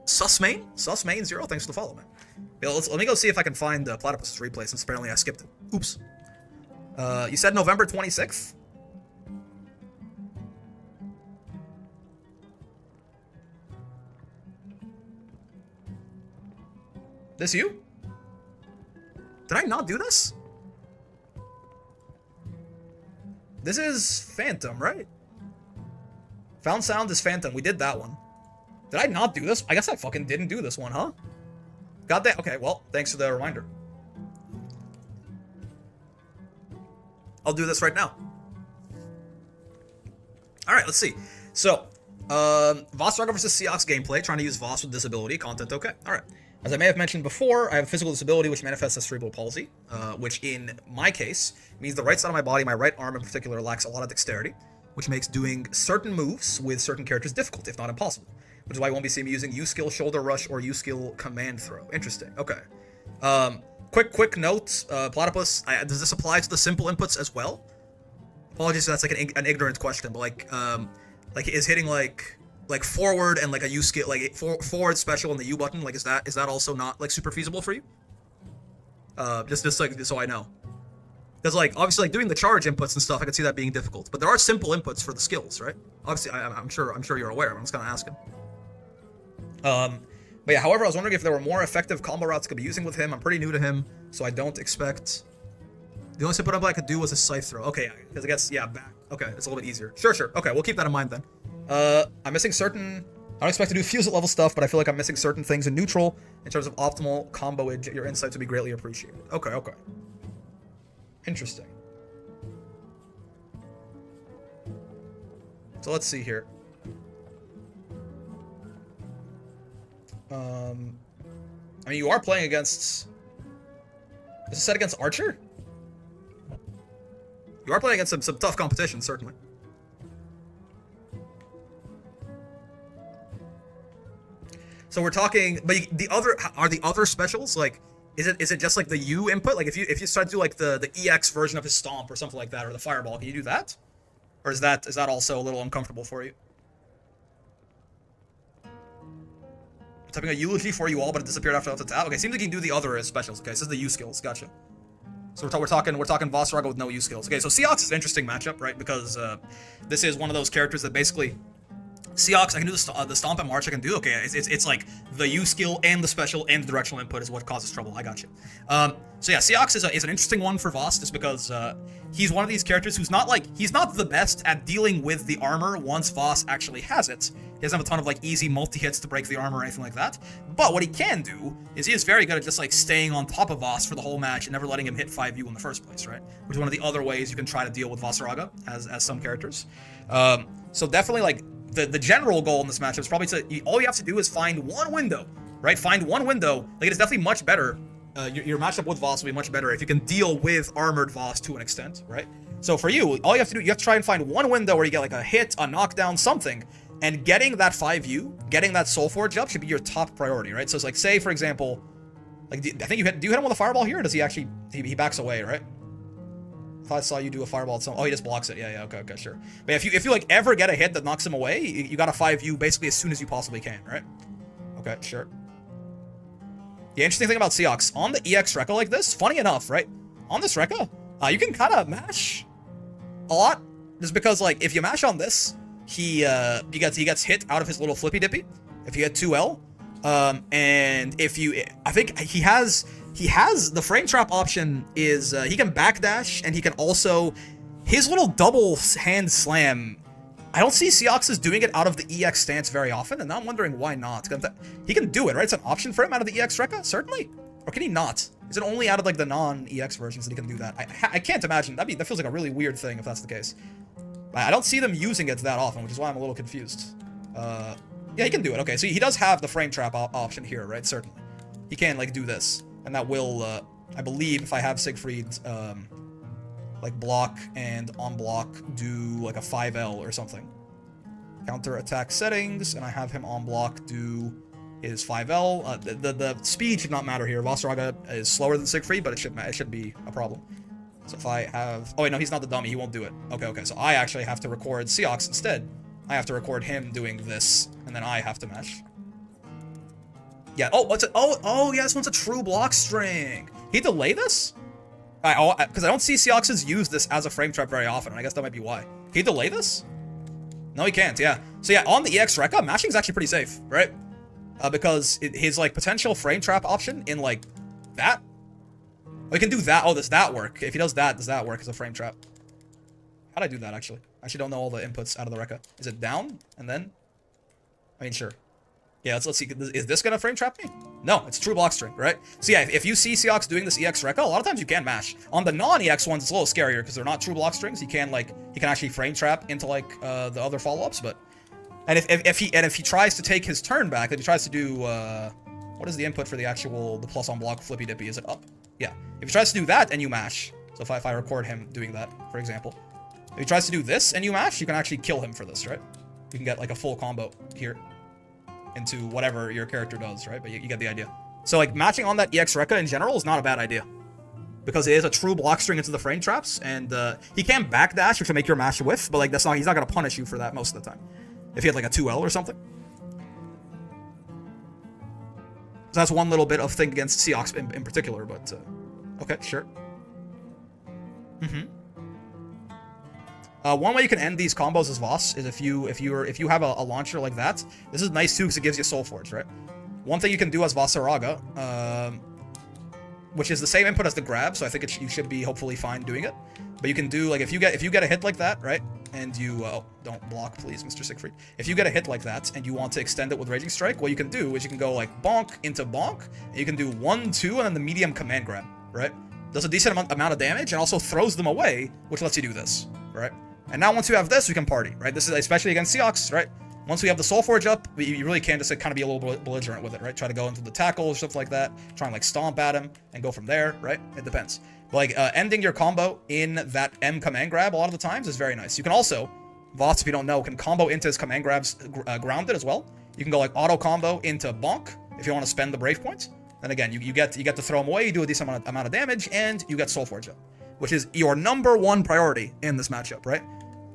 Susmain 0. Thanks for the follow, man. Yeah, let me go see if I can find Platypus's replay, since apparently I skipped it. Oops. You said November 26th. This you? Did I not do this? This is Phantom, right? Found Sound is Phantom. We did that one. Did I not do this? I guess I fucking didn't do this one, huh? Got that? Okay, well, thanks for the reminder. I'll do this right now. Alright, let's see. So, Vaseraga versus Seox gameplay, trying to use Voss with disability. Content okay. Alright. As I may have mentioned before, I have a physical disability which manifests as cerebral palsy, which in my case means the right side of my body, my right arm in particular, lacks a lot of dexterity, which makes doing certain moves with certain characters difficult, if not impossible, which is why you won't be seeing me using U-skill shoulder rush or U-skill command throw. Interesting. Okay. Quick note, Platypus, does this apply to the simple inputs as well? Apologies if that's like an ignorant question, but like is hitting like forward and like a U skill, like forward special and the U button, like is that also not like super feasible for you? Just like so I know, because like obviously like doing the charge inputs and stuff, I can see that being difficult. But there are simple inputs for the skills, right? Obviously, I'm sure you're aware. I'm just kind of asking. But yeah, however, I was wondering if there were more effective combo routes I could be using with him. I'm pretty new to him, so I don't expect. The only simple I could do was a scythe throw. Okay, because I guess back. Okay, it's a little bit easier. Sure. Okay, we'll keep that in mind then. I'm missing certain. I don't expect to do fuse level stuff, but I feel like I'm missing certain things in neutral in terms of optimal comboage. Your insights would be greatly appreciated. Okay. Interesting. So let's see here. I mean, you are playing against. Is this set against Archer? You are playing against some tough competition, certainly. So we're talking, but are the other specials like? Is it just like the U input? Like if you start to do like the EX version of his stomp or something like that, or the fireball, can you do that? Or is that also a little uncomfortable for you? Typing a eulogy for you all, but it disappeared after the tap. Okay, seems like you can do the other specials. Okay, this is the U skills. Gotcha. So we're talking Vaseraga with no U skills. Okay, so Seox is an interesting matchup, right? Because this is one of those characters that basically Seox, I can do the stomp and march. I can do okay. It's like the U skill and the special and the directional input is what causes trouble. I got you. So yeah, Seox is an interesting one for Voss just because he's one of these characters who's not the best at dealing with the armor once Voss actually has it. He doesn't have a ton of like easy multi-hits to break the armor or anything like that. But what he can do is he is very good at just like staying on top of Voss for the whole match and never letting him hit 5U in the first place, right? Which is one of the other ways you can try to deal with Vaseraga as some characters. So definitely like the general goal in this matchup is probably all you have to do is find one window, right? Find one window. Like it is definitely much better. Your matchup with Voss will be much better if you can deal with armored Voss to an extent, right? So for you, all you have to do, you have to try and find one window where you get like a hit, a knockdown, something. And getting that 5U, getting that Soul Forge up should be your top priority, right? So it's like, say, for example, like, I think do you hit him with a fireball here, or does he actually, he backs away, right? I thought I saw you do a fireball at some, oh, he just blocks it. Yeah, okay, sure. But if you like ever get a hit that knocks him away, you got a 5U basically as soon as you possibly can, right? Okay, sure. The interesting thing about Seox, on the EX Reco like this, funny enough, right? on this Rekka, you can kind of mash a lot, just because like if you mash on this, he gets hit out of his little flippy dippy if you get 2L, and if you, I think he has the frame trap option is he can backdash, and he can also his little double hand slam. I don't see Seox's doing it out of the EX stance very often, and now I'm wondering why not. He can do it, right? It's an option for him out of the EX Rekka, certainly. Or can he not? Is it only out of like the non-EX versions that he can do that? I can't imagine. That feels like a really weird thing if that's the case. I don't see them using it that often, which is why I'm a little confused. Yeah, he can do it. Okay, so he does have the frame trap option here, right? Certainly. He can like do this, and that will, I believe, if I have Siegfried, like block and on block do like a 5L or something. Counter attack settings, and I have him on block do his 5L. The speed should not matter here. Vaseraga is slower than Siegfried, but it should be a problem. So if I have, oh wait, no, he's not the dummy. He won't do it. Okay. So I actually have to record Seox instead. I have to record him doing this, and then I have to mash. Yeah. Oh, what's it? Oh yeah. This one's a true block string. He delay this? Because I don't see Seox's use this as a frame trap very often, and I guess that might be why. Can he delay this? No, he can't, yeah. So yeah, on the EX Rekka, mashing is actually pretty safe, right? Because his, like, potential frame trap option in, like, that? Oh, he can do that. Oh, does that work? If he does that work as a frame trap? How'd I do that, actually? I actually don't know all the inputs out of the Rekka. Is it down? And then? I mean, sure. Yeah, let's see. Is this gonna frame trap me? No, it's true block string, right? So yeah, if you see Seox doing this EX Rekka, a lot of times you can mash. On the non-EX ones, it's a little scarier because they're not true block strings. He can actually frame trap into like the other follow-ups, but if he tries to take his turn back, if he tries to do what is the input for the plus on block flippy dippy? Is it up? Yeah. If he tries to do that and you mash, so if I record him doing that, for example, if he tries to do this and you mash, you can actually kill him for this, right? You can get like a full combo here into whatever your character does, right? But you get the idea. So like matching on that EX Rekka in general is not a bad idea, because it is a true block string into the frame traps, and he can backdash, which will make your mash whiff, but like he's not gonna punish you for that most of the time. If he had like a 2L or something. So that's one little bit of thing against Seox in particular, but okay, sure. One way you can end these combos as Voss is if you have a launcher like that. This is nice too because it gives you Soul Forge, right? One thing you can do as Vaseraga, which is the same input as the grab, so I think you should be hopefully fine doing it. But you can do like if you get a hit like that, right? And you don't block, please, Mr. Siegfried. If you get a hit like that and you want to extend it with Raging Strike, what you can do is you can go like bonk into bonk, and you can do 1, 2, and then the medium command grab, right? Does a decent amount of damage and also throws them away, which lets you do this, right? And now once you have this, we can party, right? This is especially against Seox, right? Once we have the Soul Forge up, you really can just like, kind of be a little belligerent with it, right? Try to go into the tackle or stuff like that. Try and like stomp at him and go from there, right? It depends. But like ending your combo in that M command grab a lot of the times is very nice. You can also, Voss, if you don't know, can combo into his command grabs grounded as well. You can go like auto combo into bonk if you want to spend the brave points. Then again, you get to throw him away, you do a decent amount of damage, and you get Soul Forge up, which is your #1 priority in this matchup, right?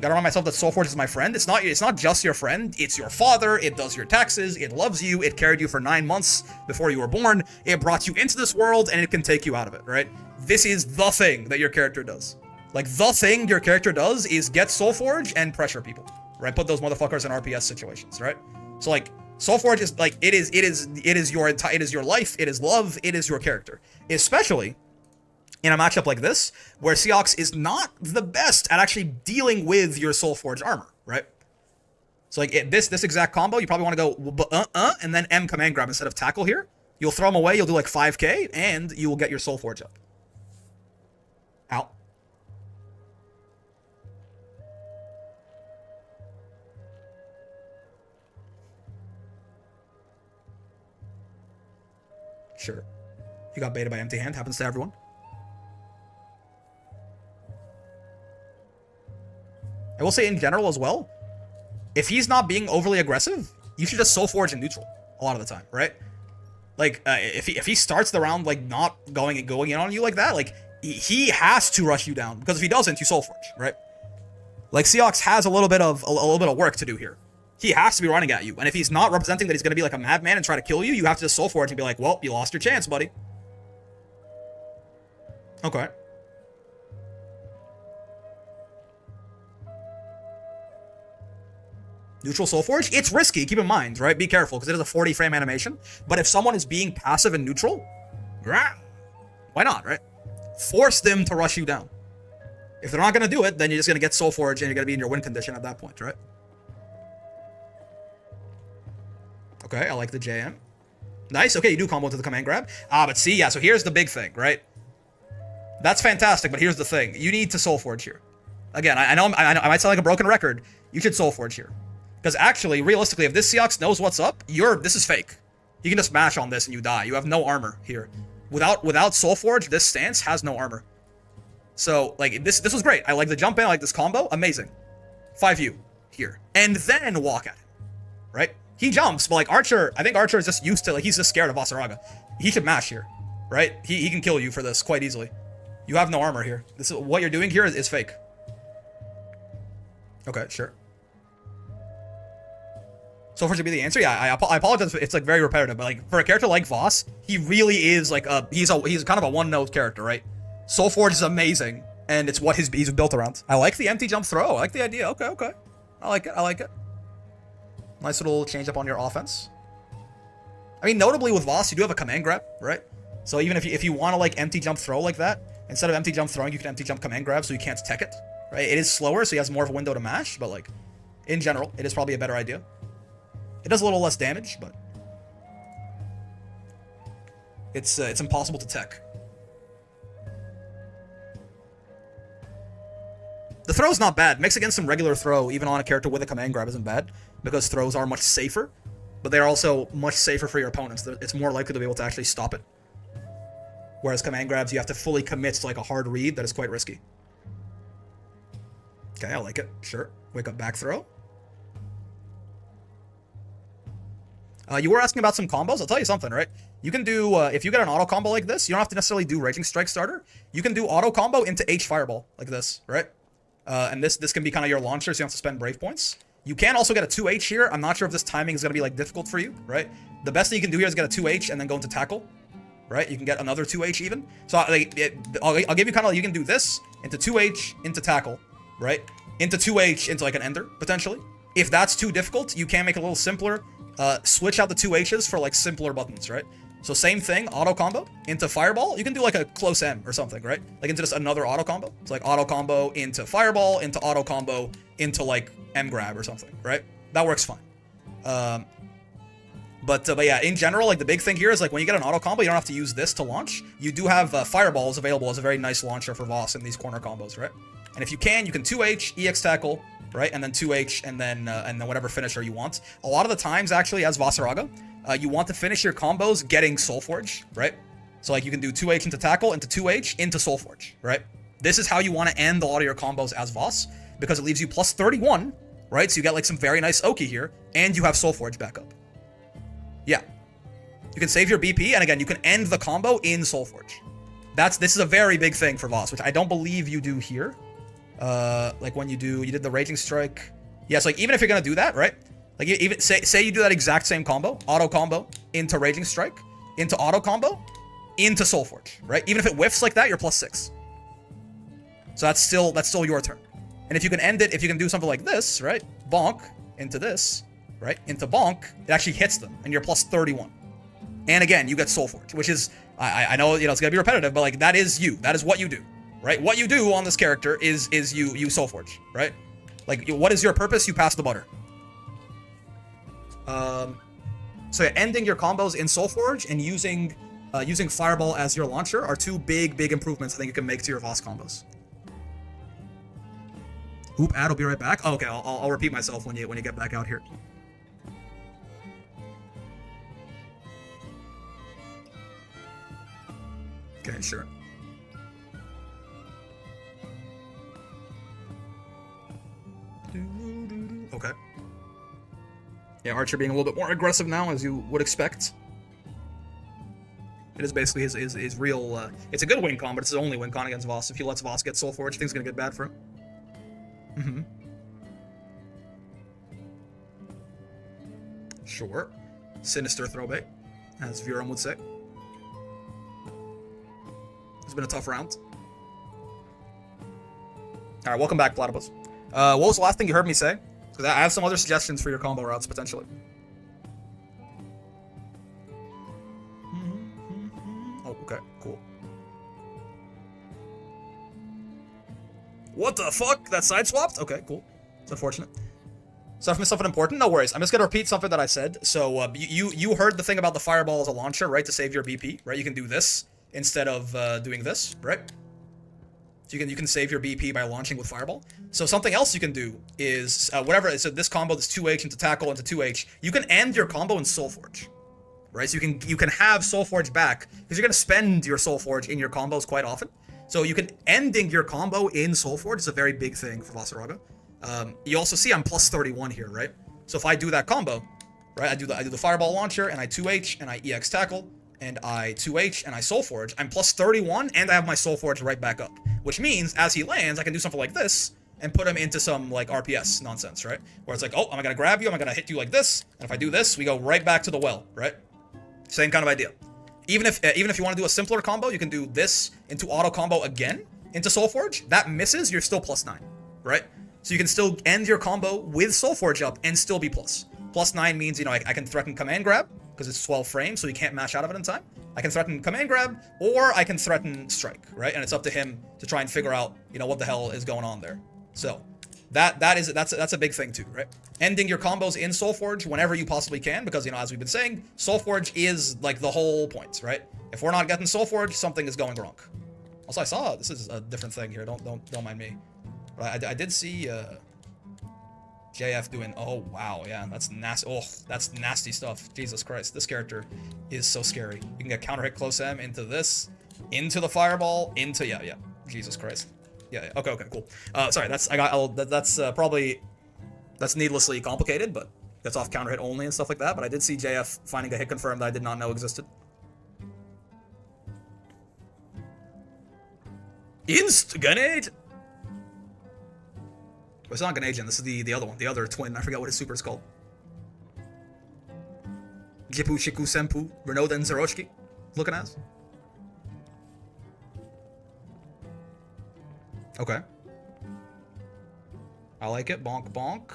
Gotta remind myself that Soul Forge is my friend. It's not just your friend, it's your father, it does your taxes, it loves you, it carried you for 9 months before you were born, it brought you into this world, and it can take you out of it, right? This is the thing that your character does. Like, the thing your character does is get Soul Forge and pressure people, right? Put those motherfuckers in RPS situations, right? So, like, Soul Forge is, like, it is your life, it is love, it is your character. Especially in a matchup like this, where Seox is not the best at actually dealing with your Soul Forge armor, right? So like this exact combo, you probably want to go and then M command grab instead of tackle here. You'll throw him away, you'll do like 5k, and you will get your Soul Forge up. Ow. Sure. You got baited by empty hand, happens to everyone. I will say in general as well, if he's not being overly aggressive, you should just Soul Forge in neutral a lot of the time, right? Like, if he starts the round, like, not going in on you like that, like, he has to rush you down, because if he doesn't, you Soul Forge, right? Like, Seox has a little bit of work to do here. He has to be running at you, and if he's not representing that he's going to be like a madman and try to kill you, you have to just Soul Forge and be like, well, you lost your chance, buddy. Okay. Neutral Soul Forge, it's risky, keep in mind, right? Be careful, because it is a 40 frame animation. But if someone is being passive and neutral, why not, right? Force them to rush you down. If they're not going to do it, then you're just going to get Soul Forge and you're going to be in your win condition at that point, right? Okay, I like the JM. Nice, okay, you do combo to the command grab. But see, yeah, so here's the big thing, right? That's fantastic, but here's the thing. You need to Soul Forge here. Again, I know I might sound like a broken record. You should Soul Forge here. Because actually, realistically, if this Seox knows what's up, this is fake. You can just mash on this and you die. You have no armor here. Without Soul Forge, this stance has no armor. So, like, this was great. I like the jump in, I like this combo. Amazing. 5U here. And then walk at him. Right? He jumps, but like Archer, I think Archer is just used to, like, he's just scared of Vaseraga. He should mash here. Right? He can kill you for this quite easily. You have no armor here. This is what you're doing here is fake. Okay, sure. So for to be the answer, yeah, I apologize if it's like very repetitive, but like for a character like Voss, he really is like he's kind of a one-note character, right? Soul Forge is amazing, and it's what he's built around. I like the empty jump throw. I like the idea. Okay. I like it. Nice little change up on your offense. I mean, notably with Voss, you do have a command grab, right? So even if you want to like empty jump throw like that, instead of empty jump throwing, you can empty jump command grab, so you can't tech it, right? It is slower, so he has more of a window to mash, but like in general, it is probably a better idea. It does a little less damage, but it's impossible to tech. The throw is not bad. Mix against some regular throw, even on a character with a command grab, isn't bad, because throws are much safer, but they are also much safer for your opponents. It's more likely to be able to actually stop it. Whereas command grabs, you have to fully commit to like a hard read that is quite risky. Okay, I like it. Sure. Wake up back throw. You were asking about some combos. I'll tell you something, right? You can do, if you get an auto combo like this, you don't have to necessarily do Raging Strike starter. You can do auto combo into H Fireball like this, right? And this can be kind of your launcher, so you don't have to spend Brave points. You can also get a 2H here. I'm not sure if this timing is going to be like difficult for you, right? The best thing you can do here is get a 2H and then go into tackle, right? You can get another 2H even. So I'll give you kind of, you can do this into 2H into tackle, right? Into 2H into like an ender, potentially. If that's too difficult, you can make it a little simpler. Switch out the 2H's for like simpler buttons, right? So same thing, auto combo into Fireball. You can do like a close M or something, right? Like into just another auto combo. It's like auto combo into Fireball, into auto combo into like M grab or something, right? That works fine. But yeah, in general, like the big thing here is like when you get an auto combo, you don't have to use this to launch. You do have Fireballs available as a very nice launcher for Voss in these corner combos, right? And if you can 2H, EX tackle, right? And then 2H, and then whatever finisher you want. A lot of the times, actually, as Vaseraga, you want to finish your combos getting Soul Forge, right? So like you can do 2H into tackle, into 2H, into Soul Forge, right? This is how you want to end a lot of your combos as Voss, because it leaves you plus 31, right? So you get like some very nice Oki here, and you have Soul Forge back up. Yeah. You can save your BP, and again, you can end the combo in Soul Forge. This is a very big thing for Voss, which I don't believe you do here. Like when you did the Raging Strike. Yeah, so like even if you're gonna do that, right? Like even say you do that exact same combo, auto combo into Raging Strike, into auto combo, into Soul Forge, right? Even if it whiffs like that, you're plus 6. So that's still your turn. And if you can end it, if you can do something like this, right? Bonk into this, right? Into bonk, it actually hits them, and you're plus 31. And again, you get Soul Forge, which is I know it's gonna be repetitive, but like that is you. That is what you do. Right? What you do on this character is you Soul Forge, right? Like, what is your purpose? You pass the butter. So yeah, ending your combos in Soul Forge and using Fireball as your launcher are two big improvements I think you can make to your Voss combos. Oop, ad, I'll be right back. Oh, okay, I'll repeat myself when you get back out here. Okay, sure. Okay. Yeah, Archer being a little bit more aggressive now, as you would expect. It is basically his real... it's a good win con, but it's his only win con against Voss. If he lets Voss get Soul Forge, things are going to get bad for him. Sure. Sinister throwbait, as Virum would say. It's been a tough round. Alright, welcome back, Platypus. What was the last thing you heard me say? Because I have some other suggestions for your combo routes, potentially. Oh, okay, cool. What the fuck? That side swapped? Okay, cool. It's unfortunate. So if I missed something important, no worries. I'm just gonna repeat something that I said. So you heard the thing about the fireball as a launcher, right? To save your BP, right? You can do this instead of doing this, right? So you can save your BP by launching with fireball. So something else you can do is whatever. So this combo, this 2H into tackle into 2H, you can end your combo in Soulforge, right? So you can have Soulforge back because you're gonna spend your Soulforge in your combos quite often. So you can ending your combo in Soulforge is a very big thing for Vaseraga. You also see I'm plus 31 here, right? So if I do that combo, right, I do the fireball launcher and I 2H and I EX tackle and I 2H and I Soulforge, I'm plus 31 and I have my Soulforge right back up, which means as he lands, I can do something like this and put him into some like RPS nonsense, right? Where it's like, oh, am I gonna grab you? Am I gonna hit you like this? And if I do this, we go right back to the well, right? Same kind of idea. Even if you want to do a simpler combo, you can do this into auto combo again into Soulforge. That misses, you're still plus 9, right? So you can still end your combo with Soulforge up and still be plus. Plus 9 means, you know, I can threaten command grab because it's 12 frames, so he can't mash out of it in time. I can threaten command grab, or I can threaten strike, right? And it's up to him to try and figure out, you know, what the hell is going on there. So that's a big thing too, right? Ending your combos in Soulforge whenever you possibly can, because, you know, as we've been saying, Soulforge is like the whole point, right? If we're not getting Soulforge, something is going wrong. Also, I saw this is a different thing here. Don't mind me. But I did see JF doing. Oh wow, yeah, that's nasty. Oh, that's nasty stuff. Jesus Christ, this character is so scary. You can get counter hit close M into this, into the fireball, into yeah. Jesus Christ. Yeah. Okay. Cool. Sorry. That's probably needlessly complicated, but that's off counter hit only and stuff like that. But I did see JF finding a hit confirm that I did not know existed. Inst grenade. It's not Ganadian, this is the other one, the other twin. I forget what his super is called. Jipu Shiku Senpu, Renaud and Zeroshki. Looking as. Okay. I like it. Bonk bonk.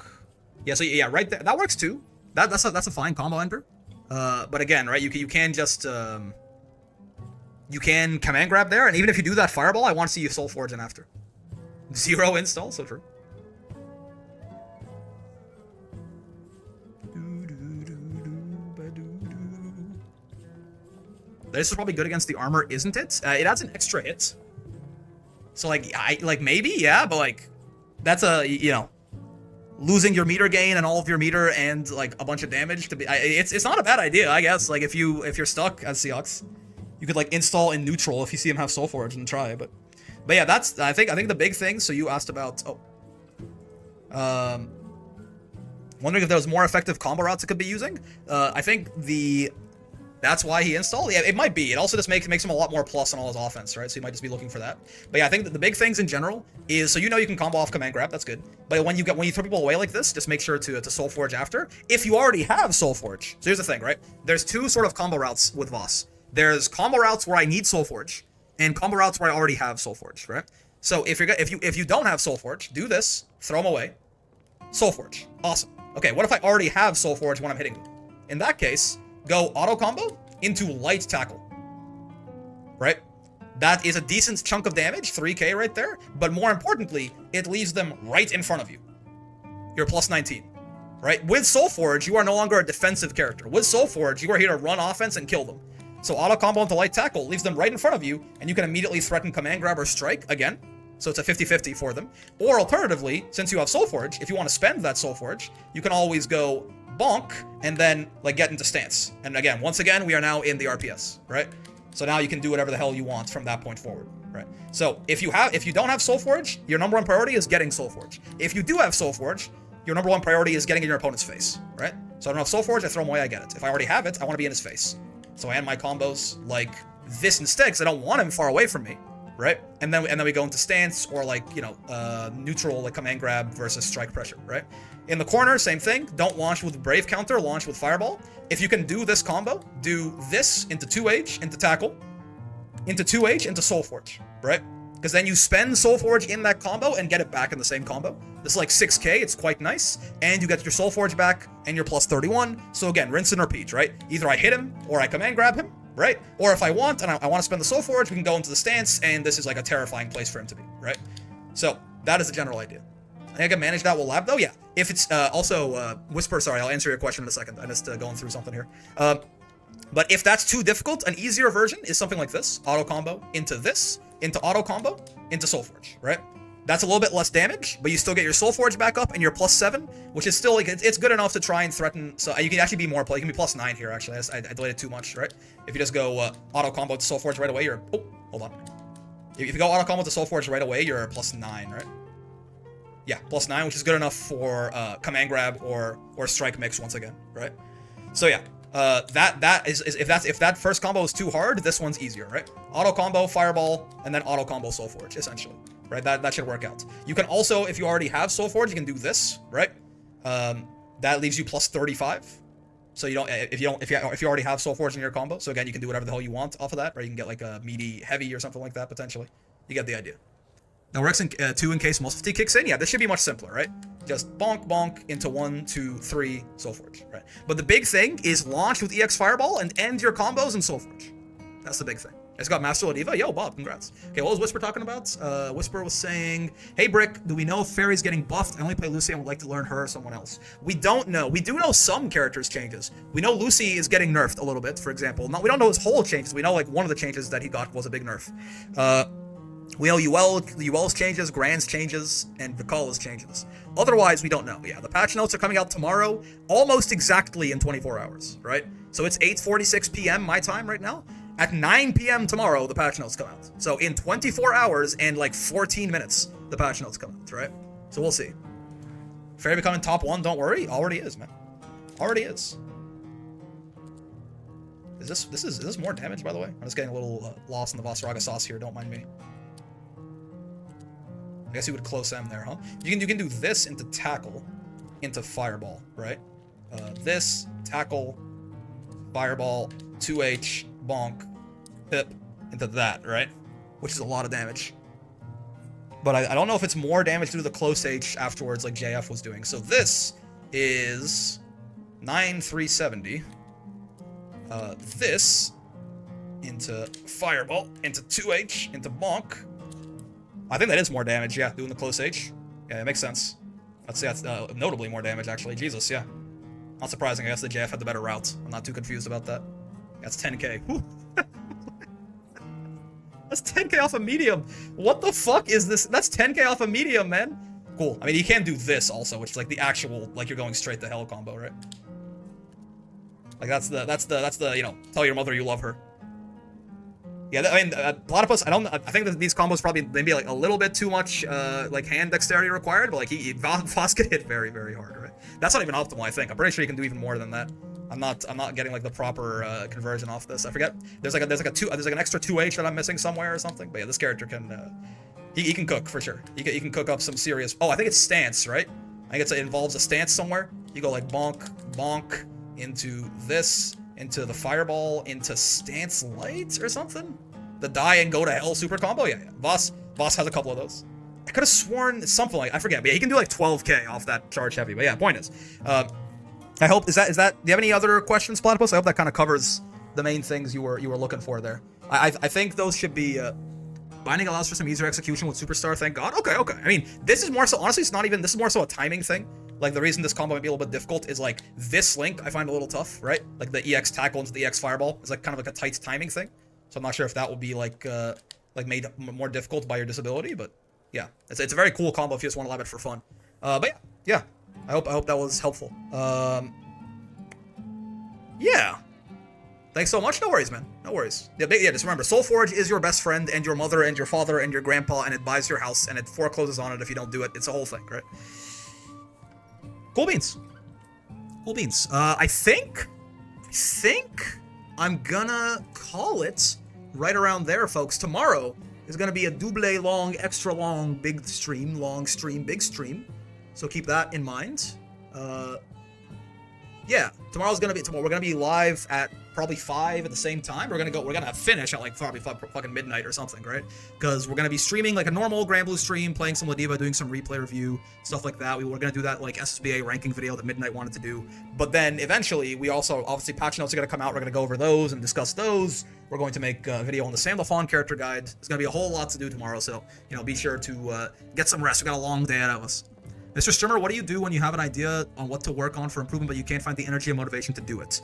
Yeah, so yeah, right there. That works too. That's a fine combo ender. But again, right, you can just you can command grab there, and even if you do that fireball, I want to see you Soulforge in after. 0 install, so true. This is probably good against the armor, isn't it? It adds an extra hit. So like maybe, yeah, but like that's a, you know, losing your meter gain and all of your meter and like a bunch of damage to be it's not a bad idea, I guess. Like if you're stuck as Seox, you could like install in neutral if you see him have Soulforge and try, but yeah, that's I think the big thing. So you asked about wondering if there was more effective combo routes it could be using. I think that's why he installed. Yeah, it might be. It also just makes him a lot more plus on all his offense, right? So you might just be looking for that. But yeah, I think that the big things in general is, so you know you can combo off command grab, that's good. But when you throw people away like this, just make sure to Soulforge after. If you already have Soulforge. So here's the thing, right? There's two sort of combo routes with Voss. There's combo routes where I need Soulforge, and combo routes where I already have Soulforge, right? So if you don't have Soulforge, do this, throw him away. Soulforge. Awesome. Okay, what if I already have Soulforge when I'm hitting them? In that case, go auto combo into light tackle, right? That is a decent chunk of damage, 3k right there, but more importantly, it leaves them right in front of you. You're plus 19, right? With Soulforge, you are no longer a defensive character. With Soulforge, you are here to run offense and kill them. So auto combo into light tackle leaves them right in front of you, and you can immediately threaten command grab or strike again. So it's a 50-50 for them. Or alternatively, since you have Soulforge, if you want to spend that Soulforge, you can always go bonk and then like get into stance. And again, once again, we are now in the RPS, right? So now you can do whatever the hell you want from that point forward, right? So if you don't have Soulforge, your number one priority is getting Soulforge. If you do have Soulforge, your number one priority is getting in your opponent's face, right? So I don't have Soulforge, I throw him away, I get it. If I already have it, I want to be in his face. So I end my combos like this instead, because I don't want him far away from me, right? And then we go into stance or like, you know, neutral, like command grab versus strike pressure, right? In the corner, same thing. Don't launch with Brave counter, launch with Fireball. If you can do this combo, do this into 2H, into tackle, into 2H, into Soulforge, right? Because then you spend Soul Forge in that combo and get it back in the same combo. This is like 6k, it's quite nice. And you get your Soul Forge back and you're plus 31. So again, rinse and repeat, right? Either I hit him or I command grab him, right? Or if I want and I want to spend the Soul Forge, we can go into the stance and this is like a terrifying place for him to be, right? So that is the general idea. I think I can manage that with lab though, yeah. If it's Whisper, sorry, I'll answer your question in a second. I'm just going through something here. But if that's too difficult, an easier version is something like this. Auto combo into this, into auto combo, into Soul Forge, right? That's a little bit less damage, but you still get your Soul Forge back up and you're plus 7, which is still like, it's good enough to try and threaten. So you can actually be more play. You can be plus 9 here, actually. I delayed it too much, right? If you just go auto combo to Soul Forge right away, you're, oh, hold on. If you go auto combo to Soul Forge right away, you're plus 9, right? Yeah, plus 9, which is good enough for command grab or strike mix once again, right? So yeah, that is if that first combo is too hard, this one's easier, right? Auto combo fireball and then auto combo Soul Forge, essentially, right? That should work out. You can also, if you already have Soul Forge, you can do this, right? That leaves you plus 35. So you don't if you already have Soul Forge in your combo. So again, you can do whatever the hell you want off of that, right? You can get like a meaty heavy or something like that potentially. You get the idea. Now works in 2 in case Muscle Fatigue kicks in. Yeah, this should be much simpler, right? Just bonk, bonk into 1, 2, 3 Soul Forge, right? But the big thing is launch with EX Fireball and end your combos in Soul Forge. That's the big thing. It's got Master Ladiva. Yo, Bob, congrats. Okay, what was Whisper talking about? Whisper was saying, hey, Brick, do we know if Ferry's getting buffed? I only play Lucy and would like to learn her or someone else. We don't know. We do know some characters' changes. We know Lucy is getting nerfed a little bit, for example. We don't know his whole changes. We know, like, one of the changes that he got was a big nerf. We know Uel's changes, Grand's changes, and Vikala's changes. Otherwise, we don't know. Yeah, the patch notes are coming out tomorrow, almost exactly in 24 hours, right? So it's 8:46 p.m. my time right now. At 9 p.m. tomorrow, the patch notes come out. So in 24 hours and like 14 minutes, the patch notes come out, right? So we'll see. Ferry becoming top 1, don't worry. Already is, man. Already is. Is this more damage, by the way? I'm just getting a little lost in the Vaseraga sauce here. Don't mind me. I guess you would close M there, huh? You can do this into tackle, into fireball, right? This, tackle, fireball, 2H, bonk, pip, into that, right? Which is a lot of damage. But I don't know if it's more damage due to the close H afterwards like JF was doing. So this is 9,370. This into fireball, into 2H, into bonk. I think that is more damage, yeah, doing the close H. Yeah, it makes sense. I'd say that's notably more damage, actually. Jesus, yeah. Not surprising, I guess the JF had the better route. I'm not too confused about that. That's 10k. Whew. That's 10k off a medium. What the fuck is this? That's 10k off a medium, man. Cool. I mean, you can do this also, which is like the actual, like you're going straight to hell combo, right? Like that's the, you know, tell your mother you love her. Yeah, I mean, Platypus, I think that these combos probably maybe like a little bit too much, like hand dexterity required, but like Voss could hit very, very hard, right? That's not even optimal, I think. I'm pretty sure you can do even more than that. I'm not getting like the proper conversion off this. I forget. There's like an extra 2H that I'm missing somewhere or something. But yeah, this character can, he can cook for sure. He can cook up some serious. Oh, I think it's stance, right? I think it involves a stance somewhere. You go like bonk, bonk into this. Into the fireball, into stance light or something? The die and go to hell super combo? Yeah. Voss has a couple of those. I could have sworn something like, I forget, but yeah, he can do like 12k off that charge heavy. But yeah, point is, I hope, is that, do you have any other questions, Platypus? I hope that kind of covers the main things you were looking for there. I think those should be, binding allows for some easier execution with Superstar, thank God. Okay. I mean, this is more so, honestly, it's not even, this is more so a timing thing. Like, the reason this combo might be a little bit difficult is, like, this link I find a little tough, right? Like, the EX tackle into the EX fireball is, like, kind of like a tight timing thing. So I'm not sure if that will be, like made more difficult by your disability, but, yeah. It's a very cool combo if you just want to lab it for fun. But, yeah. I hope that was helpful. Yeah. Thanks so much. No worries, man. No worries. Yeah, just remember, Soul Forge is your best friend, and your mother, and your father, and your grandpa, and it buys your house, and it forecloses on it if you don't do it. It's a whole thing, right? Cool beans. Cool beans. I think I'm gonna call it right around there, folks. Tomorrow is gonna be a double long, extra long, big stream, long stream, big stream. So keep that in mind. Yeah, we're gonna be live at probably 5 at the same time. We're gonna finish at like probably fucking midnight or something, right? Because we're gonna be streaming like a normal Granblue stream, playing some Ladiva, doing some replay review, stuff like that. We were gonna do that like SSBA ranking video that Midnight wanted to do. But then eventually, we also, obviously, patch notes are gonna come out. We're gonna go over those and discuss those. We're going to make a video on the Sam Lafon character guide. There's gonna be a whole lot to do tomorrow, so, you know, be sure to get some rest. We got a long day ahead of us. Mr. Strimmer, what do you do when you have an idea on what to work on for improvement, but you can't find the energy and motivation to do it?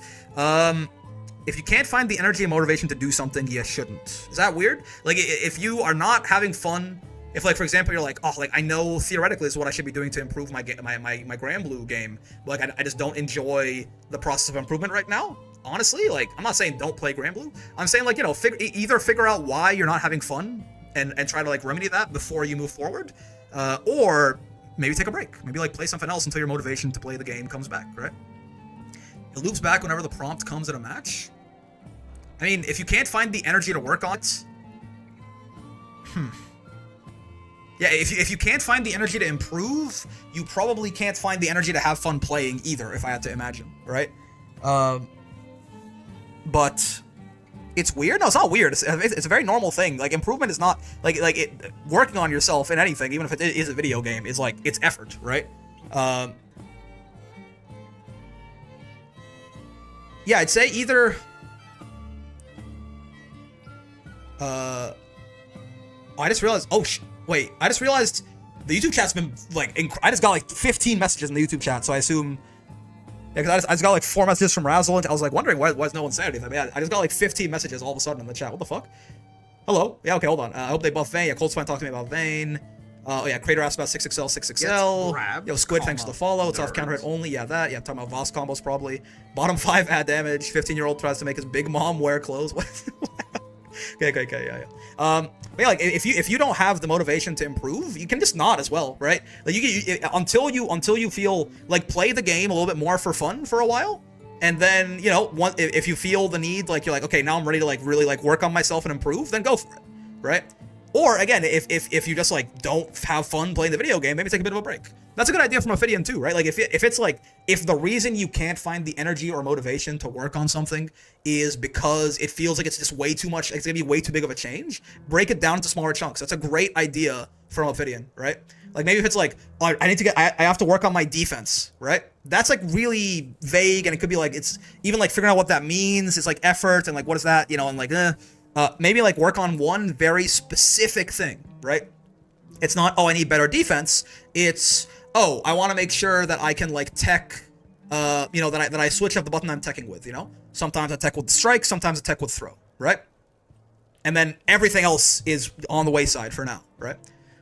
If you can't find the energy and motivation to do something, you shouldn't. Is that weird? Like, if you are not having fun, if, like, for example, you're like, oh, like, I know theoretically this is what I should be doing to improve my Granblue game, but, like, I just don't enjoy the process of improvement right now. Honestly, like, I'm not saying don't play Granblue. I'm saying, like, you know, either figure out why you're not having fun and try to, like, remedy that before you move forward, or maybe take a break. Maybe, like, play something else until your motivation to play the game comes back, right? It loops back whenever the prompt comes in a match. I mean, if you can't find the energy to work on it... Yeah, if you can't find the energy to improve, you probably can't find the energy to have fun playing either, if I had to imagine, right? But... It's weird? No, it's not weird. It's a very normal thing. Like, improvement is not... working on yourself in anything, even if it is a video game, is, like, it's effort, right? Yeah, I'd say either... I just realized... Oh, wait. I just realized the YouTube chat's been, like... I just got, like, 15 messages in the YouTube chat, so I assume... Yeah, because I just got like 4 messages from Razzle, and I was like wondering why no one said anything. I just got like 15 messages all of a sudden in the chat. What the fuck? Hello? Yeah, okay, hold on. I hope they buff Vayne. Yeah, Cold Spine talked to me about Vayne. Oh yeah, Crater asked about 6XL. Yo, Squid, thanks for the follow. It's off counter hit only. Yeah, that. Yeah, talking about Voss combos probably. Bottom 5 add damage. 15-year-old tries to make his big mom wear clothes. Okay, yeah. But yeah, like if you don't have the motivation to improve, you can just not as well, right? Like until you feel like play the game a little bit more for fun for a while, and then you know if you feel the need, like you're like, okay, now I'm ready to like really like work on myself and improve, then go for it, right? Or again, if you just like don't have fun playing the video game, maybe take a bit of a break. That's a good idea from Ophidian too, right? Like if it's like if the reason you can't find the energy or motivation to work on something is because it feels like it's just way too much, it's gonna be way too big of a change, break it down into smaller chunks. That's a great idea from Ophidian, right? Like maybe if it's like, oh, I have to work on my defense, right? That's like really vague, and it could be like it's even like figuring out what that means. It's like effort and like what is that, you know, and like maybe like work on one very specific thing, right? It's not, oh, I need better defense. It's, oh, I want to make sure that I can like tech, you know, that I switch up the button I'm teching with, you know? Sometimes I tech with strike, sometimes I tech with throw, right? And then everything else is on the wayside for now, right?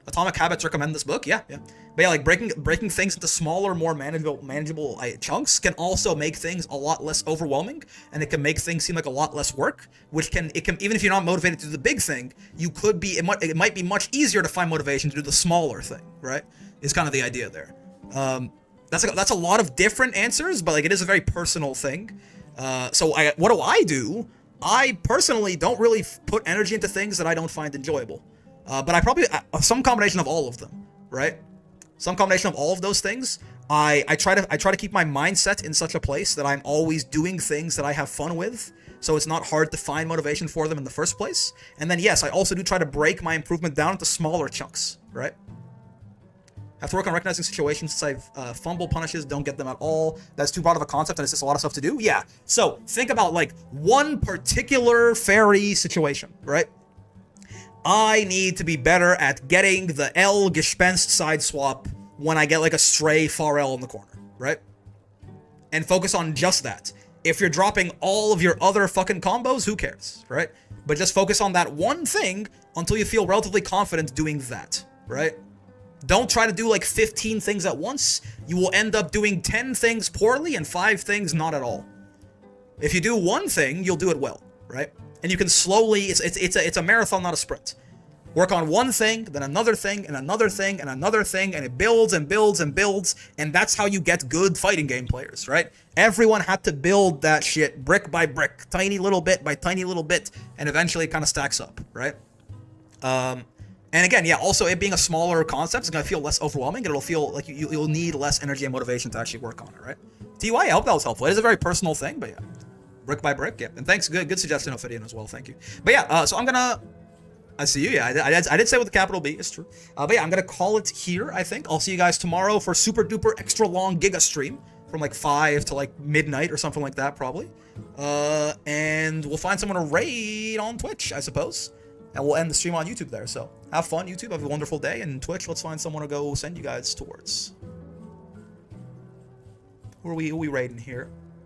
Atomic Habits recommend this book, yeah. But yeah, like breaking things into smaller, more manageable chunks can also make things a lot less overwhelming, and it can make things seem like a lot less work. Which can even if you're not motivated to do the big thing, you could be. It might be much easier to find motivation to do the smaller thing, right? Is kind of the idea there. That's a lot of different answers, but like it is a very personal thing. So what do? I personally don't really put energy into things that I don't find enjoyable. But I probably some combination of all of them, right? Some combination of all of those things. I try to keep my mindset in such a place that I'm always doing things that I have fun with, so it's not hard to find motivation for them in the first place. And then yes, I also do try to break my improvement down into smaller chunks, right? Have to work on recognizing situations since I've fumble punishes, don't get them at all. That's too broad of a concept and it's just a lot of stuff to do. Yeah, so think about like one particular Ferry situation, right? I need to be better at getting the L Gespenst side swap when I get like a stray far L in the corner, right? And focus on just that. If you're dropping all of your other fucking combos, who cares, right? But just focus on that one thing until you feel relatively confident doing that, right? Don't try to do like 15 things at once. You will end up doing 10 things poorly and 5 things not at all. If you do one thing, you'll do it well, right? And you can slowly, it's a marathon, not a sprint. Work on one thing, then another thing, and another thing, and another thing, and it builds and builds and builds, and that's how you get good fighting game players, right? Everyone had to build that shit brick by brick, tiny little bit by tiny little bit, and eventually it kind of stacks up, right? And again, yeah, also it being a smaller concept is going to feel less overwhelming, and it'll feel like you'll need less energy and motivation to actually work on it, right? TY, I hope that was helpful. It is a very personal thing, but yeah. Brick by brick, yeah. And thanks, good suggestion, Ophidian, as well. Thank you. But yeah, so I'm gonna. I see you. Yeah, I did say with the capital B. It's true. But yeah, I'm gonna call it here. I think I'll see you guys tomorrow for super duper extra long Giga stream from like 5 to like midnight or something like that, probably. And we'll find someone to raid on Twitch, I suppose. And we'll end the stream on YouTube there. So have fun, YouTube. Have a wonderful day. And Twitch, let's find someone to go send you guys towards. Who are we raiding here?